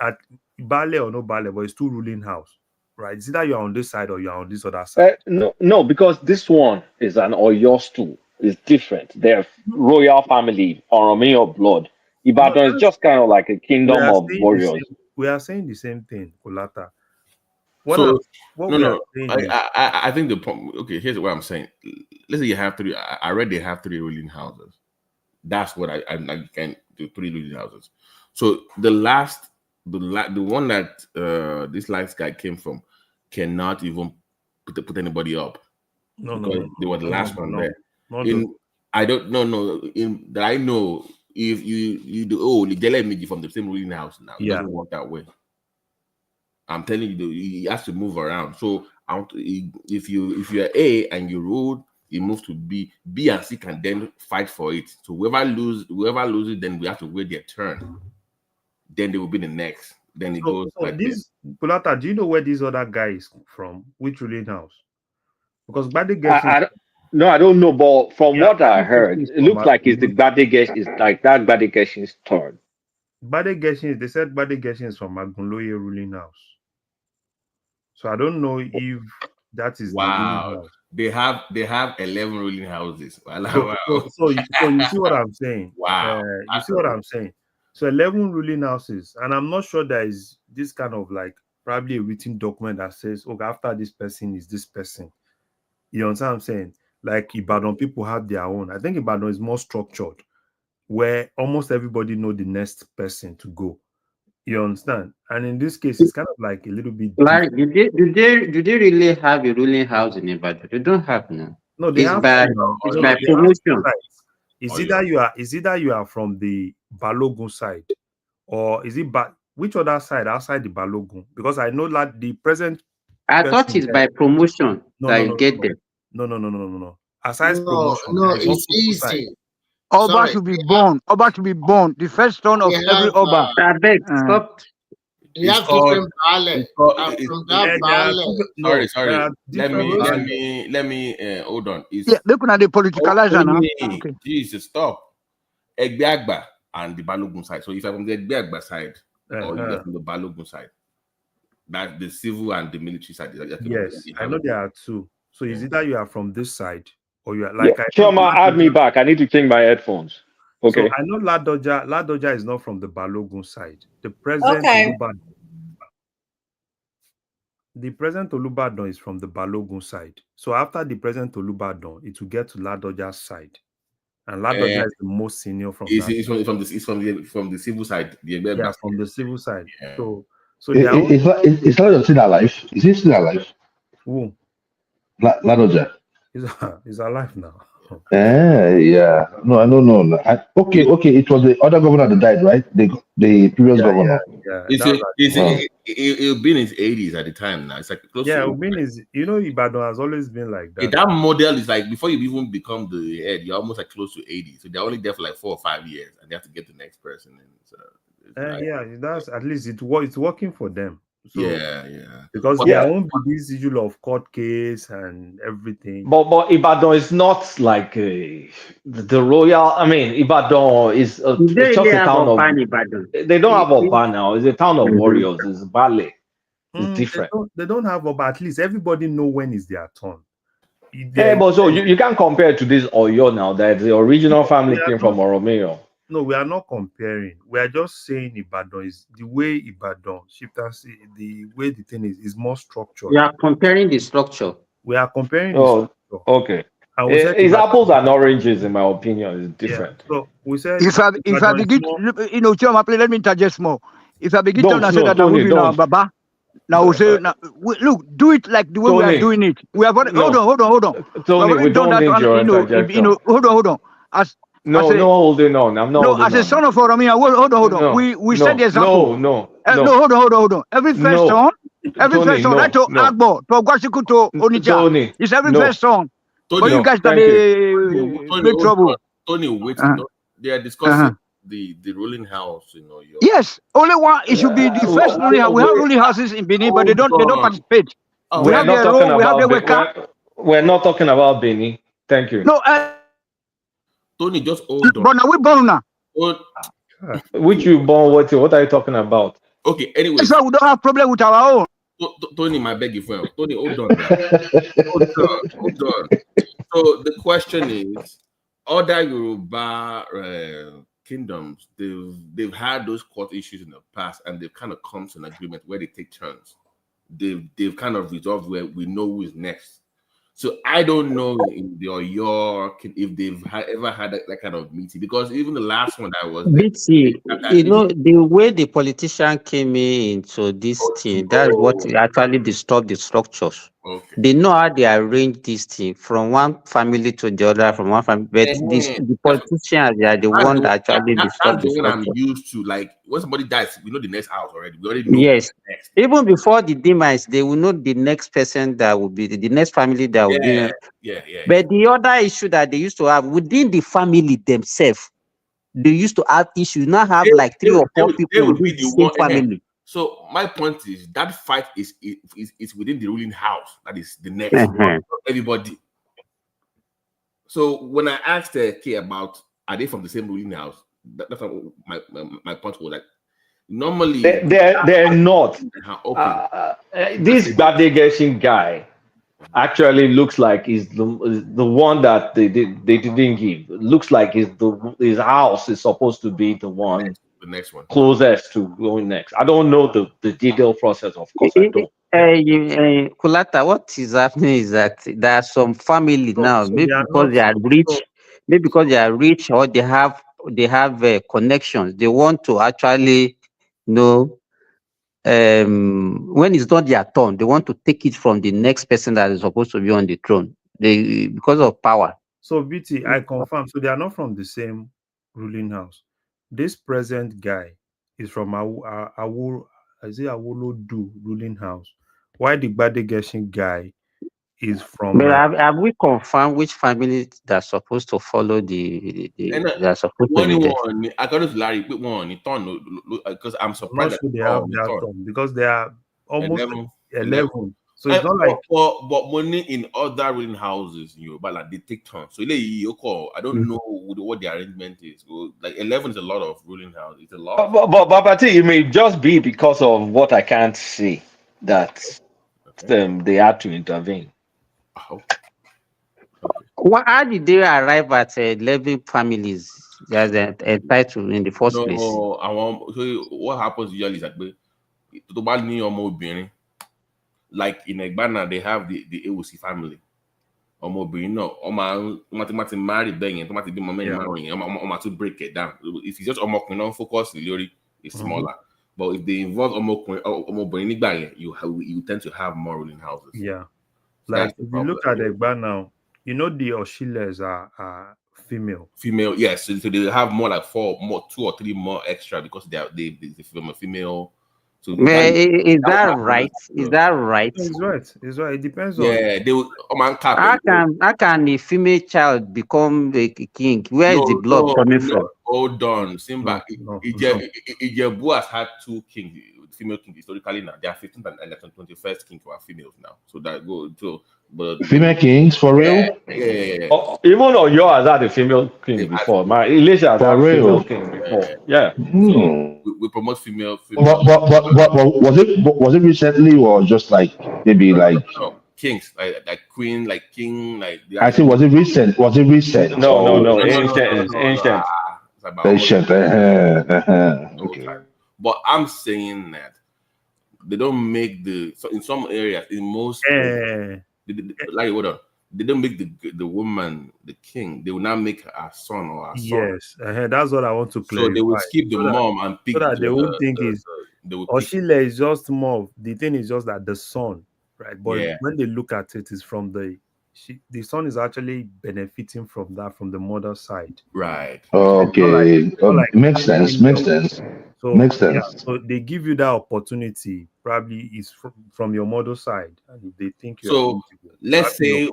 at ballet or no ballet, but it's two ruling house, right? It's either you're on this side or you're on this other side. No, because this one is an Oyo It's different. They're royal family, Oromiyo blood. Ibadan is just kind of like a kingdom of warriors. We are saying the same thing, Kulata. I think the problem. Okay, here's what I'm saying. Let's say you have 3. I read they have 3 ruling houses. That's what I can do. 3 ruling houses. So the one that this last guy came from cannot even put anybody up. No, they were the last one there. No. I don't know. That I know, if you do the Delemiji from the same ruling house now, it doesn't work that way. I'm telling you, he has to move around. So if you're A and you rule, you move to B. B and C can then fight for it. So whoever loses, then we have to wait their turn. Then they will be the next. Then it goes like this. Kulata, do you know where this other guy is from? Which ruling house? Because no, I don't know, but from what I heard, it looks like it's the Badegesh is like that Badegesh's turn. They said Badegesh is from Agunloye ruling house. So I don't know if that is the ruling house. They have 11 ruling houses. So you see what I'm saying? Wow. You see what I'm saying? So 11 ruling houses, and I'm not sure there is this kind of like probably a written document that says, okay, after this person is this person. You understand what I'm saying? Like Ibadan people have their own. I think Ibadan is more structured, where almost everybody know the next person to go. You understand? And in this case, it's kind of like a little bit Like, different. do they really have a ruling house in Ibadan? They don't have now. No, they have By two now. it's No, by no, they have two promotion. sides. It's either you are from the Balogun side, or is it which other side outside the Balogun? Because I know that the present I thought person it's there. by promotion No, that no, you no, get no, there. no. Aside No, promotion, no, there is it's also two sides. easy. Oba Sorry, should be born. Oba should be born. The first son we of every have Oba. I beg, Uh, stop. we It's have called. different Baale, It's called. and from It, that There are Baale, no, there sorry. are Let different me. Let Baale. me. Let me. Hold on. yeah, It's they could have the politicalizer now. only. Okay. Jesus, stop. Egbeagba and the Balogun side. So if you're from the Egbeagba side, or you're from the Balogun side, that's the civil and the military side. Yes, I know there are two. So it's either you are from this side or you are Yeah, like I know Chioma, add me back. I need to change my headphones. So Okay. I know Ladoja is not from the Balogun side. Okay. The present Olubadan is from the Balogun side. So after the present Olubadan, it will get to Ladoja's side. And Ladoja is the most senior from that. It's from the civil side. Yeah, from the civil side. Yeah. So they are it's not still alive. Is he still alive? Who? Ladoja. He's alive now. Yeah. No, I don't know. Okay. It was the other governor that died, right? The previous governor. Yeah. It's been in his 80s at the time now. It's like close to. Ubin is, Ibadan has always been like that. That model is like before you even become the head, you're almost like close to 80. So they're only there for like 4 or 5 years, and they have to get the next person in. So that's at least it's working for them. So, yeah. Because there won't be this issue of court case and everything. But Ibadan is not like the royal. I mean, Ibadan is it's just a town of. Ibadan. They don't have Oba now. It's a town of warriors. It's ballet. It's different. They don't have Oba. At least everybody know when is their turn. But so you can't compare it to this Oyo now that the original family came from Oromeo. No, we are not comparing. We are just saying Ibadan is the way Ibadan, the way the thing is more structured. We are comparing the structure. We are comparing the structure. Okay. It's apples and oranges, in my opinion. It's different. So we said if I begin, Chioma, let me interject more. If I begin to say that Tony, don't. Baba, now we say, look, do it like the way we are doing it. We have hold on. Tony, we don't need your interjection. Hold on. No holding on. I'm not. No, as a son of Oromia, hold on. We set the example. No. Hold on. Every first son, right to Agbo, to Gwasiku, to Onitsha. It's every first son. But you guys that make trouble. Tony, wait. They are discussing the ruling house. Yes, only one. It should be the first ruling house. We have ruling houses in Benin, but they don't participate. We're not talking about Benin. Thank you. No. Tony, just hold on. But now we born now. Which you born? What are you talking about? Okay, anyway. That's why we don't have problem with our own. Tony, my beg you for Tony, hold on. Hold on. So the question is, other Yoruba kingdoms, they've had those court issues in the past, and they've kind of come to an agreement where they take turns. They've kind of resolved where we know who is next. So I don't know in if they've ever had that kind of meeting, because even the last one that was BT, the way the politician came into this thing, that's what actually disturbed the structures. Okay. They know how they arrange this thing from one family to the other, from one family, but the politicians, they are the one that actually disturb the structure. That's the one I'm used to. Like when somebody dies, we know the next house already. We already know. Yes. Even before the demise, they will know the next person that will be the next family that will be. Yeah. But the other issue that they used to have within the family themselves, they used to have issues. Now have like 3 or 4 people within the same family. So my point is that fight is within the ruling house. That is the next not everybody. So when I asked K about are they from the same ruling house, that's what my point was. Like normally they're not. Okay. This Badegeshin guy actually looks like he's the one that they didn't give. It looks like his house is supposed to be the one the next one. closest to going next. I don't know the detailed process, of course. I don't. Kulata, what is happening is that there are some family now, So maybe they are because not. they are rich, So maybe because they are rich or they have connections. They want to actually, you know, when it's not their turn, they want to take it from the next person that is supposed to be on the throne. They because of power. So BT, I confirm. So they are not from the same ruling house. This present guy is from Awolodu ruling house. Why the Badegeshin guy is from But have we confirmed which family that's supposed to follow And that's supposed to be there? one, according to Larry, put one on turn because I'm I'm surprised not that sure they it's have on the that turn. term because they are almost 11. 11. So it's not like But money in other ruling houses in Yoruba, like they take turns. So I don't know what the arrangement is. Like 11 is a lot of ruling houses. It's a lot. But it may just be because of what I can't see that they had to intervene. How did they arrive at 11 families as entitled in the first place? No, so what happens usually is that to buy new obìnrin, like in Egbana, they have the AOC family. Ọmọbìnrin náà, ọmọ ti marry bẹ́ẹ̀ yẹn, tó máa ti bímọ mẹ́rin márùn-ún yẹn, ọmọ to break it down. If it's just ọmọkùnrin náà focus lórí, it's smaller. But if they involve ọmọbìnrin nígbà yẹn, you tend to have more ruling houses. Yeah. So Like if you look at Egba now, you know the Oshiles are female. Female, yes. So they have more like 2 or 3 more extra because they female. So is that right? Is that right? It's right. It's right. It depends on. Yeah, they will. How can a female child become a king? Where is the blood coming from? Hold on, Simba. No. Ijebu has had 2 kings, female kings historically now. They are 15th and 21st king who are females now. So that go to but female kings for real. Yeah. Even Oyo has had a female king before. My Elisha has had a female king before. Yeah. We promote female. But was it recently or just like maybe like kings like queen, like king, like I think was it recent? No, ancient. Ancient. Okay. But I'm saying that they don't make in some areas, in most like hold on, they don't make the woman the king. They will not make her son or her son. Yes, that's what I want to clarify. So they will skip the mom and pick. So that they won't think Oshile is just more. The thing is just that the son, right? But when they look at it, is from the son is actually benefiting from that from the mother's side. Right. Okay. Makes sense. So makes sense. Yeah, so they give you that opportunity. Probably is from your mother's side, and they think you're. So let's say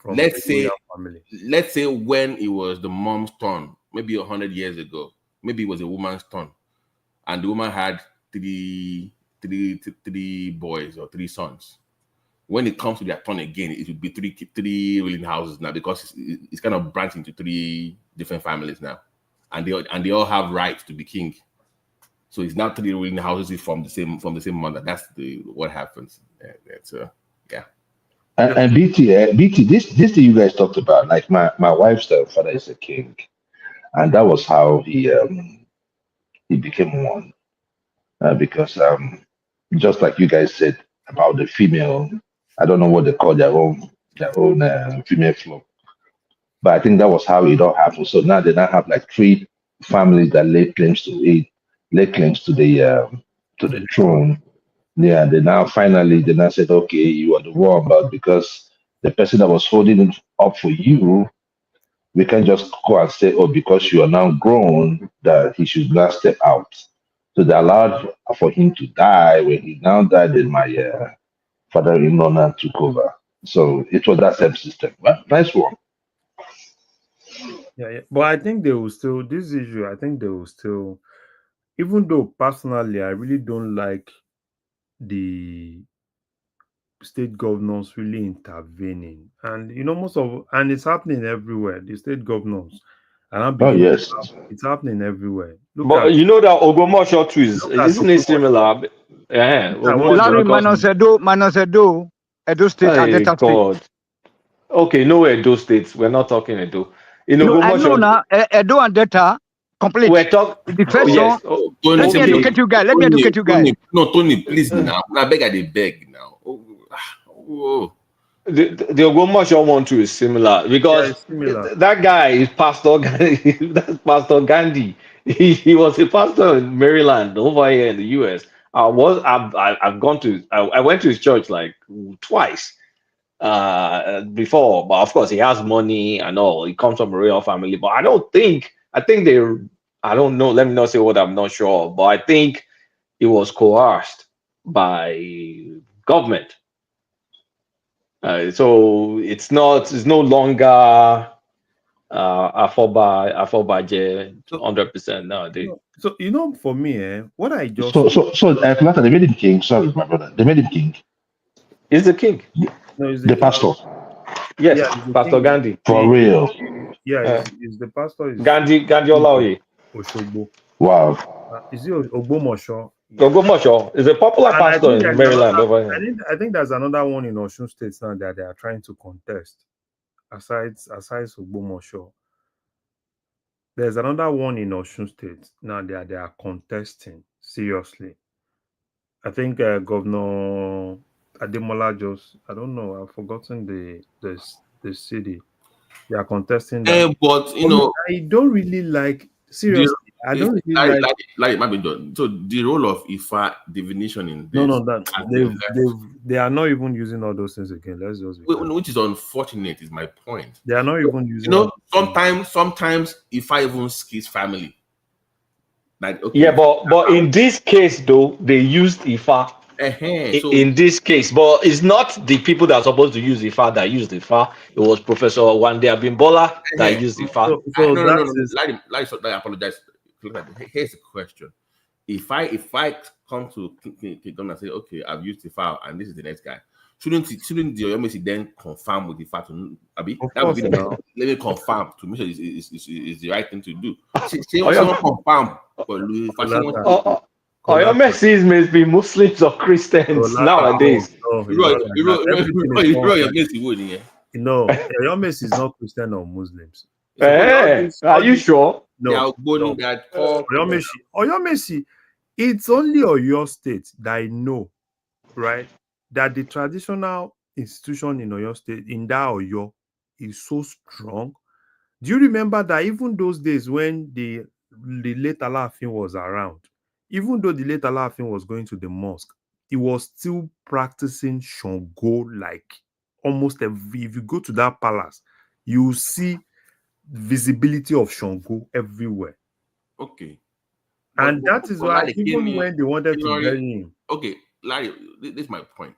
family. Let's say when it was the mom's turn, maybe 100 years ago, maybe it was a woman's turn, and the woman had three boys or 3 sons. When it comes to their turn again, it would be three ruling houses now because it's kind of branched into 3 different families now, and they all have rights to be king. So it's not 3 ruling houses from the same mother. That's what happens. Yeah. And BT, this thing you guys talked about, like my wife's father is a king, and that was how he became one, because just like you guys said about the female, I don't know what they call their own female flock, but I think that was how it all happened. So now they now have like 3 families that lay claims to the throne. Yeah, they now said, okay, you are the one, but because the person that was holding it up for you, we can just go and say, oh, because you are now grown, that he should not step out. So they allowed for him to die. When he now died, then my father-in-law now took over. So it was that same system. Well, nice one. Yeah. But I think they will still, this issue, I think they will still, even though personally, I really don't like the state governors really intervening. And, and it's happening everywhere. The state governors. And yes. It's happening everywhere. But you know that Ogomosho too isn't it similar? Yeah. Larry minus Edo State and Delta State. Okay, no Edo States. We're not talking Edo. I know now, Edo and Delta complete. We're talking. The first Yes. one. Let me educate you guys. Let me educate you guys. No, Tony, please now. I beg, I beg now. Oh. The Ogbomoso one too is similar because that guy is Pastor Gandhi. That's Pastor Gandhi. He was a pastor in Maryland over here in the US. I've gone to I went to his church like twice before, but of course he has money and all. He comes from a royal family, but I think I don't know. Let me not say what I'm not sure, but I think it was coerced by government. So it's no longer Afobaje 100% nowadays. So for me, what I just Flatter, they made him king. Sorry, my brother, they made him king. He's the king. No, he's The pastor. Yes, Yeah, he's the Pastor king. Gandhi. For real. Yeah, he's the pastor. Is Gandhi Olaoye. Oshogbo. Wow. Is he Ogbomosho? Ogbomosho is a popular And pastor in Maryland over here. I think there's another one in Osun State now that they are trying to contest. Aside Ogbomosho, there's another one in Osun State now that they are contesting seriously. I think Governor Ademola I don't know, I've forgotten the city. They are contesting that. But I don't really like seriously. I don't really like so the role of Ifa divination in this. They are not even using all those things again. Let's just which is unfortunate, is my point. They are not even using. Sometimes Ifa even skis family. Like, okay, yeah, but in this case though, they used Ifa. In this case, but it's not the people that are supposed to use Ifa that used Ifa. It was Professor Wande Abimbola that used Ifa. I apologize. Here's the question: If I come to Kingdom and say, okay, I've used Ifa and this is the next guy, shouldn't the Oyomesi then confirm with Ifa to Abi? That would be let me confirm to make sure it's the right thing to do. She won't confirm, but Oyomesi may be Muslims or Christians nowadays. Oyomesi is not Christian or Muslims. Are you sure? No. Oyomesi, it's only Oyo State that I know, right? That the traditional institution in Oyo State, in that Oyo, is so strong. Do you remember that even those days when the late Alaafin was around, even though the late Alaafin was going to the mosque, he was still practicing Shango like almost if you go to that palace, you see visibility of Shango everywhere. Okay. And that is why even when they wanted to bury him. Okay, Larry, this is my point.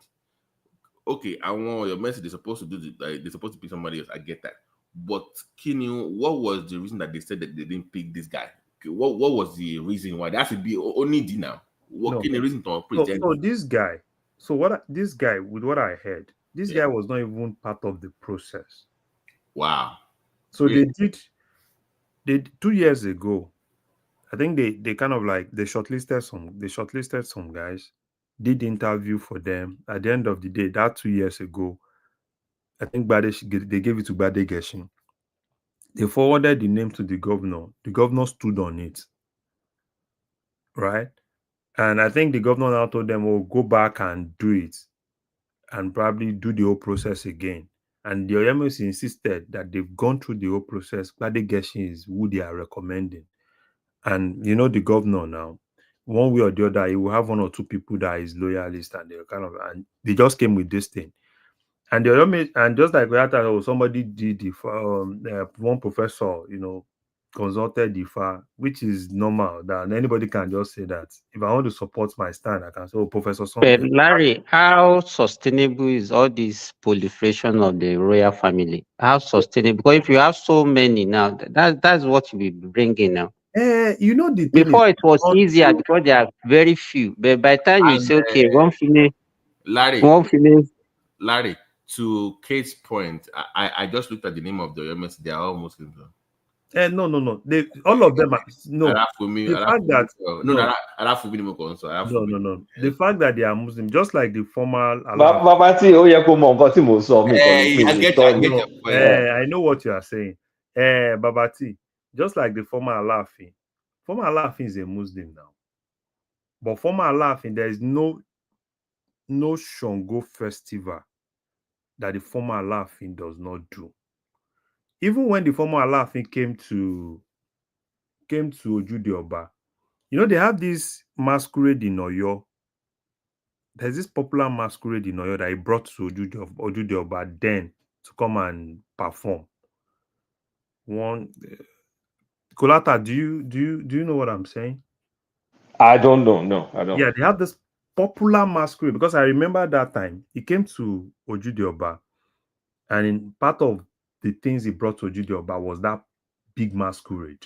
Okay, I want your message. They're supposed to do they're supposed to pick somebody else. I get that. But what was the reason that they said that they didn't pick this guy? Okay, what was the reason why? That should be only D now. What the reason to present? So this guy, with what I heard, this guy was not even part of the process. Wow. So they 2 years ago, I think they kind of like they shortlisted some guys, did interview for them. At the end of the day, that 2 years ago, I think they gave it to Bade Geshin. They forwarded the name to the governor. The governor stood on it. Right? And I think the governor now told them, oh, go back and do it and probably do the whole process again. And the Oyomesi insisted that they've gone through the whole process. Bade Geshin is who they are recommending. And the governor now, one way or the other, he will have one or two people that is loyalist, and they just came with this thing. And and just like that, somebody did one professor, consulted the FA, which is normal. That anybody can just say that. If I want to support my stand, I can say, "Oh, Professor something." But Larry, how sustainable is all this proliferation of the royal family? How sustainable? Because if you have so many now, that's what you be bringing now. The thing before it was easier because there are very few. But by the time you say, okay, one female, Larry, to Kate's point, I just looked at the name of the Oyomesi. They are all Muslims. No. All of them are no. The fact that they are Muslim, just like the former. I know what you are saying. Babati, just like the former Alaafin, Former Alaafin is a Muslim now. But former Alaafin, there is no Shango festival that the former Alaafin does not do. Even when the former Alaafin came to Ojude Oba, you know, they have this masquerade in Oyo. There's this popular masquerade in Oyo that he brought to Ojude Oba then to come and perform. One Kolata, do you know what I'm saying? I don't know. No, I don't. Yeah, they have this popular masquerade because I remember that time he came to Ojude Oba, and in part of the things he brought to Ojude Oba was that big masquerade.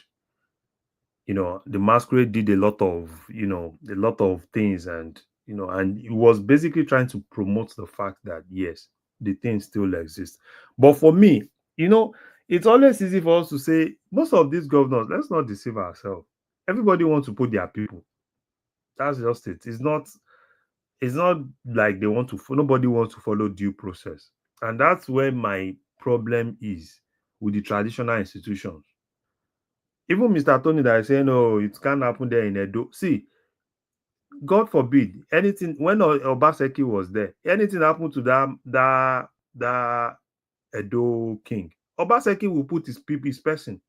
You know, the masquerade did a lot of things, and and it was basically trying to promote the fact that yes, the thing still exists. But for me, it's always easy for us to say most of these governors, let's not deceive ourselves. Everybody wants to put their people. That's just it. It's not like they want to nobody wants to follow due process. And that's where my problem is with the traditional institutions. Even Mr. Tony that is saying, no, it can't happen there in Edo. See, God forbid, anything when Obaseki was there, anything happened to that Edo king, Obaseki will put his people, his person.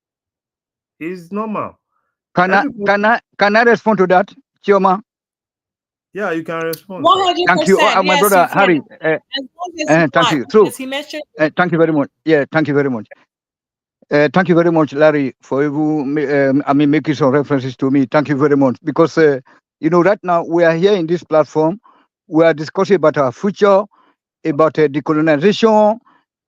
It's normal. Can I respond to that, Chioma? Yeah, you can respond. 100%. Thank you, my Yes, brother you can. Harry. As long as you Thank you. want, So, because he mentioned. thank you very much. Yeah, thank you very much. Thank you very much, Larry, for making some references to me. Thank you very much. Because, right now we are here in this platform. We are discussing about our future, about decolonization,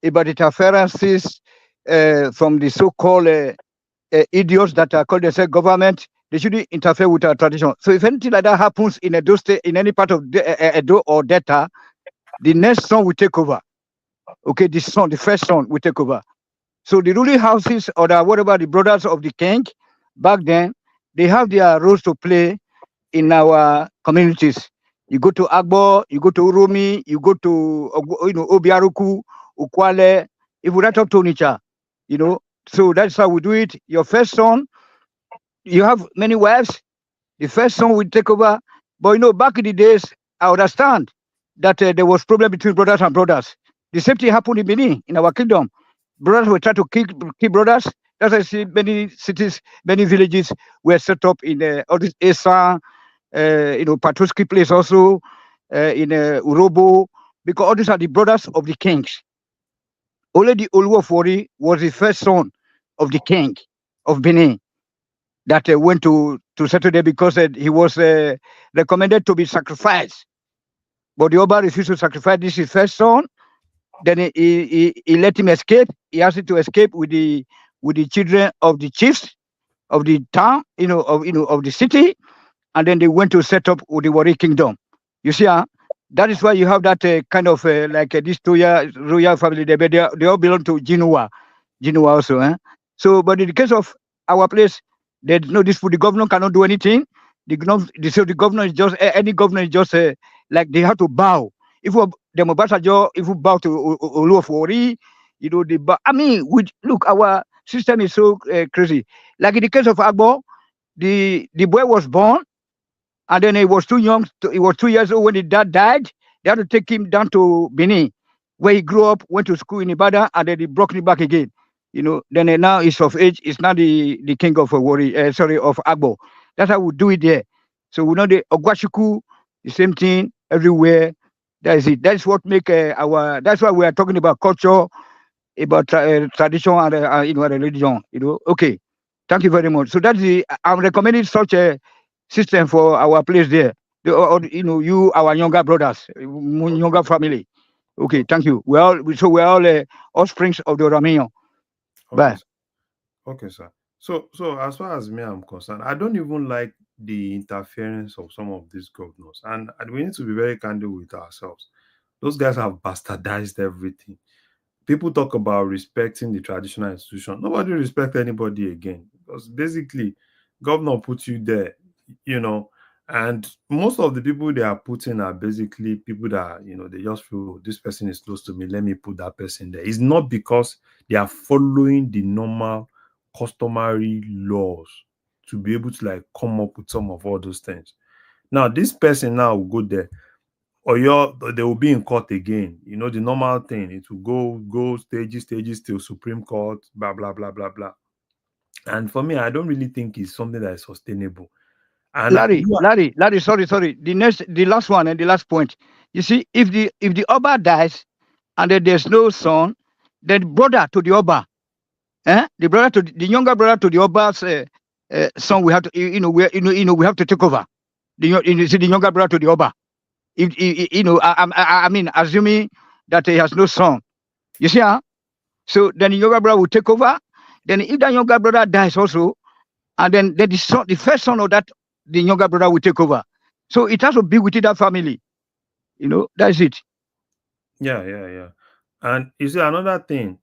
about interferences from the so-called idiots that are called themselves government. They shouldn't interfere with our tradition. So if anything like that happens in Edo State, in any part of Edo or Delta, the next son will take over. Okay, the first son will take over. So the ruling houses or whatever the brothers of the king back then, they have their roles to play in our communities. You go to Agbo, you go to Urumi, you go to Obiaruku, Ukwale, if we right up to Onitsha, So that's how we do it. Your first son, you have many wives. The first son will take over. But back in the days, I understand that there was problem between brothers and brothers. The same thing happened in Benin, in our kingdom. Brothers were trying to kill brothers. That's why I see many cities, many villages were set up in all this Esa, Patuski place also, in Urobo, because all these are the brothers of the kings. Only the Oluwafori was the first son of the king of Benin that went to settle there because he was recommended to be sacrificed. But the Oba refused to sacrifice this his first son. Then he let him escape. He asked him to escape with the children of the chiefs of the town, of the city, and then they went to set up with the Wari kingdom. You see, that is why you have that kind of like this royal family. They all belong to Jinua also. So, but in the case of our place, there's no dispute. The governor cannot do anything. The governor is just any governor is just like they have to bow. If the Mobasajo, if we bow to Oluwafori, they bow. I mean, look, our system is so crazy. Like in the case of Agbo, the boy was born, and then he was too young. He was 2 years old when his dad died. They had to take him down to Benin, where he grew up, went to school in Ibadan, and then they brought him back again. Then now he's of age. He's now the king of of Agbo. That's how we do it there. So we know the Ogwashiku, the same thing everywhere. That is it. That's what make That's why we are talking about culture, about tradition and religion. Okay. Thank you very much. So I'm recommending such a system for our place there. You, our younger brothers, younger family. Okay, thank you. We're all offsprings of the Ramion. Bye. Okay, sir. So as far as me I'm concerned, I don't even like the interference of some of these governors, and we need to be very candid with ourselves. Those guys have bastardized everything. People talk about respecting the traditional institution. Nobody respect anybody again, because basically, governor put you there, and most of the people they are putting are basically people that they just feel this person is close to me, let me put that person there. It's not because they are following the normal customary laws to be able to like come up with some of all those things. Now, this person now will go there, or they will be in court again. You know, the normal thing. It will go stages till Supreme Court, blah blah blah blah blah. And for me, I don't really think it's something that is sustainable. And Larry, sorry. The last one and the last point. You see, if the Oba dies and then there's no son, then brother to the Oba, the younger brother to the Oba's son, we have to, we have to take over. The younger brother to the Oba. If I mean, assuming that he has no son, you see, so then the younger brother will take over. Then if that younger brother dies also, and then the first son of that, the younger brother will take over. So it has to be within that family. You know, that's it. Yeah. And you see, another thing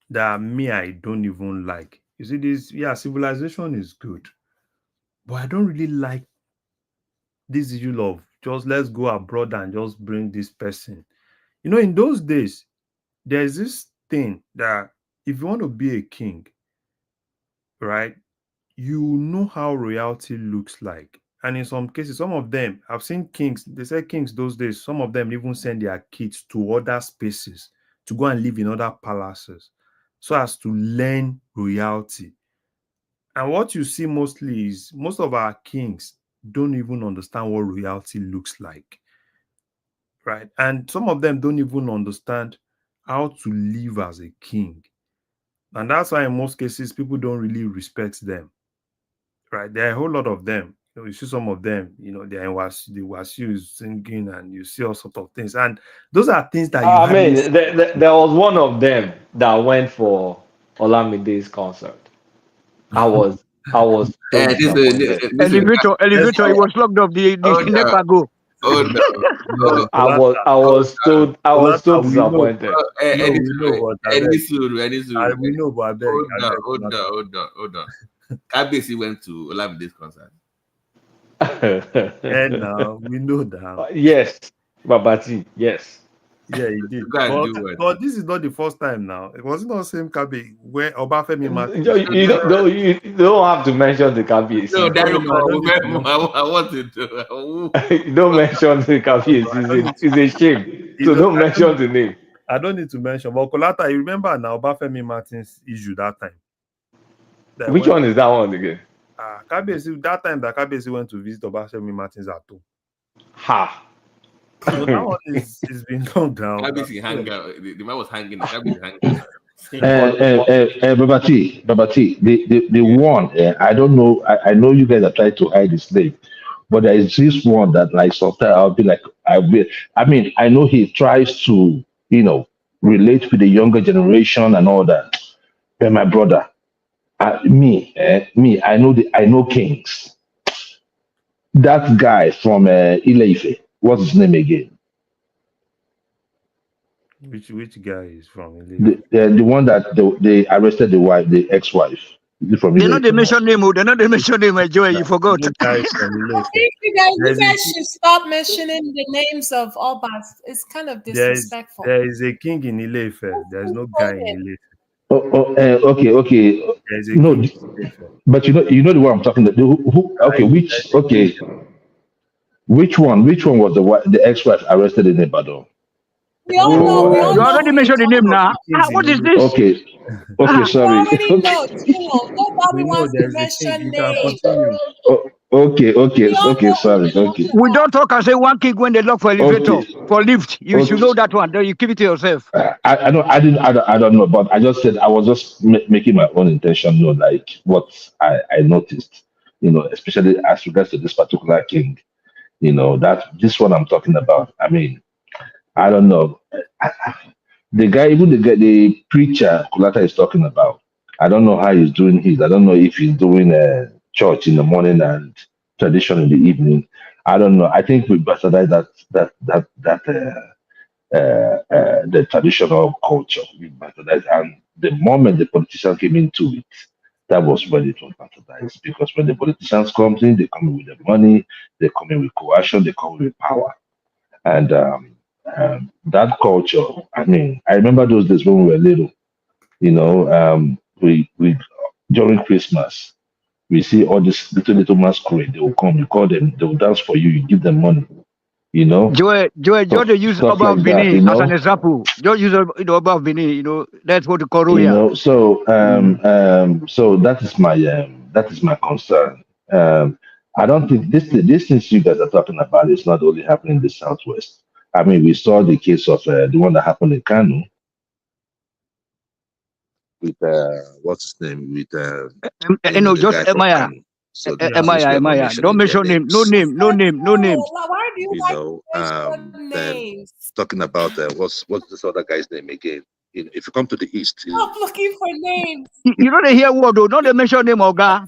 that I don't even like. You see, this, civilization is good, but I don't really like this issue of just let's go abroad and just bring this person. You know, in those days, there's this thing that if you want to be a king, right, you know how royalty looks like. And in some cases, some of them, I've seen kings, they say kings those days, some of them even send their kids to other spaces to go and live in other palaces so as to learn royalty. And what you see mostly is most of our kings don't even understand what royalty looks like, right? And some of them don't even understand how to live as a king. And that's why in most cases, people don't really respect them, right? There are a whole lot of them. You see some of them, they're in the Wasu is singing, and you see all sorts of things. And those are things that you I mean, there was one of them that went for Olamide's concert. I was so disappointed. Elevator, he was locked up. The NEPA go. I was so disappointed. We know, but I beg. Hold on. Kabesi went to Olamide's concert. And now we know that. Yes, Babati, yes. Yeah, he did. But this is not the first time now. It wasn't the same Kabe where Obafemi Martins. You don't have to mention the Kabesi. No, I wanted to. You don't mention the Kabesi. It's a shame. So don't mention the name. I don't need to mention. But Kolata, you remember now Obafemi Martins issue that time. Which one is that one again? Kabesi, that time that Kabesi went to visit Obafemi Martins at home. Ha! So that one is been gone down. Kabesi hang out. The man was hanging. Kabesi hanging. Babati, the one, I don't know. I know you guys are trying to hide his name, but there is this one that, like, sometimes I'll be like, I mean, I know he tries to, relate with the younger generation and all that. But my brother, I know kings. That guy from Ile-Ife, what's his name again? Which guy is from Ile-Ife? The one that they arrested the ex-wife. They're not the mention name. They're not the mention name. Joy, you forgot. I think you guys should stop mentioning the names of Obas. It's kind of disrespectful. There is a king in Ile-Ife. There is no guy in Ile-Ife. Okay. No, but you know the one I'm talking about. Which one was the ex-wife arrested in Ibadan? We all know. You already mentioned the name now. What is this? Okay, sorry. We already know. Nobody wants to mention names. Okay, sorry. Okay. We don't talk and say one king when they look for elevator for lift. You should know that one. Then you keep it to yourself. I don't know, but I just said I was just making my own intention known, like what I noticed, especially as regards to this particular king, that this one I'm talking about. I mean, I don't know. The preacher Kulata is talking about, I don't know how he's doing his. I don't know if he's doing church in the morning and tradition in the evening. I don't know. I think we bastardize the traditional culture. We bastardize, and the moment the politicians came into it, that was when it was bastardized. Because when the politicians come in, they come in with the money, they come in with coercion, they come in with power, and that culture. I mean, I remember those days when we were little. We during Christmas, we see all this little masquerade. They will come, you call them, they will dance for you, you give them money, you know, Just use stuff Oba like of that, Benin as an example. Just use Oba of Benin. That's what the Koroya. So that is my concern. I don't think this things you guys are talking about is not only happening in the southwest. I mean, we saw the case of the one that happened in Kanu with what's his name with the Just guy from Emaya. Kanu. So since we're not Emaya. Don't mentioning their mention name. No names, name. No name. No names. Why do you you like know, to mention then names? talking about what's this other guy's name again? If you come to the east, Stop looking for names. You don't hear word though. Don't they mention name, Oga.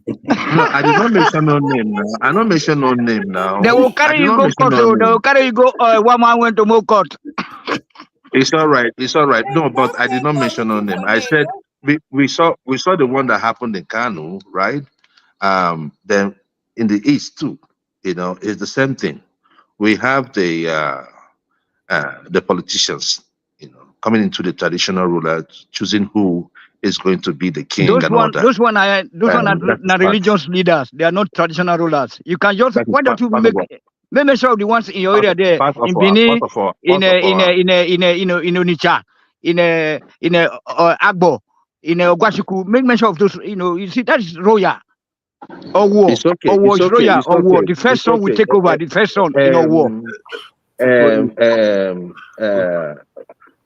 no, I did not mention no name now. I don't mention no name now. They will I carry did you not go mention court. no Oh, they will name. carry you go. One man went to more court. It's all right. It's all right. No, but I did not Stop mention no looking name. for I names. said we saw the one that happened in Kanu, right? Then in the east too, it's the same thing. We have the politicians, coming into the traditional ruler, choosing who is going to be the king and all that. Those one are That is not part. religious leaders. They are not traditional rulers. You can just That is why don't you part of what. make mention of the ones in your area there Part of in our. Benin, Part of our. in Part of our. in Onitsha, in Agbo, in Ogwashiku. Make mention of those. You see that is royal or war. It's okay. Or war It's is okay. royal It's or war. okay. The first It's son will okay. take over. The first son in a war.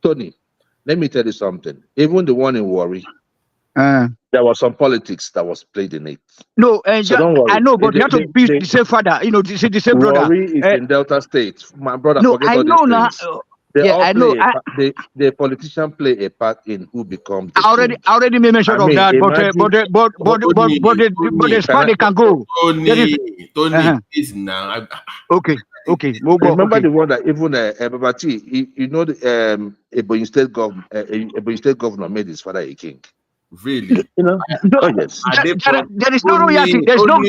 Tony, let me tell you something. Even the one in Warri, Uh, there was some politics that was played in it. no, So don't I worry. know, but you have to be the same father. The same brother. Warri is in Delta State. My brother, No, forget I all these know now. things. They Yeah, all I know. play a part. The politician play a part in who becomes the I king. already made mention I of mean, that, imagine. but as far they can go, there is. Tony, please now. Okay. Remember Okay. the one that even Babati, the Ebonyi State Ebonyi State governor made his father a king. Really? No, Oh yes. there is no royalty. There's no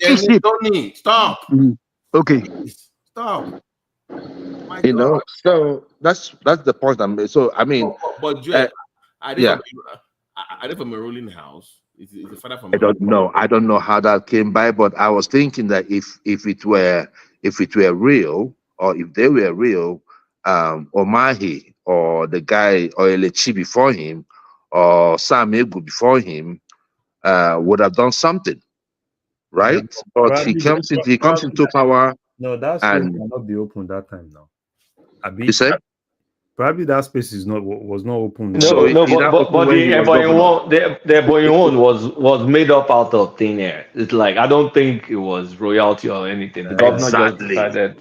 kingship. Tony, stop. Okay. Stop. My God. So that's the point I'm making. So I mean, but Joe, yeah. Are they from a ruling house? Is the father from? I don't know. I don't know how that came by, but I was thinking that if it were real, or if they were real, Omahi or the guy or Elechi before him or Sam Egu before him would have done something, right? Yeah, But he comes into power. No, that space And cannot be open that time now. you say? Probably that space was not open. No, So no, he now but opened the when he was Ebonyi governor. one, the Ebonyi one was made up out of thin air. It's like I don't think it was royalty or anything. The governor just Exactly. decided.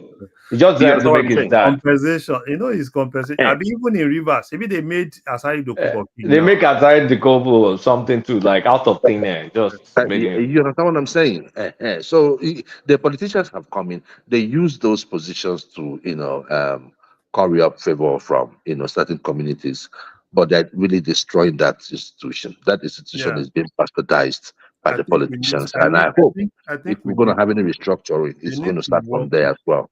He just You decided to understand what make I'm his saying? dad. Compensation, it's compensation. I mean, even in Rivers, maybe they made Asari Dokubo king They now. make aside the couple or something too, like out of thin air. Just made him. You understand what I'm saying? So the politicians have come in. They use those positions to, curry up favor from, certain communities, but they're really destroying that institution. That institution Yeah. is being bastardized by I the think we need. politicians, and I hope I if think we we're going need. to have any restructuring, They it's need going to to start from work. there as well.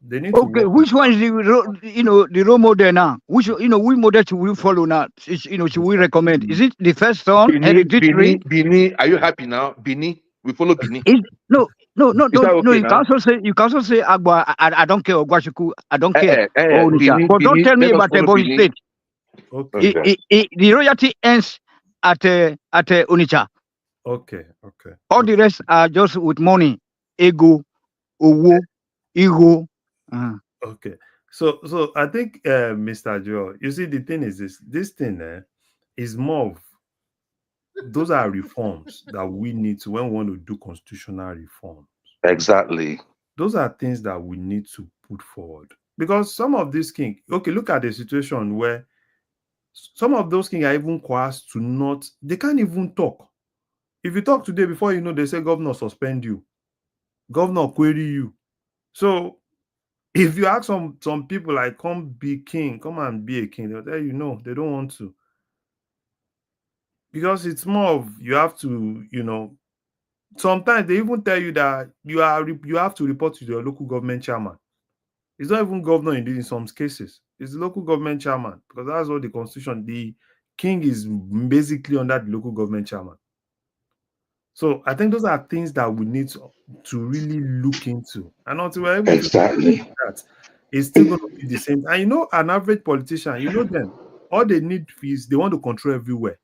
They need to Okay, work. which one is the role model now? Which which model should we follow now? Should we recommend? Is it the first son, hereditary? Bini, are you happy now? Bini, we follow Bini. No. Is that okay You now? can also say Agba. I don't care. Ogwashiku. I don't care. Or Onitsha. Bini, But don't tell me let us about follow Ebonyi Bini. State. Okay. The royalty ends at Onitsha. Okay. All the rest are just with money, ego, owo, ego. Okay. So I think, Mr. Joe, you see, the thing is this thing is more of, those are reforms that we need to, when we want to do constitutional reform. Exactly. Those are things that we need to put forward. Because some of these kings, okay, look at the situation where some of those kings are even coerced to not, they can't even talk. If you talk today, before you know, they say governor suspend you, governor query you. So if you ask some people like, come be king, come and be a king, they'll tell you no, they don't want to. Because it's more of, you have to, sometimes they even tell you that you have to report to your local government chairman. It's not even governor in some cases. It's the local government chairman, because that's what the constitution, the king is basically under the local government chairman. So I think those are things that we need to really look into. And until we're able Exactly. to do that, it's still going to be the same. And an average politician, them, all they need is they want to control everywhere.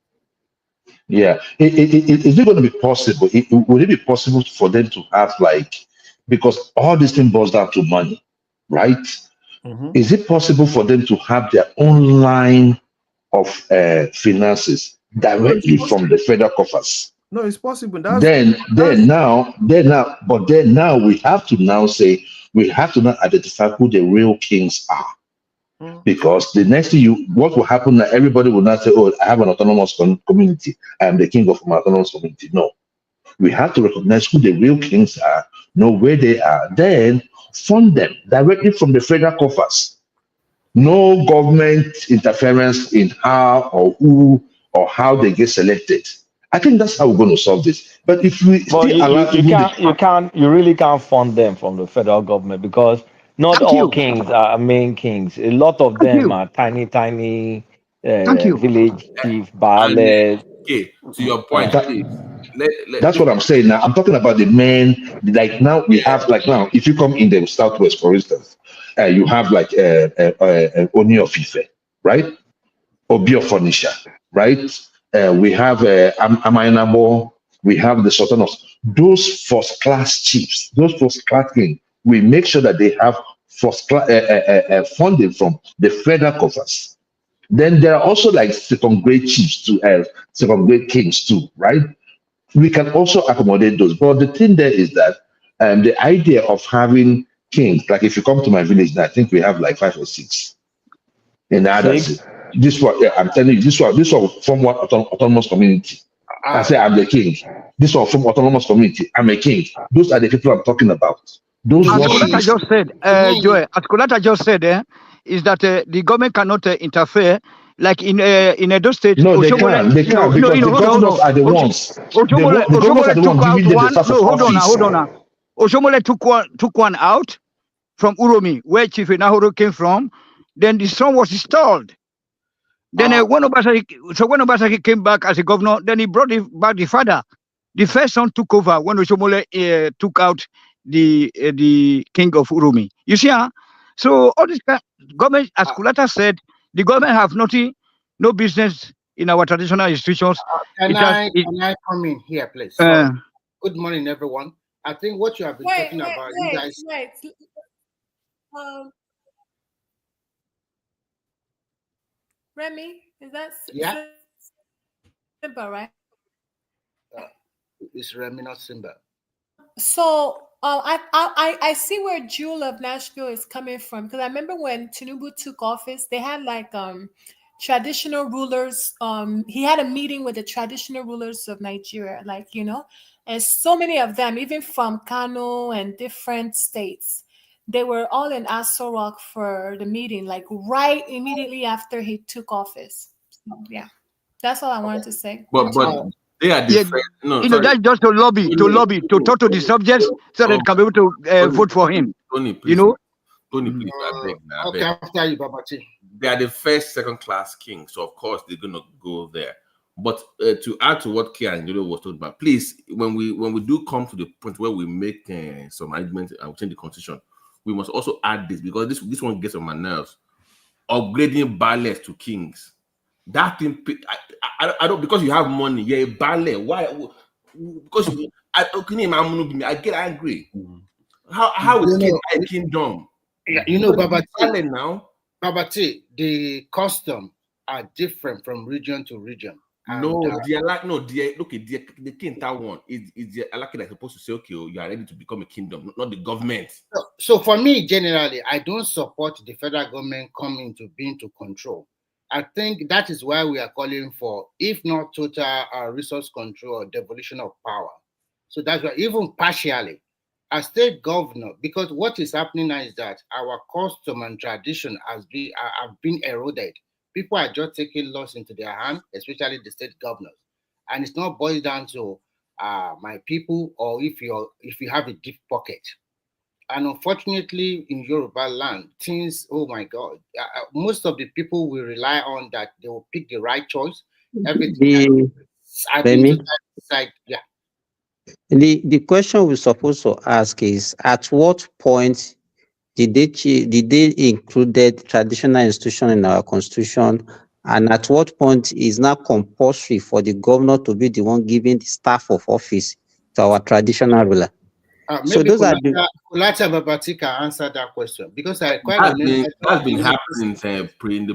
Yeah. Is it going to be possible? Would it be possible for them to have because all this thing boils down to money, right? Mm-hmm. Is it possible for them to have their own line of finances directly from the federal coffers? No, it's possible. Then now we have to now say we have to now identify who the real kings are. Because the next thing what will happen that everybody will not say, oh, I have an autonomous community. I am the king of my autonomous community. No. We have to recognize who the real kings are, know where they are, then fund them directly from the federal coffers. No government interference in how or who or how they get selected. I think that's how we're going to solve this. But if we But still allow you really can't fund them from the federal government because not all kings are main kings. A lot of them are tiny village chief, baales. Okay, to your point, please. That's what I'm saying now. I'm talking about the men. Like now we have now, if you come in the southwest, for instance, you have Oni of Ife, right? Obi of Phoenicia, right? We have Amainabo. We have the Sultan of those first class chiefs, those first class kings. We make sure that they have first class funding from the federal coffers. Then there are also second grade chiefs too, second grade kings too, right? We can also accommodate those. But the thing there is that the idea of having kings, like if you come to my village now, I think we have 5 or 6. And that's it. This one, I'm telling you, this one from one autonomous community. I say I'm the king. This one from autonomous community. I'm a king. Those are the people I'm talking about. Those as Kolata just said, Joy, as Kolata just said, is that the government cannot interfere. Like in Edo State, no, they can because the governors are the ones. The governors are the ones giving them the staff of office. Hold on. Oshomole took one out from Uromi, where Chief Nahoro came from. Then the son was installed. Then when Obasaki came back as a governor, then he brought back the father. The first son took over when Oshomole took out the king of Uromi. You see, so all this government, as Kulata said, the government have no business in our traditional institutions. Can I come in here, please? Sorry. Good morning, everyone. I think what you have been talking about, you guys. Remy, is that Simba, right? It's Remy, not Simba. So I see where Jewel of Nashville is coming from, because I remember when Tinubu took office, they had traditional rulers. He had a meeting with the traditional rulers of Nigeria, and so many of them, even from Kano and different states, they were all in Aso Rock for the meeting, right immediately after he took office. So, yeah, that's all I wanted to say. But they are different. No, that's just to lobby, to talk to the subjects so that they can be able to vote for him. Tony, please. Tony, please, I beg. Okay, after you, Babati. They are the first, second-class kings, so of course they're gonna go there. But to add to what Kia and Jodo was talking about, please, when we do come to the point where we make some arguments and change the constitution, we must also add this, because this one gets on my nerves. Upgrading baales to kings. That thing, I don't, because you have money, you're a baale. Why? Because I get angry. How is king a kingdom? Yeah, Babati now. Babati, the custom are different from region to region. The king that one is the Alaki that's supposed to say, okay, you are ready to become a kingdom, not the government. So for me, generally, I don't support the federal government coming to being to control. I think that is why we are calling for, if not total resource control or devolution of power. So that's why, even partially, a state governor, because what is happening now is that our custom and tradition have been eroded. People are just taking laws into their hand, especially the state governors, and it's not boiled down to my people, or if you have a deep pocket. And unfortunately, in Yoruba land, things, oh my God, most of the people will rely on that they will pick the right choice. Everything. Yeah. The question we're supposed to ask is, at what point did they included traditional institution in our constitution, and at what point is now compulsory for the governor to be the one giving the staff of office to our traditional ruler? So Maybe those are the Kulacha Babati can answer that question, because I quite remember That's been happening.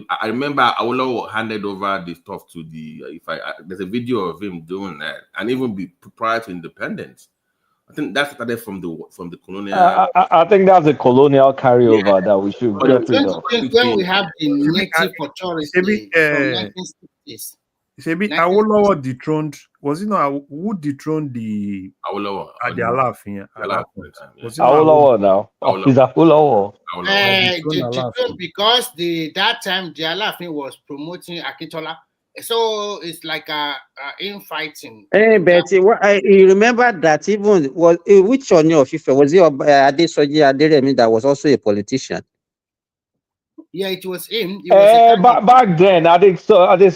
I remember Awolowo handed over the stuff to the. There's a video of him doing that, and even prior to independence. I think that started from the colonial. I think that's a colonial carryover that we should get rid of. When we have the native authority from 1960s. Sebi Awolowo dethroned. Was it not who dethroned the Awolowo at the Alaafin at that point? Was it Awolowo now? Is Awolowo? Because that time the Alaafin was promoting Akintola, so it's like a infighting. But you remember that even was which on your FIFA was it Adesoji Aderemi that was also a politician? Yeah, it was him. It was back then, I think so. I mean,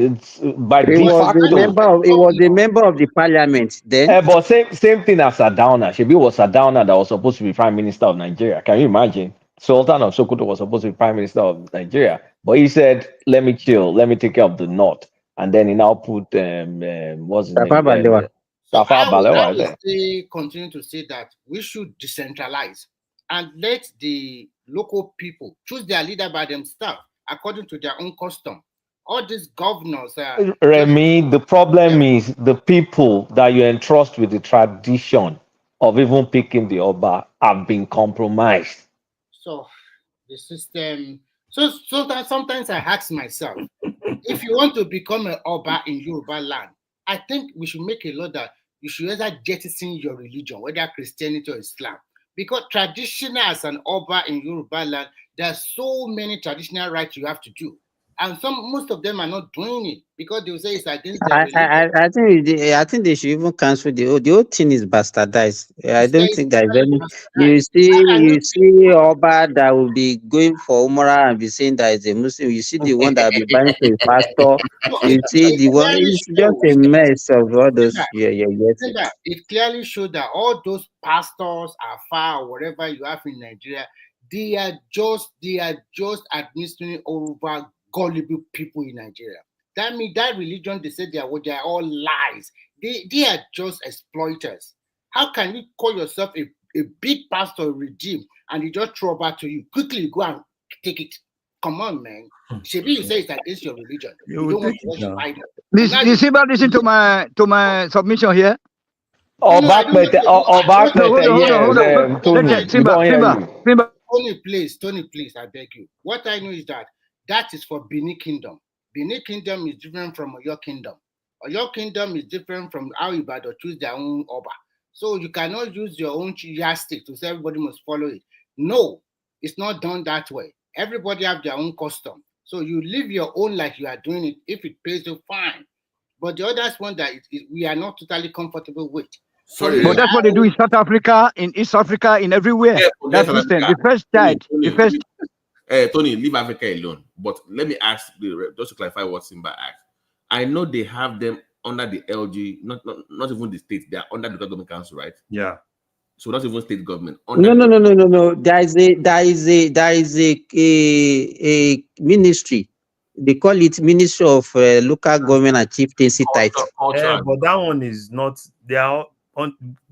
it's by he was a member of the parliament then. But same thing as Sardauna. Shebi was Sardauna that was supposed to be prime minister of Nigeria. Can you imagine? Sultan of Sokoto was supposed to be prime minister of Nigeria, but he said, "Let me chill. Let me take care of the north." And then he now put what's his name? Tafawa Balewa. I would say, continue to say that we should decentralize and let the local people choose their leader by themselves according to their own custom. All these governors Remy, the problem is the people that you entrust with the tradition of even picking the Oba have been compromised. So the system. So sometimes I ask myself, if you want to become an Oba in Yoruba land, I think we should make a law that you should either jettison your religion, whether Christianity or Islam. Because traditional as an Oba in Yoruba land, there are so many traditional rites you have to do. And most of them are not doing it because they will say it's against their religion. I think they should even cancel the whole thing is bastardized. I don't think there is any. You see Oba that will be going for Umrah and be saying that is a Muslim. You see the one that will be buying to a pastor. You see the one. It's just a mess of all those. It clearly showed that all those pastors are far or whatever you have in Nigeria. They are just administering over gullible people in Nigeria. That means that religion they say they are all lies. They are just exploiters. How can you call yourself a big pastor redeem and you just throw back to you? Quickly go and take it. Come on, man. Shebi, you say it's against your religion. You don't want to worship idol. Listen to my submission here. Tony, please, I beg you. What I know is that is for Benin Kingdom. Benin Kingdom is different from your kingdom. Your kingdom is different from how Ibadan choose their own Oba. So you cannot use your own yardstick to say everybody must follow it. No, it's not done that way. Everybody have their own custom. So you live your own like you are doing it. If it pays you, fine. But the others one that we are not totally comfortable with. But that's what they do in South Africa, in East Africa, in everywhere. That's the first child. Tony, leave Africa alone. But let me ask, just to clarify what Simba asked. I know they have them under the LG, not even the state. They are under the government council, right? Yeah. So not even state government. No. There is a ministry. They call it Ministry of Local Government and Chieftaincy title. But that one is not. They are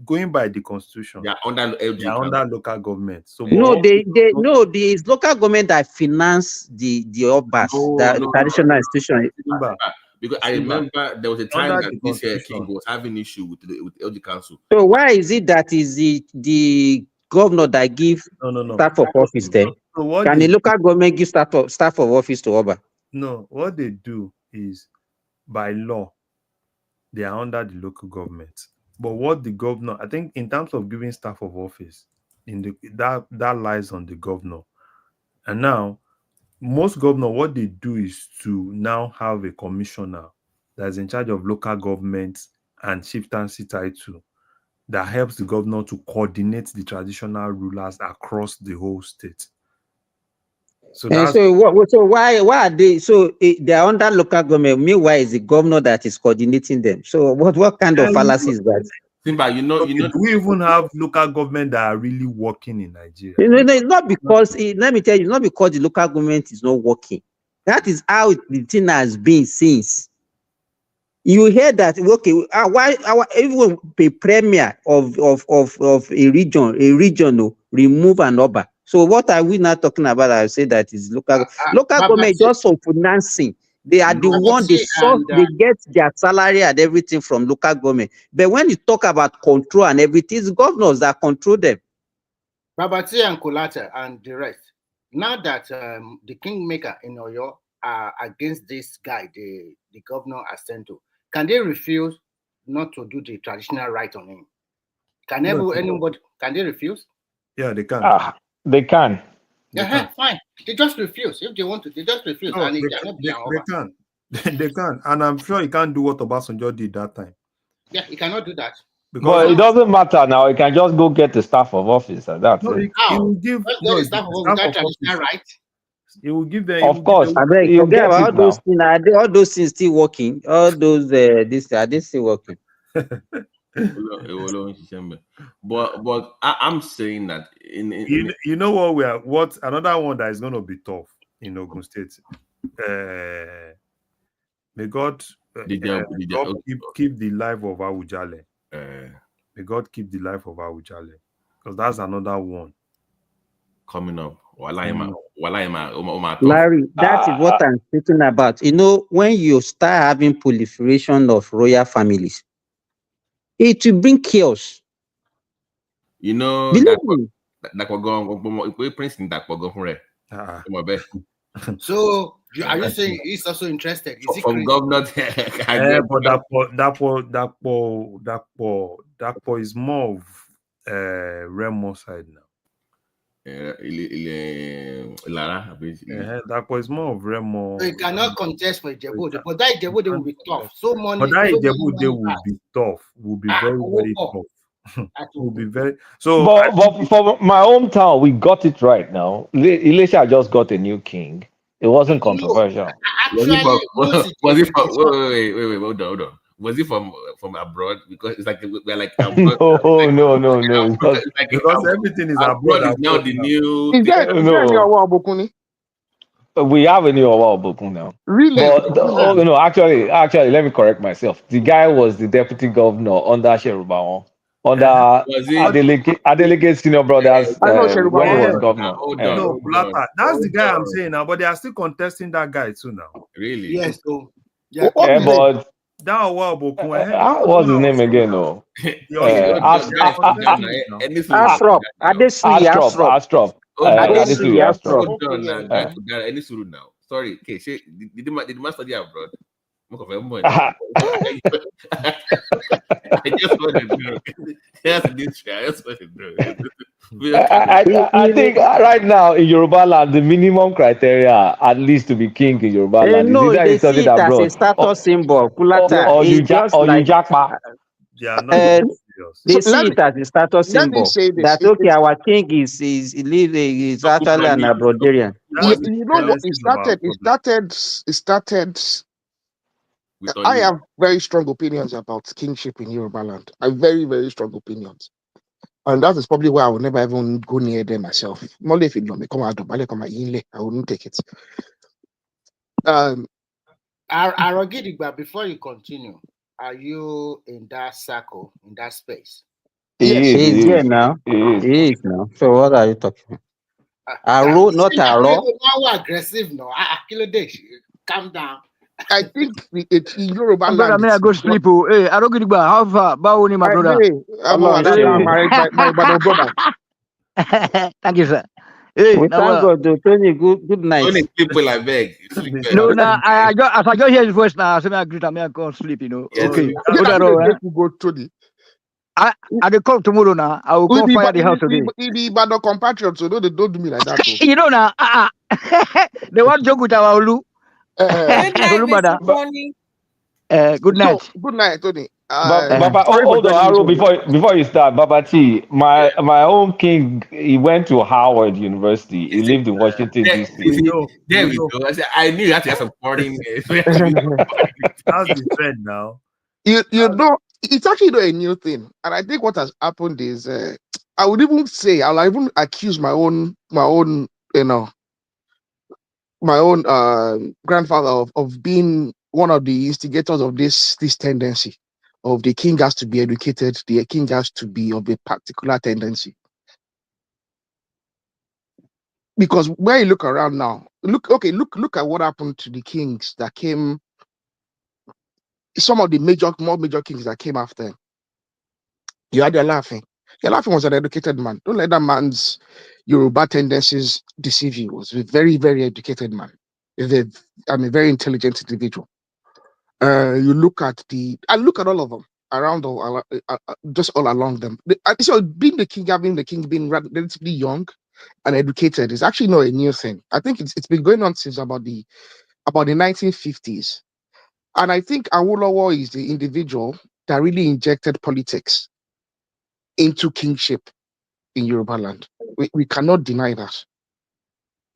going by the constitution. They are under LG. They are under local government. So the local government that finance the Obas, traditional institution. Because I remember there was a time that this king was having issue with LG Council. So why is it that is the governor that gives staff of office there? So can the local government give staff of office to Oba? No, what they do is by law, they are under the local government. But what the governor, I think, in terms of giving staff of office, that lies on the governor. And now, most governor, what they do is to now have a commissioner that is in charge of local government and chieftaincy title that helps the governor to coordinate the traditional rulers across the whole state. So And that's so why are they they are under local government? Meanwhile, it's the governor that is coordinating them. So what kind of fallacy is that? Simba, okay, do we even have local government that are really working in Nigeria? It's not because let me tell you, it's not because the local government is not working. That is how the thing has been since. You hear that? Okay, why even a premier of a region remove an Oba. So what are we now talking about? I say that is local government just for financing. They are the one they source, they get their salary and everything from local government. But when you talk about control and everything, it's governors that control them. Babati and Kolata and the rest. Now that the kingmaker in Oyo are against this guy, the governor Asento, can they refuse not to do the traditional right on him? Can anybody? Can they refuse? Yeah, they can. They can. Fine. They just refuse. If they want to, they just refuse. No, And they can. They can. And I'm sure he can't do what Obasanjo did that time. Yeah, he cannot do that. But it doesn't matter now. He can just go get the staff of office, and that's it. He will give the staff of traditional right. He will give them. Of course, I beg, forget about all those things. All those things still working. All those are they still working? But I'm saying that you know what another one that is going to be tough in Ogun State. May God keep the life of Awujale. May God keep the life of Awujale, because that's another one coming up. Larry, that is what I'm speaking about. You know, when you start having proliferation of royal families, it will bring chaos. You know, So are you saying he's also interested? Is he from governor? But Dapo is more of Remo side now. Dapo is more of Remo. So he cannot contest for Ijebu, but that Ijebu will be tough. So money. But that Ijebu will be tough. Will be very tough. Will be very so. But for my hometown, we got it right now. Elisha just got a new king. It wasn't controversial. Was it hold on. Was it from abroad? Because it's like we're like abroad. No. Like because everything is abroad. Is now the new. Is there any Awabokuni? We have a new Awabokun now. Really? But actually, let me correct myself. The guy was the deputy governor under Sherubaon. Under Adeleke senior brothers when he was governor. No, Blata, that's the guy I'm saying now, but they are still contesting that guy too now. Really? Yes. So but that what's his name again? No, Astrop. Now. Sorry, okay. Did the man study abroad? I just want to do. I think right now in Yoruba land, the minimum criteria, at least to be king in Yoruba land, no, is either they see it as a status symbol. Or you jackpot. They are not serious. They see it as a status symbol. That okay, our king is actually an Abroadarian. You know what? It started. I have very strong opinions about kingship in Yoruba land. I have very, very strong opinions. And that is probably why I will never even go near them myself. I wouldn't take it. Arogidigba, before you continue, are you in that circle, in that space? Yes, he's here now. He is now. So what are you talking about? Not Aro. Now aggressive, no. Calm down. I think it's in Yoruba land. Brother, may I go sleep? Hey, Arogidigba, how far? Bawoni, my brother. My brother. Thank you, sir. Hey, we thank God, Tony. Good night. Tony, people I beg. No, I just hear his voice now. I say, I greet him. I go sleep. You know. Yes, okay. Go Tony. I will come tomorrow now. I will come fire the house today. He bad compatriots, so they don't do me like that. You know now. They want joke with our Olu. Good night, Mr. Tony. Good night. So, good night, Tony. Baba, Sorry for hold on, joining this Aro, one. before you start, Baba T, my own king, he went to Howard University. He lived in Washington There, you D.C. see, know, there we we know. go. I knew you had to have some foreign. How's the trend now? You know, it's actually not a new thing, and I think what has happened is, I would even say, I'll even accuse you know, my own grandfather of being one of the instigators of this tendency of the king has to be educated, the king has to be of a particular tendency. Because when you look around now, look at what happened to the kings that came, some of the more major kings that came after him. You had your laughing. Your laughing was an educated man. Don't let that man's Yoruba tendencies deceive you. He was a very, very educated man. A very intelligent individual. You look at I look at all of them around, just all along them. So being the king, having the king being relatively young and educated is actually not a new thing. I think it's been going on since about the 1950s. And I think Awolowo is the individual that really injected politics into kingship in Yoruba land. We cannot deny that.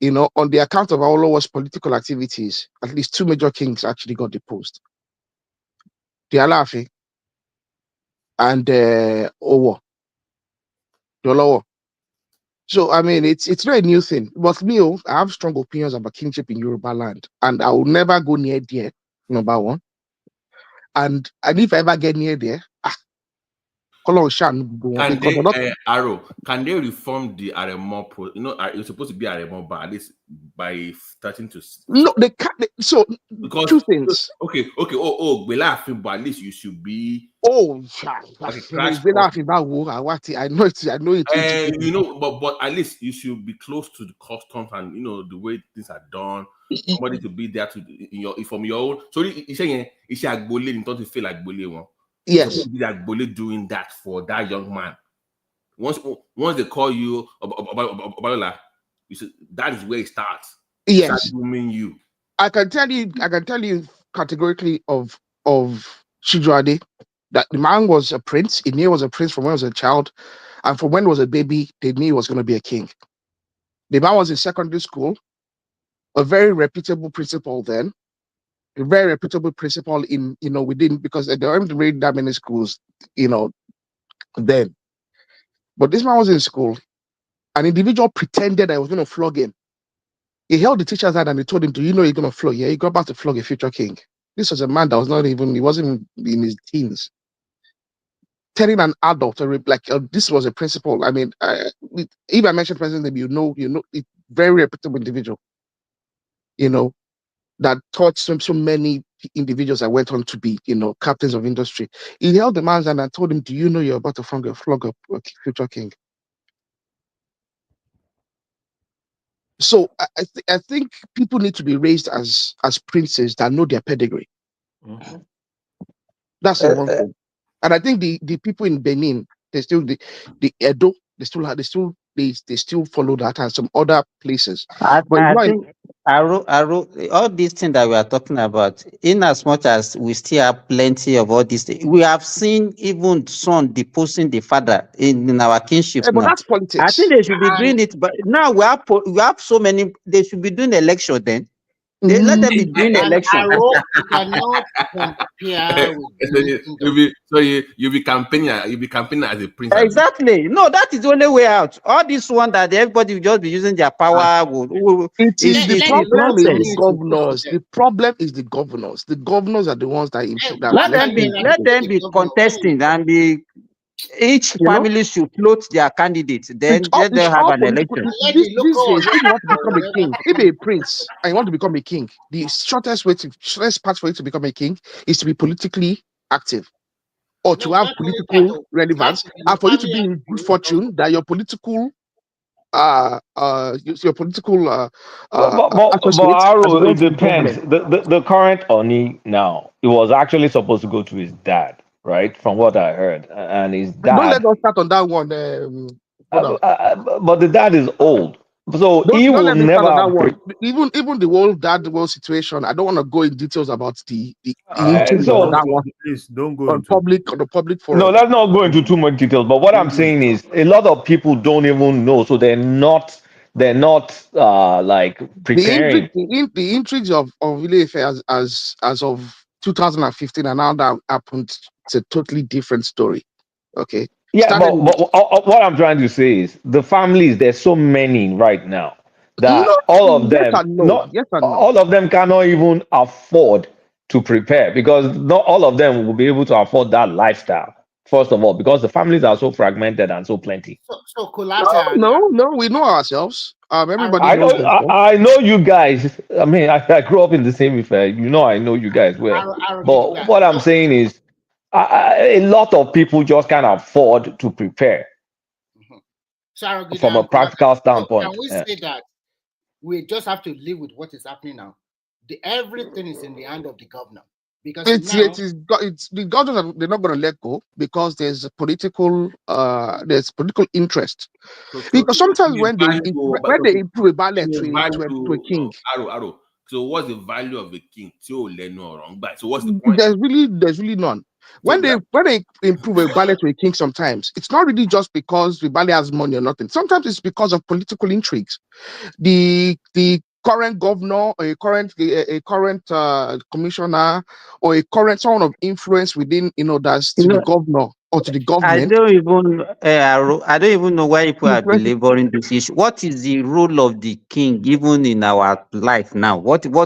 You know, on the account of Awolowo's political activities, at least two major kings actually got deposed. The Alaafin and Owo, the Olowo. So I mean, it's not a new thing. But me, I have strong opinions about kingship in Yoruba land, and I will never go near there. Number one, and if I ever get near there, Kolon Shan go on Can because they, I'm not. Arrow? Can they reform the Aremo pro? You know, it's supposed to be Aremo, but at least by starting to No, they can't. So because two things. okay, we're laughing, but at least you should be Oh, like a I mean, crash course. I know it. I know it. You know, but at least you should be close to the customs and you know the way things are done. Somebody to be there to in your from your own. So you saying it's a gbole, you don't feel like gbole one. It's supposed Yes. to be like gbole doing that for that young man. Once they call you about you should, that is where it starts. They start Yes. grooming you. I can tell you categorically of Shijuade that the man was a prince. He knew he was a prince from when he was a child, and from when he was a baby, they knew he was going to be a king. The man was in secondary school, a very reputable principal then, a very reputable principal in within, because there weren't really that many schools, then. But this man was in school. An individual pretended I was going to flog him. He held the teacher's hand and he told him, "Do you know you're going to flog? Yeah, you're about to flog a future king." This was a man that he wasn't in his teens. Telling an adult, this was a principal. I mean, if I mention person's name, it's very reputable individual, that taught so many individuals that went on to be, captains of industry. He held the man's hand and told him, "Do you know you're about to flog a future king?" So I think people need to be raised as princes that know their pedigree. Mhm. That's the one thing. And I think the people in Benin, they still the Edo, they still follow that, and some other places. But I think all these things that we are talking about, in as much as we still have plenty of all these things, we have seen even son deposing the father in our kinships but now. that's I think politics. they should be doing it, but now we have so many. They should be doing election then. They let them be doing And election. Aro, you cannot compare with Benin Kingdom. You'll be campaigning as a prince. Exactly. No, that is the only way out. All this one that everybody will just be using their power. The Let the problem is the nonsense. community talk governors. then. The problem is the governors. The governors are the ones that that Let Why them can't they be. elect Let recruit people. them the be governor? contesting and be. Each You know, family should float their candidates. it's Then all let it's them have all an political. election. And let the These local days, if you authority want to or become a whatever king, if come you're a in. prince and you want to become a king, the shortest path for you to become a king is to be politically active, or to No, have not only that. political Oh, you have relevance, to be and for you to locally be in good active also. fortune, that your political But associate has Aro, gone it to the depends. government. The current Oni now, it was actually supposed to go to his dad, right? From what I heard, and his Don't let dad, us start on that one, brother. but the dad is old. So he Don't will let me start on that never. one. Even the whole situation. I don't want to go in details about the intrigue of So that one Please don't go on into. the public no, forum. let's not go into too much details. But what I'm saying is, a lot of people don't even know, so they're not like preparing. The intrigues of Ile-Ife as of 2015 and now that happened, it's a totally different story. Okay. Yeah, Started but, with what I'm trying to say is the families. There's so many right now that no, all of yes them, and no. not Yes and no. all of them cannot even afford to prepare because not all of them will be able to afford that lifestyle. First of all, because the families are so fragmented and so plenty. So collateral. No, we know ourselves. Everybody I know, knows themselves. I know you guys. I mean, I grew up in the same affair. I know you guys well. But what I'm saying is, a lot of people just can't afford to prepare Sarogida from a and collateral. practical So can standpoint. we Yeah. say that we just have to live with what is happening now? Everything is in the hand of the governor. Because It's now the governors they're not going to let go because there's political interest. Because sometimes when they improve a ballot to a king, Arrow. So what's the value of a king? So what's the point? there's really none. When they improve a ballot to a king, sometimes it's not really just because the ballot has money or nothing. Sometimes it's because of political intrigues. The current governor, or a current commissioner, or a current someone of influence within that's to the governor or to the I government. don't even I don't even know why people are Influence. belaboring this issue. What is the role of the king even in our life now? What is the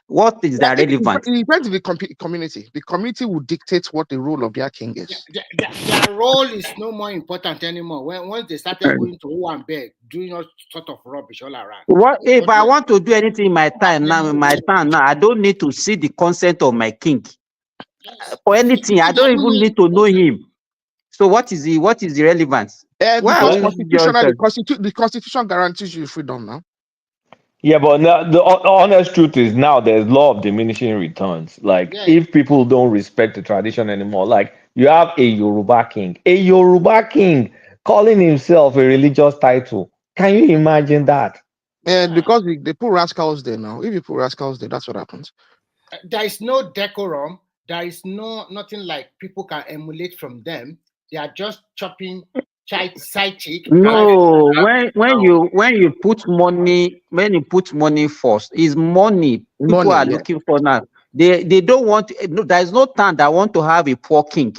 relevance? It depends on the community. The community will dictate what the role of their king is. their role is no more important anymore. Once they started going to who and beg, doing all sort of rubbish all around. What if I want to do anything in my time now? In my town now, I don't need to see the consent of my king for anything. I don't even need to know him. So what is the relevance? Because Well, the constitution guarantees you freedom now. Yeah, but now, the honest truth is now there's law of diminishing returns. Like if people don't respect the tradition anymore, like you have a Yoruba king calling himself a religious title. Can you imagine that? And because they put rascals there now. If you put rascals there, that's what happens. There is no decorum. There is nothing like people can emulate from them. They are just chopping side chick. no, when you put money first, is money people are looking for now. They don't want there is no town that want to have a poor king.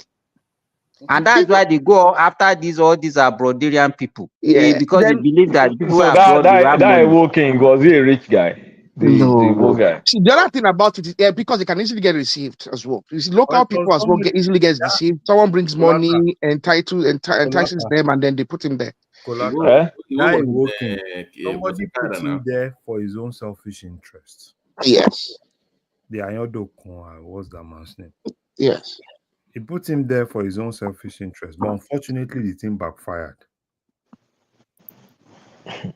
And that's why they go after all these are Broderian people. Because they believe that people So abroad will have that money. Ewo king, was he a rich guy? The Igbo guy. See, the other thing about it is because they can easily get received as well. You see, local people as well easily get deceived. Someone brings money, entices them, and then they put him there. That working. Somebody put him there for his own selfish interests. Yes. The Ayodo Kun, what's that man's name? Yes. He put him there for his own selfish interest, but unfortunately, the thing backfired.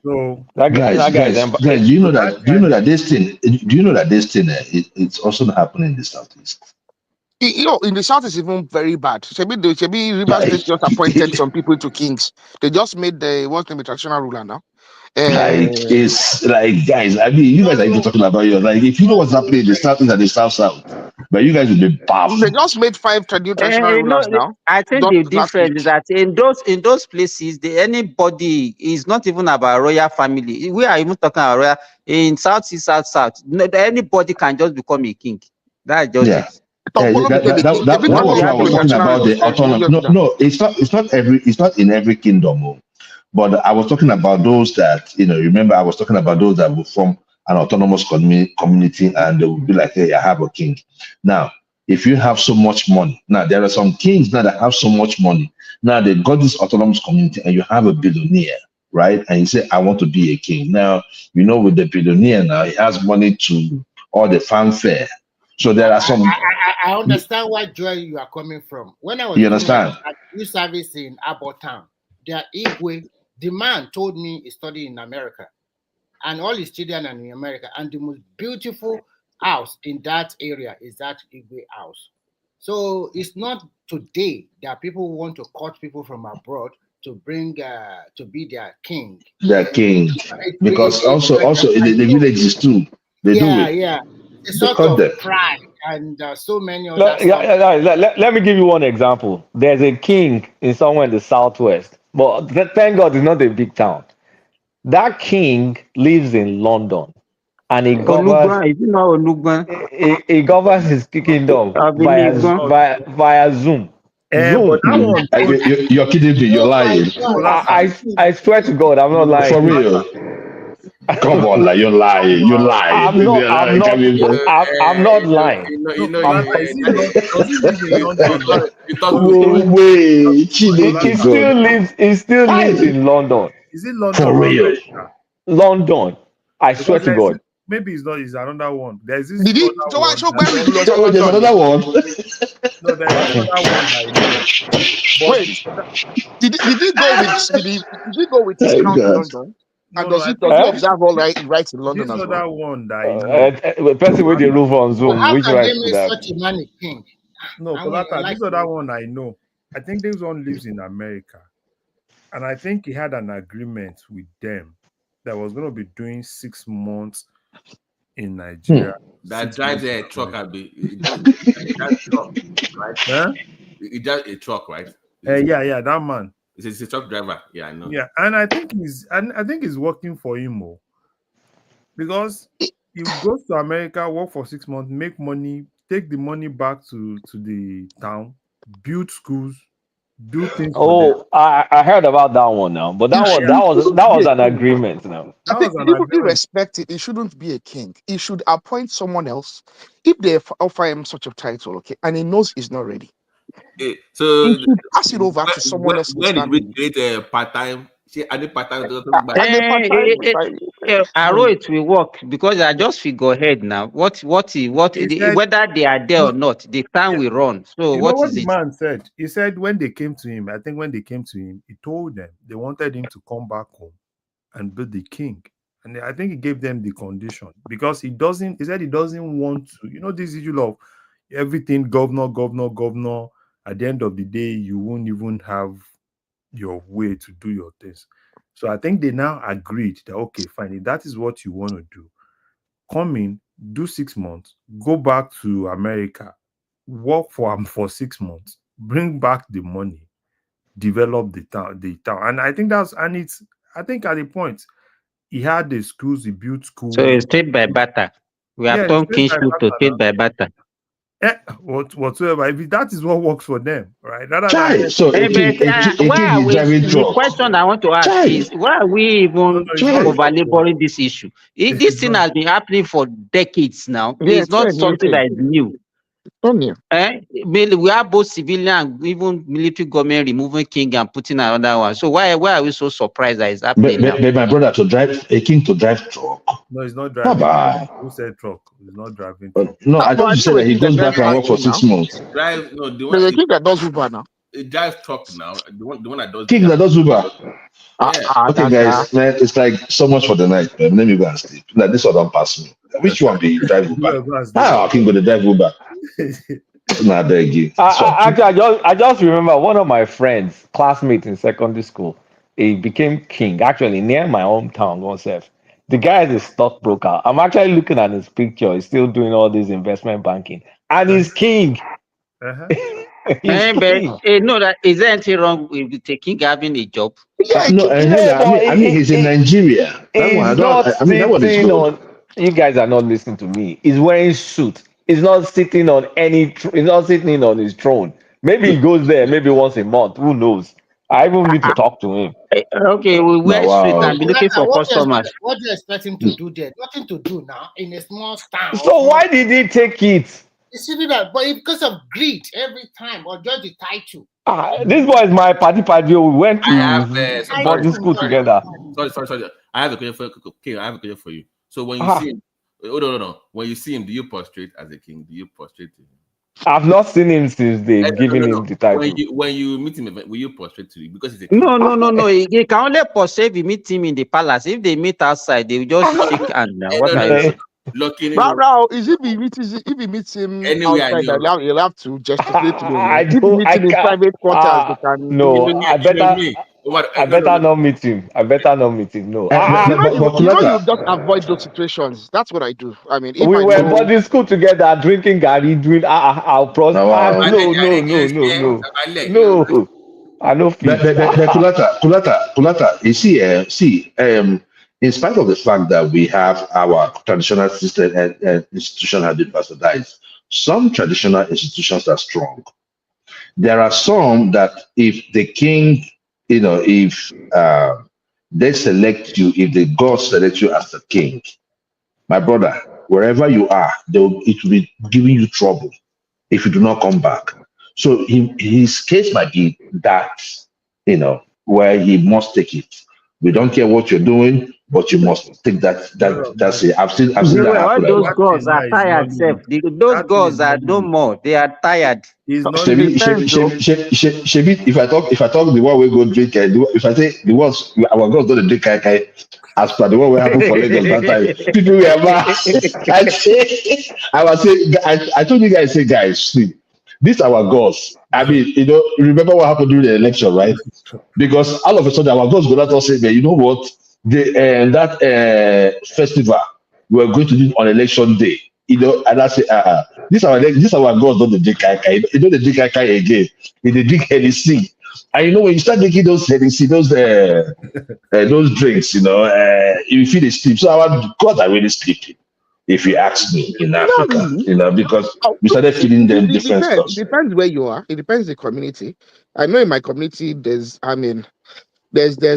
So, guys, do you know that this thing? Do you know that this thing? It's also happening in the southeast. In the south is even very bad. Shebi Rivers State just appointed some people to kings. They just made the traditional ruler now. It's like, guys, I mean, you guys are even talking about if you know what's happening in the southeast and the south, but you guys will be baffled. They just made 5 traditional rulers now. I think the difference is that in those places, anybody is not even about royal family. We are even talking about royal in Southeast, South. No, anybody can just become a king. That's just it. That was why I was talking about the autonomy. No, it's not in every kingdom. But I was talking about those that, remember, I was talking about those that will form an autonomous community and they will be like, hey, I have a king. Now, if you have so much money, now there are some kings now that have so much money. Now they got this autonomous community and you have a billionaire, right? And you say, I want to be a king. Now, with the billionaire now, he has money to all the fanfare. So there are some. I understand why, Joy, you are coming from. When I was doing my youth service in Abbott Town, their Igwe, the man told me he studied in America, and all his children are in America, and the most beautiful house in that area is that Igwe house. So it's not today that people want to cut people from abroad to bring to be their king. Their king, because also in the villages too, they do it. Yeah, a They sort cut of them. pride and so many other stuff. Let me give you one example. There's a king in somewhere in the southwest, but thank God it's not a big town. That king lives in London, and he governs. Olugban, is it not Olugban? He governs his kingdom via Zoom. But Zoom. that one, You're kidding me. You're lying. I swear to God, I'm not lying. For real. Come on, like you're lying. You're lying. I'm not lying. Is it not? Does he live in London? No way. He still lives in London. Is it London For or real? America? London. I swear to God. Maybe it's not. It's another one. There's this Did he? other one. There's another one. No, there's another one I know. But Wait, did he go with his crown to London? And does he have all rights in London this as other well? one that I know. Person with the roof on Zoom. How Which can right they to make that? such a man a king? No, Kolata, this other one I know. I think this one lives in America. And I think he had an agreement with them that was going to be doing 6 months in Nigeria. That drives a truck, right? He drives a truck, right? Yeah, that man. It's a truck driver. Yeah, I know. Yeah, and I think he's working for him more. Because he goes to America, work for 6 months, make money, take the money back to the town, build schools, do things for them. I heard about that one now, but that was an agreement now. I think irrespective, he shouldn't be a king. He should appoint someone else if they offer him such a title, okay, and he knows he's not ready. So he should pass it over to someone else. When did we create a part-time? Arrow it will work because I just figure ahead now. Whether they are there or not, the time will run. So you know what is the it? man said? He said when they came to him, he told them they wanted him to come back home and be the king. And I think he gave them the condition because he said he doesn't want to, this issue of everything governor. At the end of the day, you won't even have your way to do your things. So I think they now agreed that, okay, fine, if that is what you want to do, come in, do 6 months, go back to America, work for 6 months, bring back the money, develop the town. And I think I think at the point, he had the schools, he built schools. So it's state by barter. We have turned kingship to state by barter. Whatsoever. If that is what works for them, right? The question I want to ask is why are we even over-laboring this issue? This thing has been happening for decades now. It's not something that is new. We have both civilian and even military government removing king and putting another one. So why are we so surprised that it's happening now? My brother a king to drive truck. No, he's not driving. Bye-bye. Who said truck? He's not driving truck. No, I thought you said that he goes back and work for 6 months. There's a king that does Uber now. It drives truck now. The one that does king that does Uber. Okay, guys, man, it's like so much for the night. Man. Let me go and sleep. Like this one don't pass me. Which one be drive Uber? I can go to drive Uber. I beg you. I just remember one of my friends, classmates in secondary school. He became king. Actually, near my hometown, Gonsef. The guy is a stockbroker. I'm actually looking at his picture. He's still doing all this investment banking, and he's king. Is there anything wrong with the king having a job? He's in Nigeria. You guys are not listening to me. He's wearing suit. He's not sitting on he's not sitting on his throne. Maybe he goes there maybe once a month. Who knows? I even need to talk to him. Okay, we wear suit and be looking for customers. What do you expect him to do there? Nothing to do now in a small town. So why did he take it? You see that, but because of greed every time, or just the title. This boy is my party. We went to boarding school together. Sorry. I have a question for you. So when you see him, no. When you see him, do you prostrate as a king? Do you prostrate to him? I've not seen him since they've given him the title. When you meet him, will you prostrate to him? Because he's a king. No. He can only prostrate if you meet him in the palace. If they meet outside, they will just shake hands. What are you? Now, if he meets him anywhere outside, he'll have to gesticulate to him. I if he meets him in private quarters, they can. No, I better. I better not meet him. No. You just avoid those situations. That's what I do. I mean, if We I were know boarding school together, drinking Gary, doing our pros. No. I know fit. Kulata, you see, in spite of the fact that we have our traditional system and institution have been bastardized, some traditional institutions are strong. There are some that if the king, if they select you, if the God select you as the king, my brother, wherever you are, it will be giving you trouble if you do not come back. So his case might be that, where he must take it. We don't care what you're doing, but you must take that's it. I've seen that All happen. those gods are tired, Seth. Those gods are no more. They are tired. Shebi, if I talk the one we go drink, if I say the ones our girls don't drink kai, as per the one we happen for Lagos that time, people were mad. I told you guys, say guys, see, these our girls. I mean, remember what happened during the election, right? Because all of a sudden our girls go out and say, man, you know what? That festival we are going to do on election day. And I say, this our girls don't drink kai. You don't drink kai again. They drink Hennessy. And when you start drinking those Hennessy, those drinks, you feel the sleep. So our girls are really sleeping, if you ask me, in Africa, because we started feeding them different stuff. It depends where you are. It depends the community. I know in my community, there's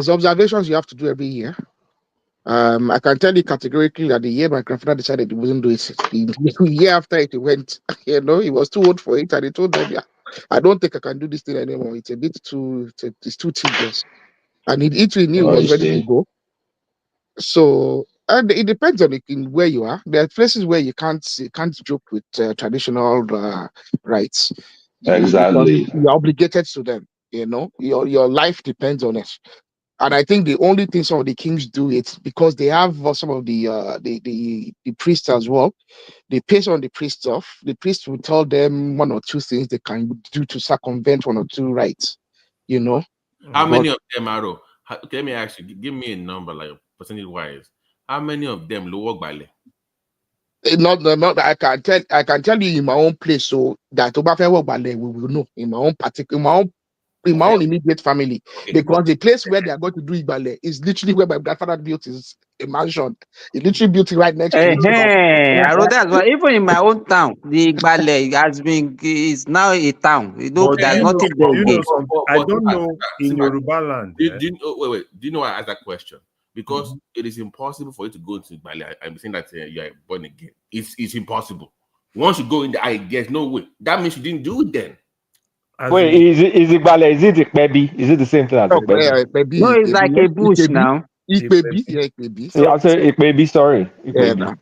observations you have to do every year. I can tell you categorically that the year my grandfather decided he wasn't doing it, the year after it, he went, he was too old for it, and he told them, I don't think I can do this thing anymore. It's a bit it's too tedious. And he knew he was ready to go. So, and it depends on where you are. There are places where you can't joke with traditional rights. Exactly. You're obligated to them. Your life depends on it. And I think the only thing some of the kings do it because they have some of the priests as well. They pay some of the priests off. The priest will tell them one or two things they can do to circumvent one or two rights. How many of them are? Let me ask you. Give me a number, like percentage wise. How many of them lo work by? Not I can tell you in my own place, so that we will know in my own particular in my own immediate family, because the place where they are going to do Ibale is literally where my grandfather built his a mansion. He literally built it right next to it. I wrote that well. Even in my own town, the Igbale is now a town. There's nothing there again. I don't know in Yoruba land. Do you know why I asked that question? Because it is impossible for you to go into Igbale. I'm saying that you are born again. It's impossible. Once you go in there, there's no way. That means you didn't do it then. Wait, is Igbale? Is it Ikpebi? Is it the same thing as Ikpebi? No, it's like a bush now. Ikpebi. Yeah, Ikpebi. Sorry. Ikpebi.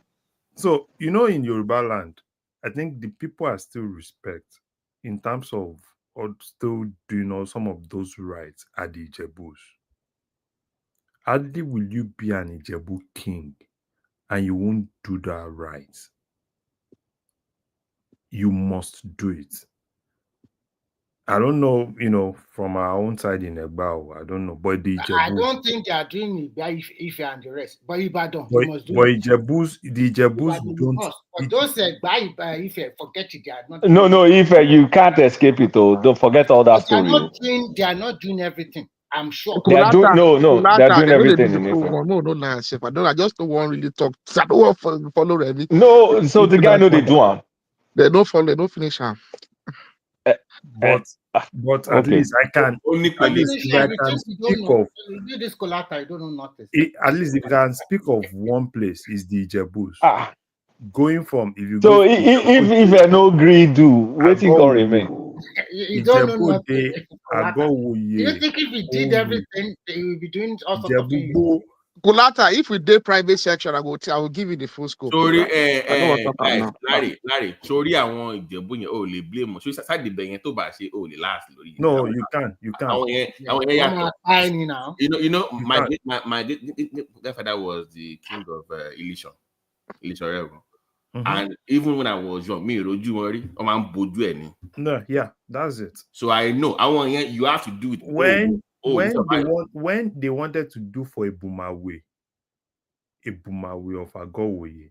So in Yoruba land, I think the people are still respect in terms of or still doing some of those rights at the Ijebus. Hardly will you be an Ijebu king and you won't do that right. You must do it. I don't know, from our own side in Egbao, I don't know, but the Ijebu, I don't think they are doing it if and the rest. But Ibadan, you must do but it. the Ijebus don't. But those if forget it, they are not. No, if you can't escape it, don't forget all that story. They are not doing everything. I'm sure. They are doing they're doing everything in Ife. I just don't want really talk. I don't want to follow Remy. No, so the guy know they do him. They don't follow. They don't finish him. But at least I can. At least if I can speak of. This collata, I don't know nothing. At least if I can speak of one place is the Ijebus. Going from if you so go if I no agree do waiting go remain. You don't know nothing. Do you think if we did everything, they will be doing all sorts of things? Kulata, if we did private section, I will give you the full scope. Sorry, Larry. Sorry, I want Ijebu yẹn o le blame. So side the yẹn tó bá ṣe o le last lórí. No, you can. Àwọn yẹn now. You know, my grandfather was the king of Ilishan Rebel. And even when I was young, me roju worry, No, yeah, that's it. So I know. You have to do it. when they wanted to do for a Bumawe of Agowoye,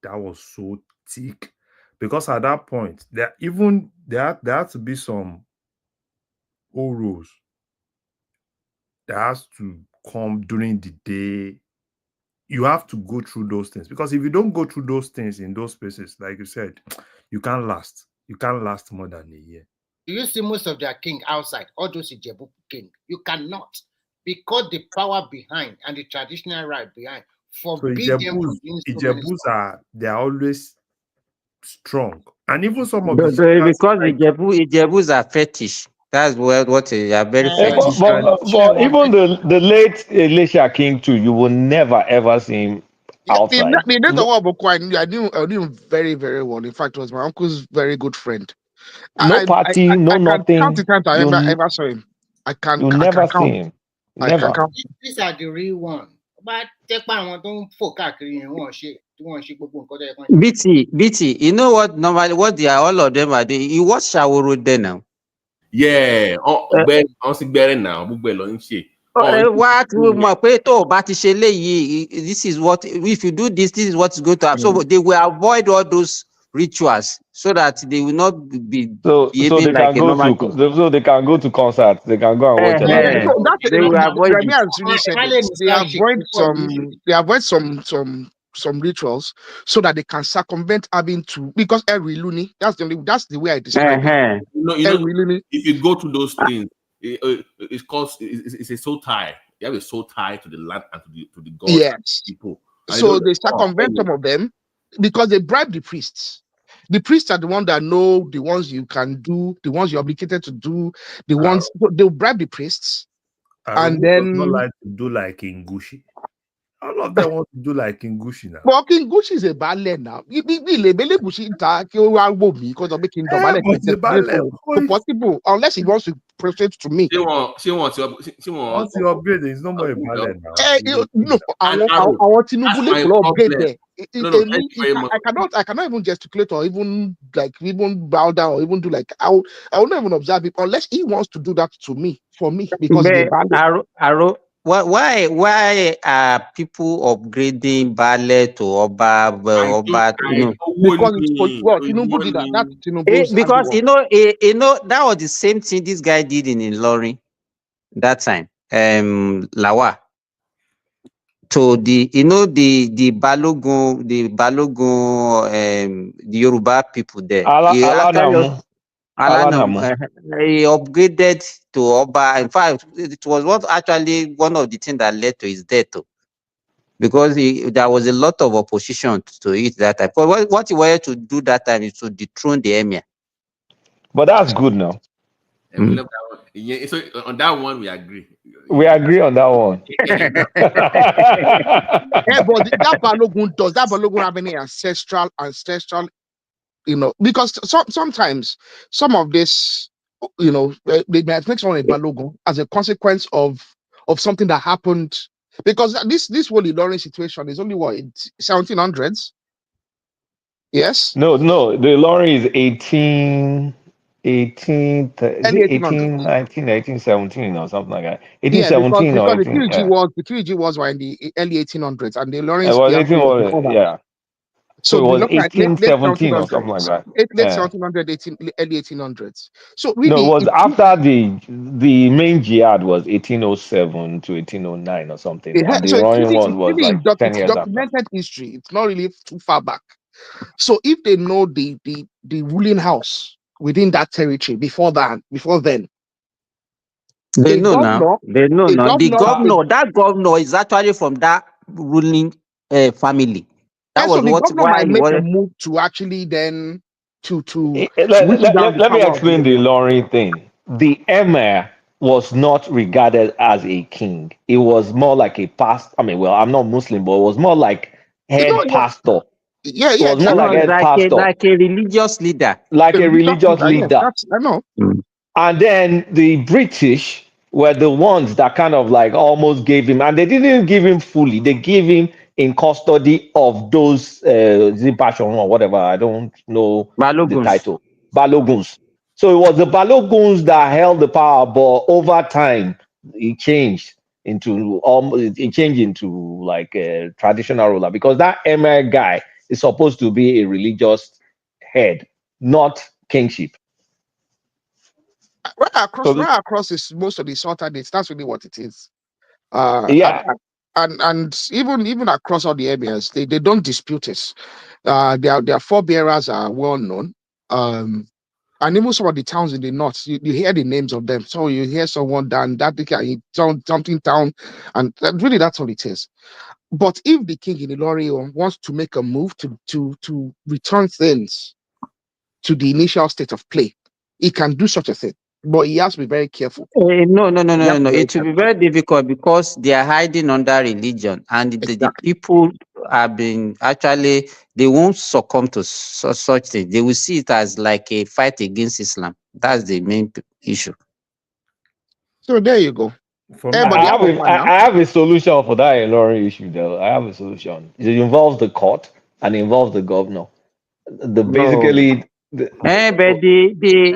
that was so thick, because at that point there had to be some orals that has to come during the day. You have to go through those things, because if you don't go through those things in those places, like you said, you can't last more than a year. Do you see most of their king outside, all those Ijebu king? You cannot, because the power behind and the traditional right behind forbid them from doing so many Ijebus they're always strong, and even some of because Ijebus are fetish. That's what they are, very fetish. But even the late Elisha King too, you will never ever see him outside. The days of Wabokwa, I knew him very, very well. In fact, it was my uncle's very good friend. No party, no nothing. I can count the times I ever saw him. I can never count. See him. I Never. can count. These are the real one. But take one don't fò káàkiri yẹn wọ́n ṣe gbogbo nǹkan tó yẹ kán ṣe. BT, you know what normally what they are all of them are doing? You watch Shaworo there now. Yeah, on sì gbẹ́rẹ́ náà gbogbo ẹ̀ lọ ń ṣe. What this is what, if you do this is what is going to happen. So they will avoid all those rituals so that they will not be behaving like a normal king. So they can go to concerts. They can go and watch they will avoid they avoid some rituals so that they can circumvent having to, because every Luni, that's the way I describe it. If you go to those things, it's a soul tie. You have a soul tie to the land and to the gods and people. So they circumvent some of them because they bribe the priests. The priests are the ones that know the ones you can do, the ones you're obligated to do, the ones they'll bribe the priests. And then not like to do like in Gushi. All of them want to do like in Gushi now. But King Gushi is a ballet now. Possible unless he wants to prostrate to me. She wants to upgrade. It's no more a ballet now. No, I want to upgrade there. I cannot even gesticulate or even bow down or even do like I will not even observe it unless he wants to do that to me for me because why are people upgrading ballet to Oba? Because Tinubu did that. Because that was the same thing this guy did in Ilorin that time. Lawa. So the Balogun, the Yoruba people there. He upgraded to Oba. In fact, it was actually one of the things that led to his death, because there was a lot of opposition to it that time. But what he wanted to do that time is to dethrone the emir. But that's good now. And we love that one. Yeah, so on that one, we agree. We agree on that one. But that Balogun have any ancestral, because sometimes some of this, they might make someone a Balogun as a consequence of something that happened. Because this whole Ilorin situation is only 1700s. Yes. No. The Ilorin is 18, 1817 or something like that. 1817 or 18. The 3G was in the early 1800s, and the Ilorin yeah. So it was 1817 or something like that. Late 1700, early 1800s. So really, no, it was after the main jihad was 1807 to 1809 or something. And the Ilorin one was like 10 years documented after. history. It's not really too far back. So if they know the ruling house within that territory before then, they know now. That governor is actually from that ruling family. That was the governor might make a move to actually then to let me explain the Ilorin thing. The emir was not regarded as a king. It was more like a pastor. I mean, well, I'm not Muslim, but it was more like head pastor. Yeah, it was more like a pastor, like a religious leader. Like a religious leader. Yes, I know. And then the British were the ones that kind of like almost gave him, and they didn't give him fully. They gave him in custody of those Zimpashon or whatever. I don't know the title. Baloguns. So it was the Baloguns that held the power, but over time, he changed into like a traditional ruler, because that emir guy is supposed to be a religious head, not kingship. Right across is most of the sultanates. That's really what it is. Yeah. And even across all the areas, they don't dispute it. Their forebearers are well known. And even some of the towns in the north, you hear the names of them. So you hear someone down that something town, and really that's all it is. But if the king in Ilorin wants to make a move to return things to the initial state of play, he can do such a thing. But he has to be very careful. No, no, no, He no, has no, to no. be very It will be careful. very difficult because they are hiding under religion, and the people have been actually they won't succumb to such things. They will see it as like a fight against Islam. That's the main issue. So there you go. For Eh, me, but they have a plan now. I have a solution for that Ilorin issue, though. I have a solution. It involves the court and involves the governor. The No. basically the, But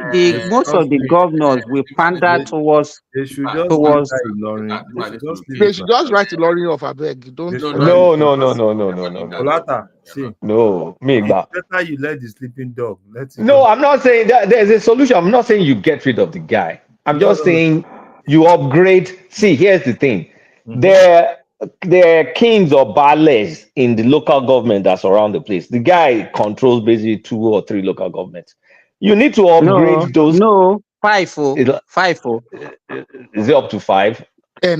the they should most just of the leave. governors will pander They, towards they should just leave towards. that Ilorin. They should just leave They it should like just that. write to Lorry off. I beg. They Don't should bother. just leave no, it. no, no, no, no, no, no, no, Olata, see, no. Me, it's but better you let the sleeping dog let it no, go. I'm not saying that there's a solution. I'm not saying you get rid of the guy. I'm No, just no, no. saying you upgrade. See, here's the thing. Mm-hmm. There are kings or ballets in the local government that's around the place. The guy controls basically 2 or 3 local governments. You need to No, upgrade those. no, five, oh, Is five, oh. it up to 5?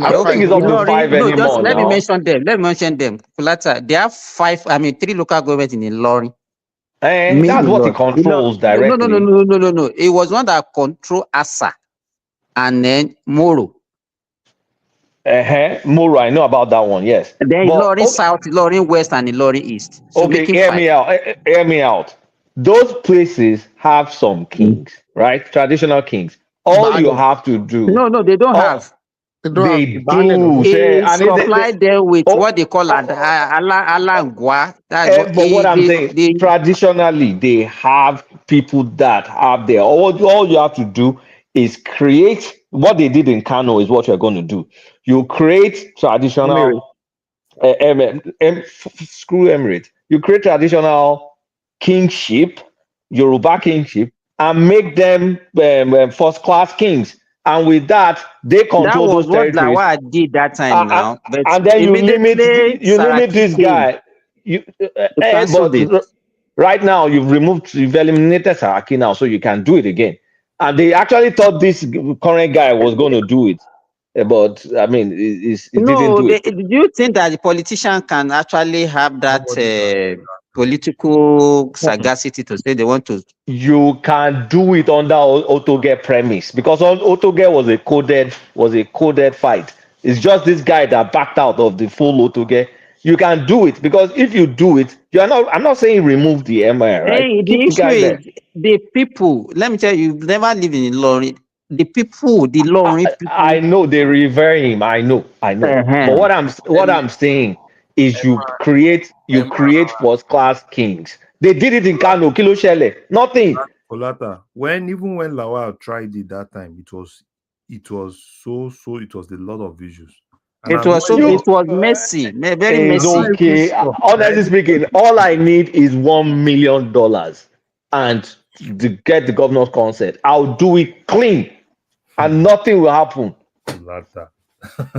I Now don't think five. it's up to Ilorin, 5 no, just anymore let me now. mention them. Let me mention them. Kulata, they have 3 local governments in Ilorin. Main That's what he Ilorin. controls No, no, no, directly. no, no, no, no. It was one that control Asa and then Moro. Moro, I know about that one, yes. Then But Ilorin South, Ilorin West, and Ilorin East. So okay, making hear 5. me out. Hear me out. Those places have some kings, right? Traditional kings. All you Baale. have to do, No, they don't all have. They don't have they the Baale do now. say, He and supply them with oh, what they call Alangwa. That's what but what I'm saying, they traditionally, they have people that have there. All you have to do is create what they did in Kano, is what you're going to do. You create Emirates. traditional, screw Emirate. You create traditional kingship, Yoruba kingship, and make them first class kings. And with that, they That control was those what territories. Lawal did that time now. But And then immediately you limit Saraki this came guy. You to cancel but it. right now you've eliminated Saraki now, so you can do it again. And they actually thought this current guy was going to do it, but I mean, he didn't No, do it. do you think that the politician can actually have that Nobody can. political sagacity to say they want to? You can do it under Otoge premise, because Otoge was a coded fight. It's just this guy that backed out of the full Otoge. You can do it, because if you do it, you're not. I'm not saying remove the MI, right? Hey, the Keep the issue guy there. is the people. Let me tell you, you've never lived in Ilorin. The people, the Ilorin I people. know they revere him. I know. But Uh-huh. what I'm saying is you create first class kings. They did it in Kano, Kilo Shele. Nothing. Olata, even when Lawal tried it that time, it was it was a lot of issues. And I'm not It You was messy, very It's I'm messy. not even okay. sure. Honestly speaking, all I need is $1 million and to get the governor's consent. I'll do it clean, and nothing will happen. Olata.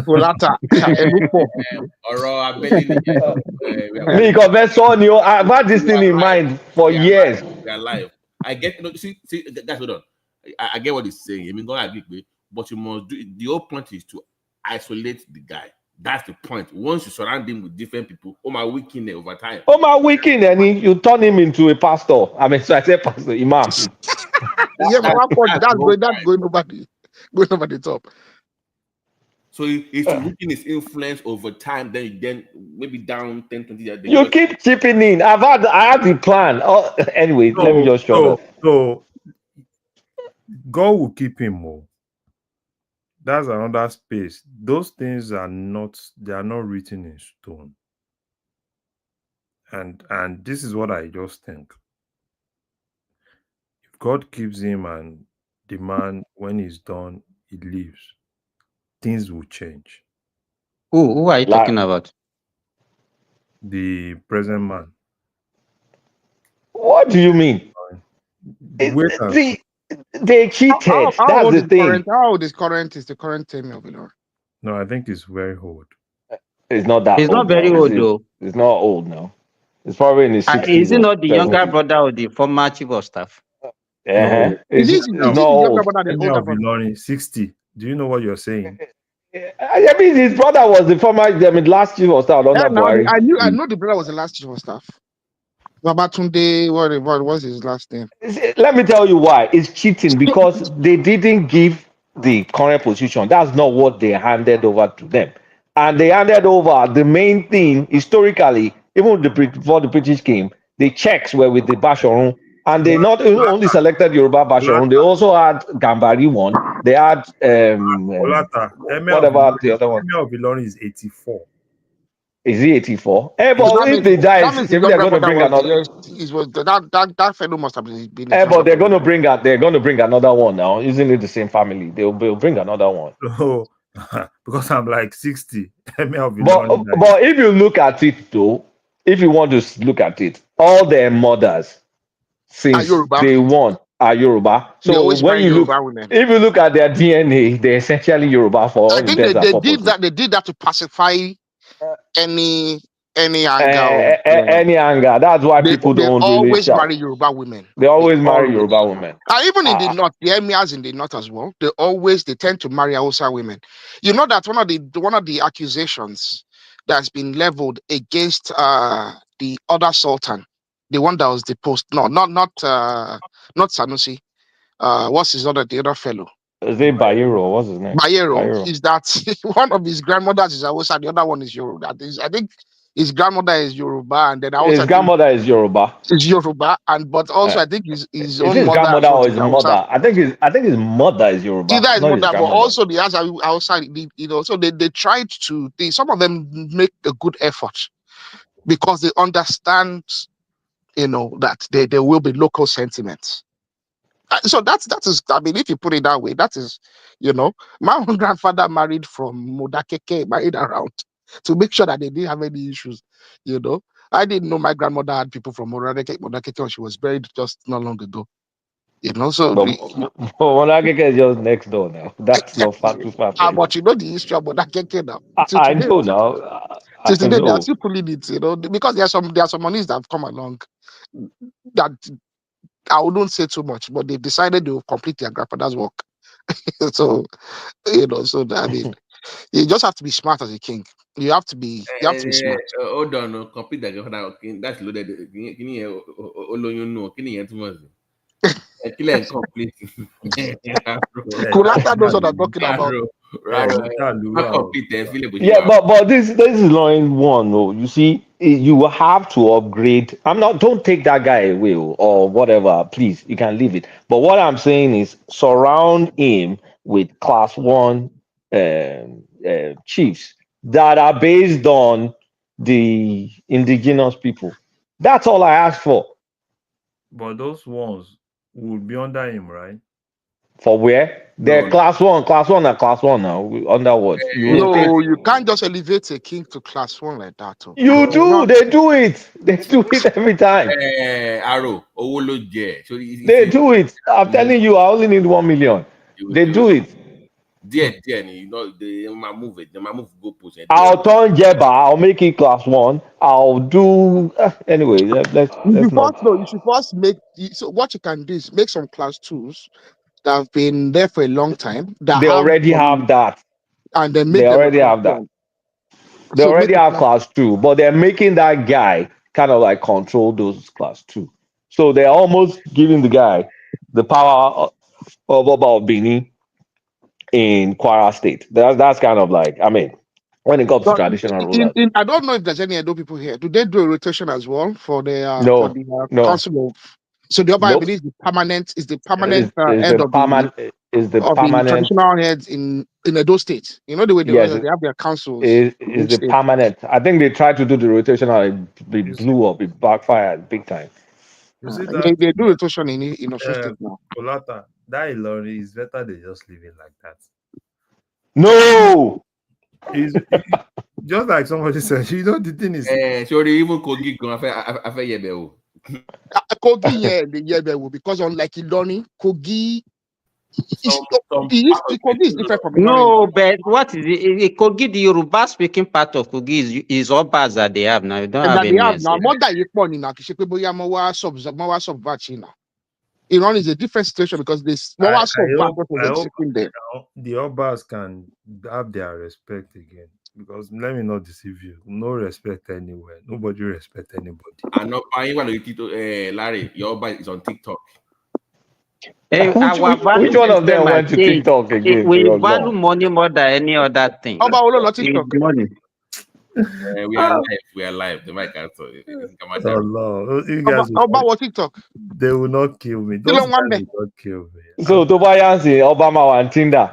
Volata. Ọ̀rọ̀ abẹ́lé nìyẹn. Me, Confessor, I've had this We thing are in live. mind for We are years. live. We are live. I get, see, guys, hold on. I get what he's saying. I mean, gonna agree, but you must do. The whole point is to isolate the guy. That's the point. Once you surround him with different people, my weekend over time. Oh my weekend, and you turn him into a pastor. I mean, so I said pastor, imam. Yeah, but what point? That's the whole That's point. going over the top. So if you weaken his influence over time, then maybe down 10, 20 years, then you You just keep chipping in. I had the plan. Oh, anyway, let me just shut up. So God will keep him more. That's another space. Those things are not written in stone. And this is what I just think. If God keeps him and the man, when he's done, he leaves, things will change. Who are you talking about? The present man. What do you mean? They cheated. How That's old the is thing. How old is the current Temi of Ilorin? No, I think it's very old. It's not that He's old not very now. old though. It's not old now. It's probably in his 60s Is he or not the younger 70s. brother of the former chief of staff? Uh-huh. No. Is he It's not the younger old. brother than the Emir older of brother? Ilorin, 60. Do you know what you're saying? I mean, his brother was the former, last chief of staff under Now Buhari. I know the brother was the last chief of staff. Babatunde, what was his last name? Let me tell you why. It's cheating because they didn't give the current position. That's not what they handed over to them. And they handed over the main thing historically, even before the British came, the checks were with the Bashorun. And they not only selected Yoruba Bashorun, they also had Gambari one. They had Olata, whatever the other one. Emir of Ilorin is 84. Is he 84? So But if they die, that means the maybe they're younger going to brother bring was another. that fellow must have been his But younger they're brother. going to bring another one now. Isn't it the same family? They'll bring another one. No, because I'm like 60. Emir of Ilorin. But if you look at it though, if you want to look at it, all their mothers since day one are Yoruba. They So always when marry you look, Yoruba women. if you look at their DNA, they're essentially Yoruba for all I think intents and they purposes. did that to pacify any anger. Any anger. That's why people They don't really always shout. marry Yoruba women. They always marry Yoruba women. And even in the north, the emirs in the north as well, they tend to marry Hausa women. You know that one of the accusations that's been leveled against the other sultan, the one that was deposed. No, not Sanusi. What's the other fellow? Is it Bayero? What's his name? Bayero. Is that one of his grandmothers is Hausa, the other one is Yoruba. I think his grandmother is Yoruba, and then His grandmother is Yoruba. Is Yoruba, but also I think his Is own his mother grandmother or his Hausa. mother? I think his mother is Yoruba. Either his Not his mother, but grandmother. also the outside, so they tried to. Some of them make a good effort because they understand, that there will be local sentiments. So that is. I mean, if you put it that way, that is, my own grandfather married from Modakeke, married around to make sure that they didn't have any issues. I didn't know my grandmother had people from Modakeke when she was buried just not long ago. So Monageke is just next door now. That's not far too far. but you know the history of Modakeke now. I know now. Till today, they are still pulling it, because there are some monies that have come along that I wouldn't say too much, but they've decided to complete their grandfather's work. So, I mean, you just have to be smart as a king. You have to be smart. Hold on, no, complete that grandfather. That's loaded. Can you no? Can you kill and complete? Kulata knows what I'm talking about. Yeah, but this is not in one. No, you see, you will have to upgrade. Don't take that guy away or whatever. Please, you can leave it. But what I'm saying is surround him with class one chiefs that are based on the indigenous people. That's all I ask for. But those ones would be under him, right? For where? They're class one and class one now. Under what? No, you can't just elevate a king to class one like that. You do. They do it. They do it every time. Arrow. They do it. I'm telling you, I only need 1 million. They do it. They might move it. They might move goalposts. I'll turn Jeba. I'll make it class one. I'll do anyway. Let's not. You should first make. So what you can do is make some class twos that have been there for a long time. They already have that. And then make they them already have that. They already have class two, but they're making that guy kind of like control those class two. So they're almost giving the guy the power of about Bini in Kwara State. That's kind of like, I mean, when it comes to traditional rulers. I don't know if there's any Edo people here. Do they do a rotation as well for the No. council of? So the Oba is the permanent head of the traditional heads in Edo State. You know the way they have their councils. Is the permanent. I think they tried to do the rotation and it blew up. It backfired big time. They do rotation in Osun State now. Olata, that Ilori is better they just leave it like that. No. It's just like somebody said. You know the thing is. Sorry, even Kogi go. I feel yeah, Kogi, yeah, because unlike Iloni, Kogi Kogi is different from Iloni. No, but what is it? Kogi, the Yoruba speaking part of Kogi is Obas that they have now. You don't have That any. they have now. More than Yekponi now. More subvert now. Iran is a different situation because this more subvert what was existing there. The Obas can have their respect again. Because let me not deceive you. No respect anywhere. Nobody respect anybody. And not Larry, your Oba is on TikTok. Hey, which one of them went to TikTok again? We value money more than any other thing. How about TikTok? Money. We are live. We are live. The mic answer. Oh no! You guys how about what TikTok? They will not kill me. Those guys will not kill me. So Tobias, Obama and Tinder.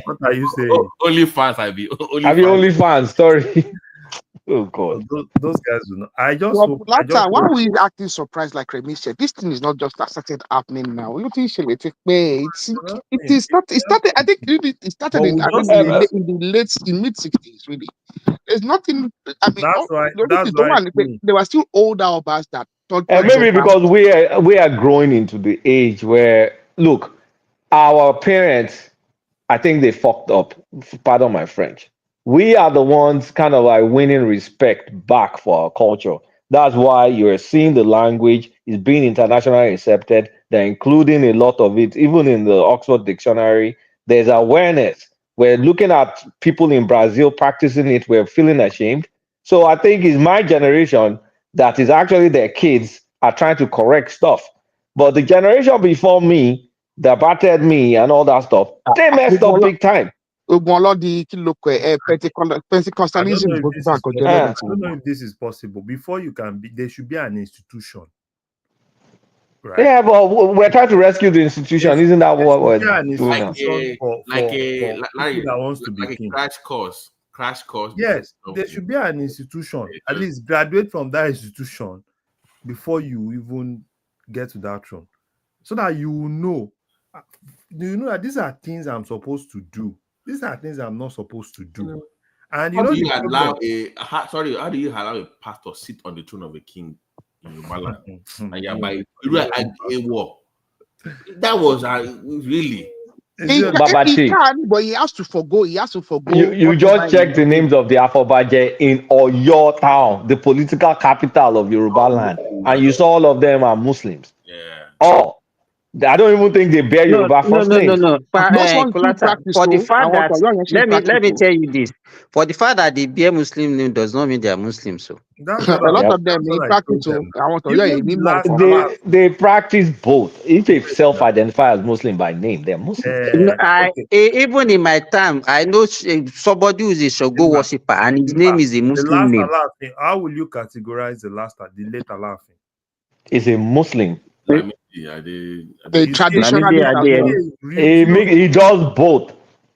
What are you saying? Only fans, I be. Only fans. Sorry. Oh God. Those guys will not. I just why are we acting surprised like Remy said? This thing is not just started happening now. It started. I think it started in the mid-60s. Really, there's nothing. I mean, that's why there were still older Obas that thought. Maybe because we are growing into the age where look, our parents, I think they fucked up. Pardon my French. We are the ones kind of like winning respect back for our culture. That's why you're seeing the language is being internationally accepted. They're including a lot of it, even in the Oxford Dictionary. There's awareness. We're looking at people in Brazil practicing it. We're feeling ashamed. So I think it's my generation that is actually their kids are trying to correct stuff. But the generation before me, that battered me and all that stuff, they messed up big time. I don't know if this is possible. Before you can be, there should be an institution. Right? Yeah, but we're trying to rescue the institution. Isn't that what we're doing now? Like that wants to be king. Crash course. Yes, there should be an institution. At least graduate from that institution before you even get to that throne, so that you know. Do you know that these are things I'm supposed to do? These are things I'm not supposed to do. And how do you allow a pastor sit on the throne of a king in your land? And you're by a war. That was really. He can, but he has to forgo. You just check the names of the Afobaje in Oyo town, the political capital of Yoruba land, and you saw all of them are Muslims. Yeah. I don't even think they bear Yoruba first names. No. For the fact that let me tell you this: for the fact that they bear Muslim name does not mean they are Muslims. So a lot of them they practice. They practice both. If they self-identify as Muslim by name, they're Muslim. Even in my time, I know somebody who is a Shogo worshipper, and his name is a Muslim name. How will you categorize the late Alafin? Is a Muslim. The traditional. He does both.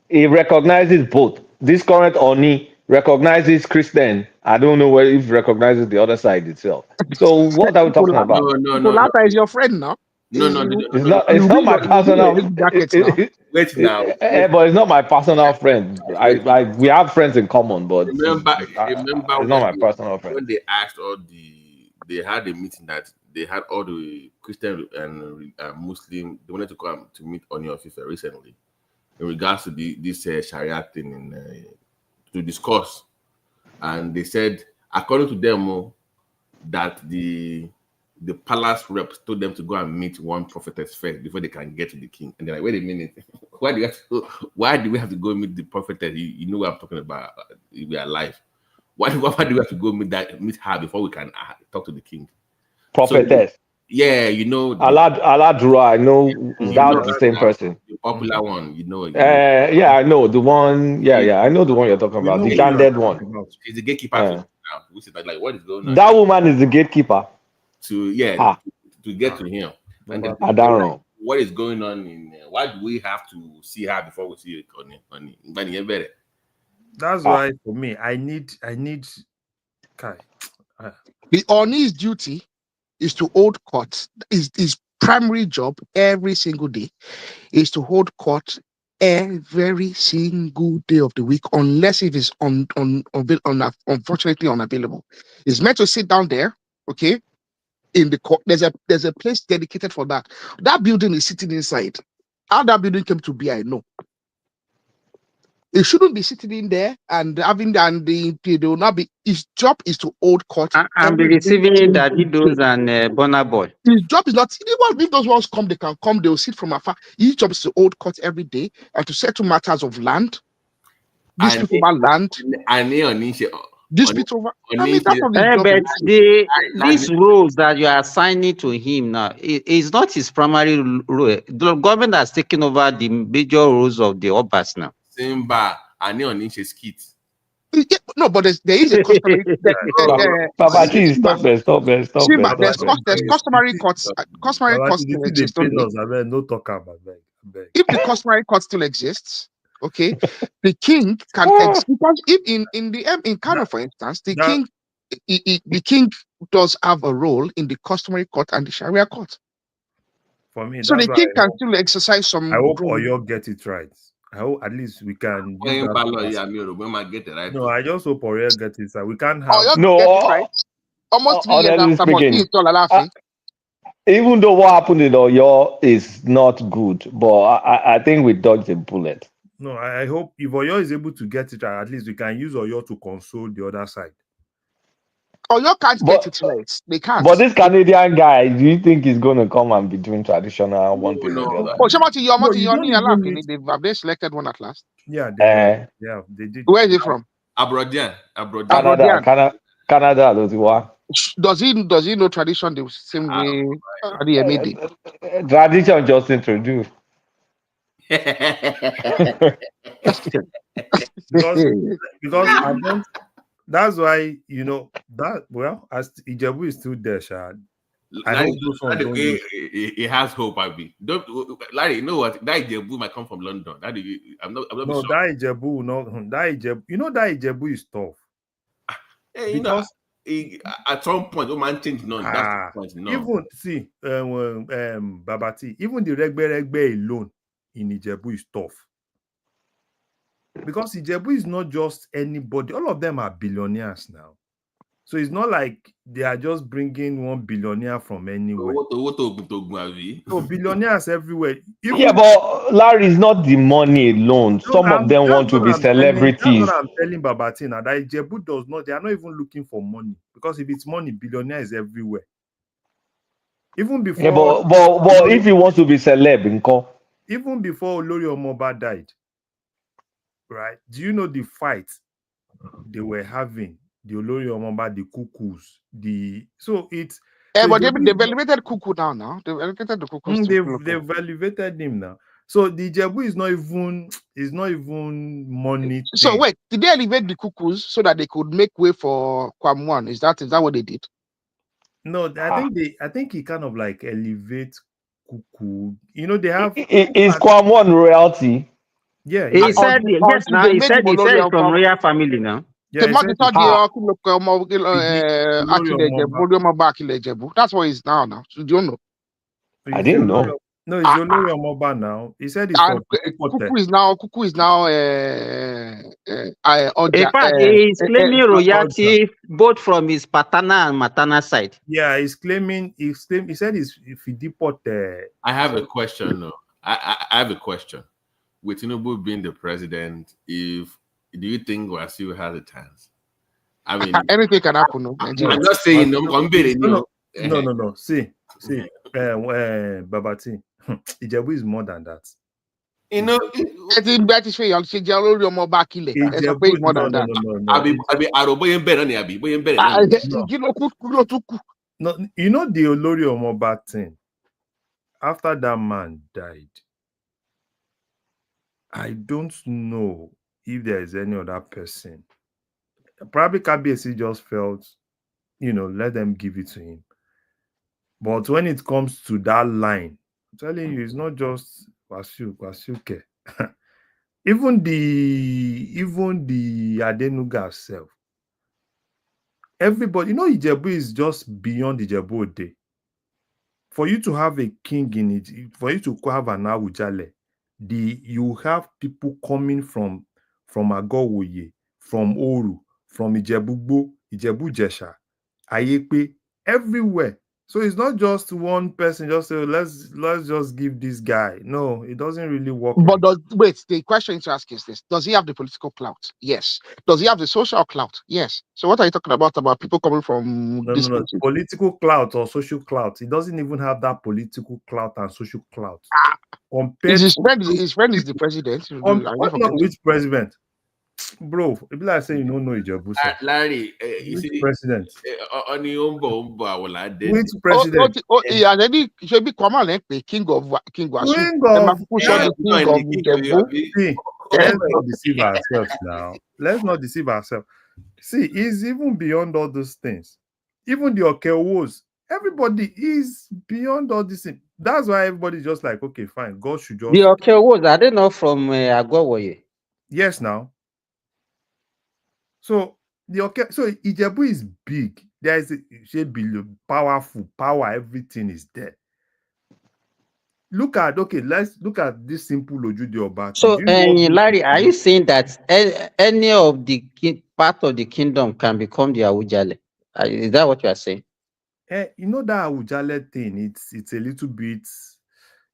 He recognizes both. This current Oni recognizes Christian. I don't know if he recognizes the other side itself. So what are we talking about? No. Is your friend now? No. It's not my personal. Wait now. But it's not my personal friend. We have friends in common, but remember it's not my personal friend. When they asked they had a meeting that they had all the Christian and Muslim. They wanted to come to meet on your officer recently in regards to this Sharia thing to discuss, and they said according to them that the palace reps told them to go and meet one prophetess first before they can get to the king, and they're like, wait a minute, why do we have to go meet the prophetess? You know what I'm talking about? We are alive. Why do we have to go meet her before we can talk to the king? Prophetess. So, yeah, you know. Aladura, I know that's the same person. The popular one, you know. Yeah, I know the one. Yeah, I know the one you're talking about. The Shanded one. She's the gatekeeper now. Which is like, what is going on? That woman is the gatekeeper. To get to him. And then, I don't know. What is going on why do we have to see her before we see it? That's why for me, I need the Oni's duty is to hold court. His primary job every single day is to hold court every single day of the week, unless if it's unfortunately unavailable. It's meant to sit down there, okay? In the court, there's a place dedicated for that. That building is sitting inside. How that building came to be, I know. It shouldn't be sitting in there and having they will not be. His job is to hold court. And be receiving Davidos and Burna Boy. His job is not. If those ones come, they can come. They will sit from afar. His job is to hold court every day and to settle matters of land. Dispute over land. Dispute over. I mean, that's what his job But is. these roles that you are assigning to him now is not his primary role. The government has taken over the major roles of the Obas now. Simba, and on skit. No, but there is a customary. Babati, stop there. Simba, there's customary courts. Customary courts still exist. No talk about that. If the customary court still exists, okay, the king can because if in Kano, for instance, the king does have a role in the customary court and the Sharia court. For me, so the king can still exercise some. I hope Oyo get it right. I hope at least we can. No, I just hope Oyo get it right. We can't have. Oyo get it right. Almost 3 years after speaking, even though what happened in Oyo is not good, but I think we dodged a bullet. No, I hope if Oyo is able to get it right, at least we can use Oyo to console the other side. Oyo can't get it right. They can't. But this Canadian guy, do you think he's going to come and be doing traditional one thing or the other? Oh, have they selected one at last? Yeah, they did. Where is he from? Abroadian. Canada, those one. Does he know tradition the same way Adiyemi did? Tradition just introduced. because I don't. That's why as Ijebu is still there, Shad. I hope those ones don't. It has hope, Abi. Larry, you know what? That Ijebu might come from London. I'm not sure. That Ijebu will not. That Ijebu is tough. Because at some point, man change none. That's the point. No. Even see, Babati, even the Regbe alone in Ijebu is tough. Because Ijebu is not just anybody. All of them are billionaires now. So it's not like they are just bringing one billionaire from anywhere. No, billionaires everywhere. But Larry is not the money alone. Some of them want to be celebrities. That's what I'm telling Babati now. That Ijebu does not. They are not even looking for money. Because if it's money, billionaire is everywhere. Even before. But if he wants to be celeb, even before Olori Omoba died, right? Do you know the fight they were having? The Olori Omoba, the cuckoos, but they've elevated cuckoo now. They've elevated the cuckoos. They've elevated him now. So the Ijebu is not even money. So wait, did they elevate the cuckoos so that they could make way for Kwam1? Is that what they did? No, I think he kind of like elevates cuckoo. They have. Is Kwam1 royalty? Yeah, he said yes. Now he said from royal family now. Yeah, that's what he's now. So do you know? I didn't know. No, it's Olori Omoba now. He said it's Cuckoo is now in fact, he's claiming royalty both from his paternal and maternal side. Yeah, he said if he deport I have a question though. I have a question. With Tinubu being the president, do you think Wasiu has a chance? I mean, anything can happen. No? I'm just saying. No. See, Babati, Ijebu is more than that. Ijebu No, the Olori Omoba thing. After that man died, I don't know if there is any other person. Probably KBC just felt, let them give it to him. But when it comes to that line, I'm telling you, it's not just Wasiuke. even the Adenuga self. Everybody, Ijebu is just beyond Ijebu Ode. For you to have a king in it, for you to have an Awujale, you have people coming from Agowoye, from Oru, from Ijebugbo, Ijebu-Jesha, Ayepe, everywhere. So it's not just one person just say, let's just give this guy. No, it doesn't really work. But wait, the question to ask is this: does he have the political clout? Yes. Does he have the social clout? Yes. So what are you talking about people coming from this places? Political clout or social clout? He doesn't even have that political clout and social clout. His friend is the president. Which president? Bro, it be like saying you don't know Ijebu. Larry, which president? Which president? He already should be common like the king of Wasu. King of Ijebu. Let's not deceive ourselves now. Let's not deceive ourselves. See, it's even beyond all those things. Even the Okewos, everybody is beyond all these things. That's why everybody's just like, okay, fine. God should just. The Okewos, are they not from Agwawoye? Yes, now. So Ijebu is big. There is powerful power. Everything is there. Let's look at this simple Ojude Oba. So, Larry, are you saying that any of the part of the kingdom can become the Awujale? Is that what you are saying? You know that Awujale thing, it's a little bit,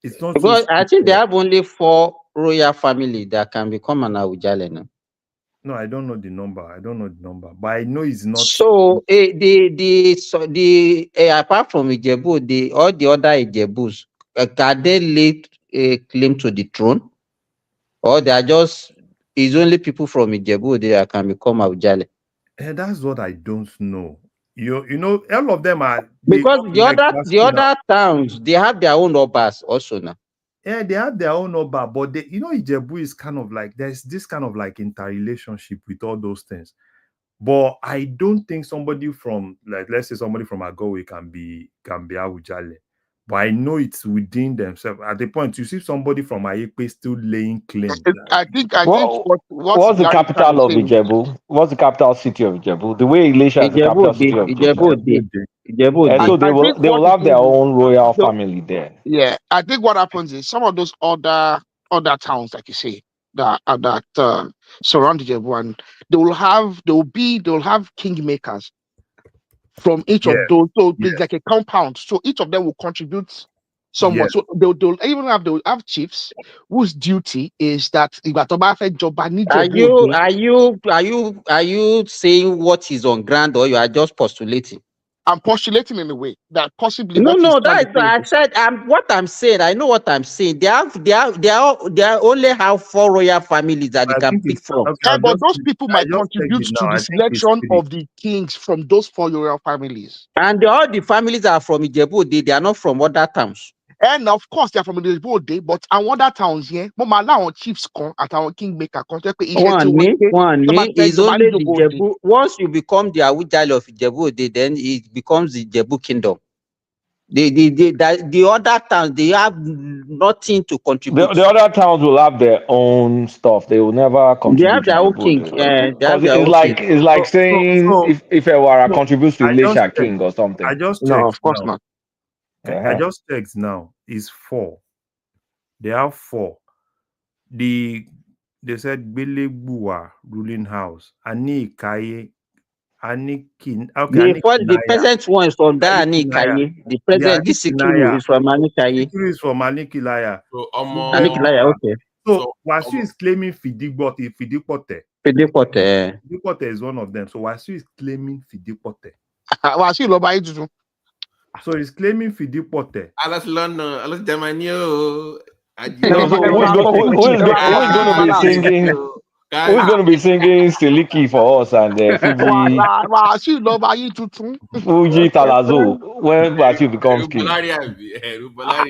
it's not because so I think they have only 4 royal family that can become an Awujale now. No, I don't know the number. But I know it's not. So apart from Ijebu, all the other Ijebus, can they lay claim to the throne, or they are just it's only people from Ijebu that can become Awujale? That's what I don't know. You know, all of them are because the other towns, they have their own obas also now. Yeah, they have their own Oba, but Ijebu is kind of like, there's this kind of like interrelationship with all those things. But I don't think somebody from, like, let's say somebody from Agowe can be Awujale. But I know it's within themselves. At the point, you see somebody from Ayepe still laying claim. I think what's the capital of Ijebu? What's the capital city of Ijebu? The way Ilesha is the capital city of Ijebu. So they will have their own royal family there. Yeah, I think what happens is some of those other towns, like you say, that surround Ijebu, and they will have kingmakers from each of those. So it's like a compound. So each of them will contribute somewhat. So they'll have chiefs whose duty is that are you saying what is on ground, or you are just postulating? I'm postulating in a way that possibly. I said what I'm saying. I know what I'm saying. They only have 4 royal families that they can pick from. But those people might contribute to the selection of the kings from those 4 royal families. And all the families are from Ijebu. They are not from other towns. And of course, they are from the Ijebu, but other towns here, Mama chiefs at our kingmaker. One is only the Ijebu. Once you become the Awujale of Ijebu, then it becomes the Ijebu kingdom. The other towns, they have nothing to contribute. The other towns will have their own stuff. They will never contribute. They have their own king. It's like saying if Ewara contributes to Ilesha king or something. I just checked. No, of course not. I just checked now. It's 4. They have 4. They said Belebua ruling house. Ani Kaye. The present one is from that Anikaye. The present, this Sikiru is from Anikaye. Sikiru is from Anikilaya. Anikilaya, okay. So Wasu is claiming Fidipote. Fidipote is one of them. So Wasu is claiming Fidipote. So he's claiming Fidipote. Alas London, alas Jamanio. Who's going to be singing Siliki for us and Fuji Talazo when Wasu becomes king?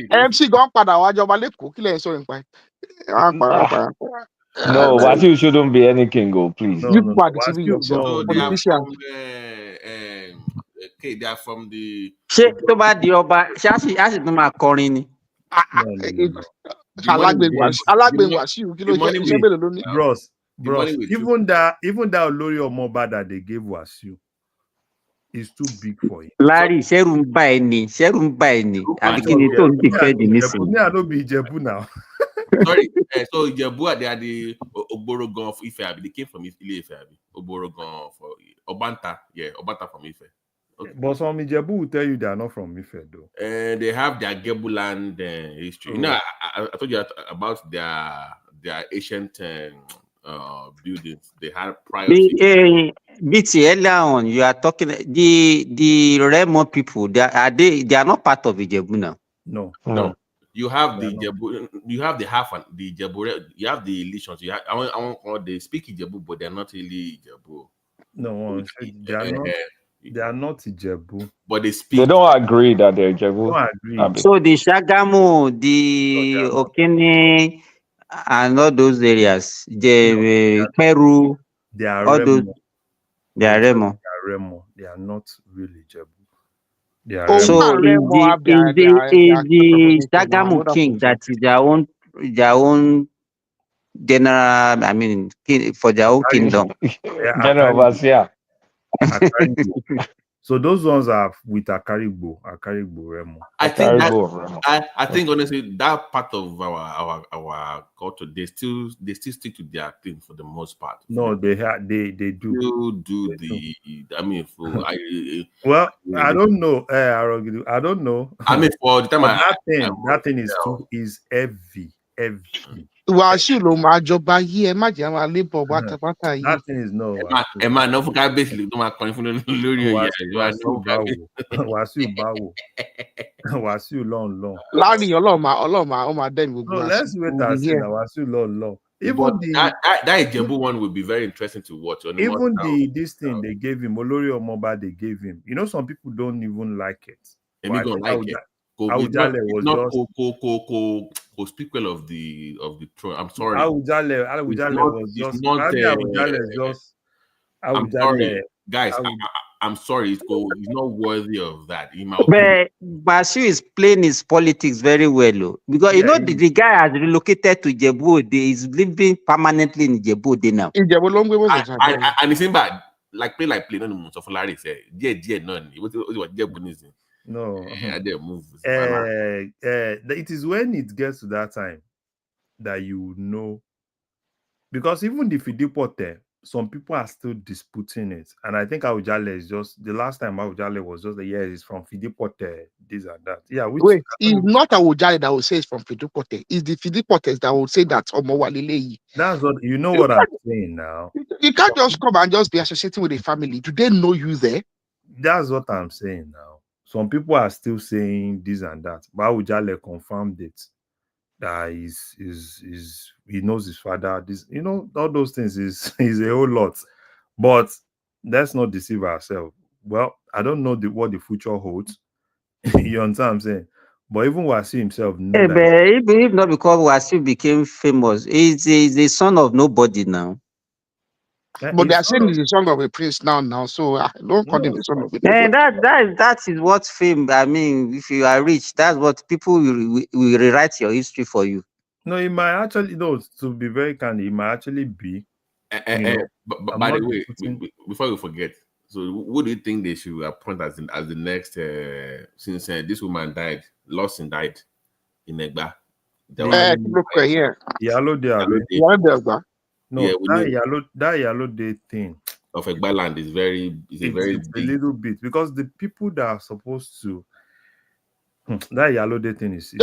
MC gone pada wajoba leko kile so npa. No, Wasu shouldn't be any king, please. You are deceiving yourself. They are from the. Bros, even that Olori Omoba that they gave Wasu is too big for him. Larry, Sherumba any. I don't be Ijebu now. Sorry. So Ijebu, they are the Oborogon of Ife. They came from Ife. Oborogon for Obanta. Yeah, Obanta from Ife. Okay. But some Ijebu will tell you they are not from Ife though. And they have their Gebuland history. You know, I told you about their ancient buildings. They had prior to BT, earlier on, you are talking the Remo people. They are not part of Ijebu now. No. You have the Ijebu, you have the half and the Ijebu, you have the Lishons. You have I want call they speak Ijebu, but they're not really Ijebu. No, they are not. They are not Ijebu. But they speak. They don't agree that they're Ijebu. Don't agree. So the Shagamu, the Okene, and all those areas, the Peru, they are all Remo. those, they are Remo. They are Remo. They are not really Ijebu. They are Remo. So is the Shagamu king that is their own general, I mean, for their own kingdom. General Vasia. So those ones are with Akarigbo Remo. I think I think honestly that part of our culture they still stick to their thing for the most part. No, they do. I mean, well, I don't know. I don't know. I mean, for the time that thing is heavy. That thing is no. Emma, no for basically no my Wasiu long. Larry, Oloma, them will no, let's wait and see now. Wasiu long. Even that Ijebu one would be very interesting to watch. Even this thing they gave him, Olori Omoba, they gave him. You know, some people don't even like it. And we don't like it. Awujale was not speak well of the throne. I'm sorry. Awujale was just. Awujale is just. I'm sorry, guys. I'm sorry. He's not worthy of that. But Basiu is playing his politics very well, because you know the guy has relocated to Ijebu. He's living permanently in Ijebu now. And it's bad. Like play. No, no. So for Larry say, dear, none. What Ijebu No, I didn't move. It is when it gets to that time that you know, because even the Fidipote, some people are still disputing it, and I think Awujale is just the last time Awujale was just it's from Fidipote, this and that. Yeah, wait, it's not Awujale that will say it's from Fidipote. It's the Fidipotes that will say that Omowalile. That's what you know. What I'm saying now. You can't just come and just be associating with a family. Do they know you there? That's what I'm saying now. Some people are still saying this and that, but Awujale confirmed it. That he knows his father. This, you know, all those things is a whole lot. But let's not deceive ourselves. Well, I don't know what the future holds. You understand what I'm saying? But even Wasiu himself knows that. If not because Wasiu became famous, he's the son of nobody now. But they are saying he's the son of a prince now. So I don't call him the son of a prince. And that is what fame. I mean, if you are rich, that's what people will rewrite your history for you. No, it might actually, to be very candid, it might actually be. But by the way, before we forget, so what do you think they should appoint as the next? Since this woman died, Lawson died in Egba. Yellow. No, that yellow day thing of Egbaland is it's a little bit, because the people that are supposed to that yellow day thing is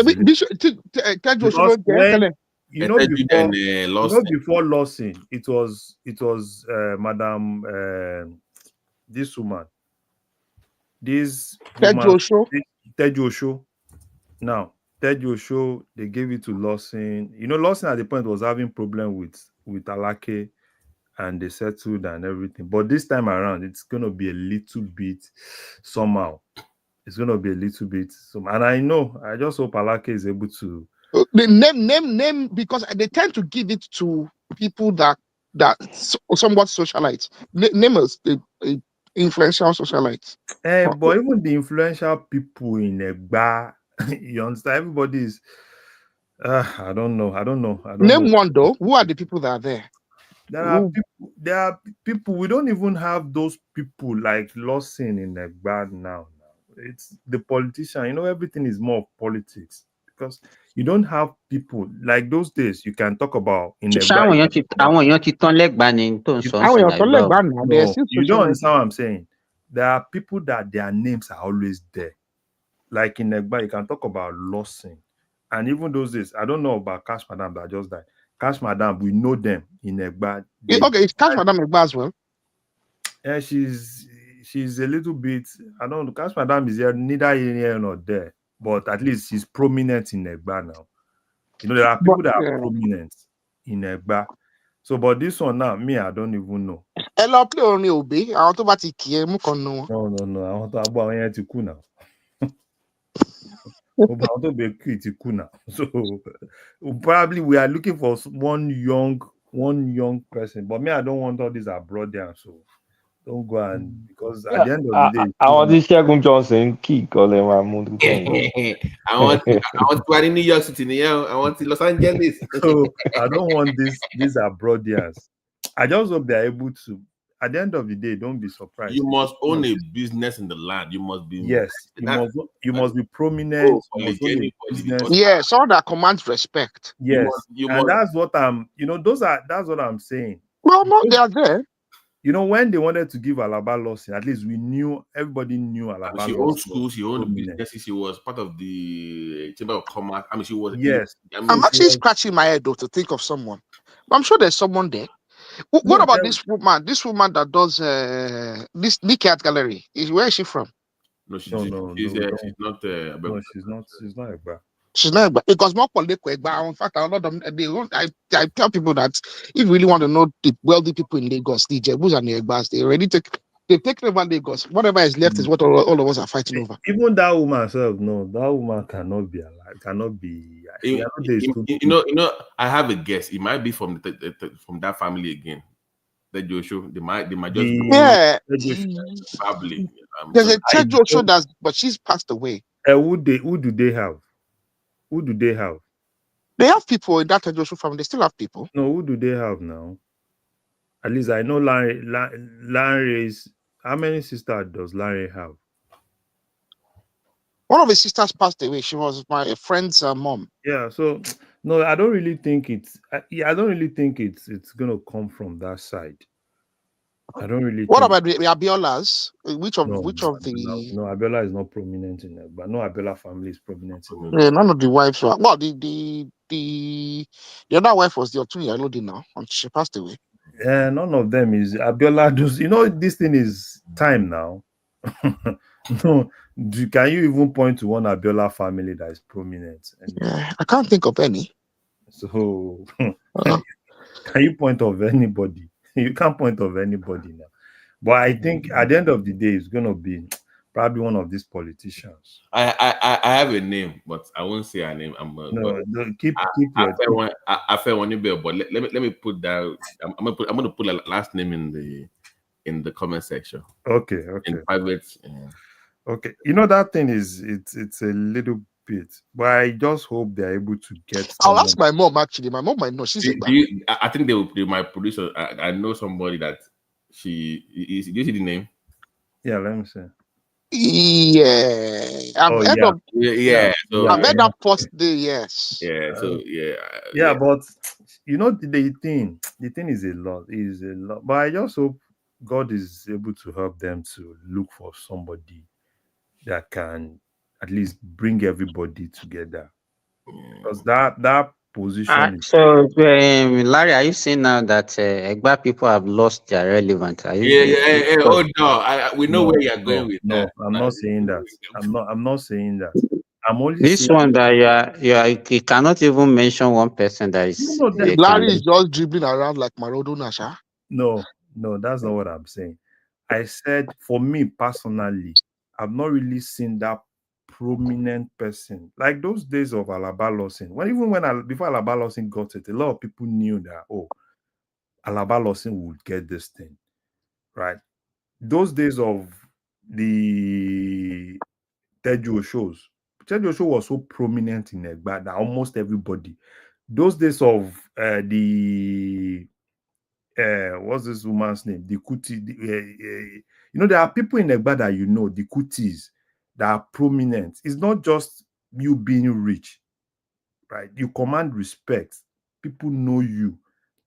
before Lawson, it was Madam this woman Teju. Now Teju Osho, they gave it to Lawson. You know, Lawson at the point was having problem with Alake, and they settled and everything. But this time around, it's gonna be a little bit somehow. It's gonna be a little bit and I just hope Alake is able to name because they tend to give it to people that somewhat socialites. Name us the influential socialites. But even the influential people in Egba, you understand? Everybody is. I don't know. Name one though. Who are the people that are there? There are people. We don't even have those people like Lawson in Egba now. It's the politician. You know, everything is more politics, because You don't have people like those days. You can talk about in ṣé Egba. àwọn èèyàn ti tán lẹ́gbàá ni tó ń sọ ń sìn àgbà o. No, you don't understand what I'm saying. There are people that their names are always there. Like in Egba, you can talk about Lawson. And even those days, I don't know about Cash Madam that just died. Cash Madam, we know them in Egba. Okay, is Cash Madam Egba as well? Yeah, she's a little bit, I don't know, Cash Madam is neither here nor there. But at least she's prominent in Egba now. You know, there are people that are prominent in Egba. So, but this one now, me, I don't even know. Ẹ lọ play orin Òbí, àwọn tó bá ti kì í mú kan nu wọn. No. Àwọn tó gbọ́ àwọn yẹn ti kú now. Àwọn tó bẹ̀ kú ti kú now. So, probably we are looking for one young person. But me, I don't want all these abroad there. So, don't go and, because at the end of the day, àwọn tí Ṣẹ́gun Johnson kì í kọ́lé máa mú àwọn tí wà ní New York City nìyẹn, àwọn tí Los Angeles. So I don't want these abroadians. I just hope they are able to. At the end of the day, don't be surprised. You must own a business in the land. You must be you must be prominent. You must own a business. Yeah, someone that commands respect. Yes, and that's what I'm. That's what I'm saying. Well, no, they are there. You know, when they wanted to give Alaba Lawson, at least everybody knew Alaba Lawson. She owned schools, she owned businesses, she was part of the Chamber of Commerce. I mean, she was. Yes. I'm actually scratching my head though to think of someone. I'm sure there's someone there. What about this woman? This woman that does this Nikki Art Gallery. Where is she from? No, she's not. She's not Egba. She's not Egba. Because more political Egba. In fact, a lot of them, I tell people that if you really want to know the wealthy people in Lagos, the Jebus and the Egbas, they've taken over Lagos. Whatever is left is what all of us are fighting over. Even that woman herself, no, that woman cannot be alive. Cannot be. I have a guess. It might be from that family again. The Joshua, they might just probably. There's a Ted Joshua but she's passed away. Who do they have? Who do they have? They have people in that Ted Joshua family. They still have people. No, who do they have now? At least I know Larry's. How many sisters does Larry have? One of his sisters passed away. She was my friend's mom. Yeah, so no, I don't really think it's. I don't really think it's gonna come from that side. I don't really. What about the Abiola's? Which of the? No, Abiola is not prominent in it, but no Abiola family is prominent in it. Yeah, none of the wives were. Well, the other wife was the Otun Yalodi now, and she passed away. Yeah, none of them is Abiola. This thing is time now. No, can you even point to one Abiola family that is prominent? Yeah, I can't think of any. So, can you point of anybody? You can't point of anybody now. But I think at the end of the day, it's going to be probably one of these politicians. I have a name, but I won't say her name. Keep your. I feel one bit, but let me put that. I'm gonna put a last name in the comment section. Okay. In private. Okay, that thing is it's a little bit, but I just hope they're able to get. I'll ask my mom actually. My mom might know. She's I think they my producer. I know somebody that she is. Do you see the name? Yeah, let me see. Yeah, I've heard of. Yeah. So, I've heard that first day. Yes. Yeah. So yeah, but the thing is a lot. But I just hope God is able to help them to look for somebody that can at least bring everybody together, because that position. So, Larry, are you saying now that Egba people have lost their relevance? Yeah. Oh no, we know where you're going with that. No, I'm not saying that. I'm not saying that. I'm only this one that you cannot even mention one person that is. Larry is just dribbling around like Maradona, Sha. No, that's not what I'm saying. I said for me personally, I've not really seen that prominent person like those days of Alaba Lawson. Before Alaba Lawson got it, a lot of people knew that Alaba Lawson would get this thing, right? Those days of the Tejo shows. Tejo show was so prominent in Egba that almost everybody. Those days of what's this woman's name? The Kuti. There are people in Egba that the Kutis that are prominent. It's not just you being rich. right? You command respect. People know you,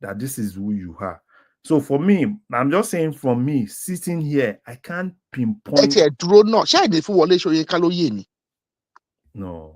that this is who you are. So for me, I'm just saying, from me sitting here, I can't pinpoint. No.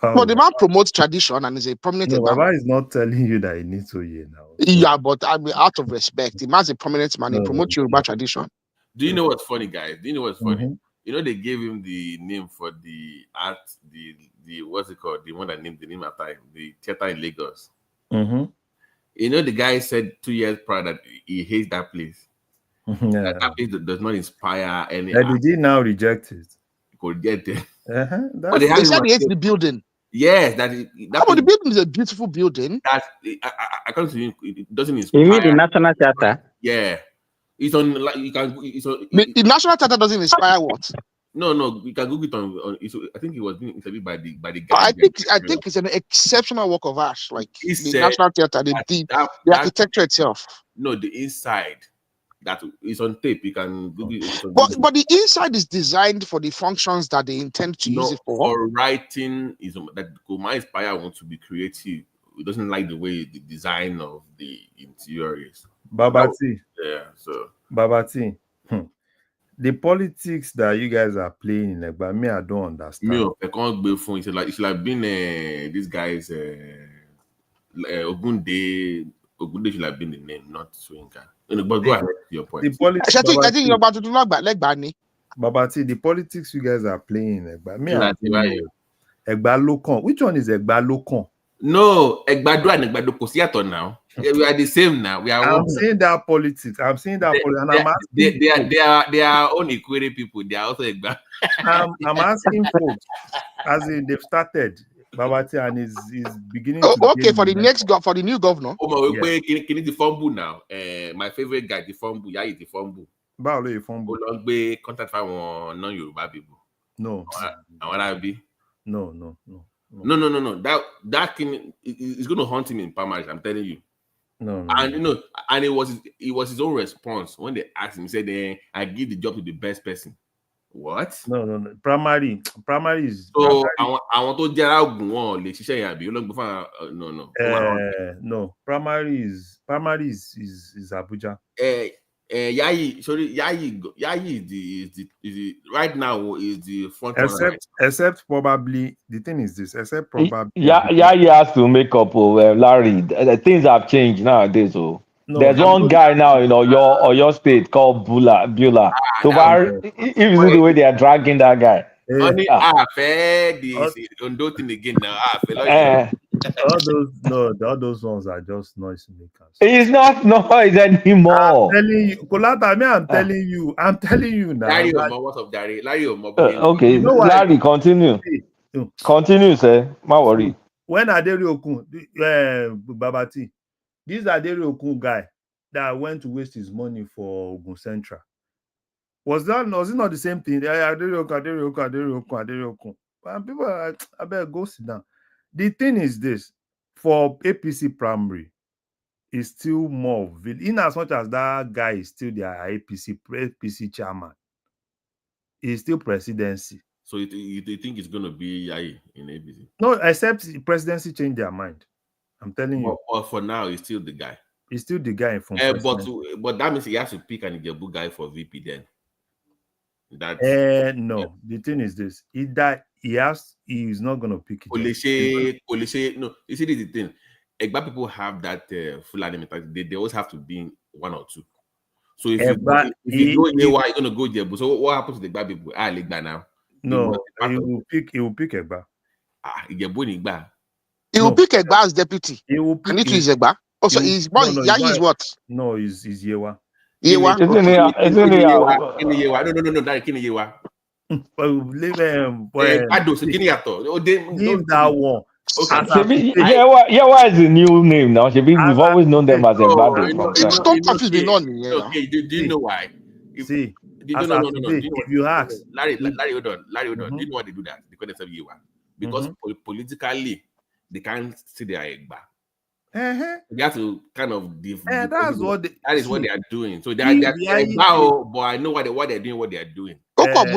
But the man promotes tradition and is a prominent No, Baba. Baba is not telling you that he needs to hear now. So. Yeah, but I mean, out of respect, the man's a prominent man. He promotes Yoruba tradition. Do you know what's funny, guys? Do you know what's funny? Mm-hmm. You know, they gave him the name for the art, the what's it called? The one that named the name after him, the theater in Lagos. Mm-hmm. You know, the guy said 2 years prior that he hates that place. Yeah. That place does not inspire any. And did he now reject it? Could get there. But they said he hates the building. Yes, that but the building is a beautiful building. That according to him, it doesn't inspire. You mean the National Theatre? Yeah, it's on. Like you can. It's on, the National Theatre doesn't inspire what? No, you can Google it on. I think it was being interviewed by the guy. I think it's an exceptional work of art. Like the National Theatre, the architecture itself. No, the inside. That is on tape. You can Google it. But the inside is designed for the functions that they intend to use it for. For writing is that my inspire wants to be creative. It doesn't like the way the design of the interior is. Babati. Yeah, so Babati. The politics that you guys are playing in Egba, me, I don't understand. Me, I can't be phone. It should have been this guy's Ogunde should have been the name, not Swinka. But go ahead to your point. The politics, I think you're about to do like Bani. Babati, the politics you guys are playing in Egba, me, I Egba Lokon. Which one is Egba Lokon? No, Egbado and Egbado Kosiato now. We are the same now. We are. I'm seeing that politics. I'm seeing that politics, and I'm asking. They are own equity people. They are also Egba. I'm asking folks, as in they've started. Babati and is beginning. Okay, for the new governor. Oh my, can the fumble now? My favorite guy, the fumble. Yeah, the fumble. Báwo ló fumble? Long be contact for non-Yoruba people. No. I want to be. No. That thing is going to haunt him in Pamaris. I'm telling you. No. And you know, and it was his own response when they asked him. He said, "I give the job to the best person." What? No. Primary is. So I want to get out. No. Primary is Abuja. Yayi is right now is the front runner. Except probably the thing is this. Except probably. Yayi has to make up. Larry, things have changed nowadays. So. No, there's one guy now in your state called Bula. So far, if you see the way they are dragging that guy. Only again now. All those ones are just noise makers. It's not noise anymore. I'm telling you, Kolata, I'm telling you now. Larry, what's up, Larry? Okay, you know Larry, continue. Continue, sir. My worry. When Aderi Okun, Babati. This Aderi Okun guy that went to waste his money for Ogun Central. Was it not the same thing? Aderi Okun. And people are like, I better go sit down. The thing is this, for APC primary, is still more, in as much as that guy is still their APC chairman, he's still presidency. So you think it's going to be Yayi in APC? No, except the presidency changed their mind. I'm telling you. But for now, he's still the guy. He's still the guy from. But that means he has to pick an Ijebu guy for VP then. No. The thing is this: he's not going to pick it. No, you see, this is the thing. Egba people have that Fulani mentality. They always have to be one or two. So if you go Ijewa, you're going to go Ijebu. So what happens to the Egba people? Egba now. No, he will pick Egba. Ijebu and Egba. He will pick Egba as deputy. He will pick Egba. Also, Yayi is what? No, he's Yewa. Yewa. No. Leave that one. Yewa is a new name now. We've always known them as Egba. Okay, do you know why? See, if you ask Larry, hold on. Do you know why they do that? Because they say Yewa. Because politically, they can't see their Egba. They have to kind of that is what they are doing. So they are Egba, but I know what they're doing. What they are doing. If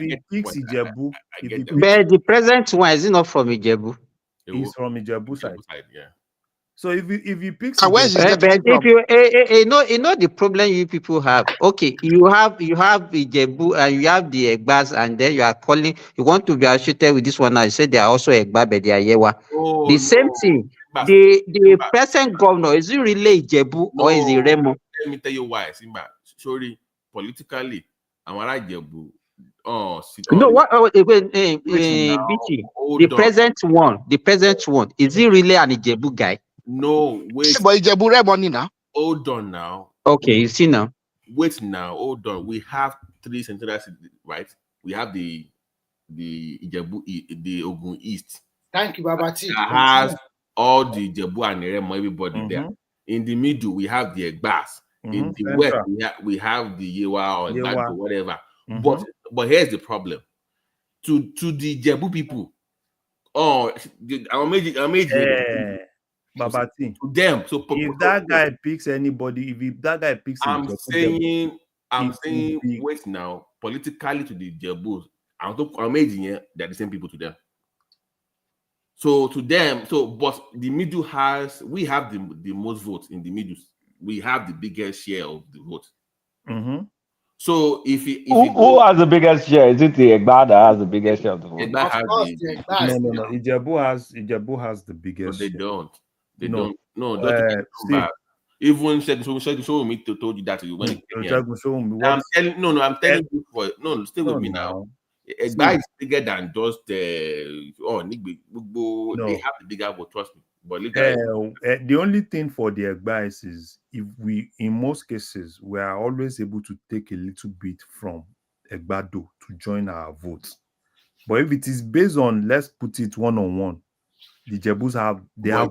he picks Ijebu, if he picks, But the present one is it not from Ijebu? He's from Ijebu side. Yeah. So if he picks But if you know the problem you people have. Okay, you have Ijebu and you have the Egbas, and then you want to be associated with this one now. You say they are also Egba, but they are Yewa. Oh, The same thing. The present governor, is it really Ijebu or is it Remo? Let me tell you why, Simba. Sorry, politically, Amara Jebu. No, what? BT, the present one, is he really an Ijebu guy? No, wait. But Ijebu Remo now. Hold on now. Okay, you see now. Wait now, hold on. We have 3 central cities, right? We have the Ijebu, the Ogun East. Thank you, Babati. That has all the Ijebu and Remo, everybody there. In the middle, we have the Egbas. In the west, we have the Yewa or Egbado, whatever. But here's the problem. To the Ijebu people, Babati. To them, so if that guy picks anybody, if that guy picks, I'm saying, wait now, politically to the Jebus, they're the same people to them. So to them, but the middle we have the most votes in the middle. We have the biggest share of the vote. So who has the biggest share? Is it the Egba that has the biggest share of the vote? No. Ijebu has the biggest. No, they don't. They no. don't. No, don't. Even show me told you that when it came here. I'm telling you stay with me now. Egba is bigger than just they have the bigger vote, trust me. But the only thing for the Egba is if in most cases we are always able to take a little bit from Egbado to join our votes. But if it is based on, let's put it one-on-one, the Jebus have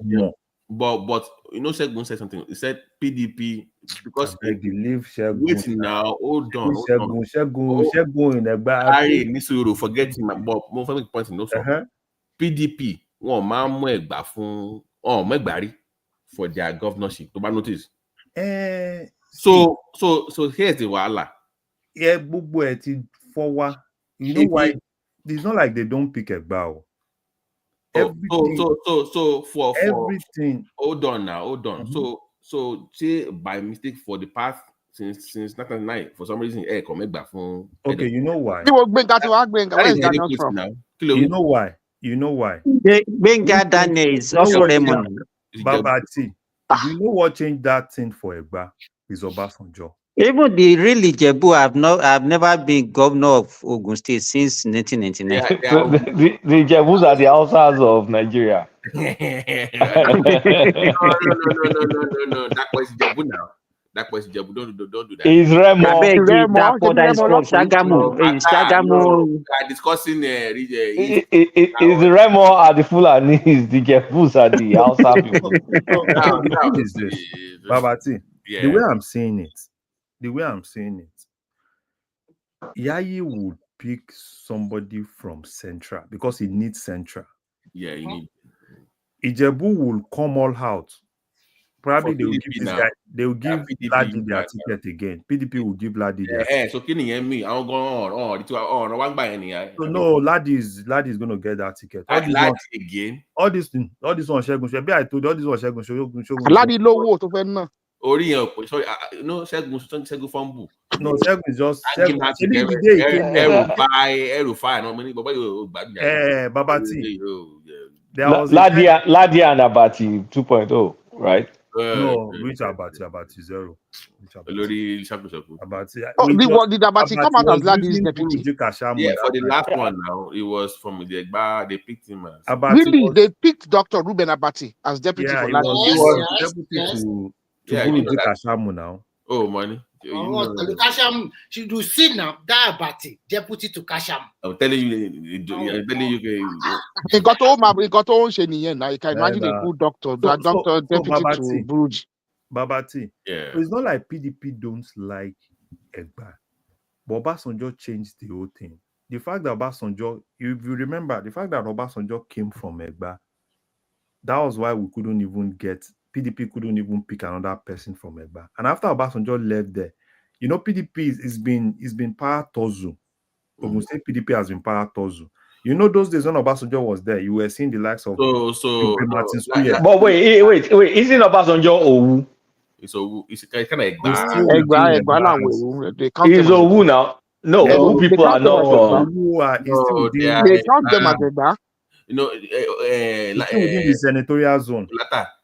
more. But you know, Shegun said something. He said PDP because wait now, hold on. Shegun in Egba. Forget him. But more family point no so. PDP for their governorship. To notice. So here's the wahala. Yeah, forward. You know why? It's not like they don't pick Egba. So for everything. Hold on. So say by mistake for the past since 1999 for some reason okay, you know why? Where is that from? You know why? Benga Dane is also Raymond. Babati. You know what changed that thing for Egba is Obasanjo. Even the real Ijebu have never been governor of Ogun State since 1999. The Ijebus are the outsiders of Nigeria. No. That was Ijebu now. That was Ijebu. Don't do that. Is Remo? That is from Shagamu. Discussing is Remo are the Fulanis, the Ijebus are the outside people. The thing is this, Babati. The way I'm saying it, Yayi would pick somebody from Central because he needs Central. Yeah, you need. Ijebu will come all out. Probably they will give this guy. They will give Ladi their ticket again. PDP will give Ladi their. So can you hear me? I'm going So no, Ladi is going to get that ticket. Again. All this one, Shegun. I told you all this one, Shegun. Ladi low to fend. Sorry, no, Shegun Fumble. No, Shegun is just Babati. Ladi and Abati 2.0, right? No, which Abati 0. Abati. Did Abati come out as Ladi's deputy? Yeah, for the last one now, it was from the Egba. They picked him as. Really, they picked Dr. Ruben Abati as deputy for Ladi. He was deputy to Buruji Kashamu now. Oh, money. Kasham, you see now that Abati deputy to Kasham. I'm telling you. He got all Sheni now. You can imagine a good doctor, doctor deputy to Buruji. Babati. Yeah. So it's not like PDP don't like Egba, but Obasanjo changed the whole thing. The fact that Obasanjo, if you remember, the fact that Obasanjo came from Egba, that was why we PDP couldn't even pick another person from Egba. And after Obasanjo left there, You know, PDP is been power tozu. Ogun State PDP has been power tozu. You know, those days when Obasanjo was there, you were seeing the likes of Martin Square. But wait. Isn't Obasanjo Owu? It's kind of like He's that. still within They count He's them as Owu now. No, Egba. Owu They people are count them not as from. Egba. He's still They within. are They count them as Egba. you know, He's still within the senatorial zone.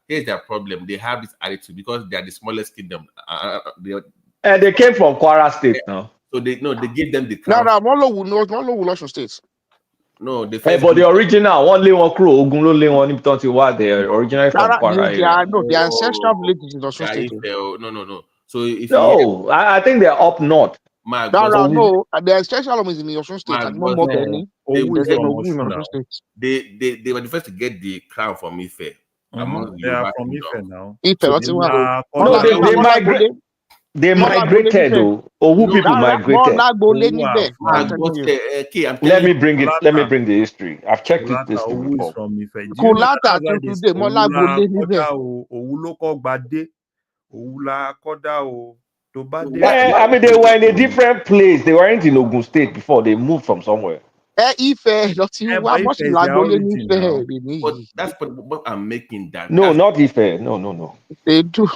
Here's their problem. They have this attitude because they are the smallest kingdom. And they came from Kwara State now. So they give them the No, crown. Molowu, Osun State. No, the Hey, first. but the original one lay one crew Ogun lo lay one níbi tán ti wá. They are originally from Kwara area. The ancestral villages in Osun State. No. So if No, I think they're up north. No, the ancestral home is in Osun State. And no more Benny. There's an Ogun in Osun State. They were the first to get the crown from Ife. Among the They are Yoruba from kingdom. Ife now. No, they migrated though. Owu people migrated. Let me bring it. Let me bring the history. I've checked it this thing Owu is before. from Ife. Do you know that's why this Owu ló kọ́ gbadé, Owu la kọ́dá o, tó bá dé. I mean, they were in a different place. They weren't in Ogun State before. They moved from somewhere. Ife, But that's what I'm making that. No, not Ife. No. They do.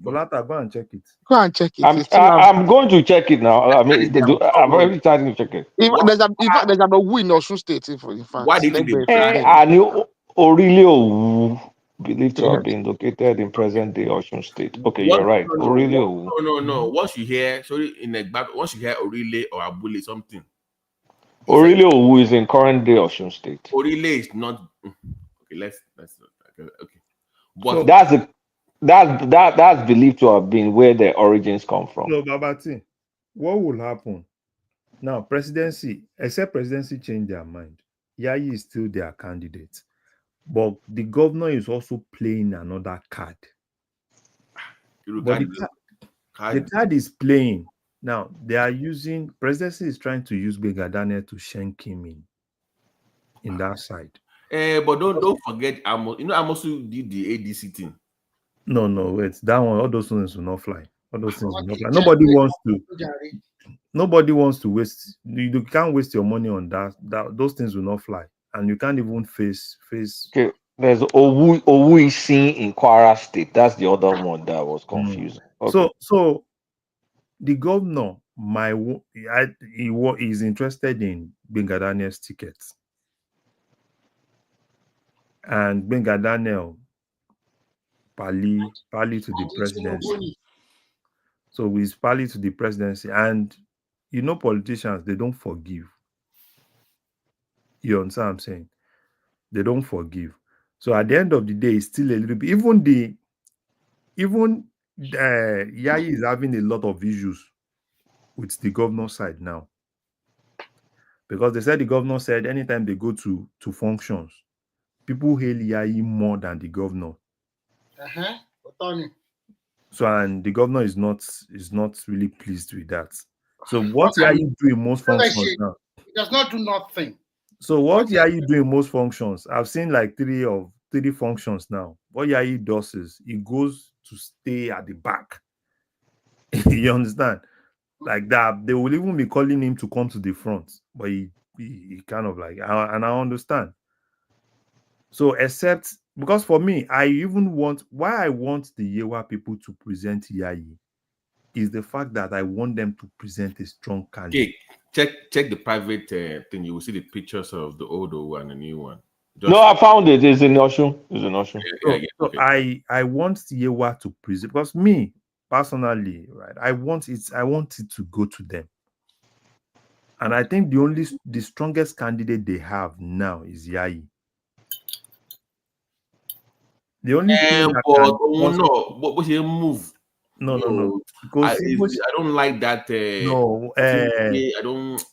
Bolata, go and check it. Go and check it. I'm going to check it now. I mean, they do. I'm already starting to check it. There's an Owu in Osun State. In fact, why do you think I knew Orile Owu believed to have been located in present-day Osun State. Okay, you're right. Orile Owu. No. Once you hear once you hear Orile or Abule something. Orile Owu is in current-day Osun State. Orile is not. Okay, let's okay. But so that's believed to have been where the origins come from. So, Babati, what will happen now? Presidency, except presidency change their mind, Yayi is still their candidate, but the governor is also playing another card. But the card is playing now. They are using presidency is trying to use Gbega Daniel to shank him in that side. But don't forget, Amos did the ADC thing. No, wait. That one, all those things will not fly. All those things will not fly. Nobody wants to waste. You can't waste your money on that. Those things will not fly, and you can't even face. Okay, there's Owu is seen in Kwara State. That's the other one that was confusing. Okay. So the governor, he is interested in Gbega Daniel's ticket, and Gbega Daniel. Pali to the presidency. So with Pali to the presidency, and you know, politicians, they don't forgive. You understand what I'm saying? They don't forgive. So at the end of the day, it's still a little bit. Even Yayi is having a lot of issues with the governor side now, because they said the governor said anytime they go to functions, people hail Yayi more than the governor. So and the governor is not really pleased with that. So what are you doing most functions now? It does not do nothing. So what are you doing most functions? I've seen like three functions now. What Yayi does is he goes to stay at the back. You understand? Like that, they will even be calling him to come to the front, but he kind of like, and I understand. So except because for me, why I want the Yewa people to present Yayi is the fact that I want them to present a strong candidate. Okay. Check the private thing. You will see the pictures of the old one and the new one. No, I found it. It's in Osun. So okay. I want Yewa to present, because me personally, right? I want it to go to them. And I think the strongest candidate they have now is Yayi. The only thing but he move. No. Because I don't like that. I don't.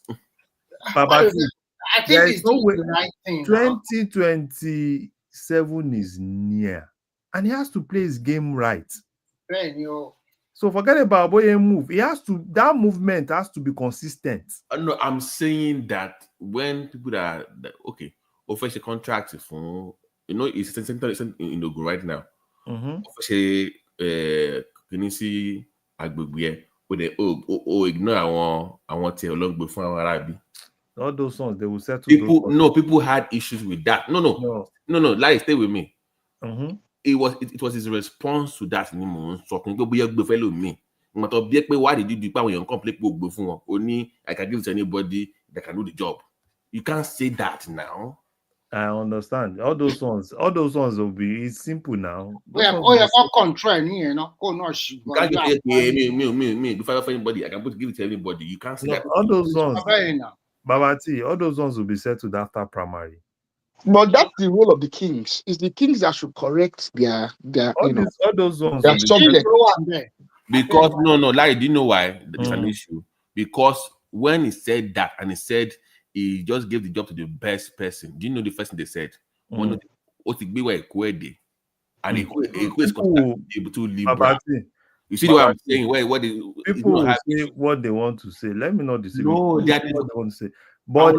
Papa, I think it's no way. The right thing. 2027 is near, and he has to play his game right. So forget about boy move. That movement has to be consistent. No, I'm saying that when people okay, offer a contract for. It's in Ogun right now. Can you see agbègbè ẹ o ignore àwọn tí olóńgbò fún àwọn arábí. All those ones, they will settle people those no people had issues with that. No, like stay with me. Mm-hmm. It was his response to that ni mo ń sọ fún pé bóyá gbé fẹ́ lómi. Ìgbà tó bí ẹ pé why did you do pé àwọn èèyàn complain pé o gbé fún wọn? O ní I can give it to anybody that can do the job. You can't say that now. I understand. All those ones will be, it's simple now. Oh yeah, control me, you know. Oh no, she. You can't just say me. If I offer anybody, I can give it to anybody. You can't say that. All those ones, Babati, all those ones will be settled after primary. But that's the role of the kings. It's the kings that should correct their all those ones their subject. Because no, like, do you know why there's an issue? Because when he said that and he said he just gave the job to the best person, do you know the first thing they said? And is able to liberal. You see what I'm saying? What people will say what they want to say. Let me not deceive no, you. What they want to say. But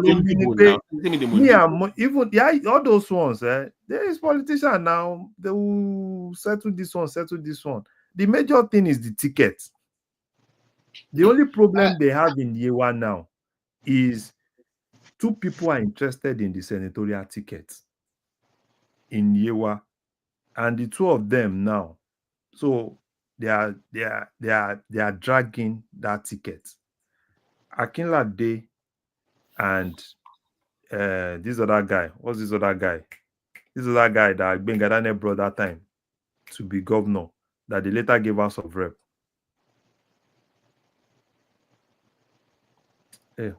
all those ones, there is politician now. They will settle this one, settle this one. The major thing is the ticket. The only problem they have in Yewa now is 2 people are interested in the senatorial ticket in Yewa, and the 2 of them now. So they are dragging that ticket. Akinlade and this other guy. What's this other guy? This other guy that Bengadane brought that time to be governor, that they later gave House of Rep.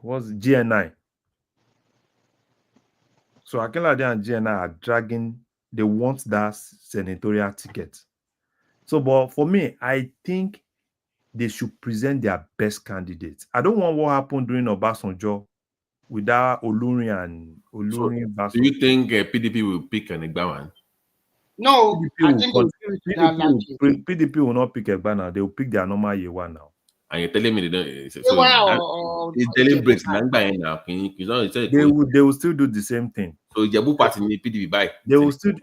What's GNI? So Akinlade and GNI are dragging, they want that senatorial ticket. So, but for me, I think they should present their best candidates. I don't want what happened during Obasanjo with that Olurin and Olurin. So, do you think PDP will pick an Egbaman? No, PDP will not pick Egbana. They will pick their normal Yewa now. And you're telling me they don't? It's deliberate. They will still do the same thing. So Jabu party need PDP by. They will still.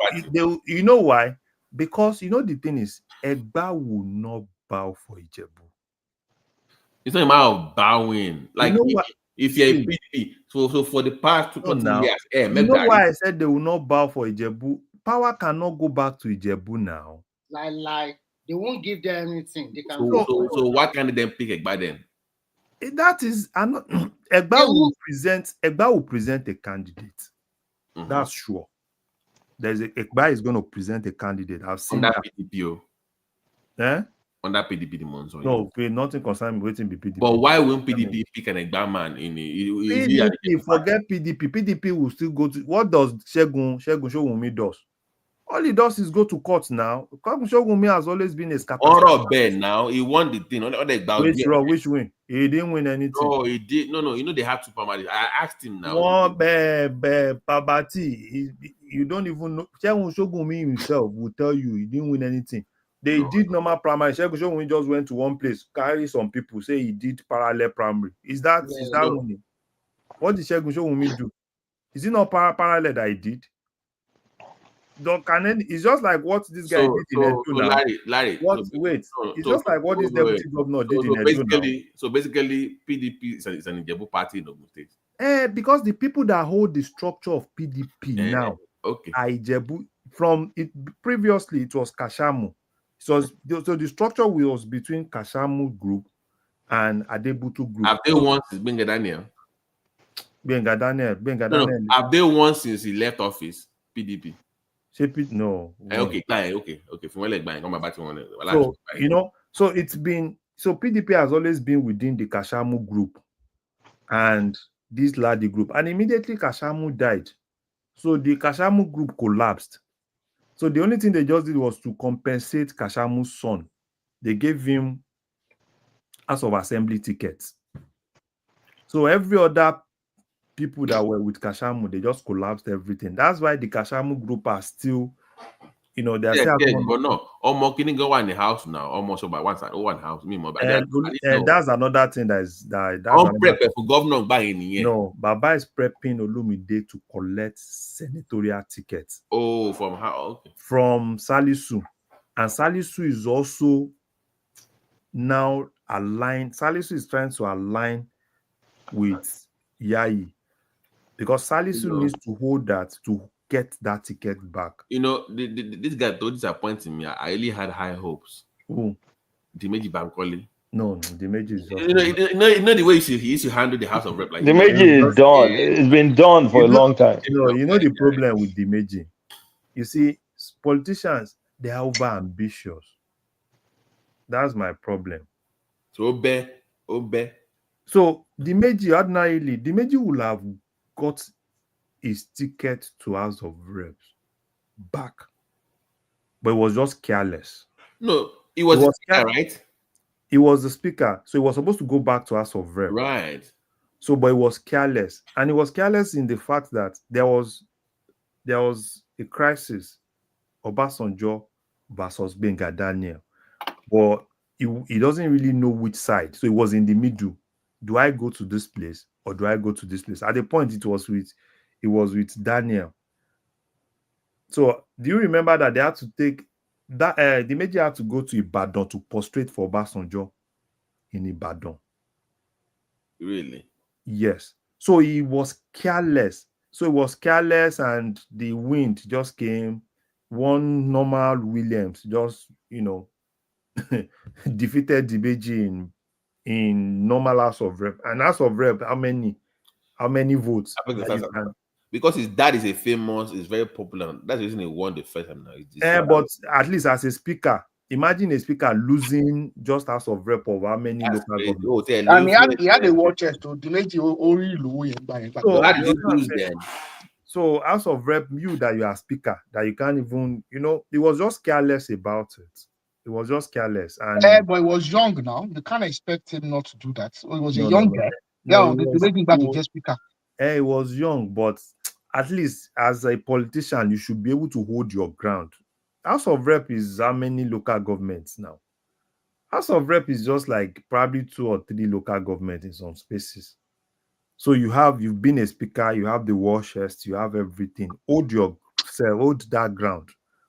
You know why? Because the thing is, Egba will not bow for Ijebu. It's not a matter of bowing. Like if you're a PDP, so for the past 20 years, you know why I said they will not bow for Ijebu? Power cannot go back to Ijebu now. Like they won't give them anything. They can. So why can't they pick Egba then? That is Egba will present a candidate. Mm-hmm. That's sure. Egba is going to present a candidate. I've seen that. PDP. On that PDP the months. No, nothing concerning waiting be PDP. But why won't PDP pick an Egba man in PDP? Forget PDP. PDP will still go to. What does Segun Showunmi does? All he does is go to court now. Showunmi has always been a scatter. All Ben now he won the thing. Which win? He didn't win anything. No, he did. No. You know they have 2 primary. I asked him now. Pabati. You don't even know. Showunmi himself will tell you he didn't win anything. They did normal primary. Showunmi just went to one place, carry some people, say he did parallel primary. Is that winning? What did Showunmi do? Is it not parallel that he did? It's just like what this guy did in Edo now. Larry, it's just like what this deputy governor did in Edo now. So basically, PDP is an Ijebu party in Ogun State. Because the people that hold the structure of PDP now are Ijebu. From it previously, it was Kashamu. So the structure was between Kashamu group and Adebutu group. Have they won since Benga Daniel? No. Have they won since he left office? PDP. No. Okay. From where come back to one. So it's been PDP has always been within the Kashamu group and this Ladi group, and immediately Kashamu died. So the Kashamu group collapsed. So the only thing they just did was to compensate Kashamu's son. They gave him House of Assembly tickets. So every other people that were with Kashamu, they just collapsed everything. That's why the Kashamu group are still, they're still. But no, almost can go in the house now. Almost by one side, one house. And that's another thing that's prep for governor buying here. No, Baba is prepping Olumide to collect senatorial tickets. Oh, from how? Okay. From Salisu, and Salisu is also now align. Salisu is trying to align with Yayi because Salisu needs to hold that to get that ticket back. This guy don't disappoint me. I really had high hopes. Who? Dimeji Bankole. No, Dimeji is just. You know the way he used to handle the House of Rep. Like Dimeji is done. It's been done for a long time. You know the problem with Dimeji. You see, politicians, they are over ambitious. That's my problem. So Obe. So Dimeji will have got his ticket to House of Reps back, but it was just careless. No, it was the speaker, right? He was the speaker, so he was supposed to go back to House of Reps. Right. So, but it was careless, and it was careless in the fact that there was a crisis, Obasanjo versus Benga Daniel, but he doesn't really know which side, so he was in the middle. Do I go to this place or do I go to this place? At the point, it was with Daniel. So, do you remember that they had to take that? The major had to go to Ibadan to prostrate for Obasanjo in Ibadan. Really? Yes. So he was careless. And the wind just came. One normal Williams just, defeated Dibeji in normal House of Rep. And House of Rep, how many votes? Because his dad is is very popular. That's the reason he won the first time now. But at least as a speaker, imagine a speaker losing just House of Rep of how many local governments. And he had a war chest to Dimeji only So how did you lose then? So House of Rep, you that you are speaker, that you can't even, he was just careless about it. It was just careless. And but he was young now. You can't expect him not to do that. So he was a young guy. They back to just speaker. He was young, but at least as a politician, you should be able to hold your ground. House of Rep is how many local governments now? House of Rep is just like probably 2 or 3 local governments in some spaces. So you've been a speaker, you have the war chest, you have everything. Hold that ground.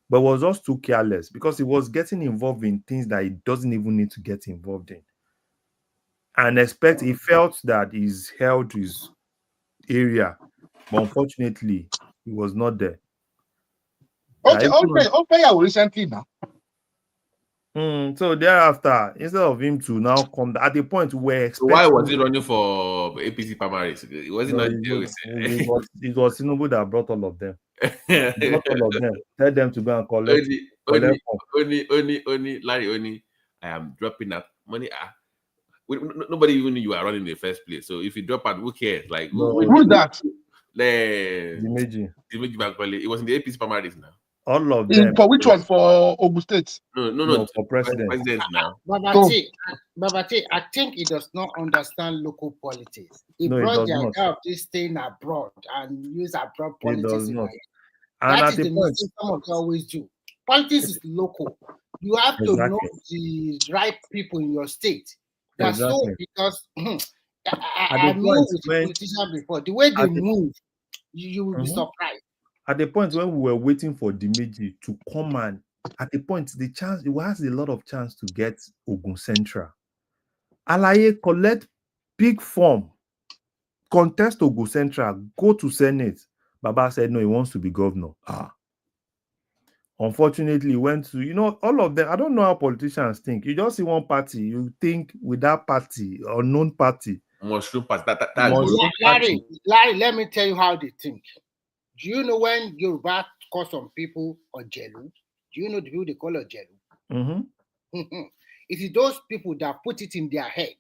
But it was just too careless because he was getting involved in things that he doesn't even need to get involved in. And he felt that he's held his area, but unfortunately, he was not there. Okay, recently now. So thereafter, instead of him to now come at the point where why was he running for APC primaries? It wasn't it was Tinubu that brought all of them. Tell them to go and collect. Only Larry, I am dropping out money. Nobody even knew you were running in the first place. So if you drop out, who cares? Like who's that? Dimeji Bankole. It was in the APC primaries now. All of them. For which one? For Ogun State? No, for president. Now. Babati, I think he does not understand local politics. He brought the idea of this staying abroad and use abroad politics. That is the mistake some of you always do. Politics is local. You have to know the right people in your state. That's so because I moved with politicians before. The way they move, you will be surprised. At the point when we were waiting for Dimeji to come and at the point he has a lot of chance to get Ogun Central. Alaye collect big form, contest Ogun Central, go to Senate. Baba said no, he wants to be governor. Unfortunately, he went to, all of them. I don't know how politicians think. You just see one party, you think with that party, unknown party. Mushroom party. Larry, let me tell you how they think. Do you know when Yoruba call some people Ojelu? Do you know the people they call Ojelu? It is those people that put it in their head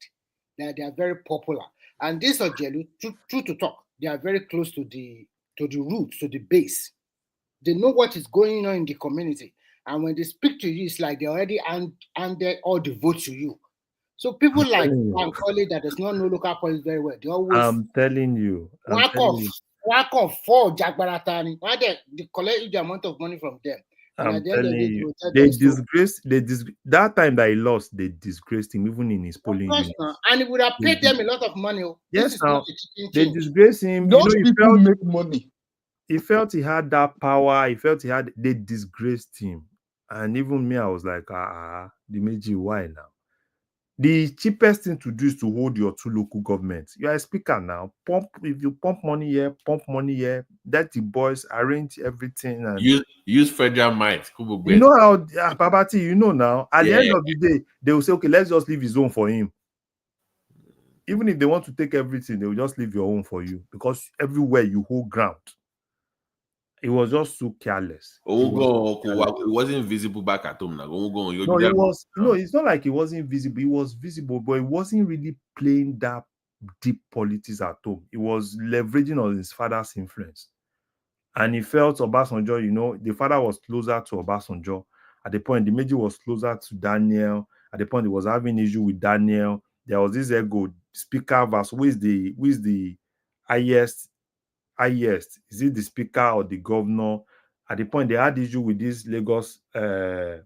that they are very popular. And this Ojelu, true to talk, they are very close to the roots, to the base. They know what is going on in the community. And when they speak to you, it's like they already handed all the votes to you. So people like Bankole that does not know local politics very well, they always... I'm telling you. One for Jagbaratani. Why they collect the amount of money from them? I'm telling you, that time that he lost, they disgraced him even in his polling unit. And he would have paid them a lot of money. Yes, now they disgraced him. Those people make money. He felt he had that power. They disgraced him. And even me, I was like, Dimeji, why now? The cheapest thing to do is to hold your two local governments. You are a speaker now. If you pump money here, let the boys arrange everything and use federal might. you know how Babati, you know now. At the end Yeah. of the day, they will say, okay, let's just leave his own for him. Even if they want to take everything, they will just leave your own for you because everywhere you hold ground. It was just so careless. It wasn't visible back at home now. No, it was. It's not like it wasn't visible. It was visible, but it wasn't really playing that deep politics at home. It was leveraging on his father's influence, and he felt Obasanjo. The father was closer to Obasanjo. At the point, the Meji was closer to Daniel. At the point, he was having issue with Daniel. There was this ego speaker versus who is the highest. Is it the speaker or the governor? At the point they had issue with this Lagos Abeokuta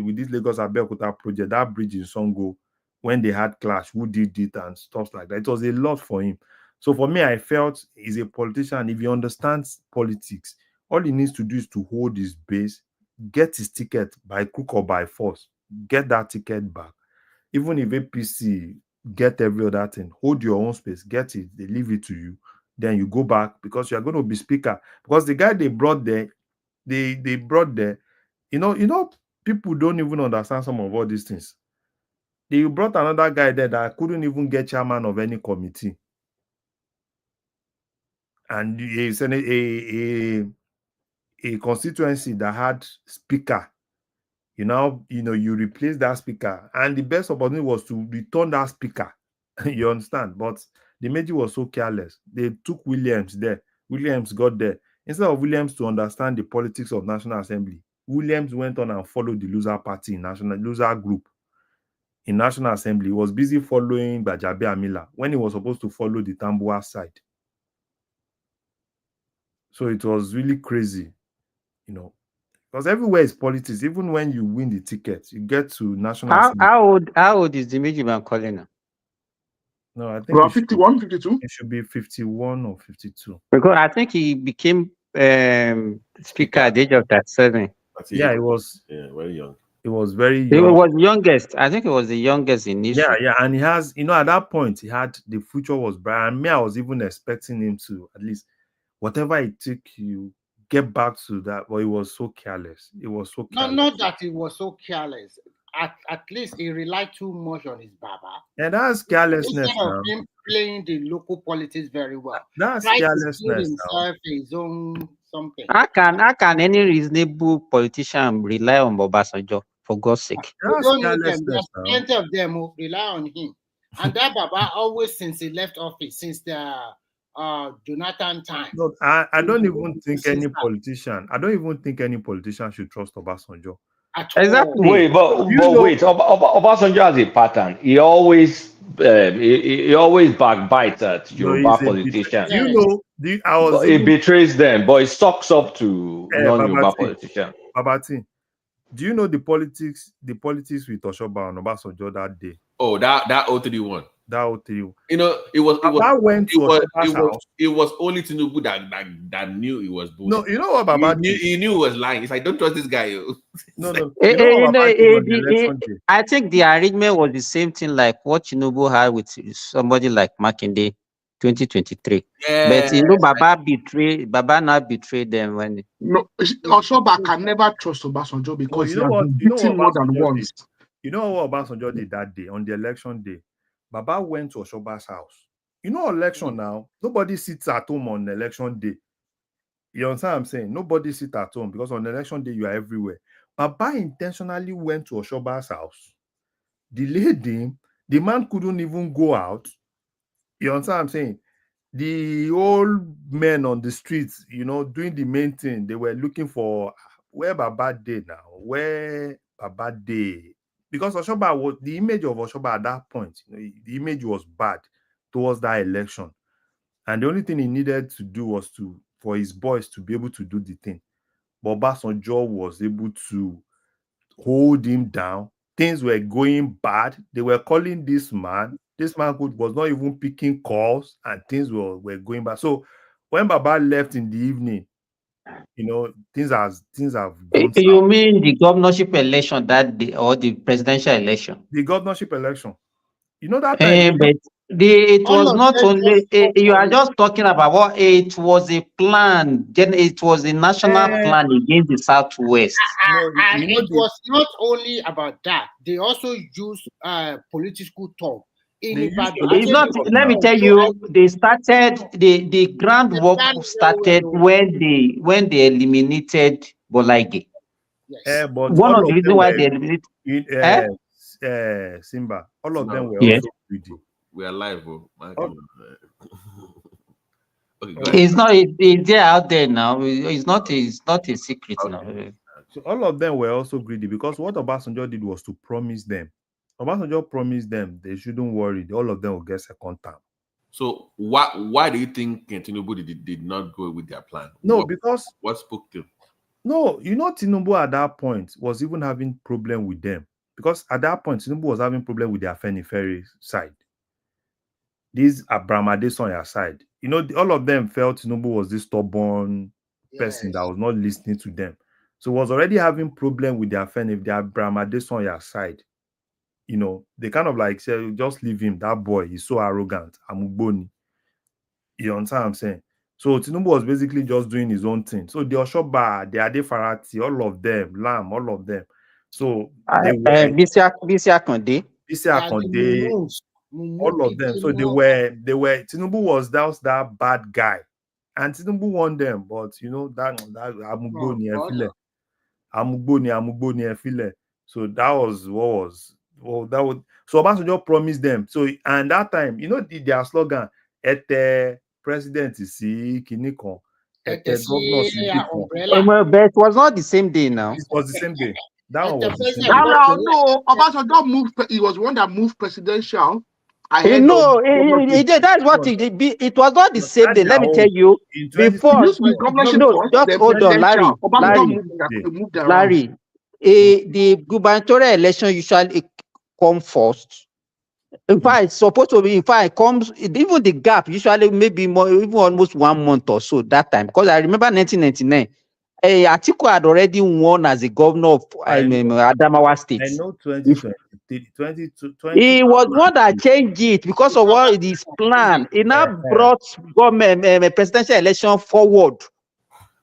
with this Lagos Abeokuta project, that bridge in Songo, when they had clash, who did it and stuff like that. It was a lot for him. So for me, I felt he's a politician. If he understands politics, all he needs to do is to hold his base, get his ticket by crook or by force, get that ticket back. Even if APC get every other thing, hold your own space, get it, they leave it to you, then you go back because you are going to be speaker. Because the guy they brought there, people don't even understand some of all these things. They brought another guy there that couldn't even get chairman of any committee. And a constituency that had speaker. You replace that speaker, and the best opportunity was to return that speaker. You understand? But the Meji was so careless. They took Williams there. Williams got there. Instead of Williams to understand the politics of National Assembly, Williams went on and followed the loser party loser group in National Assembly. He was busy following Bajabe Amila when he was supposed to follow the Tambuwa side. So it was really crazy, because everywhere is politics. Even when you win the ticket, you get to National Assembly. How old is the Mejiman calling now? No, I think 51, 52. It should be 51 or 52. Because I think he became speaker at the age of 37. Yeah, it was. Yeah, very young. It was very young. He was youngest. I think it was the youngest in history. Yeah, and he has, at that point, the future was bright. And me, I was even expecting him to at least, whatever it took, you get back to that. But it was so careless. It was so careless. Not that he was so careless. At least he relied too much on his Baba. And that's carelessness. Instead of him playing the local politics very well. That's Try carelessness. to himself his own something. How can any reasonable politician rely on Obasanjo, for God's sake? You don't know them. There's plenty of them who rely on him. And that Baba always, since he left office, since the Jonathan time. No, I don't even think any politician. I don't even think any politician should trust Obasanjo. Exactly. Wait, but wait. Obasanjo has a pattern. He always backbites at Yoruba politicians. He betrays them, but he stocks up to non-Yoruba politicians. Babati, do you know the politics with Oshoba and Obasanjo that day? Oh, that 031. That 031. It was only Tinubu that knew it was bullshit. No, you know what Baba he knew it was lying. It's like, don't trust this guy. I think the arrangement was the same thing like what Tinubu had with somebody like Makinde 2023. Yeah. But Baba now betrayed them when Oshoba can never trust Obasanjo because he has been beaten more than once. You know what Obasanjo did that day on the election day? Baba went to Oshoba's house. Election now, nobody sits at home on election day. You understand what I'm saying? Nobody sits at home because on election day, you are everywhere. Baba intentionally went to Oshoba's house, delayed him. The man couldn't even go out. You understand what I'm saying? The old men on the streets, doing the main thing, they were looking for where Baba did now, where Baba did. Because Oshoba was the image of Oshoba at that point, the image was bad towards that election. And the only thing he needed to do was for his boys to be able to do the thing. But Obasanjo was able to hold him down. Things were going bad. They were calling this man. This man was not even picking calls, and things were going bad. So when Baba left in the evening, you know, things have gone south. You mean the governorship election or the presidential election? The governorship election. You know that time. But it All was of not them only. just fought You for are it. just talking about what it was a plan. Then it was a national plan against the Southwest. No, And you know it was not only about that. They also used political talk. In they used Ibadan, It's political not. Ajebisi talk Let me now. tell control you, everything. they started the groundwork They planned very started well. when they eliminated Bolaige. Yes. But One all of the of reasons them why were they eliminated. in Eh? Simba. All of them were Yes. also greedy. We are live, bro. Okay, go ahead. It's not. It's there out there now. It's not. It's not a secret now. So all of them were also greedy because what Obasanjo did was to promise them. Obasanjo promised them they shouldn't worry. All of them will get second term. So why do you think Tinubu did not go with their plan? No, because what spoke to? No, you know, Tinubu at that point was even having problem with them because at that point Tinubu was having problem with their Afenifere side. This Abraham Adesanya side, you know, all of them felt Tinubu was this stubborn person that was not listening to them. So was already having problem with their Abraham Adesanya side. You know, they kind of like said, just leave him. That boy, he's so arrogant. Amugboni. You understand what I'm saying? So Tinubu was basically just doing his own thing. So the Oshoba, the Ade Farati, all of them, Lam, all of them. So they were Bisi Akande. Bisi Akande, all of them. So they were Tinubu was that bad guy. And Tinubu won them, but you know that Amugboni Efile. Amugboni Efile. So that was what was so Obasanjo promised them. So and that time, you know, their slogan, Ete president is Kinikon, Ete governor is Kinikon. But it was not the same day now. It was the same day. That one was the same day. No, Obasanjo moved. He was one that moved presidential. No, that's what it was not the same day. Let me tell you. Before, just hold on, Larry. The gubernatorial election usually come first. In fact, it's supposed to be. In fact, it comes even the gap usually maybe more, even almost 1 month or so that time. Because I remember 1999. Atiku had already won as a governor of Adamawa State. I know 2020. He was one that changed it because of what his plan. He now brought government presidential election forward.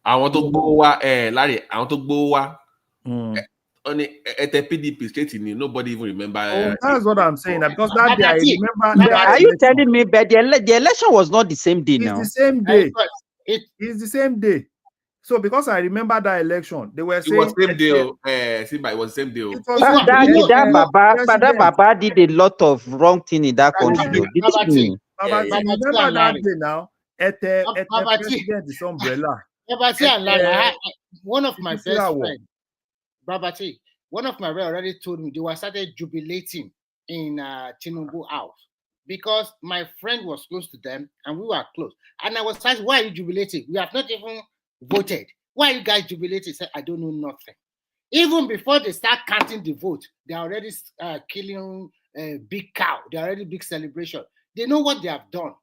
Àwọn tó gbówó wá, Larry, àwọn tó gbówó wá. At the PDP state, nobody even remember. That's what I'm saying. Because that day I remember. Are you telling me that the election was not the same day now? It's the same day. It's the same day. So because I remember that election, they were saying it was same day. Simba, it was the same day. That Baba did a lot of wrong thing in that country. You remember that day now? President is umbrella. One of my best friends, Babati, one of my friends already told me they were started jubilating in Tinubu house because my friend was close to them and we were close. And I was asked, why are you jubilating? We have not even voted. Why are you guys jubilating? He said, I don't know nothing. Even before they start counting the vote, they're already killing a big cow. They're already big celebration. They know what they have done.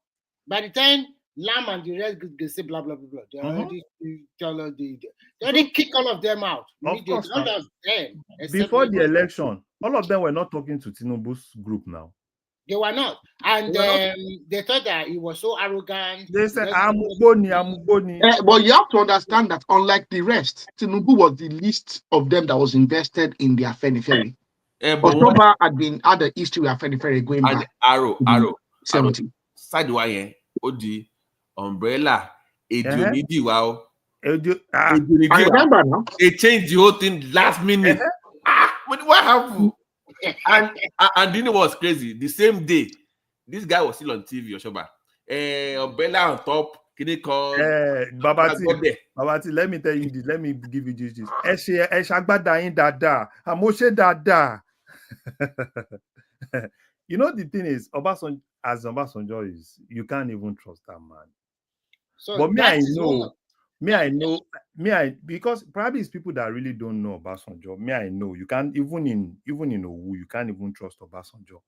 By the time Lam and the rest they say blah blah blah blah, they already they already kick all of them out. Of course, all of them, before the election, all of them were not talking to Tinubu's group now. They were not. And they thought that he was so arrogant. They said, Amuboni. But you have to understand that unlike the rest, Tinubu was the least of them that was invested in the Afenifere. October had the history of Afenifere going back. Arrow. 70. Sideway, Odi, Umbrella, Edionidi, wow. I remember now. They changed the whole thing last minute. What happened? And you know what's crazy? The same day, this guy was still on TV, Oshoba. Umbrella on top. Babati, let me tell you this. Let me give you this. You know the thing is, Obasanjo is, you can't even trust that man. So but I know, because probably it's people that really don't know Obasanjo. I know you can't even in Owu, you can't even trust Obasanjo.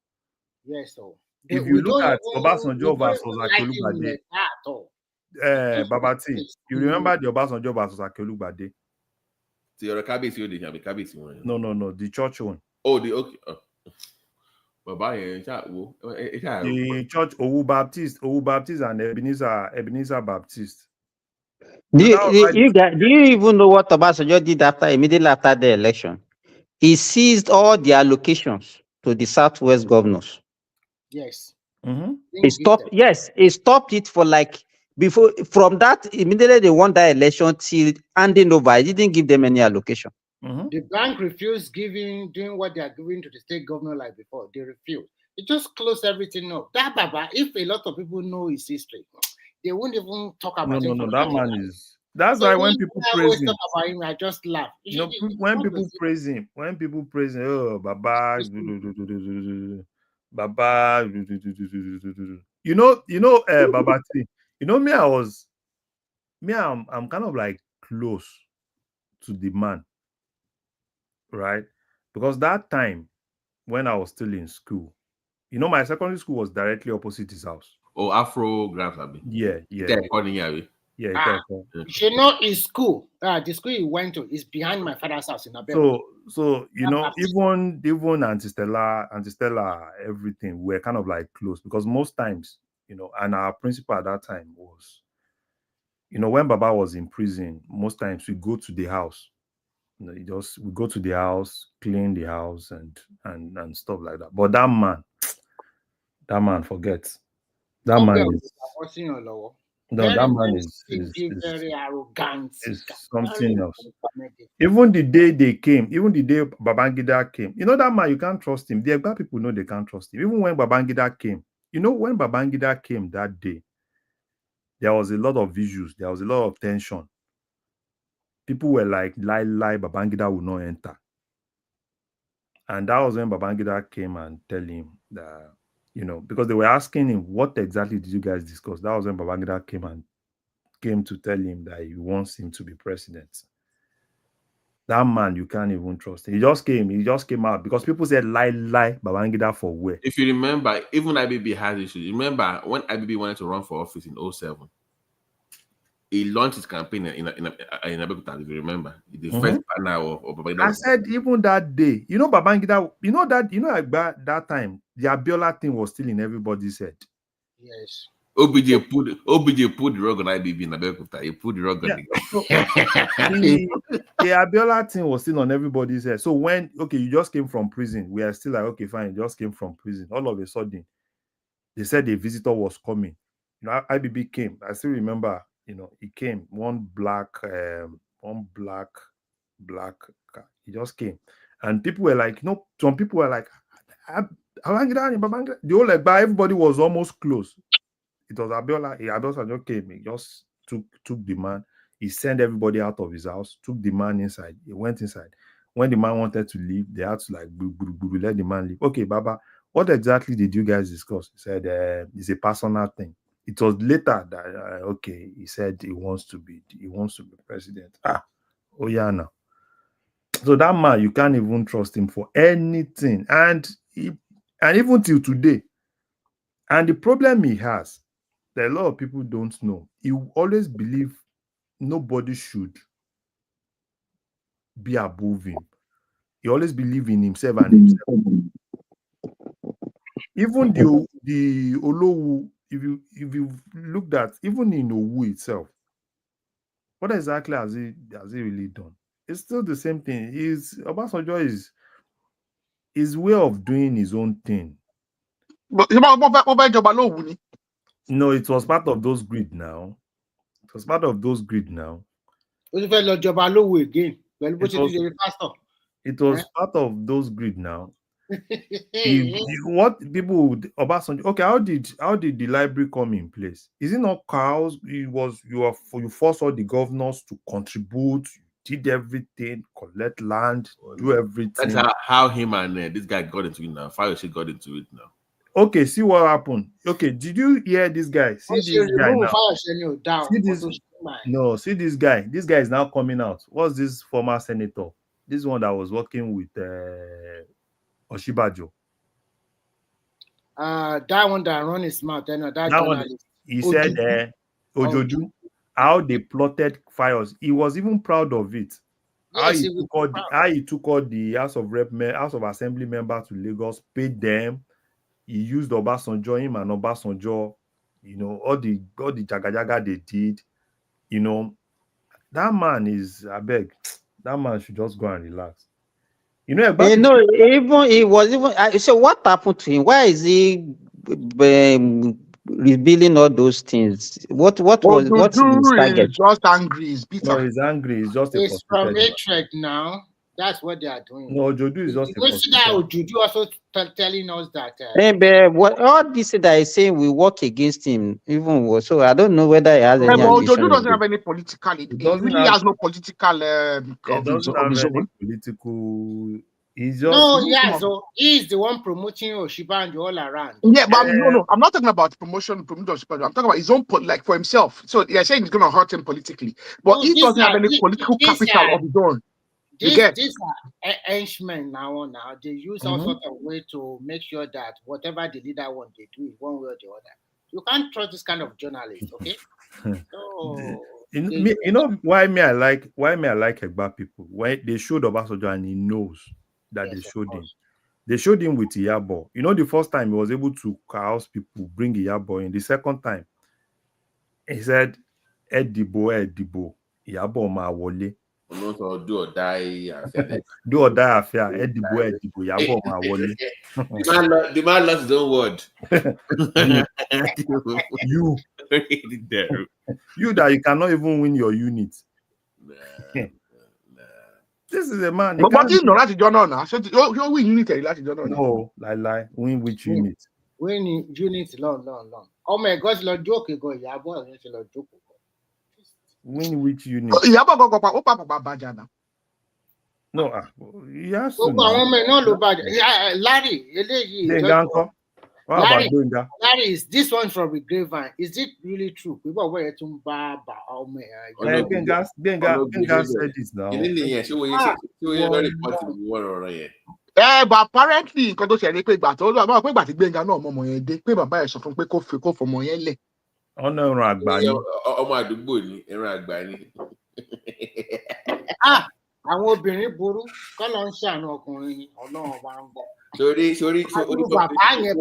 Yes, so if you look at Obasanjo versus Akolubade, Babati, you remember the Obasanjo versus Akelugbade? The Kabisi one. No, the church one. Oh, the okay. The church Owu Baptist and Ebenezer Baptist. Do you even know what Obasanjo did immediately after the election? He seized all the allocations to the Southwest governors. Yes. Mm-hmm. He stopped it for from that immediately they won that election till handing over. He didn't give them any allocation. Mm-hmm. The bank refused doing what they are giving to the state governor like before. They refused. It just closed everything up. That Baba, if a lot of people know his history, they won't even talk about him. No, that man is. That's why when people praise him, talk about him, I just laugh. When people praise him, oh, Baba, Baba, Babati. Me, I'm kind of like close to the man, right? Because that time when I was still in school, my secondary school was directly opposite his house. Oh, Afro Grams, Abi. Yeah. You know, his school, the school he went to is behind my father's house in Abel. So even Auntie Stella, everything, we're kind of like close because most times, and our principal at that time was, when Baba was in prison, most times we go to the house. We go to the house, clean the house and stuff like that. But that man forgets. That man is that man is very arrogant. Is something else. Even the day Babangida came, that man, you can't trust him. The Egba people know they can't trust him. Even when Babangida came, when Babangida came that day, there was a lot of visuals, there was a lot of tension. People were like, lie, Babangida will not enter. And that was when Babangida came and tell him that, because they were asking him, what exactly did you guys discuss? That was when Babangida came to tell him that he wants him to be president. That man, you can't even trust him. He just came out because people said lie, Babangida for where? If you remember, even IBB has issues. Remember when IBB wanted to run for office in 2007? He launched his campaign in Abeokuta, if you remember. The first banner of Babangida. I said even that day, Babangida, that time, the Abiola thing was still in everybody's head. Yes. OBJ put the rug on IBB in Abeokuta. He put the rug on the Abiola thing was still on everybody's head. So when you just came from prison, we are still like, okay, fine, you just came from prison. All of a sudden, they said a visitor was coming. IBB came. I still remember, he came, one black car. He just came. And people were like, some people were like, the whole everybody was almost close. It was Abiola. Abiola just came. He just took the man. He sent everybody out of his house, took the man inside. He went inside. When the man wanted to leave, they had to let the man leave. Okay, Baba, what exactly did you guys discuss? He said it's a personal thing. It was later that he said he wants to be president. Oh yeah, now. So that man, you can't even trust him for anything, and even till today. And the problem he has, that a lot of people don't know, he always believe nobody should be above him. He always believe in himself and himself. Even the Olowu, if you looked at even in Owu itself, what exactly has he really done? It's still the same thing. Obasanjo is his way of doing his own thing. No, it was part of those greed now. It was part of those greed now. Again. It was part of those greed now. What people would Obasanjo? Okay, how did the library come in place? Is it not cows? You force all the governors to contribute, did everything, collect land, do everything. That's how him and this guy got into it now. Fayose got into it now. Okay, see what happened. Okay, did you hear this guy? See this guy now. See this guy. This guy is now coming out. What's this former senator? This one that was working with Oshibajo. That one that run his mouth. That one, he said Ojodu, how they plotted fires. He was even proud of it. Yes, How he took all the House of Assembly members to Lagos, paid them. He used Obasanjo, him and Obasanjo, all the jaga they did. That man is, I beg, that man should just go and relax. Even he was even. So what happened to him? Why is he revealing all those things? What's his target? Is just angry. He's bitter. No, he's angry. He's just a It's from hatred now. That's what they are doing. No, Ojodu is just a Ojodu also telling us that. What all this that is saying we work against him, even was so. I don't know whether he has any ambition. Ojodu doesn't have any political. He really has no political. He doesn't have any political. He's just he's the one promoting Oshibanjo all around. Yeah, but no, I'm not talking about promoting Oshibanjo. I'm talking about his own like for himself. So you're saying it's going to hurt him politically, but he doesn't have any political capital of his own. These are henchmen now. They use all sorts of way to make sure that whatever the leader wants, they do it one way or the other. You can't trust this kind of journalist, okay? You know why me I like Egba people? When they showed Obasanjo and he knows that they showed him. They showed him with Iyabo. The first time he was able to house people, bring Iyabo in. The second time, he said, Edibo, Iyabo ma wole. Do or die affair. Do or die affair. Edibo, Iyabo ma wole. The man lost his own word. You that you cannot even win your unit. This is a man. But you know that's John now. So you win unit like John. No, lie. Win which unit? Win unit long. Oh my God, Lord joke go. Iyabo Lord joke. Win which unit? Iyabo go papa bajana. No, yes. Larry, Larry, is this one from the grapevine? Is it really true? People were to Benga said this now. But apparently, because those are the people that all about pé gbà tí Benga náà ọmọ yẹn dé pé bàbá ẹ̀ sọ fún pé kó fọmọ yẹn lẹ̀. Ọ̀nà ẹran àgbà ni. Ọmọ àdúgbò ni ẹran àgbà ni. Àwọn obìnrin burú kọ́ ló ń ṣàánú ọkùnrin ni Ọlọ́run bá ń bọ̀. Sorry. Bàbá yẹn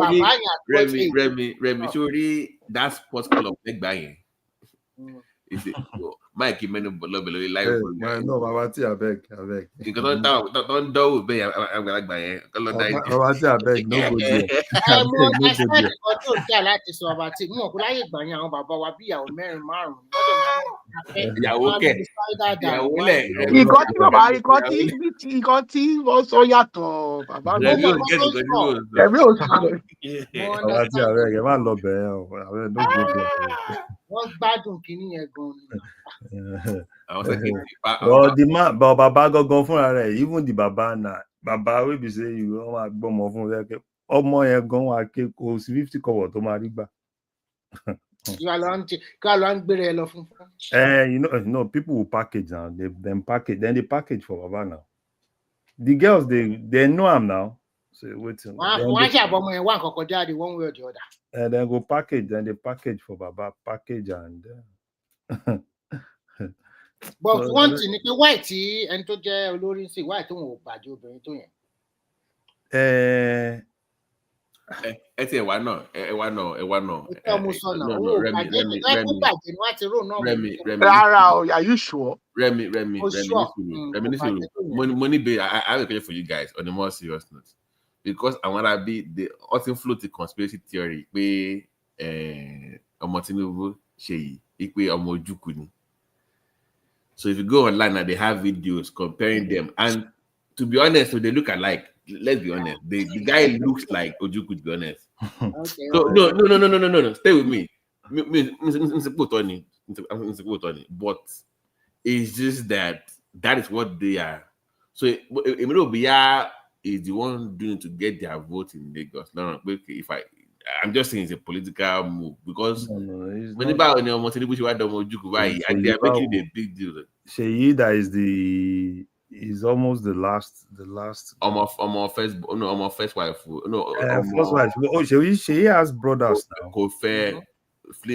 Remy, sorry, that sports club Egba yẹn. Is it Mike menu below live? No, Baba T, I beg. Because don't do be I'm gonna buy it. Baba T, I beg, no good there. I said ọdún ìjà láti sọ Baba T. Mo kò láyé ìgbà yẹn àwọn bàbá wa bí ìyàwó mẹ́rin márùn-ún. Ìyàwó kẹ̀. Ìyàwó lẹ̀. Ìkọ́ tí wọ́n sọ yàtọ̀. Bàbá mi ò sọ. Baba T, I beg, ẹ má lọ bẹ̀ẹ́ o. No good there. Wọ́n gbádùn kínní yẹn gan-an. But the man, but Baba gangan fúnra rẹ̀, even the Baba na Baba wey be say you wọ́n máa gbọ́mọ fún rẹ̀ ọmọ yẹn gan wà ké kò sí 50 kọ́bọ̀ tó máa rí gbà. Ká ló ń gbére ẹ lọ fún. You know, people will package now. They package for Baba now. The girls they know him now. So waiting. Wọ́n ṣàbọ̀ ọmọ yẹn wá nǹkan kan jáde one way or the other. And then go package. Then they package for Baba package and. But one thing ni pé why tí ẹni tó jẹ́ olórí sí why tó ń wò bàjẹ́ obìnrin tó yẹn. Ẹ ti ẹwà náà. Rárá o, are you sure? Remy, money be. I have a question for you guys on a more serious note. Because I want to be the often float the conspiracy theory pé ọmọ Tinubu ṣe yìí pé ọmọ Ojukwu ni. So if you go online and they have videos comparing them, and to be honest, so they look alike. Let's be honest. The guy looks like Ojukwu, to be honest. Okay, so no. Stay with me. But it's just that is what they are. So Emilio is the one doing to get their vote in Lagos. No, I'm just saying it's a political move because whenever and they are making a big deal. Sheyi that is almost the last. First wife. First wife. Oh, Sheyi has brothers now. Kofe,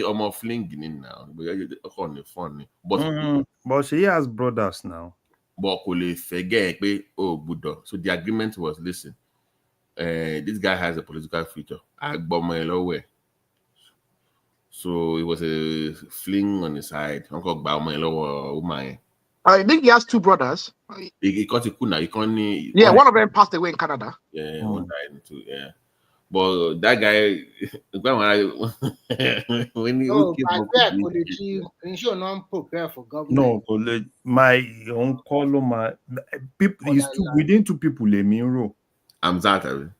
almost flinging in now. But funny. But she has brothers now. But forget so the agreement was, listen, this guy has a political future. I bought my lower. So it was a fling on the side. Uncle Bauman lower woman. I think he has two brothers. He got a kuna. Yeah, one of them passed away in Canada. Yeah, one died too. Yeah, but that guy, when he prepare for government. No, my uncle, my people is within two people. I'm that.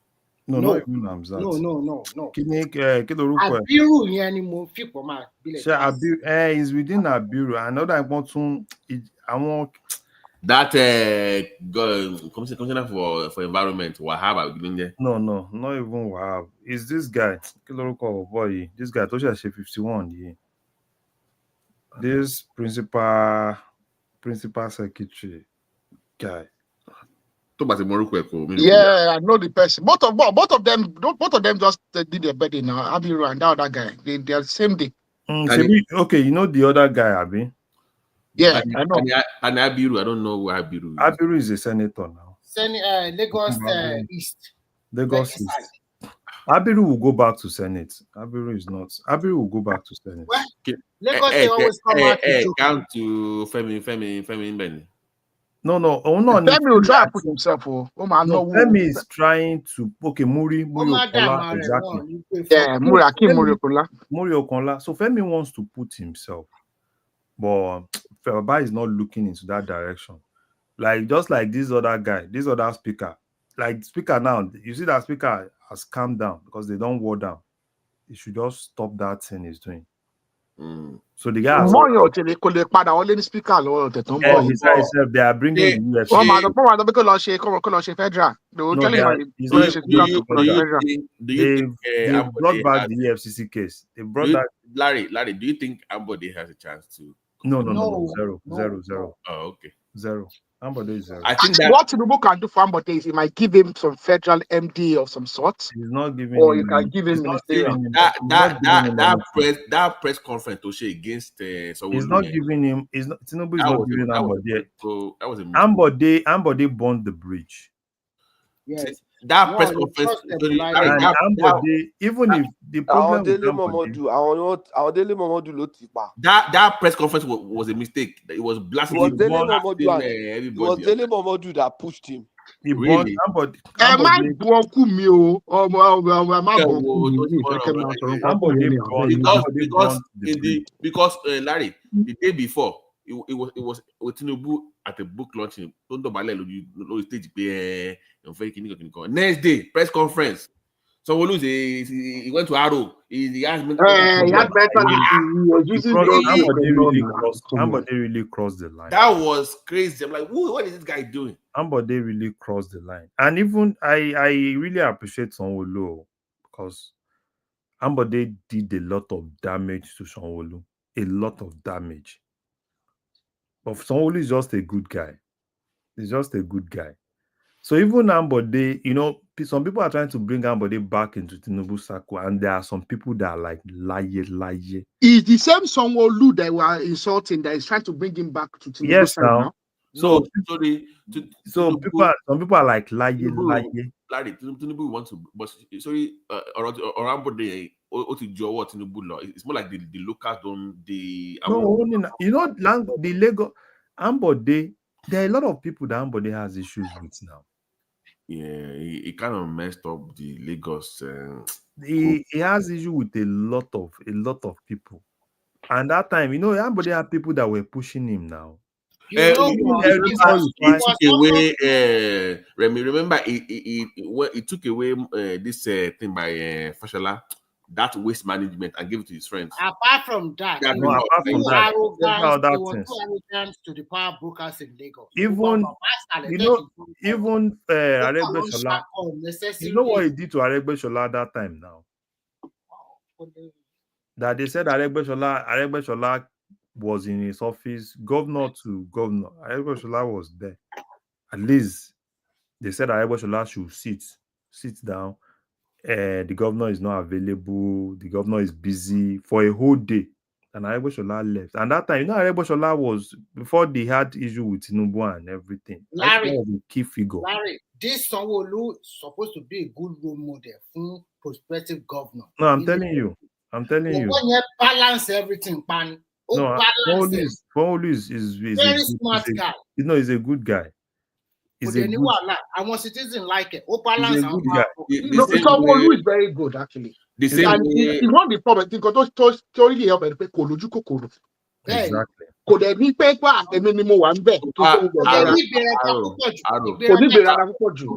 No, not even Hamzat. No. Abiru is within Abiru. Another important. I want that commissioner for environment. Wahab. No, not even Wahab. Is this guy? Boy, this guy. Tosha 51. Yeah. This principal secretary guy. Yeah, I know the person. Both of them just did their wedding now. Abiru and that other guy. They are the same day. Okay, you know the other guy, Abi? Yeah, I know. And Abiru, I don't know who Abiru is. Abiru is a senator now. Lagos East. Lagos East. Abiru will go back to Senate. Abiru will go back to Senate. What? Lagos always come out to count to Femi Benny. No. Femi will try to put himself. Femi is trying to. Okay, Muri Okola, exactly. Yeah, Muri Okola. So Femi wants to put himself, but Feba is not looking into that direction. Just like this other guy, this other speaker. Like speaker now, you see that speaker has calmed down because they don't war down. He should just stop that thing he's doing. So the guy has they are bringing the UFC. They brought back the EFCC case. They brought that. Larry, do you think Ambode has a chance to? No. Zero. Oh, okay. Zero. Ambode is zero. I think that what Tinubu can do for Ambode is he might give him some federal MD of some sort. He's not giving or him, you can give him ministerial. That press conference to say against Sanwo-Olu. He's not giving him. Tinubu is not giving Ambode. So that was a Ambode burned the bridge. Yes. That press conference, Ambode, even if the problem with that press conference was a mistake. It was blasting. It was Dele Momodu that pushed him. Really? Because Larry, the day before, it was Tinubu at a book launching. Next day, press conference. So he went to Arrow. He asked me. Ambode really crossed the line. That was crazy. I'm like, what is this guy doing? Ambode really crossed the line. And even I really appreciate Sanwo-Olu because Ambode did a lot of damage to Sanwo-Olu. A lot of damage. But Sanwo-Olu is just a good guy. He's just a good guy. So even Ambode, some people are trying to bring Ambode back into Tinubu circle, and there are some people that are like lie. Is the same Sanwo-Olu that were insulting that is trying to bring him back to Tinubu yes, circle now? So some people are like lie. Larry, Tinubu wants to, but sorry, Ambode Tinubu law. It's more like the locals don't the. The Lagos Ambode. There are a lot of people that Ambode has issues with now. Yeah, he kind of messed up the Lagos. He has issue with a lot of people, and that time, Ambode had people that were pushing him now. He took away. Remy, remember he took away this thing by Fashola, that waste management, and gave it to his friends. Apart from that, he was arrogant to the power brokers in Lagos. Even Aregbesola. You know what he did to Aregbesola that time now? That they said Aregbesola was in his office, governor to governor. Aregbesola was there. At least they said Aregbesola should sit down. the governor is not available, the governor is busy for a whole day. And Aregbesola left. And that time, Aregbesola was, before they had issue with Tinubu and everything, Larry, was a key figure. Larry, this Sanwo-Olu is supposed to be a good role model for prospective governor. No, I'm telling you. When you balance everything, pan. No, Sanwo-Olu is very smart guy. He's a good guy. He's a good guy. I want citizens like it. Balance. He's a good guy. Sanwo-Olu is very good, actually. The same and way, it's not the problem because those story help and people lójú kòkòrò. Exactly. Kò dẹ̀ ní pé pé àtẹ̀mí ni mo wà ń bẹ̀. Kò ní ìgbéraga púpọ̀ jù.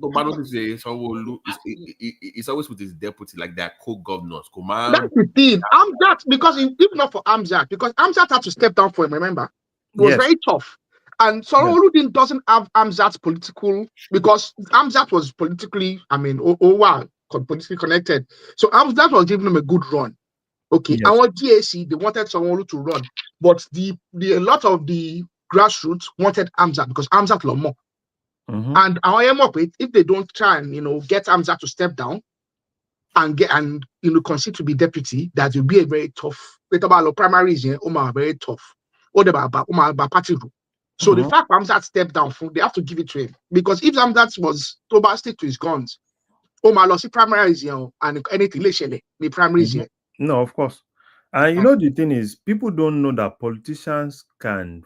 To notice Sanwo-Olu is always with his deputy, like their co-governors. That's the thing. Amzat, because if not for Amzat, because Amzat had to step down for him, remember? It was very tough. And Sanwo-Olu doesn't have Amzat's political, because Amzat was politically, politically connected. So Amzat was giving him a good run. Okay, our GAC, they wanted Sanwo-Olu to run, but a lot of the grassroots wanted Amzat because Amzat Lomo. And our if they don't try and get Amzat to step down and consider to be deputy, that will be a very tough. Primaries very tough. So the fact Amzat stepped down, they have to give it to him, because if Amzat was to stick to his guns, lost primaries and anything the primaries. No, of course. And the thing is, people don't know that politicians can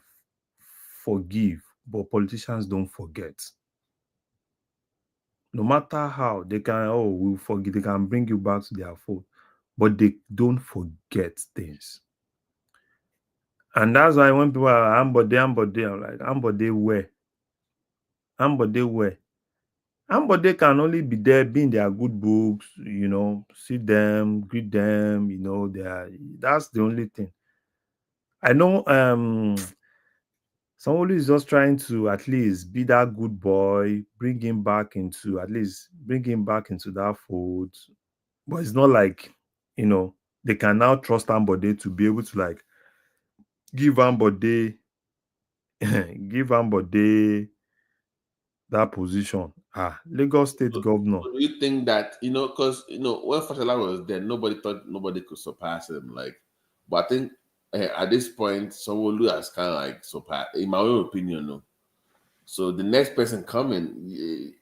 forgive, but politicians don't forget. No matter how, they can, we'll forgive, they can bring you back to their fold, but they don't forget things. And that's why when people are Ambode, I'm like, Ambode where? Ambode where? Ambode can only be there, be in their good books, see them, greet them, that's the only thing. I know Sanwo-Olu is just trying to at least be that good boy, bring him back into that fold. But it's not like, they can now trust Ambode to be able to like give Ambode that position. Lagos State governor. Do you think that, because, when Fashola was there, nobody thought nobody could surpass him. But I think at this point, Sanwo-Olu has kind of like surpassed, in my own opinion, no. So the next person coming, you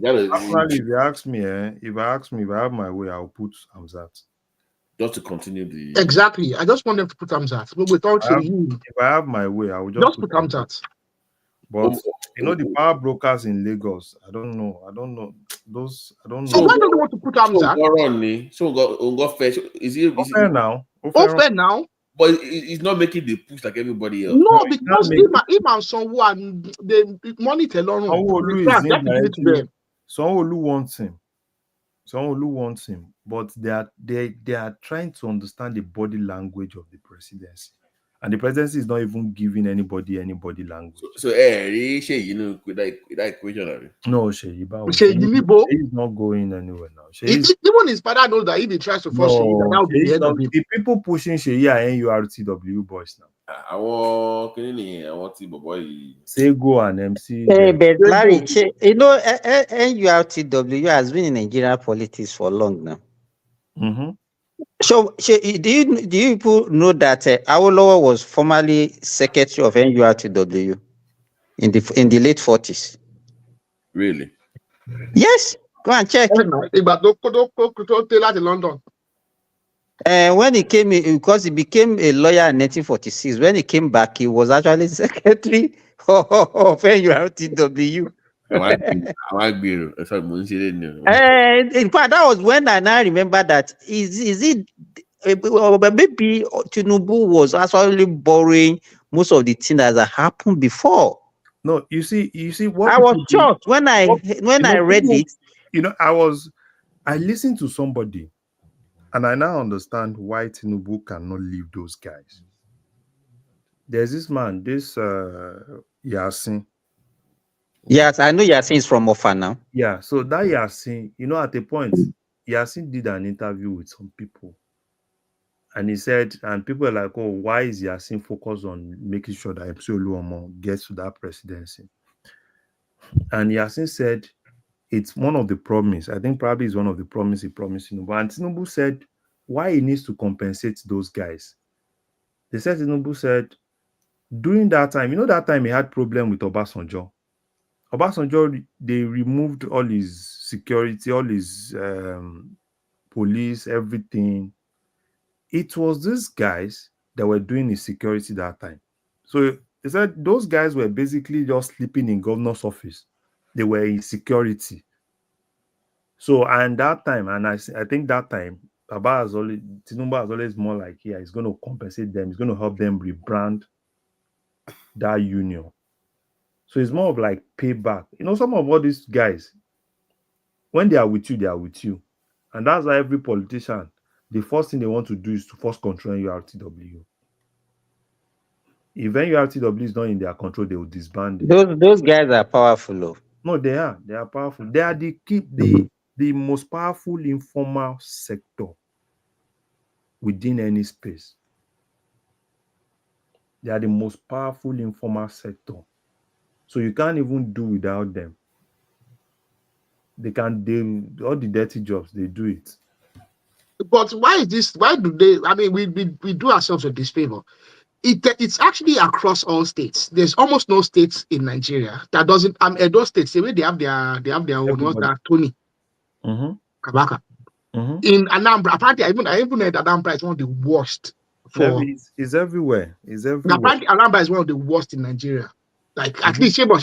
gotta. Actually, if you ask me, if I have my way, I'll put Amzat. Just to continue the. Exactly. I just want them to put Amzat. But without if I have my way, I will just put Amzat. But the power brokers in Lagos, I don't know. Those, I don't know. So why don't they want to put Amzat? So go fetch. Is he fair now? Fair now. But he's not making the push like everybody else. No, because him and someone the money alone. Sanwo-Olu wants him, but they are trying to understand the body language of the presidency. And the presidency is not even giving anybody language. So with that equation. No, Sheyi is not going anywhere now. Even his father knows that if he tries to force Sheyi, that will be the end of it. The people pushing Sheyi are NURTW boys now. I want to boy. Sego and MC. But Larry, NURTW has been in Nigerian politics for long now. So, do you people know that Awolowo was formerly secretary of NURTW in the late 40s? Really? Yes. Go and check. London. When he came in, because he became a lawyer in 1946, when he came back, he was actually secretary of NURTW. In fact, that was when I now remember that is it maybe Tinubu was actually borrowing most of the things that happened before. No, you see what I was shocked when I read it. I listened to somebody, and I now understand why Tinubu cannot leave those guys. There's this man, Yasin. Yes, I know Yasin is from Ofa now. Yeah, so that Yasin, at a point, Yasin did an interview with some people. And he said, and people are like, oh, why is Yasin focused on making sure that MC Oluomo gets to that presidency? And Yasin said, it's one of the promise. I think probably is one of the promise he promised Tinubu. And Tinubu said why he needs to compensate those guys. They said Tinubu said during that time, that time he had problem with Obasanjo. Obasanjo, they removed all his security, all his police, everything. It was these guys that were doing his security that time. So they said those guys were basically just sleeping in governor's office. They were in security. So, and that time, and I think that time, Tinubu has always more like, he's going to compensate them. He's going to help them rebrand that union. So it's more of like payback. Some of all these guys, when they are with you, they are with you. And that's why every politician, the first thing they want to do is to force control URTW. If URTW is not in their control, they will disband it. Those guys are powerful. No, they are. They are powerful. They are the most powerful informal sector within any space. They are the most powerful informal sector. So you can't even do without them. All the dirty jobs, they do it. But why is this? Why do they? I mean, we do ourselves a disfavor. It's actually across all states. There's almost no states in Nigeria that doesn't. Those states, the way they have their own. What's that? Tony Kabaka. In Anambra, apparently, I even heard Anambra is one of the worst. It's everywhere. It's everywhere. Apparently, Anambra is one of the worst in Nigeria. Like at least they don't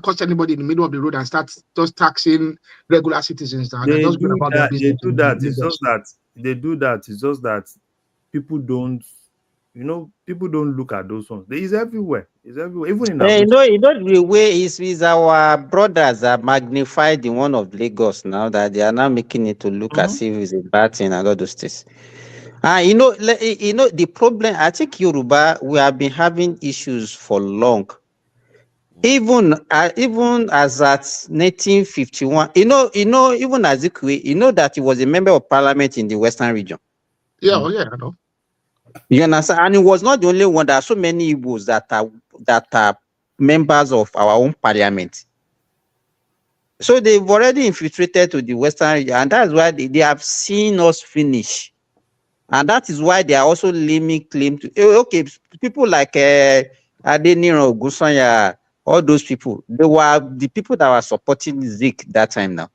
cost anybody in the middle of the road and start just taxing regular citizens. They do that. It's just that they do that. It's just that people don't. People don't look at those ones. It's everywhere. It's everywhere. Even in the way is our brothers are magnified in one of Lagos now that they are now making it to look as if it's a bad thing and all those things. The problem, I think Yoruba, we have been having issues for long. Even as at 1951, even Azikwe, that he was a member of parliament in the Western region. Yeah, I know. You understand? And it was not the only one. There are so many Igbos that are members of our own parliament. So they've already infiltrated to the Western region, and that's why they have seen us finish. And that is why they are also laying claim to people like Adeniro, Gusanya, all those people. They were the people that were supporting Zik that time now.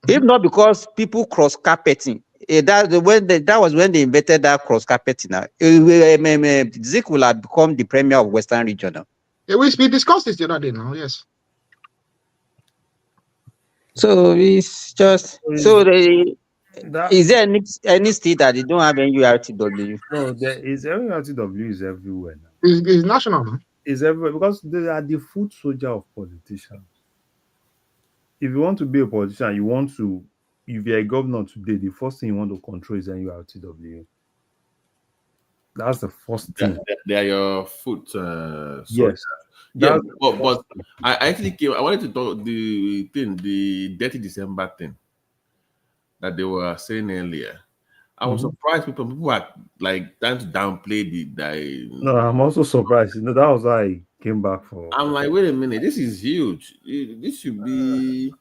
If not because people cross carpeting, that was when they invented that cross carpeting. Now Zik will have become the premier of Western region now. Yeah, we discussed this the other day now. Yes. So it's just is there any state that they don't have NURTW? No, NURTW is everywhere now. It's national, man. It's everywhere because they are the foot soldier of politicians. If you want to be a politician, if you're a governor today, the first thing you want to control is NURTW. That's the first thing. They are your foot soldier. Yes. Yeah, but I wanted to talk the Dirty December thing that they were saying earlier. I was surprised people were like trying to downplay the. No, I'm also surprised. That was why I came back for. I'm like, wait a minute, this is huge. This should be.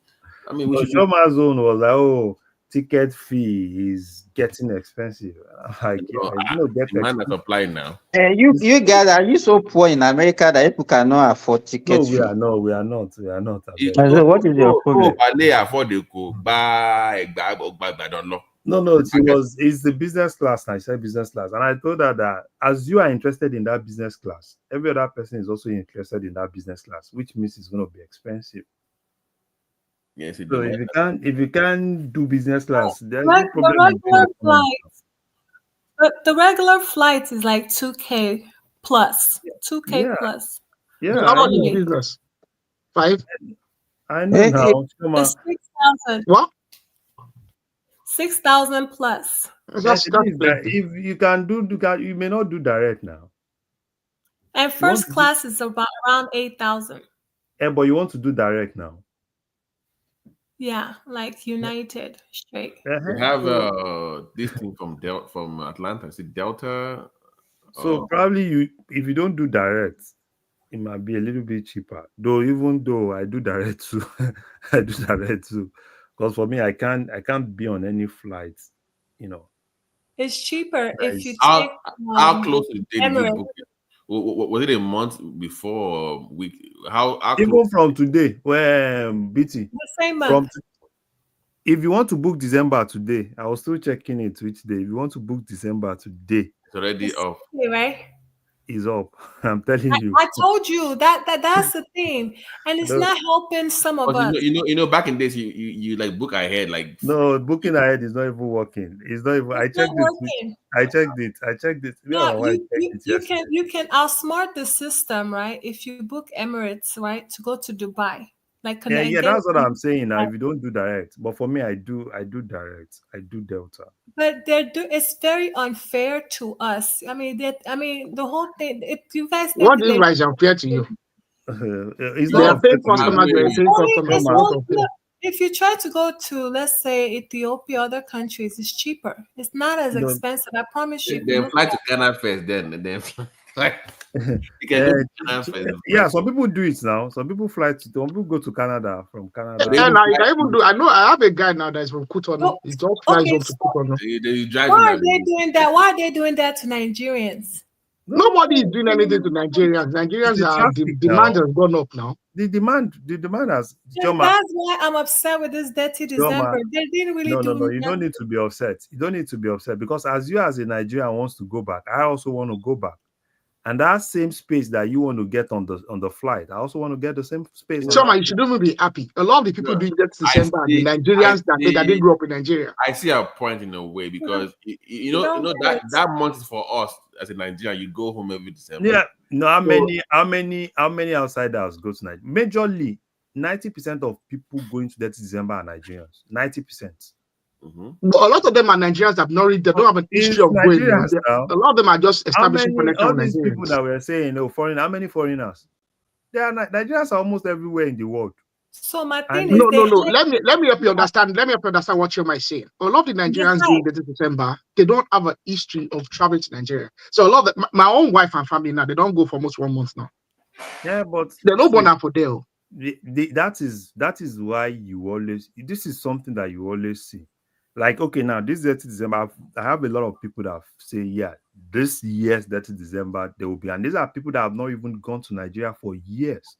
I mean, Shoma's zone was like, ticket fee is getting expensive. Like, demand and supply now. You guys, are you so poor in America that people cannot afford tickets? No, we are not. What is your problem? No, it's the business class. I said business class. And I told her that as you are interested in that business class, every other person is also interested in that business class, which means it's going to be expensive. Yes, so if you can't do business class, there's no problem. The regular flight is like 2K plus. 2K plus. Yeah. How about the business? 5? I know now. It's 6,000. What? 6,000 plus. If you can do, you may not do direct now. And first class is around 8,000. But you want to do direct now? Yeah, like United straight. We have this thing from Atlanta. Is it Delta? So probably if you don't do direct, it might be a little bit cheaper. Though, even though I do direct too, I do direct too. Because for me, I can't be on any flights, you know. It's cheaper if you take How close to the date did you Emirates. book it? Was it a month before or week? How Even close? from today, where BT The same from month. if you want to book December today, I was still checking it which day. If you want to book December today, It's already off. Right? is up. I'm telling you. I told you that's the thing, and it's not helping some of us. Back in days, you like book ahead, like No, booking ahead is not even working. It's not even. It's not working. I checked it. No, Yeah, I checked it yesterday. you can outsmart the system, right? If you book Emirates, right, to go to Dubai, like connect. Yeah, that's what I'm saying. Now, if you don't do direct, but for me, I do direct. I do Delta. But it's very unfair to us. I mean, the whole thing. If you guys think What is right unfair to you? It's They not are paying unfair to customers. They are paying customers. Not unfair. If you try to go to, let's say, Ethiopia, other countries, it's cheaper. It's not as expensive. I promise you. Then fly to Ghana first, then fly. You can go to Ghana first. Yeah, some people do it now. Some people some people go to Canada from Canada. And I even do. I know I have a guy now that is from Cotonou. He just flies up to Cotonou. Why are they doing that? Why are they doing that to Nigerians? Nobody is doing anything to Nigerians. Nigerians are the demand has gone up now. The demand has. That's why I'm upset with this dirty December. They didn't really do. No. You don't need to be upset. You don't need to be upset because as you as a Nigerian wants to go back, I also want to go back. And that same space that you want to get on the flight, I also want to get the same space. Choma, you should even be happy. A lot of the people doing that December are the Nigerians that didn't grow up in Nigeria. I see a point in a way because you know that month is for us as a Nigerian. You go home every December. Yeah, no. How many outsiders go to Nigeria? Majorly, 90% of people going to that December are Nigerians. 90%. But a lot of them are Nigerians that they don't have an history of going. A lot of them are just establishing connection with these Nigerians. people that we're saying, foreign. How many foreigners? Nigerians are almost everywhere in the world. So my thing is, no. Let me help you understand. Let me help you understand what you're saying. A lot of the Nigerians doing this in December, they don't have a history of traveling to Nigeria. So a lot of my own wife and family now, they don't go for almost 1 month now. Yeah, but they're not born for there. That is why you always. This is something that you always see. Like, okay, now this 30 December, I have a lot of people that say, yeah, this year's 30 December, there will be. And these are people that have not even gone to Nigeria for years.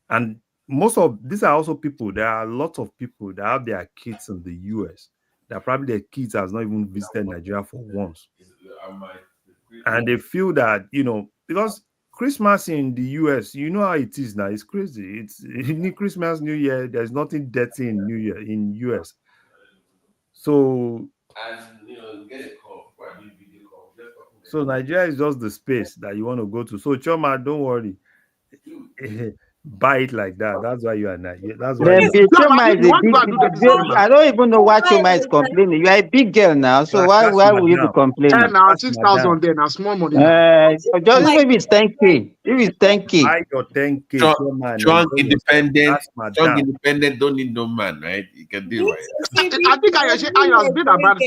And most of these are also people, there are a lot of people that have their kids in the US that probably their kids has not even visited Nigeria for once. And they feel that, because Christmas in the US, you know how it is now. It's crazy. It's in Christmas, New Year, there's nothing dirty in New Year in US. So, get a call. So Nigeria is just the space that you want to go to. So Choma, don't worry. Buy it like that. That's why you are not. That's why. I don't even know why Choma is complaining. You are a big girl now, so why will you be complaining? Now 6,000 there, now small money. Just maybe it's 10K. If it's 10K. Buy your 10K. Strong, independent. Don't need no man, right? You can do it. I think I was been about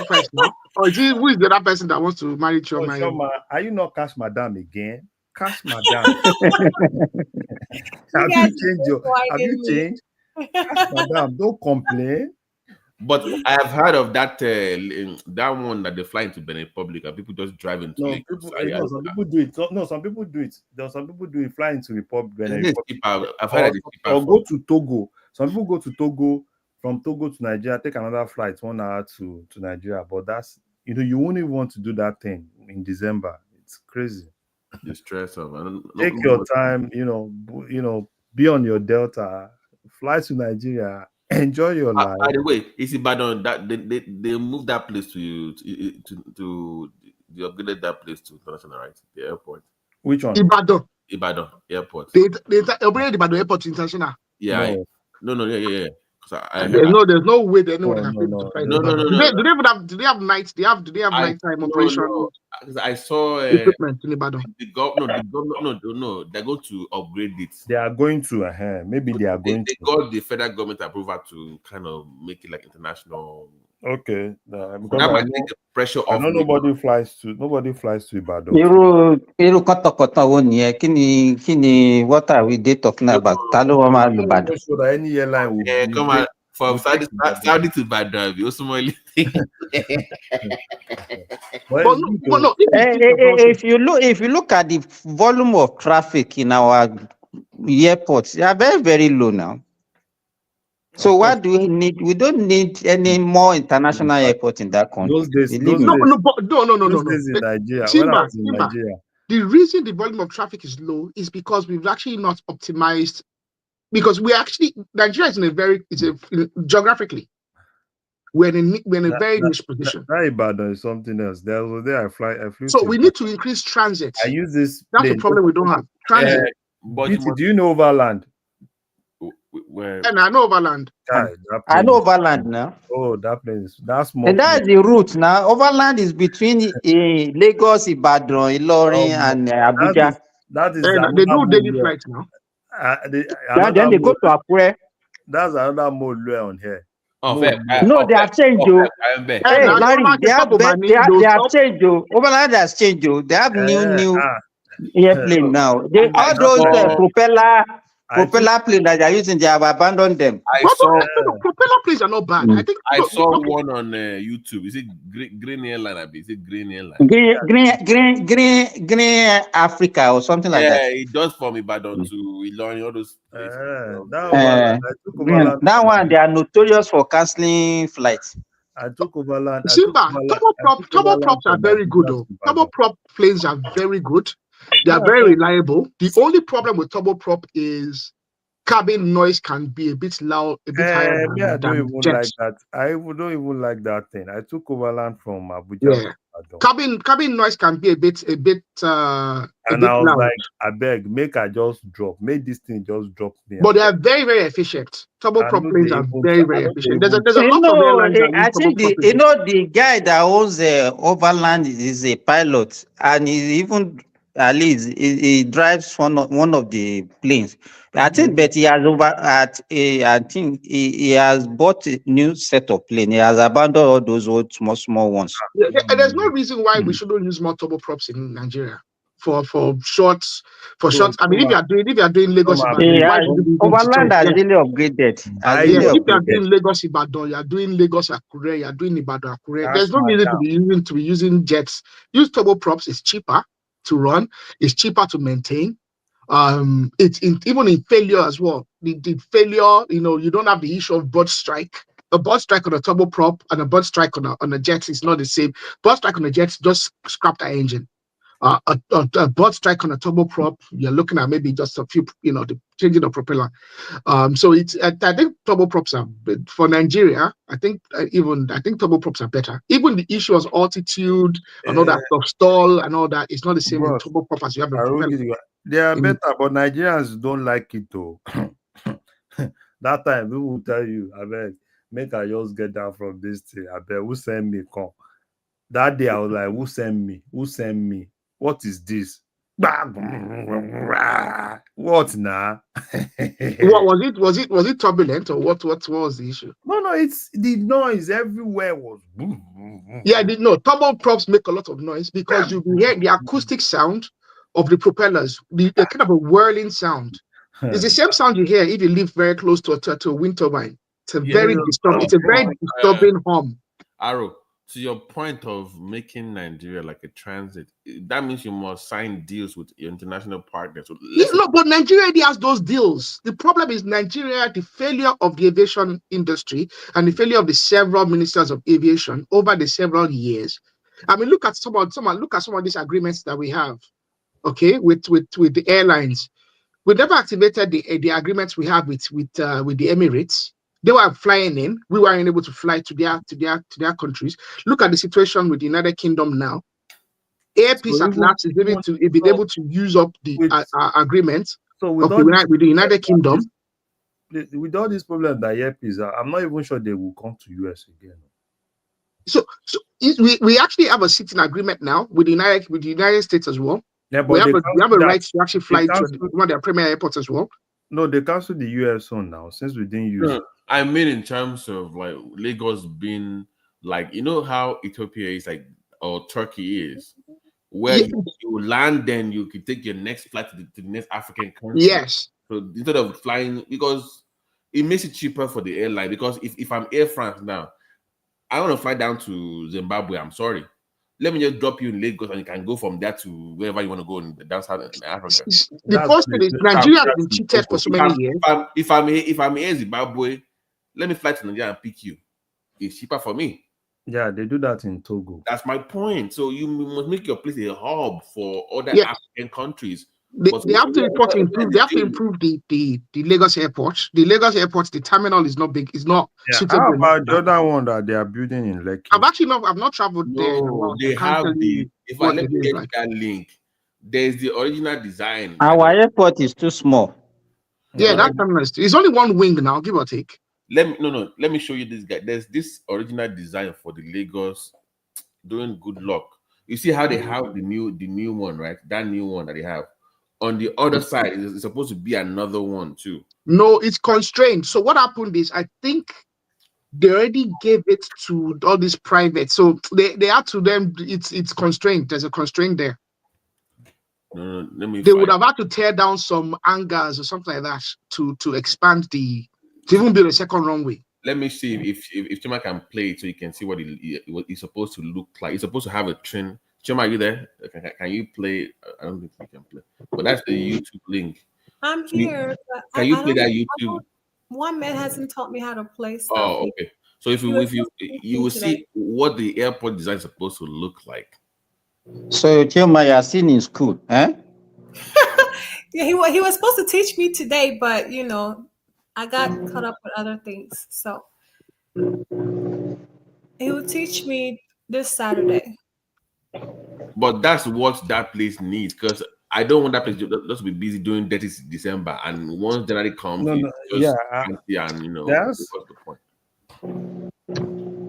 price now. Or who is the other person that wants to marry Choma? Choma, are you not Cash Madam again? Cash Madam. Have you changed? Cash Madam, don't complain. But I have heard of that one that they fly into Benin Republic and people just drive into Lagos. Some people do it. Some people do it. Some people do it, fly into Benin Republic. I've heard or go to Togo. Some people go to Togo, from Togo to Nigeria, take another flight 1 hour to Nigeria. But that's, you won't even want to do that thing in December. It's crazy. The stress of take your time, be on your Delta, fly to Nigeria, enjoy your life. By the way, it's Ibadan that they moved that place to they upgraded that place to international, right? The airport. Which one? Ibadan airport. They upgraded Ibadan airport to international. Yeah. Yeah. There's no way that anyone can no. Do they have nights? Do they have nighttime operation? No. I saw equipment in Ibadan. They're going to upgrade it. They are going to, maybe they are going to. They got the federal government approval to kind of make it like international Okay, because That might take the pressure off. Nobody flies to Ibadan. Kọ́tọ̀kọ́tọ̀ wo nìyẹn? Kí ni what are we talking about? Ta ló wá máa lù Ìbàdàn? So that any airline will come on from Saudi to Ibadan. If you look at the volume of traffic in our airports, they are very, very low now. So why do we need? We don't need any more international airport in that country. No. in Nigeria. Simba. The reason the volume of traffic is low is because we've actually not optimized. Because Nigeria is geographically, we're in a very niche position. That Ibadan is something else. There was a day I flew. So we need to increase transit. I use this. That's the problem we don't have. Transit. Do you know Overland? And I know Overland. I know Overland now. Oh, that place. That's more. And that's the route now. Overland is between Lagos, Ibadan, Ilorin, and Abuja. That is they do daily flights now. Then they go to Akure. That's another mode on here. No, they have changed. Hey, Larry, they have changed. Overland has changed. They have new airplane now. All those propeller planes that they are using, they have abandoned them. Propeller planes are not bad. I saw one on YouTube. Is it Green Airline? Is it Green Airline? Green Africa or something like that. Yeah, it does from Ibadan to Ilorin, all those that one, they are notorious for cancelling flights. I took Overland. Simba, turboprops are very good though. Turboprop planes are very good. They are very reliable. The only problem with turboprop is cabin noise can be a bit loud, a bit higher than I don't even like that. I don't even like that thing. I took Overland from Abuja. Yeah. Cabin noise can be a bit loud. Like, I beg, make this thing just drop me. But they are very, very efficient. Turboprop planes are very, very efficient. There's a lot of airlines. I think the guy that owns Overland is a pilot, and he even at least he drives one of the planes. I think, but he has I think he has bought a new set of plane. He has abandoned all those old small ones. And there's no reason why we shouldn't use more turboprops in Nigeria for shorts. I mean, if you are doing Lagos, Overland has really upgraded. If you are doing Lagos Ibadan, you are doing Lagos Akure, you are doing Ibadan Akure. There's no reason to be using jets. Use turboprops. It's cheaper to run. It's cheaper to maintain. It's even in failure as well. The failure, you don't have the issue of bird strike. A bird strike on a turboprop and a bird strike on a jet is not the same. Bird strike on a jet just scrap the engine. A bird strike on a turboprop, you're looking at maybe just a few, the changing of propeller. So I think turboprops are for Nigeria. I think turboprops are better. Even the issue of altitude and all that stuff, stall and all that, it's not the same in turboprop as you have in propeller. They are better, but Nigerians don't like it though. That time we will tell you, I beg, make I just get down from this thing. I beg, who send me? Come. That day I was like, who send me? Who send me? What is this? What now? Was it turbulent or what was the issue? No, it's the noise everywhere was. Turboprops make a lot of noise because you hear the acoustic sound of the propellers, the kind of a whirling sound. It's the same sound you hear if you live very close to a wind turbine. It's a very disturbing hum. Arrow, to your point of making Nigeria like a transit, that means you must sign deals with your international partners. But Nigeria already has those deals. The problem is Nigeria, the failure of the aviation industry and the failure of the several ministers of aviation over the several years. I mean, look at some of these agreements that we have. Okay, with the airlines, we never activated the agreements we have with the Emirates. They were flying in. We weren't able to fly to their countries. Look at the situation with the United Kingdom now. Airpeace at last is able to use up the agreement with the United Kingdom. With all these problems that Airpeace are, I'm not even sure they will come to US again. So we actually have a sitting agreement now with the United States as well. Yeah, but we have a right to actually fly to one of their premier airports as well. No, they canceled the US one now since we didn't use it. I mean, in terms of like Lagos being Like, you know how Ethiopia is like, or Turkey is, where you land, then you can take your next flight to the next African country. Yes. So instead of flying, because it makes it cheaper for the airline. Because if I'm Air France now, I want to fly down to Zimbabwe. I'm sorry. Let me just drop you in Lagos, and you can go from there to wherever you want to go in the down south in Africa. The first thing is Nigeria has been cheated for so many years. If I'm in Zimbabwe, let me fly to Nigeria and pick you. It's cheaper for me. Yeah, they do that in Togo. That's my point. So you must make your place a hub for other African countries. They have to report to improve. They have to improve the Lagos airport. The Lagos airport, the terminal is not big. It's not suitable. How about the other one that they are building in Lekki? I've not traveled there in a while. They have the. If I let me get that link, there's the original design. Our airport is too small. Yeah, that terminal is. It's only one wing now, give or take. Let me show you this guy. There's this original design for the Lagos. Doing good luck. You see how they have the new one, right? That new one that they have. On the other side, it's supposed to be another one too. No, it's constrained. So what happened is, I think they already gave it to all these private. So they had to them. It's constrained. There's a constraint there. No, they would have had to tear down some hangars or something like that to expand to even build a second runway. Let me see if Chima can play it so you can see what it's supposed to look like. It's supposed to have a train. Chima, are you there? Can you play? I don't think you can play. But that's the YouTube link. I'm here. Can you play that YouTube? One man hasn't taught me how to play stuff. Oh, okay. So if you will see what the airport design is supposed to look like. So Chima, you are still in school, eh? Yeah, he was supposed to teach me today, but I got caught up with other things. So he will teach me this Saturday. But that's what that place needs, because I don't want that place just to be busy doing dirty December. And once January comes, what's the point?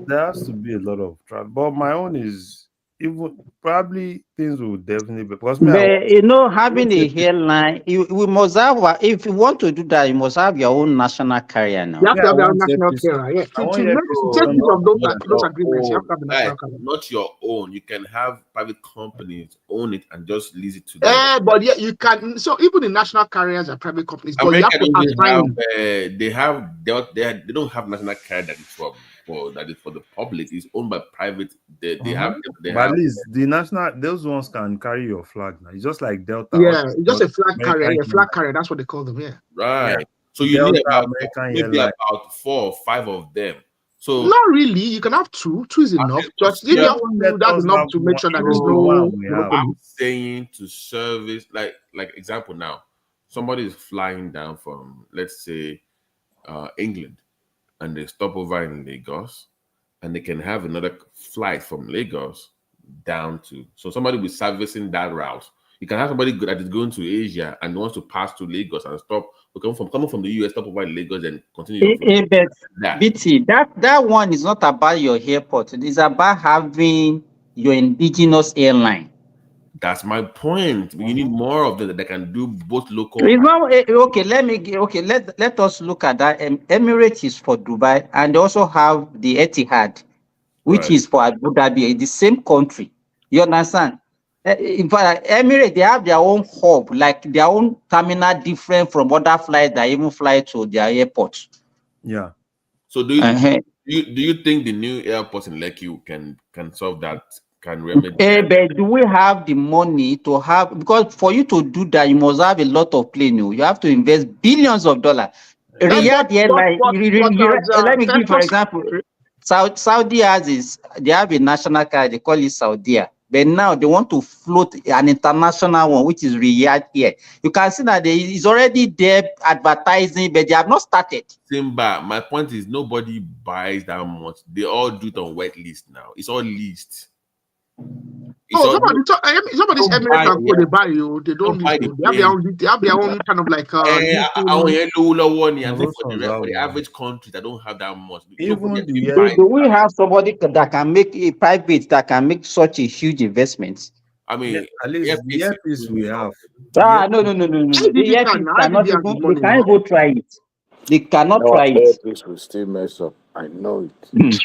There has to be a lot of travel. But my own is even probably things will definitely be because having a airline, we must have. If you want to do that, you must have your own national carrier now. You have to have your own national carrier. Yeah, to take use of those agreements, you have to have a national carrier. Not your own. You can have private companies own it and just lease it to them. But yeah, you can. So even the national carriers are private companies, but you have to assign. They don't have national carrier that is for the public. It's owned by private. They have at least the national, those ones can carry your flag now. It's just like Delta. Yeah, it's just a flag carrier. Yeah, flag carrier. That's what they call them. Yeah. Right. Yeah. So you need about 4 or 5 of them. So not really. You can have 2. 2 is enough. Just if you have 2, that's enough to make sure that there's no. I'm saying to service, like example now, somebody is flying down from, let's say, England, and they stop over in Lagos, and they can have another flight from Lagos down to. So somebody will servicing that route. You can have somebody that is going to Asia and wants to pass to Lagos and stop. Coming from the US, stop over in Lagos and continue. BT, that one is not about your airport. It is about having your indigenous airline. That's my point. You need more of them that can do both local. Let us look at that. Emirates is for Dubai, and they also have the Etihad, which is for Abu Dhabi. It's the same country. You understand? In fact, Emirates, they have their own hub, like their own terminal, different from other flights that even fly to their airports. Yeah. So do you think the new airports in Lekki can solve that? Can remedy? But do we have the money to have? Because for you to do that, you must have a lot of planes. You have to invest billions of dollars. Let me give, for example, Saudi they have a national car. They call it Saudia. But now they want to float an international one, which is Riyadh here. You can see that it's already there advertising, but they have not started. Simba, my point is nobody buys that much. They all do it on wet list now. It's all leased. Somebody's Emirates and they buy you. They don't need to. They have their own kind of like. For the average country that don't have that much. Do we have somebody that can make a private that can make such a huge investment? I mean, at least the earpiece we have. No. The earpiece cannot even. They can't even try it. They cannot try it. Earpiece will still mess up. I know it.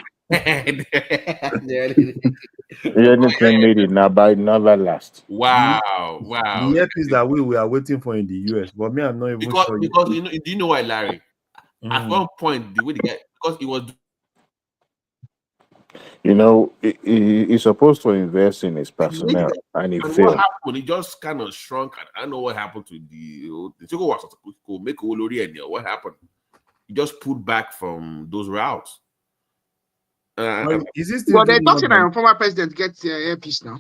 Anything needed now by never last. Wow. The earpiece that we are waiting for in the US, but me, I'm not even sure. Because you know, do you know why, Larry? At one point, the way the guy, because he was You know, he's supposed to invest in his personnel, and he and what failed. happened? He just kind of shrunk. I don't know what happened to the Chico was to make Olori and what happened? He just pulled back from those routes. Is he still But they're doing talking London? that former president gets earpiece now.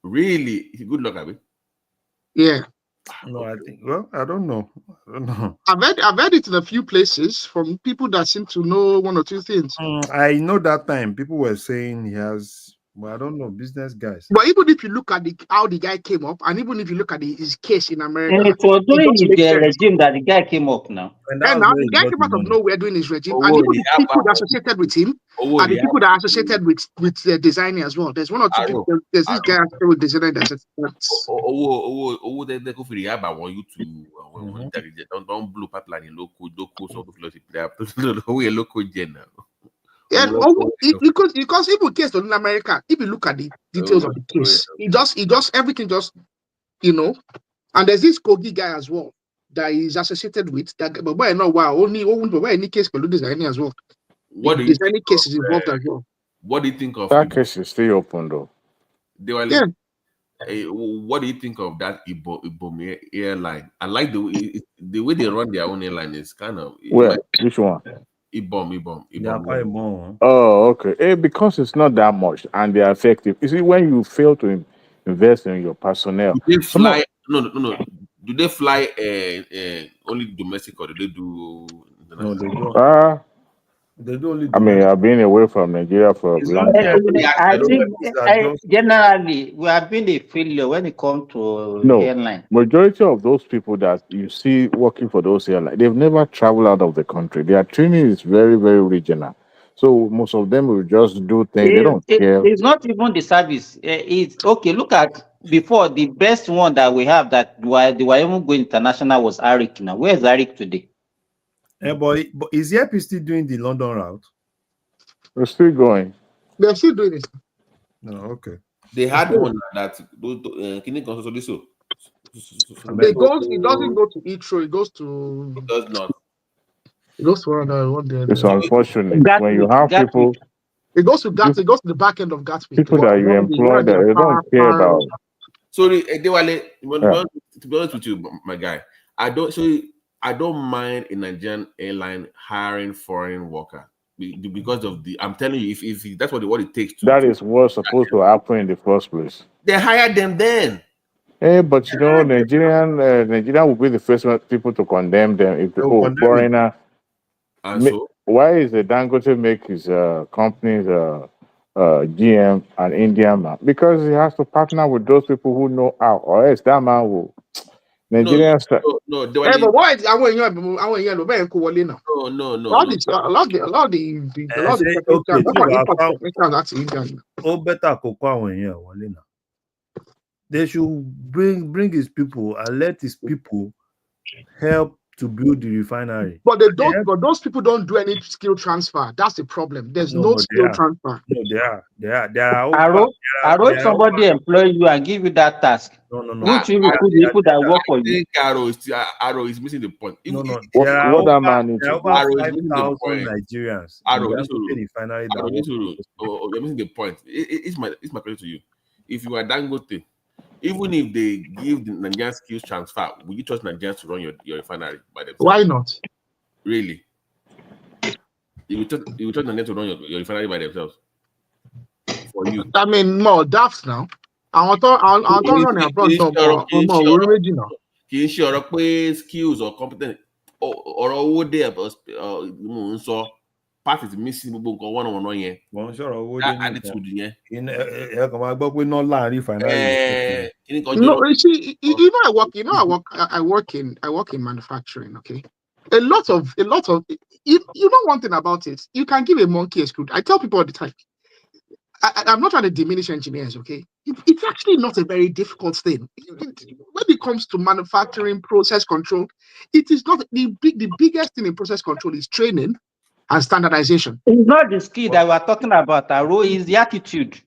Really? Good luck, Abi. Yeah. No, I think. Well, I don't know. I've heard it in a few places from people that seem to know one or two things. I know that time people were saying he has, but I don't know, business guys. But even if you look at how the guy came up, and even if you look at his case in America, And it was it during does make the sense. regime that the guy came up now. And And now the guy came out of nowhere doing his regime, and even the people that associated with him are the people that are associated with the designer as well. There's one or two people. There's this guy with designer that's they go for the app. I want you to don't blow pipeline in local so we local gen now. Yeah, because even case in America, if you look at the details of the case, he does everything just, you know. And there's this Kogi guy as well that is associated with that. But why not? Wow, only any case for designing as well. What do you designing case is involved as well. What do you think of that case is still open though? What do you think of that Ibom airline? I like the way they run their own airline is kind of Which one? Ibom. Oh, okay. Because it's not that much and they're effective. You see, when you fail to invest in your personnel, Do they fly? No. Do they fly only domestic or do they do? No, they don't. They do only. I mean, I've been away from Nigeria for a long time. I think generally we have been a failure when it comes to airline. Majority of those people that you see working for those airlines, they've never traveled out of the country. Their training is very, very regional. So most of them will just do things. They don't care. It's not even the service. It's okay. Look at before the best one that we have that they were even going international was Arik. Now, where's Arik today? But is Airpeace still doing the London route? We're still going. They're still doing it. No, okay. They had one that it doesn't go to Heathrow. It goes to. It does not. It goes to what It's unfortunate when you have people. It goes to Gatwick. It goes to the back end of Gatwick. People that you employ that they don't care about. Sorry, Dewale, to be honest with you, my guy, I don't mind a Nigerian airline hiring foreign worker because of I'm telling you, if that's what it takes to. That is what's supposed to happen in the first place. They hired them then. But you know, Nigeria will be the first people to condemn them if foreigner. Why is the Dangote make his companies GM an Indian man? Because he has to partner with those people who know how, or else that man will. Nigerian No. But why? I want you now. No. A lot of the They should bring his people and let his people help to build the refinery. But those people don't do any skill transfer. That's the problem. There's no skill transfer. No, they are. I wrote somebody employ you and give you that task. No. Which you recruit the people that work for you. Arrow is missing the point. What that man needs to do. Arrow is missing the point. Nigerians. You're missing the point. It's my question to you. If you are Dangote, even if they give the Nigerian skills transfer, will you trust Nigerians to run your refinery by themselves? Why not? Really? You will trust Nigerians to run your refinery by themselves? For you? I mean, more daft now. I don't run original. Kì í ṣe ọ̀rọ̀ pé skills or competence ọ̀rọ̀ owó dé mò ń sọ part is missing gbogbo nǹkan one-on-one yẹn. Wọ́n ń sọ̀rọ̀ owó dé attitude yẹn. Ẹ kàn máa gbọ́ pé náà láàrin refinery. No, you know, I work in manufacturing. Okay, a lot of you know one thing about it. You can give a monkey a screw. I tell people all the time. I'm not trying to diminish engineers, okay? It's actually not a very difficult thing. When it comes to manufacturing, process control, it is not the biggest thing in process control is training and standardization. It's not the skill that we are talking about, Aro, it's the attitude.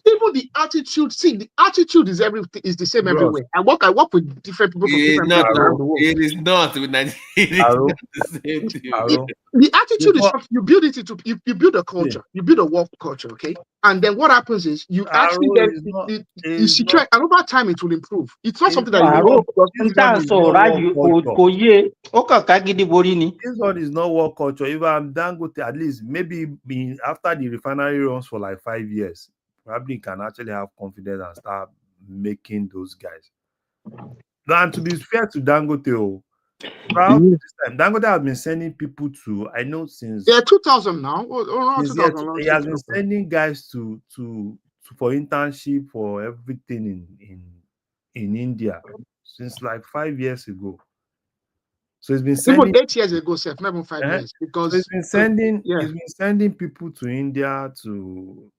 Even the attitude, see, the attitude is the same everywhere. I work with different people from different places around the world. It is not with Nigeria. It is not the same thing. The attitude is something you build it into. You build a culture, you build a work culture, okay. And then what happens is you actually get you secure, and over time it will improve. It's not something that you This one is not work culture. If I'm Dangote, at least maybe after the refinery runs for like 5 years, probably can actually have confidence and start making those guys. And to be fair to Dangote, Dangote has been sending people to, I know since 2000 now. He has been sending guys to for internship for everything in India since like 5 years ago. So he's been sending even 8 years ago, Seth, not even 5 years, because so he's been sending people to India to,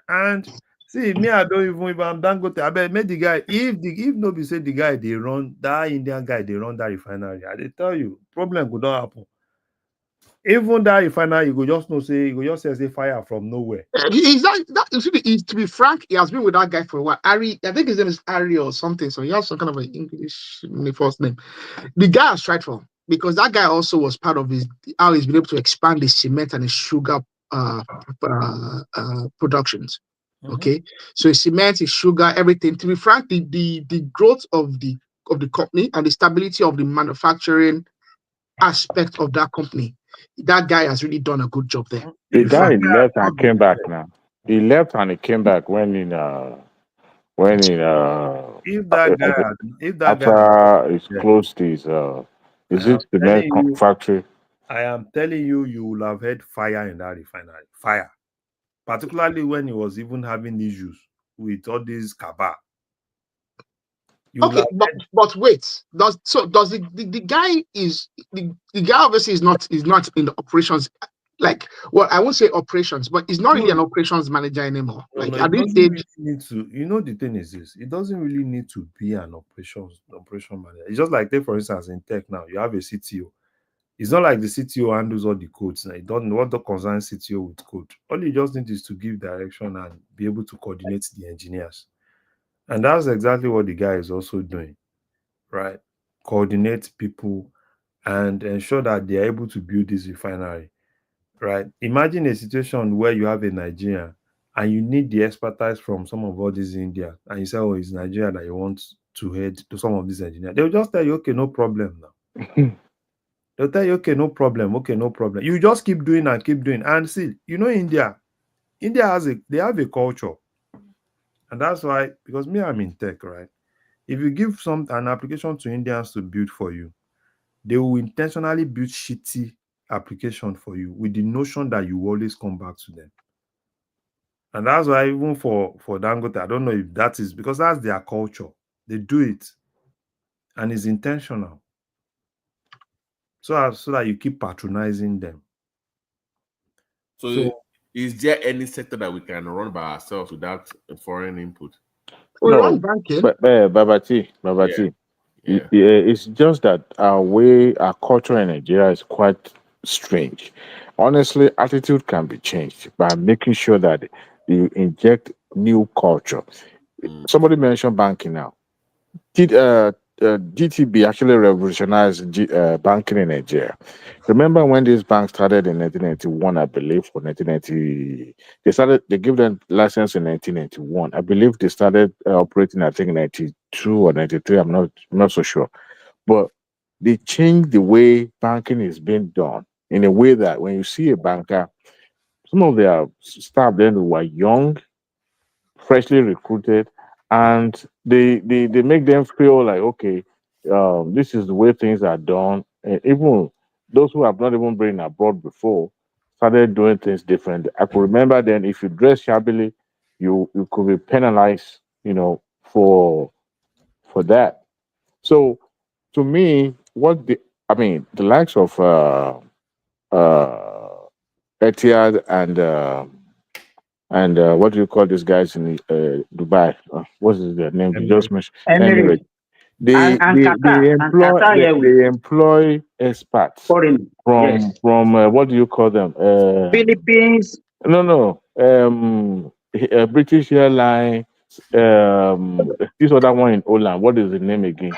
and see me, I don't even, if I'm Dangote, I bet make the guy, if nobody say the guy they run that Indian guy, they run that refinery, I they tell you problem could not happen. Even that refinery, you go just know say, you go just say fire from nowhere. To be frank, he has been with that guy for a while. Ari, I think his name is Ari or something. So he has some kind of an English first name. The guy has tried for him because that guy also was part of how he's been able to expand his cement and his sugar productions. Okay, so his cement, his sugar, everything. To be frank, the growth of the company and the stability of the manufacturing aspect of that company, that guy has really done a good job there. The guy left and came back now. He left and he came back when if that guy after he's closed his cement factory. I am telling you, you will have had fire in that refinery. Fire. Particularly when he was even having issues with all these cabal. Okay, but wait. Does the guy the guy obviously is not in the operations, like, well, I won't say operations, but he's not really an operations manager anymore. Like at this stage, really need to, the thing is this, it doesn't really need to be an operation manager. It's just like, for instance, in tech now, you have a CTO. It's not like the CTO handles all the codes. Now, you don't know what concerns CTO with code. All you just need is to give direction and be able to coordinate the engineers. And that's exactly what the guy is also doing, right? Coordinate people and ensure that they are able to build this refinery, right? Imagine a situation where you have a Nigerian and you need the expertise from some of all these India, and you say, oh, it's Nigeria that you want to head to some of these engineers. They'll just tell you, okay, no problem now. They'll tell you, okay, no problem. You just keep doing and keep doing. And see, India they have a culture. And that's why, because me, I'm in tech, right? If you give an application to Indians to build for you, they will intentionally build shitty application for you with the notion that you always come back to them. And that's why even for Dangote, I don't know if that is because that's their culture. They do it. And it's intentional. So that you keep patronizing them. So is there any sector that we can run by ourselves without a foreign input? No, Babati. Yeah. It's just that our culture in Nigeria is quite strange. Honestly, attitude can be changed by making sure that you inject new culture. Somebody mentioned banking now. DTB actually revolutionized banking in Nigeria. Remember when this bank started in 1991, I believe, or 1990? They gave them license in 1991. I believe they started operating, I think, 92 or 93. I'm not so sure. But they changed the way banking is being done in a way that when you see a banker, some of their staff then were young, freshly recruited, and they make them feel like, okay, this is the way things are done. And even those who have not even been abroad before started doing things different. I could remember then, if you dress shabbily, you could be penalized, for that. So to me, the likes of Etihad and what do you call these guys in Dubai? What is their name? You just mentioned Emirates. They employ experts foreign, yes. from what do you call them? Philippines. No. British Airlines. This other one in Holland. What is the name again?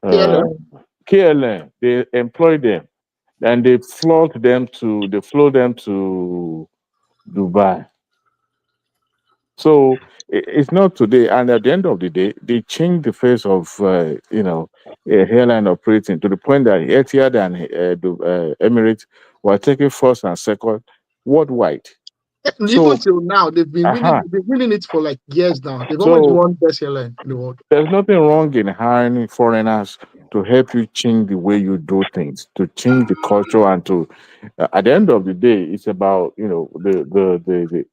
KLM. They employ them, and they flew them to Dubai. So it's not today, and at the end of the day, they changed the face of airline operating to the point that Etihad and Emirates were taking first and second worldwide. Even till now, they've been winning it for like years now. They've always won best airline in the world. There's nothing wrong in hiring foreigners to help you change the way you do things, to change the culture, and to at the end of the day, it's about the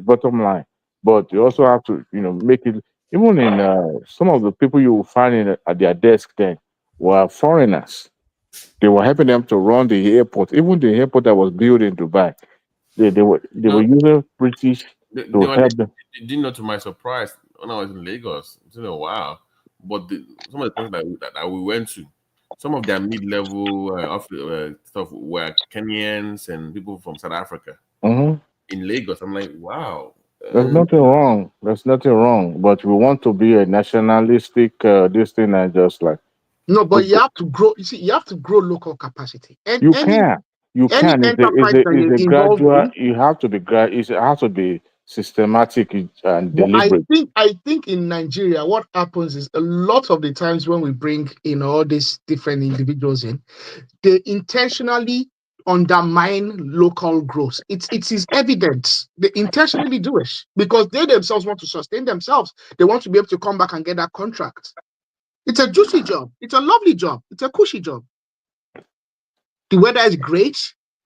bottom line. But you also have to make it. Even in some of the people you will find at their desk then were foreigners. They were helping them to run the airport. Even the airport that was built in Dubai, they were using British to help them. Didn't know, to my surprise, when I was in Lagos, it's been a while. But some of the places that we went to, some of their mid-level stuff were Kenyans and people from South Africa. Mm-hmm. In Lagos, I'm like, wow. There's nothing wrong. There's nothing wrong. But we want to be a nationalistic this thing, and just like no. But you have to grow. You see, you have to grow local capacity. And you can. It's a gradual. You have to be it has to be systematic and deliberate. I think in Nigeria, what happens is a lot of the times when we bring all these different individuals in, they intentionally undermine local growth. It is evident. They intentionally do it because they themselves want to sustain themselves. They want to be able to come back and get that contract. It's a juicy job. It's a lovely job. It's a cushy job. The weather is great.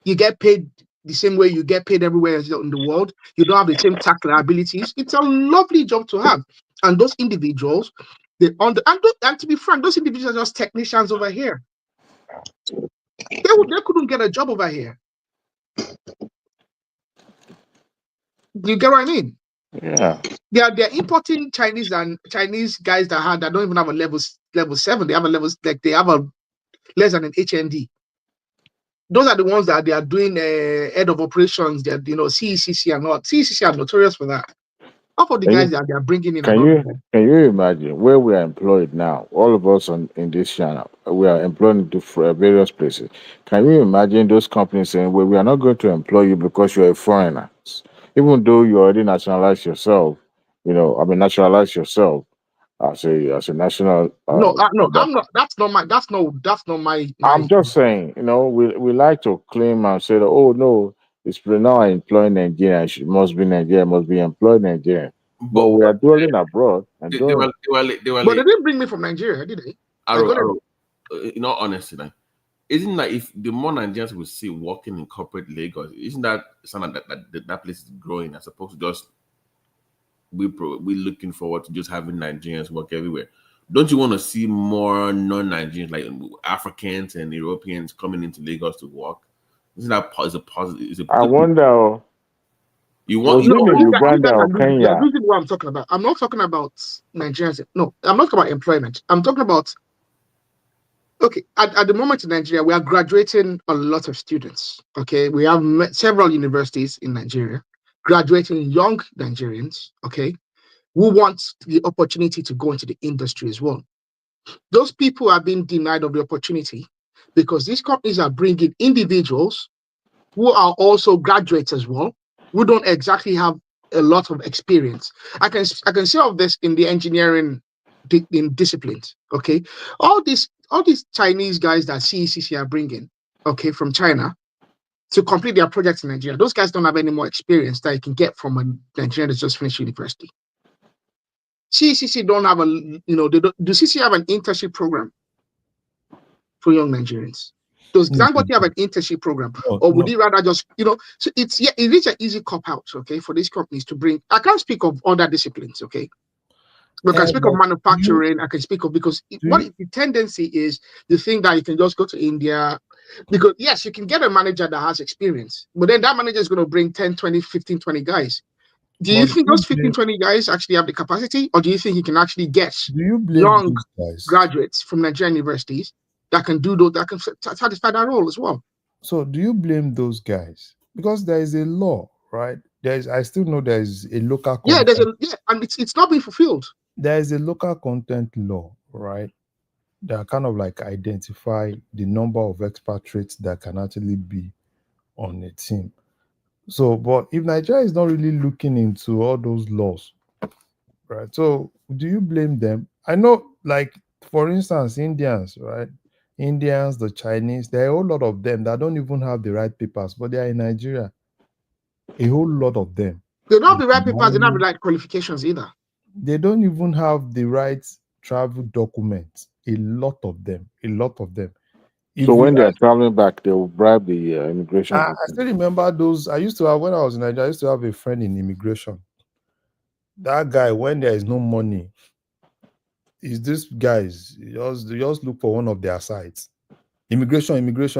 You get paid the same way you get paid everywhere else in the world. You don't have the same tax liabilities. It's a lovely job to have. And those individuals, and to be frank, those individuals are just technicians over here. They couldn't get a job over here. Do you get what I mean? Yeah. They're importing Chinese guys that don't even have a level 7. They have a level they have a less than an HND. Those are the ones that they are doing head of operations. They're CECC and not. CECC are notorious for that. Half of the guys that they are bringing in. Can you imagine where we are employed now? All of us in this channel, we are employed in various places. Can you imagine those companies saying, "Well, we are not going to employ you because you're a foreigner, even though you already nationalized yourself." Naturalize yourself as a national. No, I'm not. That's not my. I'm just saying, we like to claim and say, "Oh no, it's now employing Nigeria. Must be Nigeria. Must be employed Nigeria." But we are dwelling abroad and they didn't bring me from Nigeria, did they? In all honesty, isn't that if the more Nigerians we see working in corporate Lagos, isn't that something that place is growing as opposed to just we looking forward to just having Nigerians work everywhere? Don't you want to see more non-Nigerians like Africans and Europeans coming into Lagos to work? Isn't that a positive? I wonder. You want Uganda or Kenya? You're losing what I'm talking about. I'm not talking about Nigerians. No, I'm not talking about employment. I'm talking about at the moment in Nigeria, we are graduating a lot of students. Okay, we have several universities in Nigeria graduating young Nigerians. Okay, who want the opportunity to go into the industry as well. Those people are being denied of the opportunity because these companies are bringing individuals who are also graduates as well, who don't exactly have a lot of experience. I can see all of this in the engineering in disciplines. Okay, all these Chinese guys that CECC are bringing, okay, from China to complete their projects in Nigeria. Those guys don't have any more experience that you can get from a Nigerian that's just finished university. CECC don't have do CECC have an internship program for young Nigerians? Does Dangote have an internship program? Or would he rather just, so it is an easy cop out, okay, for these companies to bring. I can't speak of other disciplines, okay? I can speak of manufacturing, I can speak of, because the tendency is the thing that you can just go to India, because yes, you can get a manager that has experience, but then that manager is going to bring 10, 20, 15, 20 guys. Do you think those 15, 20 guys actually have the capacity, or do you think he can actually get young graduates from Nigerian universities that can do those, that can satisfy that role as well? So do you blame those guys? Because there is a law, right? I still know there is a local content. And it's not being fulfilled. There is a local content law, right? That kind of like identify the number of expatriates that can actually be on a team. So, but if Nigeria is not really looking into all those laws, right? So, do you blame them? I know, like, for instance, Indians, right? Indians, the Chinese, there are a whole lot of them that don't even have the right papers, but they are in Nigeria. A whole lot of them. They don't have the right papers, they don't have the right qualifications either. They don't even have the right travel documents. A lot of them. A lot of them. So when they are traveling back, they will bribe the immigration. I still remember those. I used to have, when I was in Nigeria, I used to have a friend in immigration. That guy, when there is no money, is this guys just look for one of their sites. Immigration. That's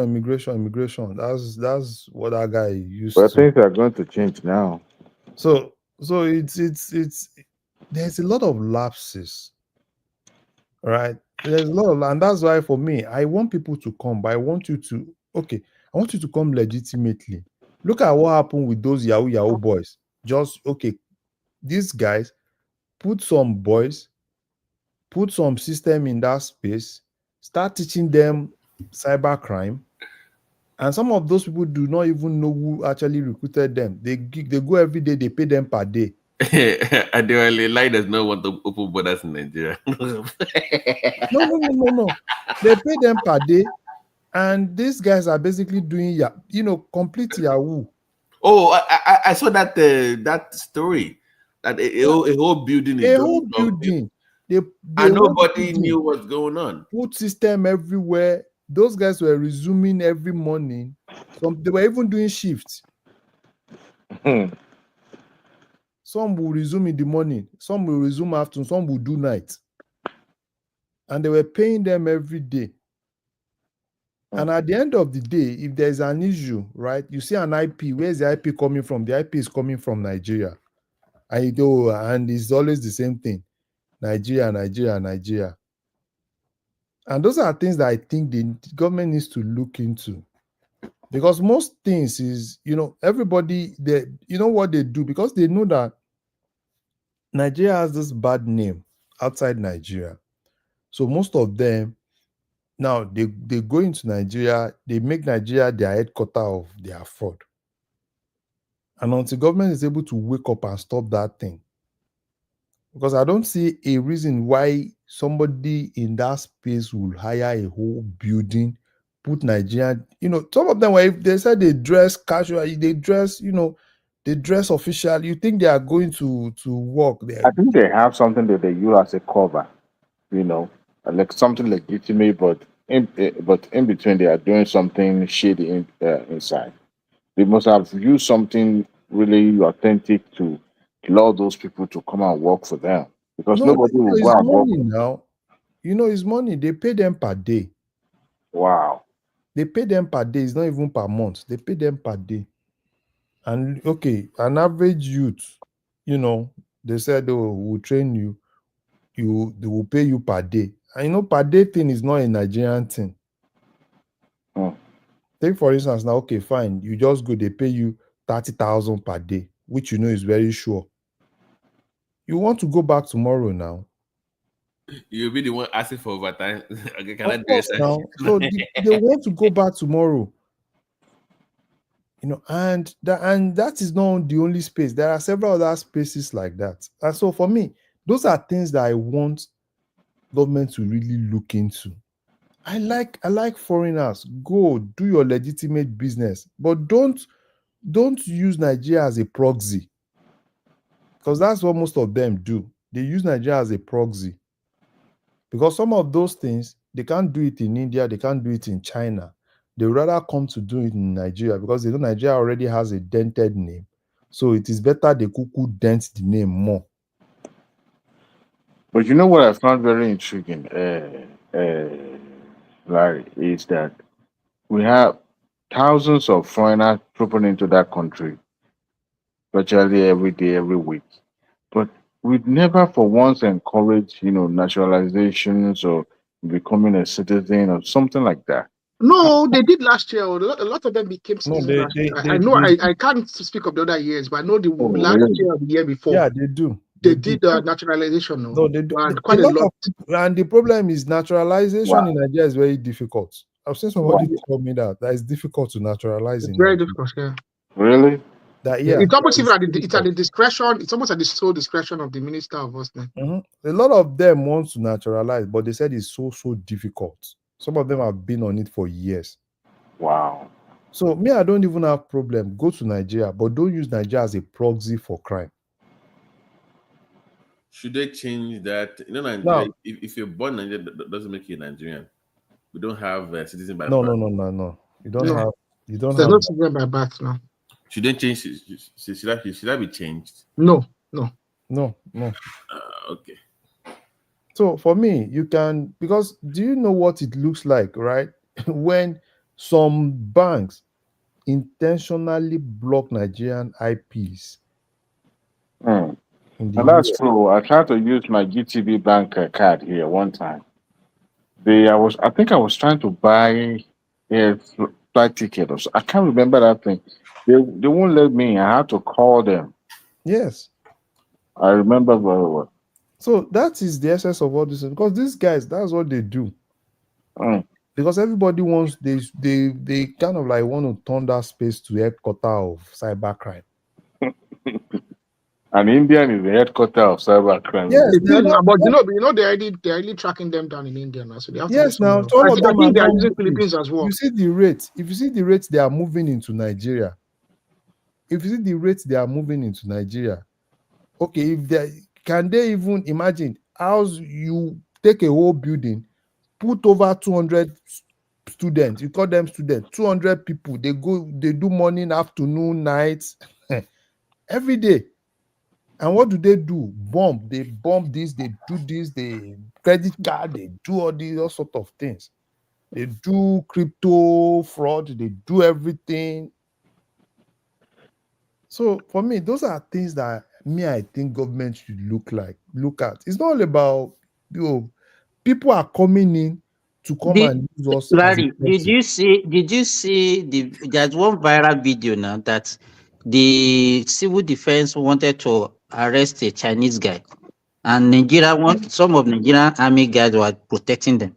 what that guy used to. But things are going to change now. So it's there's a lot of lapses, right? There's a lot of, and that's why for me, I want people to come, but I want you to come legitimately. Look at what happened with those Yahoo boys. Just these guys put some boys, put some system in that space, start teaching them cybercrime, and some of those people do not even know who actually recruited them. They go every day, they pay them per day. Adewale, lie does not want to open borders in Nigeria. No. They pay them per day, and these guys are basically doing complete Yahoo. Oh, I saw that that story that a whole building is building. And nobody knew what's going on. Put system everywhere. Those guys were resuming every morning. They were even doing shifts. Some will resume in the morning, some will resume afternoon, some will do night. And they were paying them every day. And at the end of the day, if there's an issue, right, you see an IP, where's the IP coming from? The IP is coming from Nigeria. And it's always the same thing. Nigeria. And those are things that I think the government needs to look into. Because most things is, everybody, what they do, because they know that Nigeria has this bad name outside Nigeria. So most of them, now they go into Nigeria, they make Nigeria their headquarter of their fraud. And until government is able to wake up and stop that thing, because I don't see a reason why somebody in that space will hire a whole building, put Nigerian, some of them, if they said they dress casual, they dress, they dress official, you think they are going to work there? I think they have something that they use as a cover, like something legitimate, but in between they are doing something shady inside. They must have used something really authentic to allow those people to come and work for them, because nobody will go and work. Now, it's money. They pay them per day. Wow. They pay them per day. It's not even per month. They pay them per day. And an average youth, they said, we'll train you. They will pay you per day. And per day thing is not a Nigerian thing. Take for instance now, fine, you just go, they pay you 30,000 per day, which is very sure. You want to go back tomorrow now? You'll be the one asking for overtime. Okay, can I do it now? So they want to go back tomorrow. And that is not the only space. There are several other spaces like that. And so for me, those are things that I want government to really look into. I like foreigners. Go do your legitimate business, but don't use Nigeria as a proxy, because that's what most of them do. They use Nigeria as a proxy, because some of those things they can't do it in India, they can't do it in China. They rather come to do it in Nigeria because they know Nigeria already has a dented name, so it is better they could dent the name more. But you know what I found very intriguing, Larry, is that we have thousands of foreigners trooping into that country, virtually every day, every week. But we'd never for once encourage, naturalizations or becoming a citizen or something like that. No, they did last year. A lot of them became No, citizens last year. I know. I can't speak of the other years, but I know the last year or the year before. Yeah, they do. They did naturalization. No, they do. And quite a lot. And the problem is naturalization Wow. in Nigeria is very difficult. I've seen somebody tell me that it's difficult to naturalize. It's very difficult. Yeah. Really? It's almost even at the discretion. It's almost at the sole discretion of the Minister of Hosting. A lot of them want to naturalize, but they said it's so difficult. Some of them have been on it for years. Wow. So me, I don't even have problem. Go to Nigeria, but don't use Nigeria as a proxy for crime. Should they change that? Nigeria, if you're born in Nigeria, that doesn't make you a Nigerian. We don't have citizen by birth. No. You don't have. You don't There's have. no citizen by birth now. Should they change? Should that be changed? No. Okay. So for me, you can, because do you know what it looks like, right? When some banks intentionally block Nigerian IPs. And that's true. I tried to use my GTB bank card here one time. I think I was trying to buy a flight ticket or so. I can't remember that thing. They won't let me. I had to call them. Yes. I remember very well. So that is the essence of all this, because these guys, that's what they do. Because everybody wants, they kind of like want to turn that space to headquarters of cybercrime. And Indian is the headquarters of cybercrime. Yes, but you know they're already tracking them down in India now. So they have to now all of them I think they are using Philippines as well. You see the rates. If you see the rates they are moving into Nigeria. Okay, can they even imagine how you take a whole building, put over 200 students, you call them students, 200 people, they do morning, afternoon, night, every day. And what do? They bomb this, they do this, they credit card, they do all sort of things. They do crypto fraud, they do everything. So for me, those are things that I think government should look at. It's not all about people are coming in to come and use us. Larry, did you see there's one viral video now that the civil defense wanted to arrest a Chinese guy, and some of Nigerian army guys were protecting them.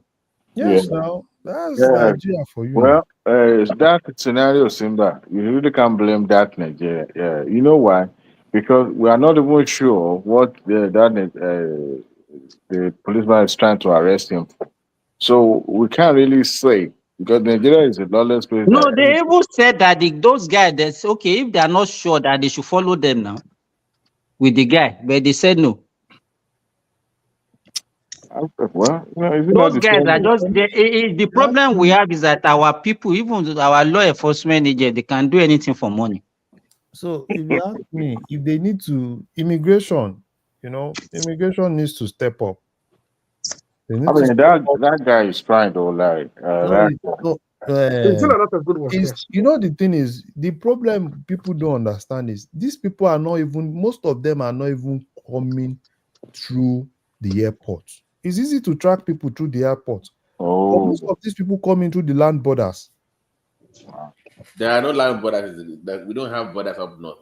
Yes, now that's Nigeria for you. Well, that scenario, Simba, you really can't blame that Nigeria. Yeah, you know why? Because we are not even sure what the policeman is trying to arrest him for. So we can't really say, because Nigeria is a lawless place. No, they even said that those guys, that's okay, if they are not sure that they should follow them now with the guy, but they said no. Well, those guys are just the problem we have is that our people, even our law enforcement agent, they can do anything for money. So if you ask me, if they need to, immigration needs to step up. That guy is trying to like. There's still a lot of good work. The thing is, the problem people don't understand is these people are not even, most of them are not even coming through the airport. It's easy to track people through the airport. But most of these people come into the land borders. There are no land borders. We don't have borders up north.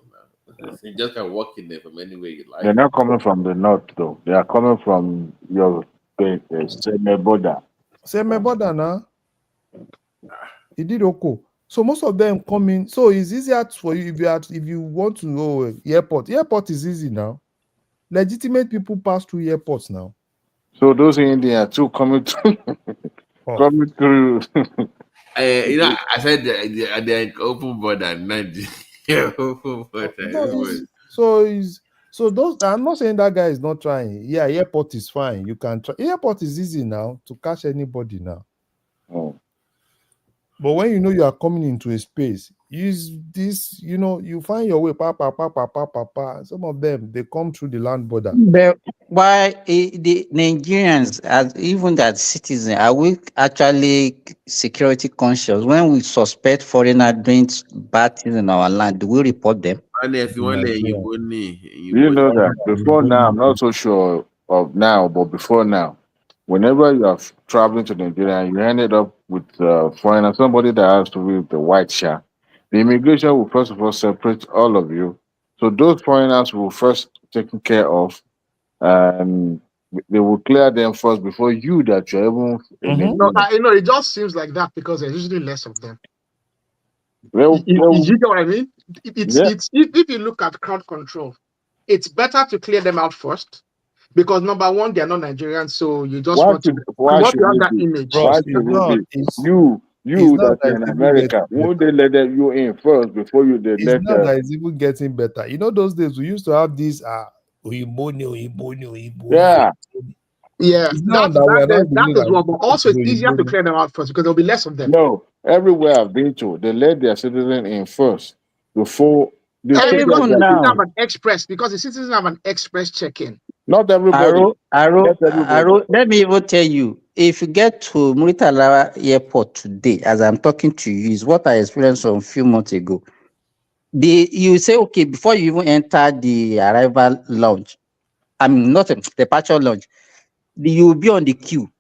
You just can walk in there from anywhere you like. They're not coming from the north, though. They are coming from your same border. Same border now. It did okay. So most of them come in. So it's easier for you if you want to go airport. Airport is easy now. Legitimate people pass through airports now. So those in India too coming through. Coming through. I said they're open border, Nigeria. Open border. So those, I'm not saying that guy is not trying. Yeah, airport is fine. You can try. Airport is easy now to catch anybody now. But when you know you are coming into a space, use this, you find your way, Some of them, they come through the land border. But why the Nigerians, as even that citizens, are we actually security conscious? When we suspect foreigner doing bad things in our land, do we report them? And if you want Nigeria. You know that before now, I'm not so sure of now, but before now, whenever you are traveling to Nigeria and you ended up with foreigner, somebody that has to be with the white shirt, the immigration will first of all separate all of you. So those foreigners will first taken care of, and they will clear them first before you that you're even in No, Nigeria. it just seems like that because there's usually less of them. Well, You get what I mean? yeah. It's if you look at crowd control, it's better to clear them out first because number one, they're not Nigerians, so you just Why want should to have it that be? image. Why should it be? You not that that you're in it's even getting America, won't they let you in first before you they It's let not that it's even getting better. Those days we used to have these Oyinbo. yeah. Yeah, It's not that we are not that doing is what, but also it's easier to Oyinbo. clear them out first because there'll be less of them. No, everywhere I've been to, they let their citizens in first before they And take because their the citizens have people. an express, check-in. Not everybody. Not everybody. Let me even tell you, if you get to Muritala Airport today, as I'm talking to you, is what I experienced a few months ago. You say, okay, before you even enter the arrival lounge, I mean, not a departure lounge, you will be on the queue.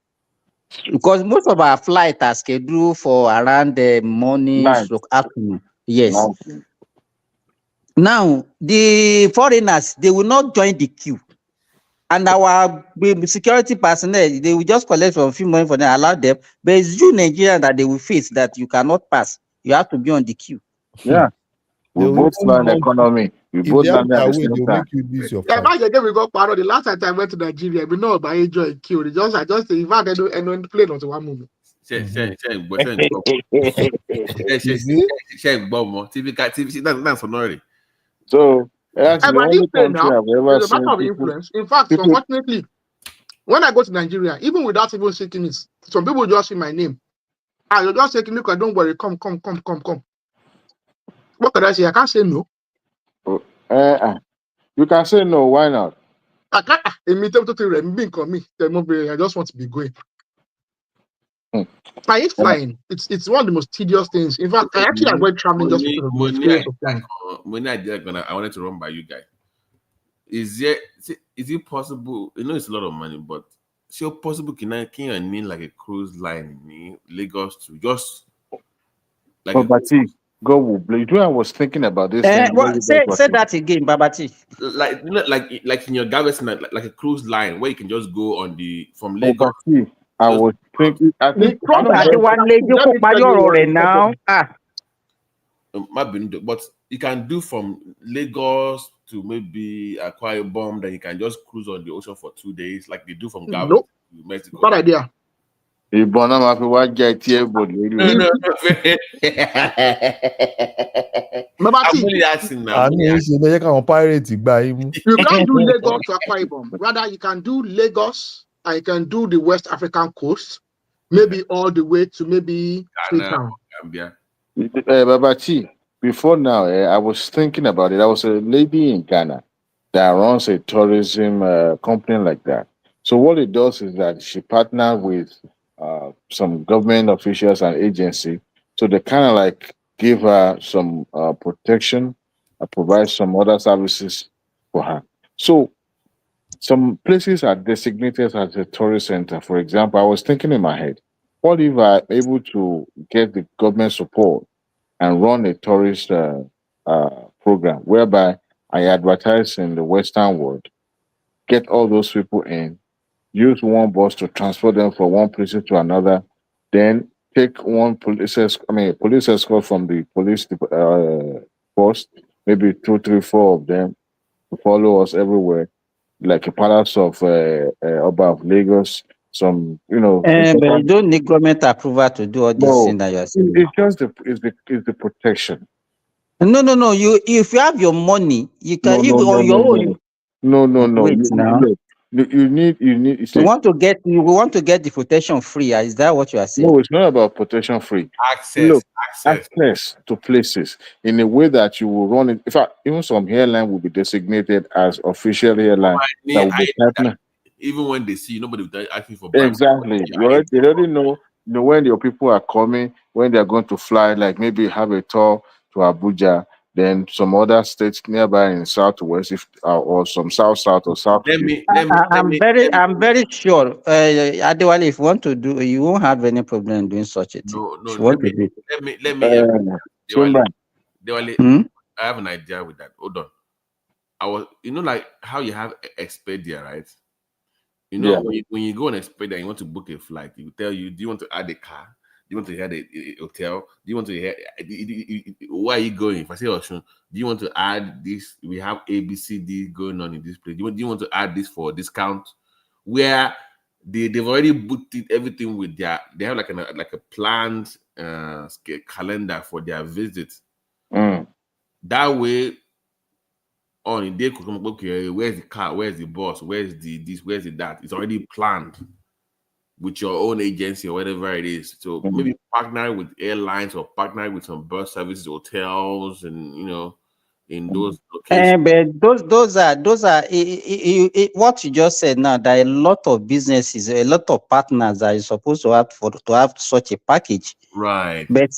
Because most of our flights are scheduled for around the morning Nice. stroke afternoon. Yes. Nice. Now, the foreigners, they will not join the queue. And our security personnel, they will just collect for a few money for them, allow them. But it's you, Nigerian, that they will face that you cannot pass. You have to be on the queue. Yeah. We both learn economy. We If both they have learn at their the way, same they'll time. make you lose your Yeah, flight. again, we got parody. Last time I went to Nigeria, we know about enjoy queue. In fact, I plane on one movie. That's honorary. So that's the But only this thing country now, I've ever there's a matter seen of people. influence. In fact, unfortunately, when I go to Nigeria, even without even seeking it, some people just see my name. You're just taking look, don't worry, come. What can I say? I can't say no. You can say no, why not? I can't. I just want to be going. I hate flying. It's one of the most tedious things. In fact, I actually avoid traveling just because of the experience of flying. I wanted to run by you guys. Is it possible? It's a lot of money, but is it possible? Can you mean like a cruise line in Lagos to just like Babati, God will bless you. I was thinking about this thing. Say that again, Babati. Like in your garrison, like a cruise line where you can just go on from Lagos. Babati, I was thinking. I think I don't know. But you can do from Lagos to maybe Akwa Ibom, then you can just cruise on the ocean for 2 days, like they do from Ghana to Mexico. Bad idea. No. Babati, I'm only asking now. You can't do Lagos to Akwa Ibom. Rather, you can do Lagos and you can do the West African coast, maybe all the way to maybe Freetown. Babati, before now, I was thinking about it. I was a lady in Ghana that runs a tourism company like that. So what it does is that she partnered with some government officials and agency. So they kind of like give her some protection, provide some other services for her. So some places are designated as a tourist center. For example, I was thinking in my head, what if I'm able to get the government support and run a tourist program whereby I advertise in the Western world, get all those people in, use one bus to transport them from one place to another, then take one police escort from the police post, maybe 2, 3, 4 of them to follow us everywhere, like a palace of Oba of Lagos. Some, But you don't need government approval to do all these things that you are saying. it's just the protection. No. If you have your money, you can on your own. No. Wait now. You need. You want to get the protection free. Is that what you are saying? No, it's not about protection free. Access access to places in a way that you will run it. In fact, even some airline will be designated as official airline that will be partner. Even when they see nobody will ask you for bribe. Exactly. They already know, when your people are coming, when they're going to fly, like maybe have a tour to Abuja, then some other states nearby in southwest, if or some south or south. I'm very sure, Adewale, if you want to do, you won't have any problem doing such a thing. No, If you want to do it. let me. Dewale, I have an idea with that. Hold on. I was, like how you have Expedia, right? When you go on Expedia and you want to book a flight, it will tell you, do you want to add a car? Do you want to add a hotel? Do you want to where are you going? If I say Ocean, do you want to add this? We have ABCD going on in this place. Do you want to add this for a discount? Where they've already booked it, everything with they have like a planned calendar for their visit. That way, on a day could come, okay, where's the car, where's the bus, where's the this, where's the that? It's already planned with your own agency or whatever it is. So maybe partner with airlines or partner with some bus services, hotels, and in those locations. But those are what you just said now. There are a lot of businesses, a lot of partners that are supposed to have such a package. Right. But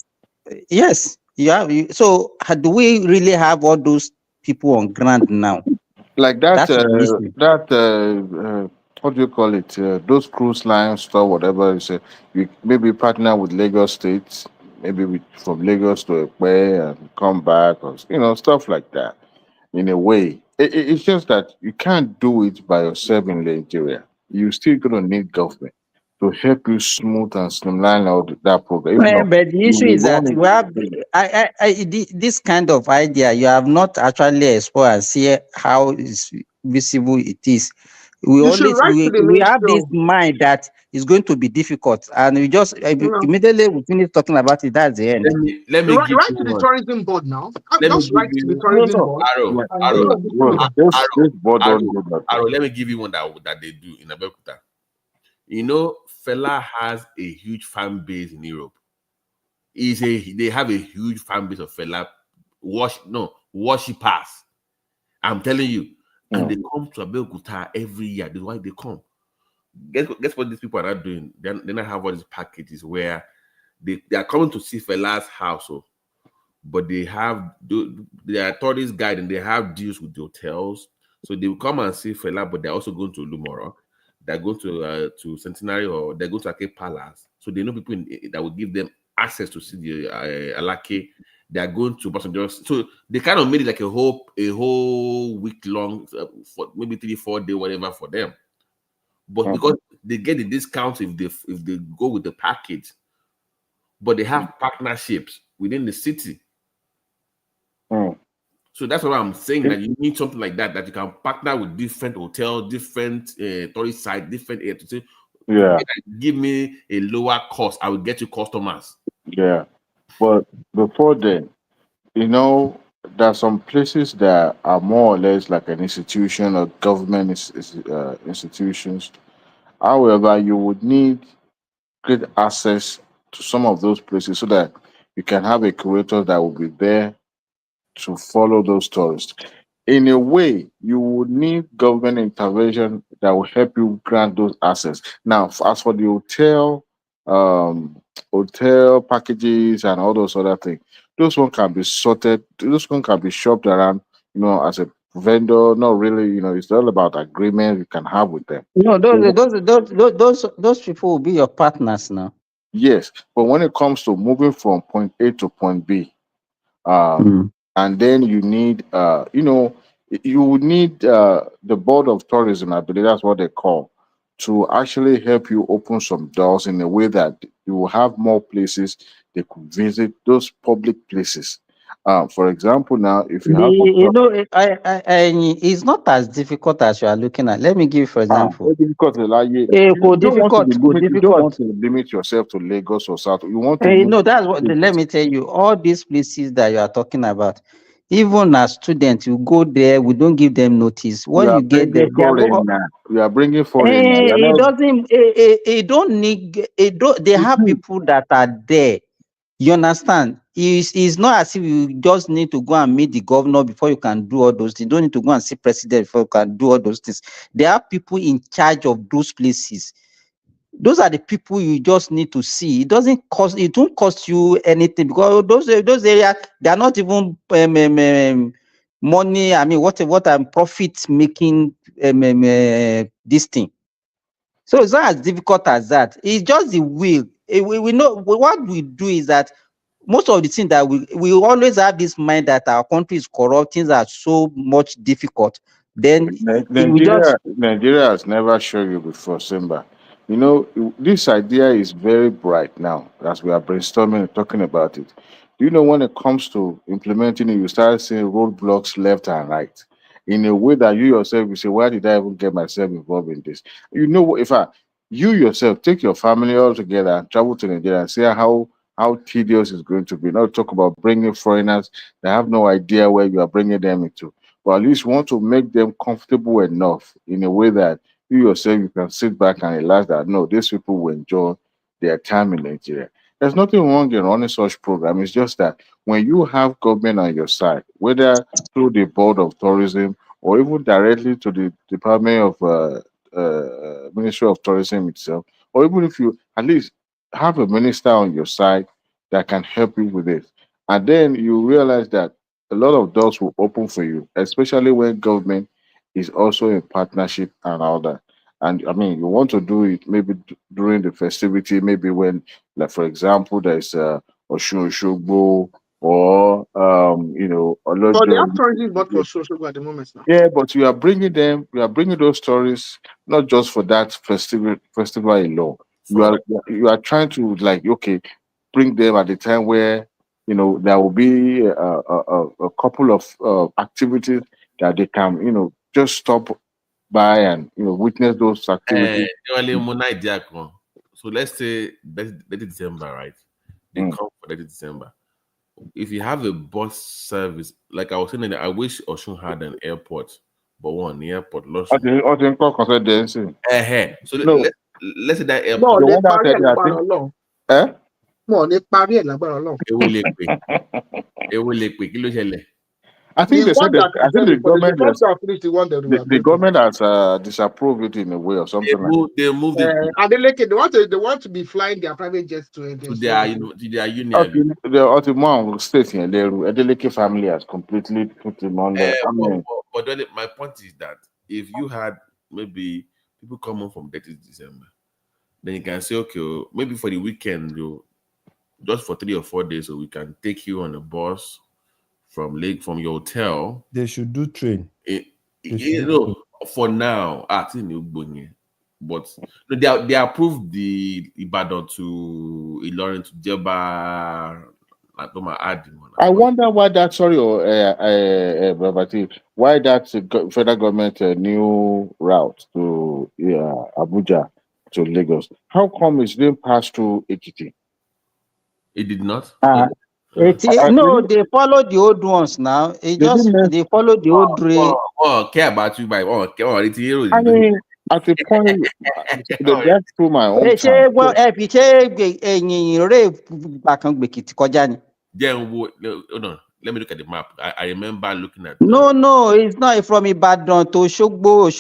yes, you have. So do we really have all those people on ground now? Like that, what do you call it? Those cruise lines stuff, whatever. You maybe partner with Lagos State, maybe from Lagos to Ekpe and come back, or stuff like that. In a way, it's just that you can't do it by yourself in Nigeria. You still gonna need government to help you smooth and streamline out that program. If not, but the issue is that we have this kind of idea. You have not actually explored and see how is visible it is. We have this mind that it's going to be difficult, and we just immediately we finish talking about it. That's the end. Let me give write to the tourism board now. Just write to the tourism board. Arrow, let me give you one that they do in Abeokuta. Fela has a huge fan base in Europe. They have a huge fan base of Fela worshippers. I'm telling you. And they come to Abeokuta every year. That's why they come. Guess what these people are not doing? They not have all these packages where they are coming to see Fela's house, but they have their tourist guide and they have deals with the hotels. So they will come and see Fela, but they're also going to Lumora. They're going to Centenary, or they're going to Ake Palace. So they know people that will give them access to see the Alake. They are going to Boston. So they kind of made it like a whole week long, for maybe 3-4 days, whatever for them. But because they get the discounts if they go with the package, but they have partnerships within the city. So that's what I'm saying, that you need something like that you can partner with different hotels, different tourist sites, different areas to say, give me a lower cost, I will get you customers. Yeah. But before then, there are some places that are more or less like an institution or government institutions. However, you would need great access to some of those places so that you can have a curator that will be there to follow those tourists. In a way, you would need government intervention that will help you grant those access. Now, as for the hotel packages and all those other things, those one can be sorted. Those one can be shopped around. As a vendor, not really. It's all about agreement you can have with them. No, those people will be your partners now. Yes, but when it comes to moving from point A to point B, and then you need, you would need the board of tourism, I believe that's what they call, to actually help you open some doors in a way that you will have more places they could visit, those public places. For example, now if you have, it's not as difficult as you are looking at. Let me give you, for example. Difficult. You don't want to limit yourself to Lagos or South. You want to. That's what. Let me tell you, all these places that you are talking about. Even as students, you go there, we don't give them notice. When you get there, we are bringing foreign. It doesn't. It don't need. They have people that are there You understand? It's not as if you just need to go and meet the governor before you can do all those things. You don't need to go and see president before you can do all those things. There are people in charge of those places. Those are the people you just need to see. It won't cost you anything, because those areas, they are not even money. I mean, what profit making this thing. So it's not as difficult as that. It's just the will. We know what we do is that most of the things that we always have this mind that our country is corrupt, things are so much difficult. Then we just Nigeria has never shown you before, Simba. You know, this idea is very bright now as we are brainstorming and talking about it. Do you know when it comes to implementing it, you start seeing roadblocks left and right in a way that you yourself will say, why did I even get myself involved in this? You know, you yourself take your family all together and travel to Nigeria and see how tedious it's going to be. Not talk about bringing foreigners that have no idea where you are bringing them into. But at least you want to make them comfortable enough in a way that you yourself you can sit back and realize that no, these people will enjoy their time in Nigeria. There's nothing wrong in running such program. It's just that when you have government on your side, whether through the board of tourism or even directly to the Department of Ministry of Tourism itself, or even if you at least have a minister on your side that can help you with it, and then you realize that a lot of doors will open for you, especially when government is also in partnership and all that. And I mean, you want to do it maybe during the festivity, maybe when, like for example, there's Oshun Shogbo or But they Olojo. have tourism but for social at the moment now. Yeah, but you are bringing those stories not just for that festival alone. You are trying to, like, okay, bring them at the time where there will be a couple of activities that they can just stop by and witness those activities. So let's say 30 December, right? They come for 30 December. If you have a bus service, like I was saying, I wish Oshun had an airport, but one the airport lost. So no. let's say that No, airport. they parí ẹ̀ lágbára Ọlọ́run. No, they parí ẹ̀ lágbára Ọlọ́run. Kí ló ṣẹlẹ̀? I think they said that. I think the government has disapproved it in a way or something like that. They moved it. Adeleke, they want to be flying their private jets to their union. The state in Leru, Adeleke family has completely put him on the. But then my point is that if you had maybe people coming from 30 December, then you can say, okay, maybe for the weekend, just for 3 or 4 days, so we can take you on a bus from your hotel. They should do train. For now, I think but they approved the Ibadan to Ilorin to Jeba. I wonder why that. Sorry, why that federal government new route to Abuja to Lagos? How come it didn't pass through Ekiti? It did not. No, they follow the old ones now. They follow the old care about you by I mean, at the point that's through my own hold on. Let me look at the map. I remember looking at. No, it's not from Ibadan to Shogbo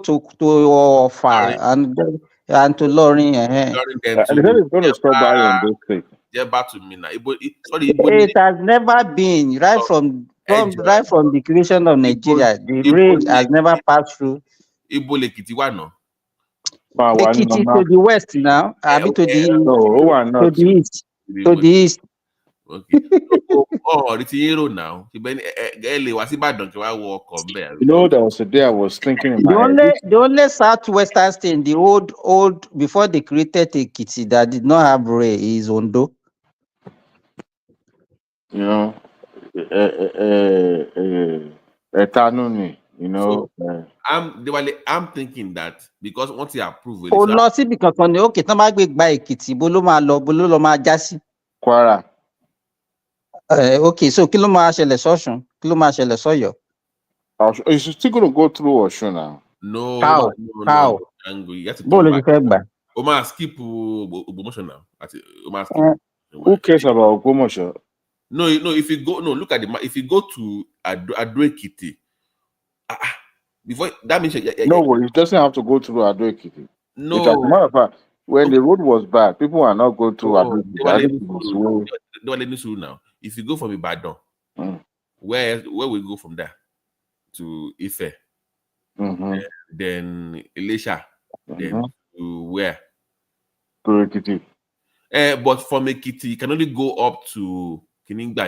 to Ofa and to Lorin. It's going to stop by on this thing. It has never been right from the creation of Nigeria. The rail has never passed through. Ekiti to the west now. To the east. To the east. Okay. It's hero now. There was a day I was thinking in my head. The only southwestern state, the old before they created Ekiti that did not have rail is Ondo. I'm thinking that because once you approve it, Kwara. Okay, so kí ló máa ṣẹlẹ̀ sọ́ṣun? Kí ló máa ṣẹlẹ̀ sọ́yọ́? Is it still going to go through Osun now? No. How? You have to come back. Skip now. Who cares about Ogbomoso? No, if you go, look at if you go to Ado-Ekiti, before that means No, it doesn't have to go through Ado-Ekiti. no. As a matter of fact, when the road was bad, people are not going through Ado-Ekiti. They were letting through now. If you go from Ibadan, where we go from there to Ife, then Elisha, then to where? To Ekiti. But from Ekiti, you can only go up to Kiningba.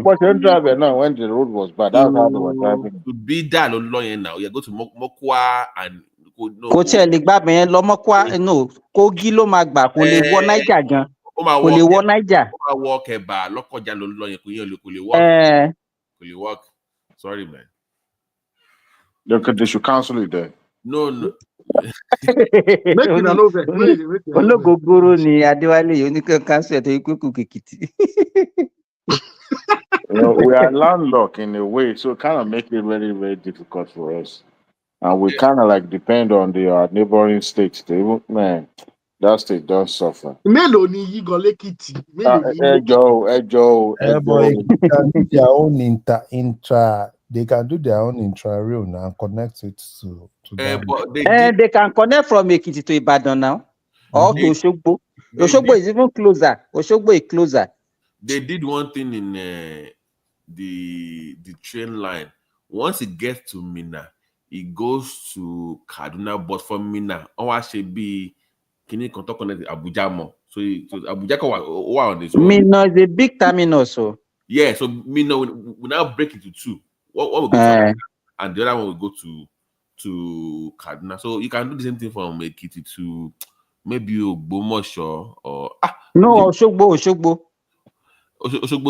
But you drive there now when the road was bad. That's how they were driving. To be that now, you go to Mokwa and kò tiẹ̀ lè gbà bẹ̀yẹn lọ Mọ́kúá no Kogi ló máa gbà kò lè wọ Niger gan kò lè wọ Niger. Ó máa wọ Kẹ̀bà Lọ́kọ̀jà ló lọ yẹn kò lè work. Sorry, man. They should cancel it there. No. Ológogoro ni Adéwálé yìí oníkan cancel ẹ̀ tó yẹ kókò kìkìtì. We are landlocked in a way, so it kind of make it very, very difficult for us. And we kind of like depend on the neighboring states. Man, that state does suffer. Mélòó ni Yígan l'Èkìtì? Ẹjọ́. They can do their own intra-rail now and connect it to them. They can connect from Ekiti to Ibadan now, or to Osogbo. Osogbo is even closer. Osogbo is closer. They did one thing in the train line. Once it gets to Minna, it goes to Kaduna, but from Minna, should be Abuja more. So Abuja on this one. Minna is a big terminus, so. Yeah, so Minna we now break into two. One will go to Abuja, and the other one will go to Kaduna. So you can do the same thing from Ekiti to maybe Ogbomoso or no Osogbo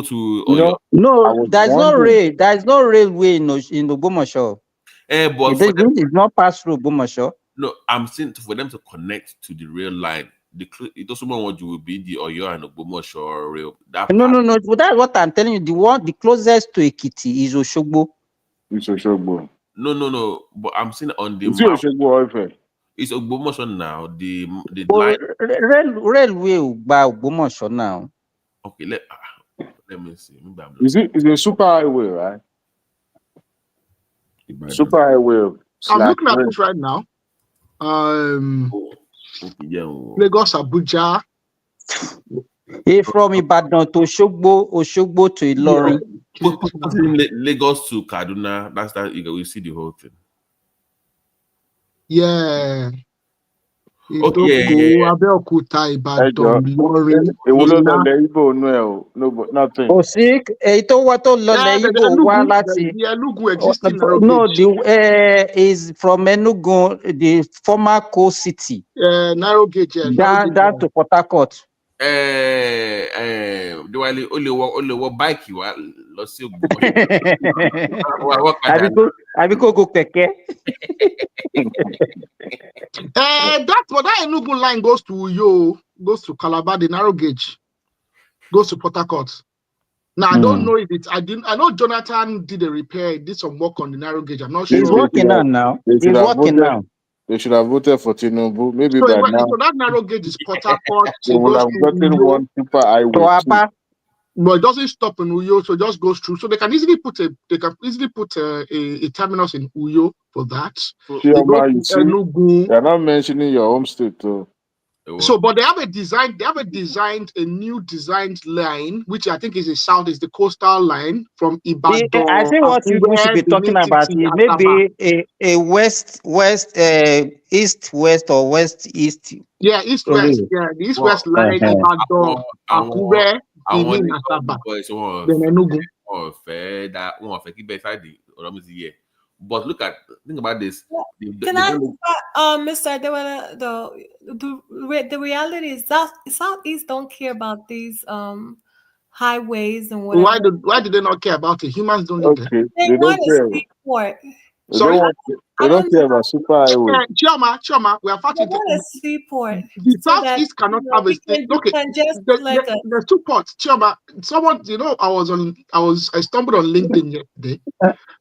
to Oyo. No, there's no rail. There's no railway in Ogbomoso. But it's not pass through Ogbomoso. No, I'm saying for them to connect to the rail line. It doesn't matter what you will be the Oyo and Ogbomoso rail. No. That's what I'm telling you. The closest to Ekiti is Osogbo. It's Osogbo. No. But I'm saying on the map. Osogbo it's Ogbomoso now. The line. Railway by Ogbomoso now. Okay, let me see. Is it a super highway, right? Super highway. I'm looking at it right now. Lagos Abuja. From Ibadan to Osogbo to Ilorin. Lagos to Kaduna. That's that. We see the whole thing. Yeah. Abeokuta, Ibadan, Ilorin. No, but nothing. Sick. No, is from Enugu, the former coal city. Narrow gauge. Down to Port Harcourt. Do I only walk bike you? Let's see. I go keke. That Enugu line goes to Uyo, goes to Calabar, the narrow gauge, goes to Port Harcourt. Now I don't know if it's. I know Jonathan did a repair, did some work on the narrow gauge. I'm not sure. He's working on now. He's working now. They should have voted for Tinubu. Maybe so by now. So that narrow gauge is Port Harcourt. They would have gotten one super highway. No, it doesn't stop in Uyo, so it just goes through. So they can easily put a terminus in Uyo for that. You're not mentioning your home state too. So, but they have a new designed line, which I think is the coastal line from Ibadan. I think what we should be talking about is maybe a east-west or west-east. Yeah, east-west. Yeah, the east-west line, Ibadan, Akure, Benin, Asaba. Then Enugu. But think about this. Can I, Mr. The reality is that Southeast don't care about these highways and whatever. Why do they not care about it? Humans don't need it. They don't care. Sorry, they don't care about super highway. Choma, we are fighting. A seaport. The Southeast cannot have a state. Okay, there's two parts. Choma, someone, I stumbled on LinkedIn yesterday,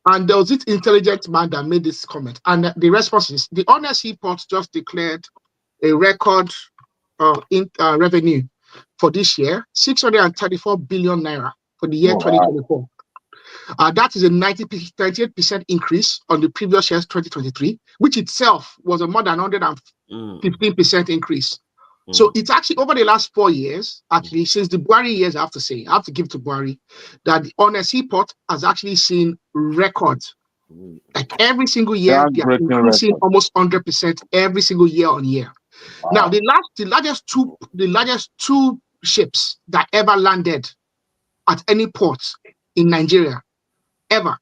and there was this intelligent man that made this comment, and the response is the Honest Seaport just declared a record revenue for this year, 634 billion naira for the year 2024. That is a 98% increase on the previous year's 2023, which itself was a more than 115% increase. So it's actually over the last 4 years, actually, since the Buhari years, I have to give to Buhari, that the honest seaport has actually seen records. Like every single year, they are increasing almost 100% every single year on year. Wow. Now, the largest two ships that ever landed at any port in Nigeria, ever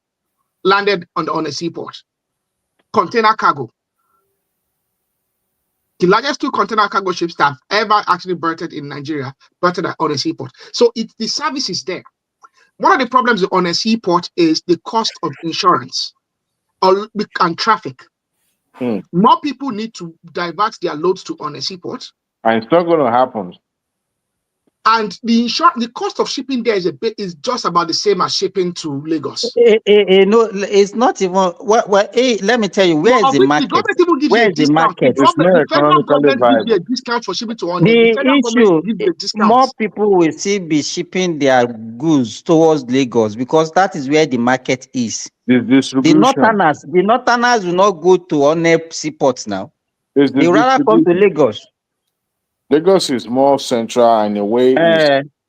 landed on a seaport. Container cargo. The largest two container cargo ships that have ever actually berthed in Nigeria, berthed on a seaport. So the service is there. One of the problems on a seaport is the cost of insurance and traffic. More people need to divert their loads to on a seaport. And it's not going to happen. And the cost of shipping there is just about the same as shipping to Lagos. No, it's not even. Well, let me tell you, where is the market? Where is the market? The federal government gives you a discount for shipping to Onne. The issue, more people will still be shipping their goods towards Lagos because that is where the market is. The northerners will not go to Onne seaports now. They rather come to Lagos. Lagos is more central in a way.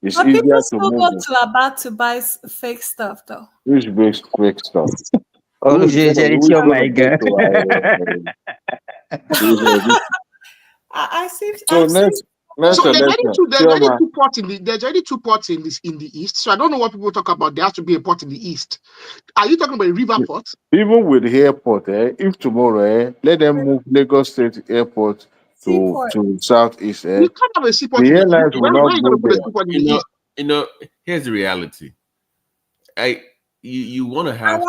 It's but easier people to still move. go to Aba to buy fake stuff, though. Which makes fake stuff? Oh my God! I see. So next there's already two ports in the east. So I don't know what people talk about. There has to be a port in the east. Are you talking about a river port? Even with the airport, if tomorrow, let them move Lagos State Airport to southeast. You can't have a seaport in the east. Where are you going to put a seaport in the east? Here's the reality. You want to have.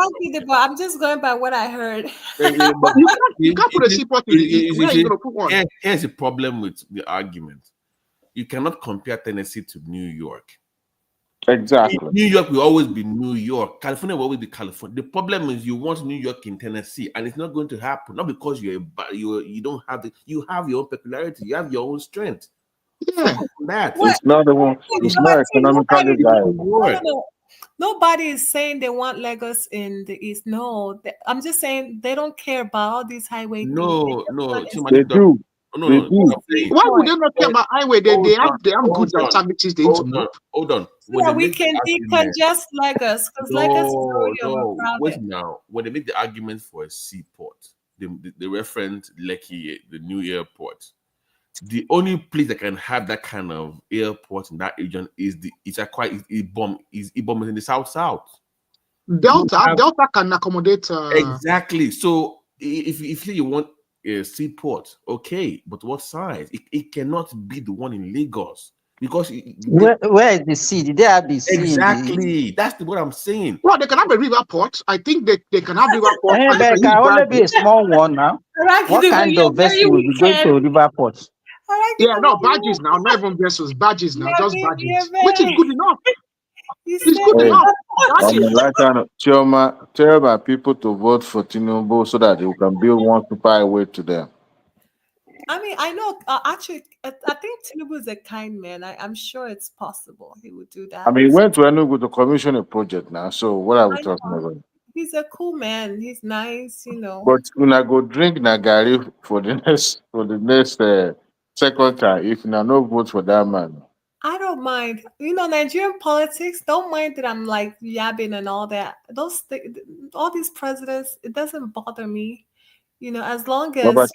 I'm just going by what I heard. You can't put a seaport in the east. Where are you going to put one? Here's the problem with the argument. You cannot compare Tennessee to New York. Exactly. New York will always be New York. California will always be California. The problem is you want New York in Tennessee, and it's not going to happen. Not because you don't have it. You have your own peculiarity. You have your own strength. Yeah. It's not economically viable. Nobody is saying they want Lagos in the east. No, I'm just saying they don't care about all these highway things. They do. Why would they not care about highway? They have goods and services they need to move. Hold on. So we can decongest Lagos because Lagos is already overcrowded. Wait now. When they make the argument for a seaport, they reference Lekki, the new airport. The only place that can have that kind of airport in that region is Ibom in the south. Delta can accommodate exactly. So if you want a seaport, okay, but what size? It cannot be the one in Lagos because where is the sea? Did they have the sea? Exactly. That's what I'm saying. Well, they can have a river port. I think they can have river port. There can only be a small one now. What kind of vessel will be going to river ports? Badges now, not even vessels, badges now, just badges, which is good enough. It's good enough. Chioma, tell my people to vote for Tinubu so that you can build one super highway to them. I mean, I know. Actually, I think Tinubu is a kind man. I'm sure it's possible he would do that. I mean, he went to Enugu to commission a project now. So what are we talking about? He's a cool man. He's nice, But when I go drink Nagari for the next second time, if you no vote for that man. I don't mind. Nigerian politics, don't mind that I'm like yabbing and all that. All these presidents, it doesn't bother me. As long as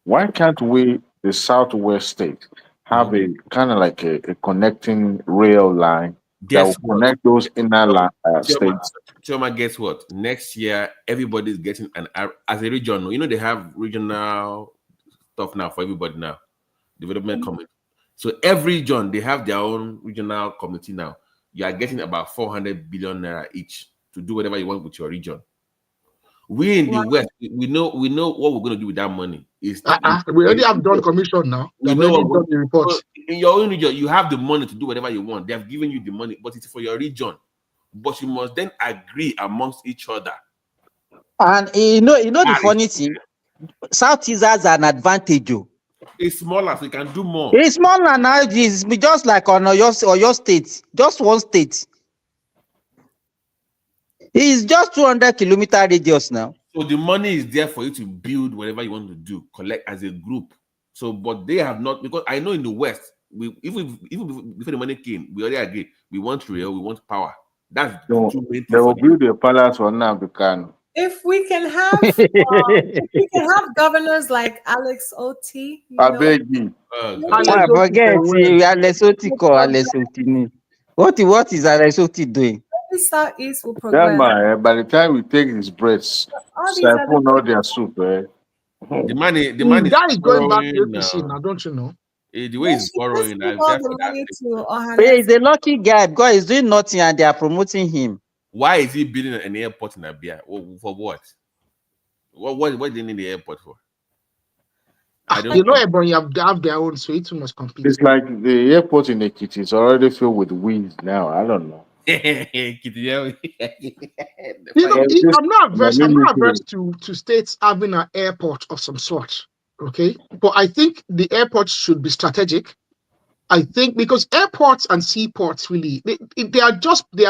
Why can't we, the Southwest state, have a kind of like a connecting rail line that will connect those inner states? Chioma, guess what? Next year, everybody's getting as a region. They have regional stuff now for everybody now. Development committee. So every region, they have their own regional committee now. You are getting about 400 billion naira each to do whatever you want with your region. We in the West, we know what we're going to do with that money. We already have done commission now. We know what the reports. So in your own region, you have the money to do whatever you want. They have given you the money, but it's for your region. But you must then agree amongst each other. And the funny thing, Southeast has an advantage. It's smaller, so you can do more. It's smaller now. It's just like on your state, just one state. It's just 200-kilometer radius now. So the money is there for you to build whatever you want to do, collect as a group. So, but they have not, because I know in the West, even before the money came, we already agreed. We want real, we want power. That's the two main things. They will build a palace for Nnamdi. If we can have governors like Alex Oti, I beg you. Forget Alex Oti or Alex Oti. What is Alex Oti doing? Southeast will progress. That man, by the time we take his breaths, siphon all their soup. The man is that is going back to APC now, don't you know? The way he's borrowing, He's a lucky guy because he's doing nothing and they are promoting him. Why is he building an airport in Abia? For what? What do they need the airport for? You know, everyone have their own, so it must compete. It's like the airport in Ekiti is already filled with weeds now. I don't know. I'm not averse to states having an airport of some sort. Okay, but I think the airport should be strategic. I think because airports and seaports really they are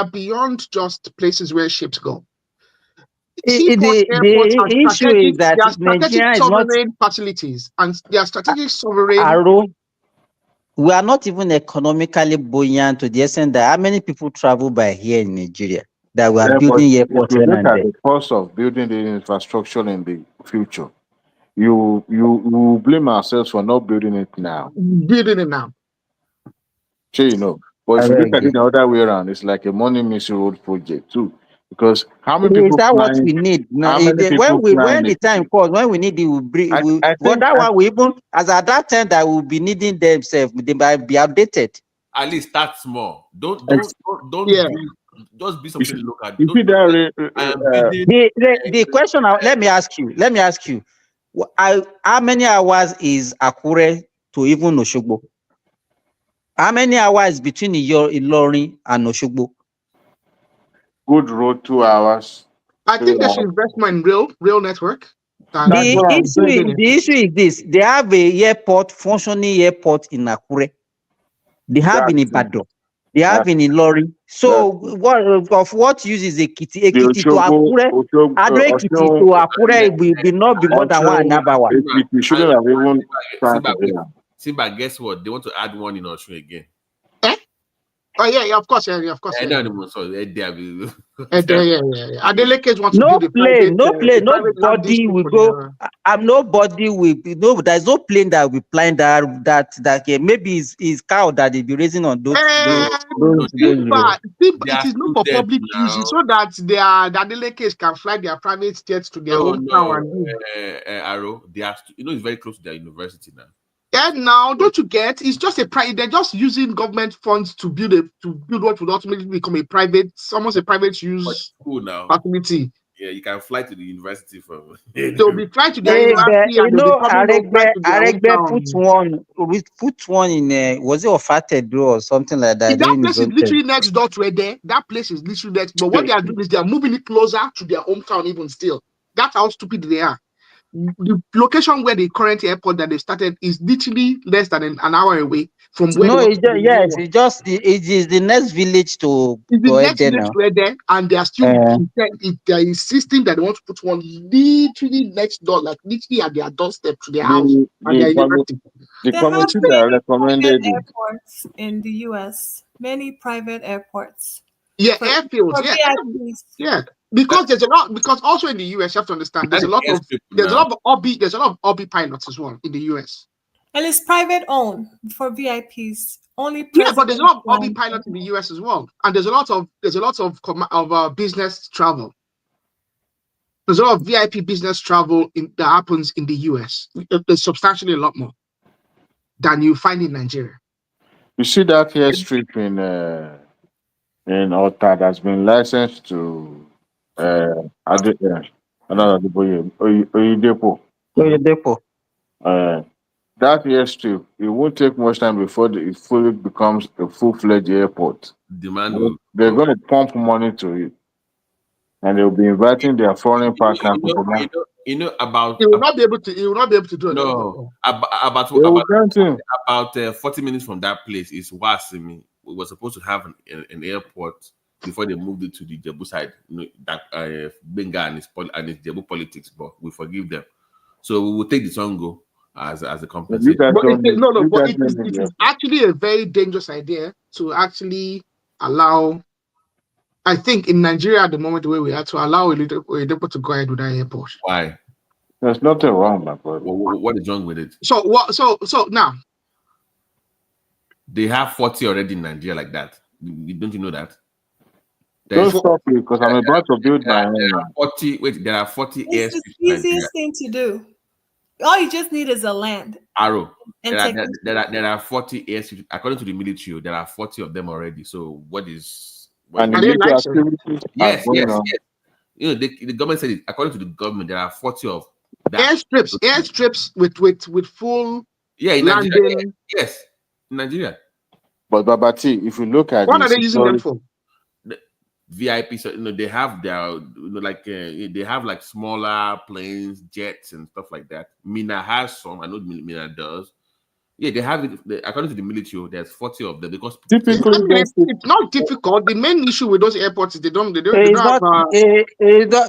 beyond just places where ships go. Seaports, airports are strategic. They are strategic sovereign facilities, and they are strategic sovereign. We are not even economically buoyant to the extent that how many people travel by here in Nigeria that we are building airports. If you look at the cost of building the infrastructure in the future, you blame ourselves for not building it now. Sure, you know. But if you look at it the other way around, it's like a money missing road project too. Because how many people? Is that what we need? No, when the time comes, when we need it, we bring. We even as at that time that we'll be needing themselves, they might be updated. At least start small. Don't just be something local. The question. Let me ask you. How many hours is Akure to even Oshogbo? How many hours between Ilorin and Oshogbo? Good road, 2 hours. I think they should invest in real network. The issue is this: they have a functioning airport in Akure. They have in Ibadan. They have in Ilorin. So what use is Ekiti to Akure? Ekiti to Akure will not be more than 1 hour. You shouldn't have even Simba, guess what? They want to add one in Osun again. Oh yeah, of course. Yeah. Adeleke wants to build nobody will go. Nobody will. No, there's no plane that will be flying that maybe is cow that they be raising on those. Simba, it is not for public use, so that the Adelekes can fly their private jets to their hometown. Arrow, it's very close to their university now. And now, don't you get? It's just they're just using government funds to build what would ultimately become almost a private use facility. Yeah, you can fly to the university from. They'll be flying to the university, and Aregbe put one in. Was it Ofatedro or something like that? That place is literally next door to there. That place is literally next. But what they are doing is they are moving it closer to their hometown. Even still, that's how stupid they are. The location where the current airport that they started is literally less than an hour away from where. No, it is the next village to there, and they are still they are insisting that they want to put one literally next door, like literally at their doorstep to their house. The committee that recommended airports in the US, many private airports. Yeah, airfields. Yeah. Because there's a lot. Because also in the US, you have to understand there's a lot of hobby pilots as well in the US. And it's private owned for VIPs only. Yeah, but there's a lot of hobby pilots in the US as well, and there's a lot of business travel. There's a lot of VIP business travel that happens in the US. There's substantially a lot more than you find in Nigeria. You see that airstrip in Ota that's been licensed to. Oyedepo. That airstrip, it won't take much time before it fully becomes a full-fledged airport. They're going to pump money to it, and they'll be inviting their foreign partners. You know about he will not be able to. He will not be able to do it. no about 40 minutes from that place is Wasimi. We were supposed to have an airport before they moved it to the Jebu side. You know that Benga and his Jebu politics, but we forgive them. So we will take the Songo as a compensation. But it is actually a very dangerous idea to actually allow. I think in Nigeria at the moment, where we are to allow a depot to go ahead with that airport. Why? There's nothing wrong, my brother. What is wrong with it? So what? So now they have 40 already in Nigeria like that. Don't you know that? Don't stop me because I'm about to build my own. 40. Wait, there are 40 It's the easiest thing to do. All you just need is a land. Arrow. There are 40 airstrips. According to the military, there are 40 of them already. So what is? And the military activities yes. You know, the government said it. According to the government, there are 40 of that. Airstrips with full in landing. Nigeria. Yes, in Nigeria. But Babati, if you look at what are they using them for? VIP, so they have their they have like smaller planes, jets, and stuff like that. Mina has some. I know Mina does. Yeah, they have it. According to the military, there's 40 of them because typically it's not difficult. The main issue with those airports is they don't have.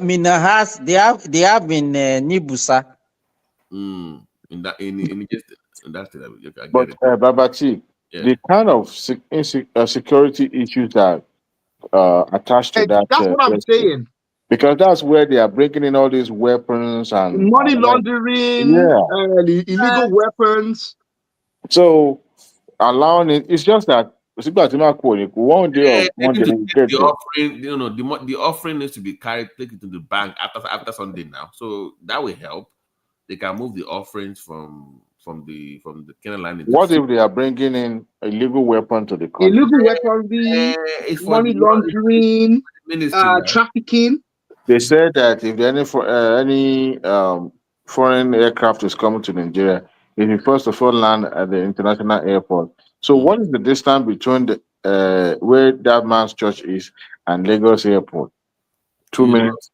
Mina has. They have in Nibusa. In that but Babati, the kind of security issues that attached to that. That's what I'm saying. Because that's where they are breaking in all these weapons and money laundering, illegal weapons. So allowing it's just that one day the offering, the offering needs to be carried, take it to the bank after Sunday now. So that will help. They can move the offerings from the Kenyan line. What if they are bringing in illegal weapon to the country? Illegal weaponry, money laundering, trafficking. They said that if any foreign aircraft is coming to Nigeria, it will first of all land at the international airport. So what is the distance between the where that man's church is and Lagos airport? 2 minutes.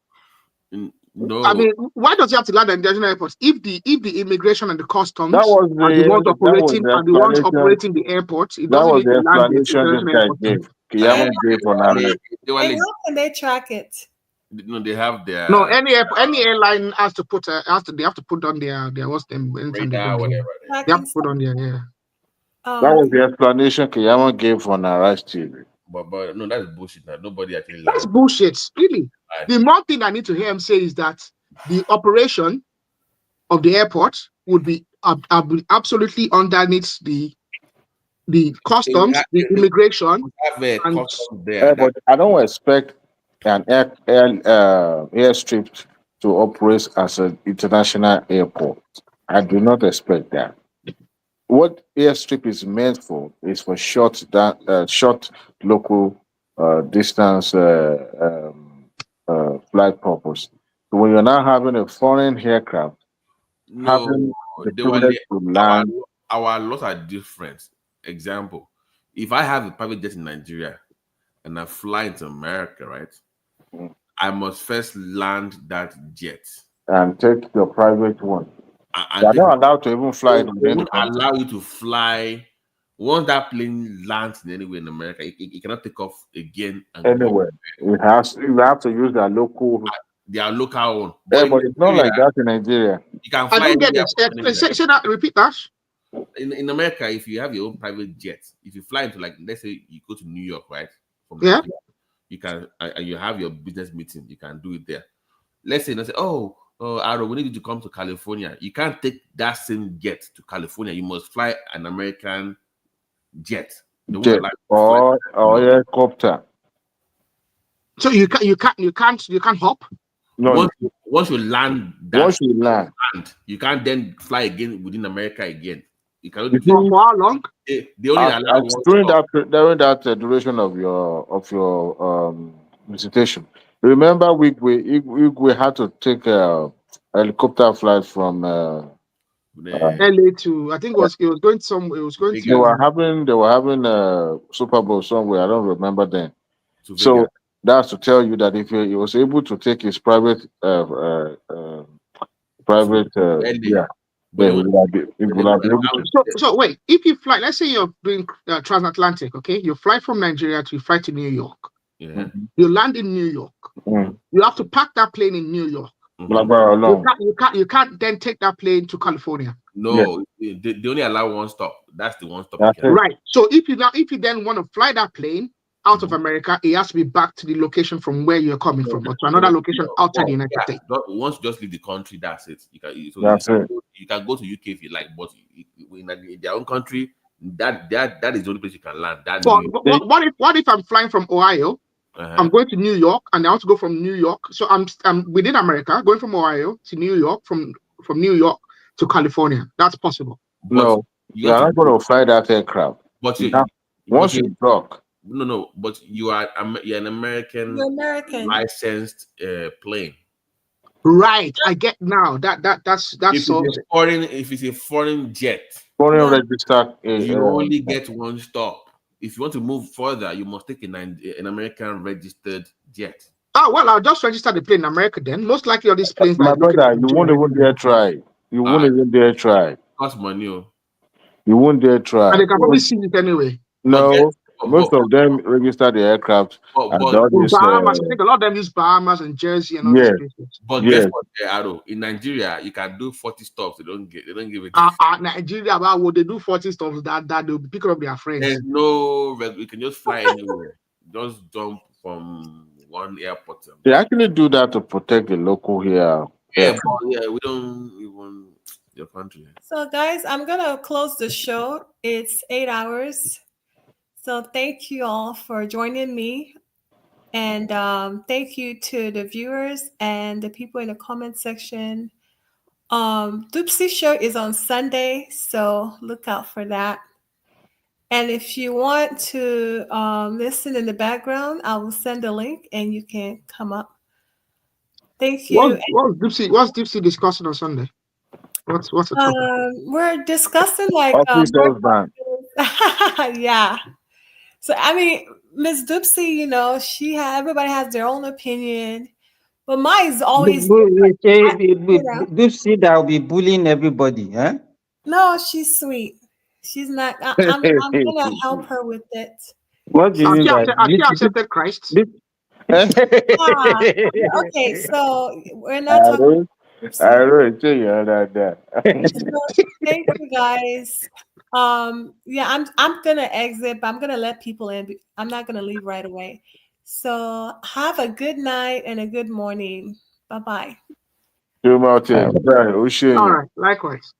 No. I mean, why does he have to land at the international airport? If the immigration and the customs are the ones operating the airport, it that doesn't was need the to land explanation this guy gave. And how can they track it? No, they have their any airline has to put they have to put on their what's them radar, whatever. They have to put on their that was the explanation Kiyama gave on Arise TV. But no, that's bullshit. Now nobody actually. That's bullshit. Really, the more thing I need to hear him say is that the operation of the airport would be absolutely underneath the customs, the immigration. But I don't expect an airstrip to operate as an international airport. I do not expect that. What airstrip is meant for is for short local distance flight purpose. So when you're now having a foreign aircraft, having the privilege to land, our laws are different. Example, if I have a private jet in Nigeria and I fly into America, right? I must first land that jet and take your private one. They're not allowed to even fly. They won't allow you to fly. Once that plane lands anywhere in America, it cannot take off again. Anywhere. You have to use their local one. Yeah, but it's not like that in Nigeria. You can fly. I don't get it. Say that. Repeat that. In America, if you have your own private jet, if you fly into, like, let's say you go to New York, right? Nigeria, you can, and you have your business meeting, you can do it there. Let's say, Aro, we need you to come to California. You can't take that same jet to California. You must fly an American jet. Or helicopter. So you can't hop. No. Once you land, you can't then fly again within America again. You can only for how long? They only allow during that duration of your visitation. Remember, we had to take a helicopter flight from LA to, I think it was going somewhere. It was going to. They were having a Super Bowl somewhere. I don't remember then. So that's to tell you that if he was able to take his private private, yeah. So wait, if you fly, let's say you're doing transatlantic, okay? You fly from Nigeria to fly to New York. Yeah. You land in New York. You have to park that plane in New York. You can't then take that plane to California. No, they only allow one stop. That's the one stop. Right. So if you then want to fly that plane out of America, it has to be back to the location from where you're coming from, or to another location outside the United States. Once you just leave the country, that's it. You can you can go to UK if you like, but in their own country, that is the only place you can land. What if I'm flying from Ohio? I'm going to New York, and I want to go from New York. So I'm within America, going from Ohio to New York, from New York to California. That's possible. No, you're not going to fly that aircraft. But once you dock. No, but you're an American licensed plane. Right, I get now. That's if it's a foreign jet, foreign registered, you only get one stop. If you want to move further, you must take an American registered jet. Oh well, I'll just register the plane in America then. Most likely all these planes. My brother, you won't even dare try. You won't even dare try. Cost money. You won't dare try. And they can probably see it anyway. No, most of them register the aircraft. Bahamas, I think a lot of them use Bahamas and Jersey and all these places. But guess what, Ado? In Nigeria, you can do 40 stops. They don't give it. Nigeria, about what they do 40 stops that they'll be picking up their friends. There's no, you can just fly anywhere. Just jump from one airport. They actually do that to protect the local here. Yeah, we don't even your country. So guys, I'm gonna close the show. It's 8 hours. So thank you all for joining me. And thank you to the viewers and the people in the comment section. Doopsie show is on Sunday, so look out for that. And if you want to listen in the background, I will send a link and you can come up. Thank you. What's Doopsie discussing on Sunday? What's the topic? We're discussing like yeah. So I mean, Miss Doopsie, everybody has their own opinion, but mine is always Doopsie that will be bullying everybody, huh? No, she's sweet. She's not. I'm gonna help her with it. What do you mean by she accepted Christ? Okay, so we're not talking. I don't tell you that. Thank you guys. Yeah, I'm gonna exit, but I'm gonna let people in. I'm not gonna leave right away. So have a good night and a good morning. Bye-bye. All right, likewise.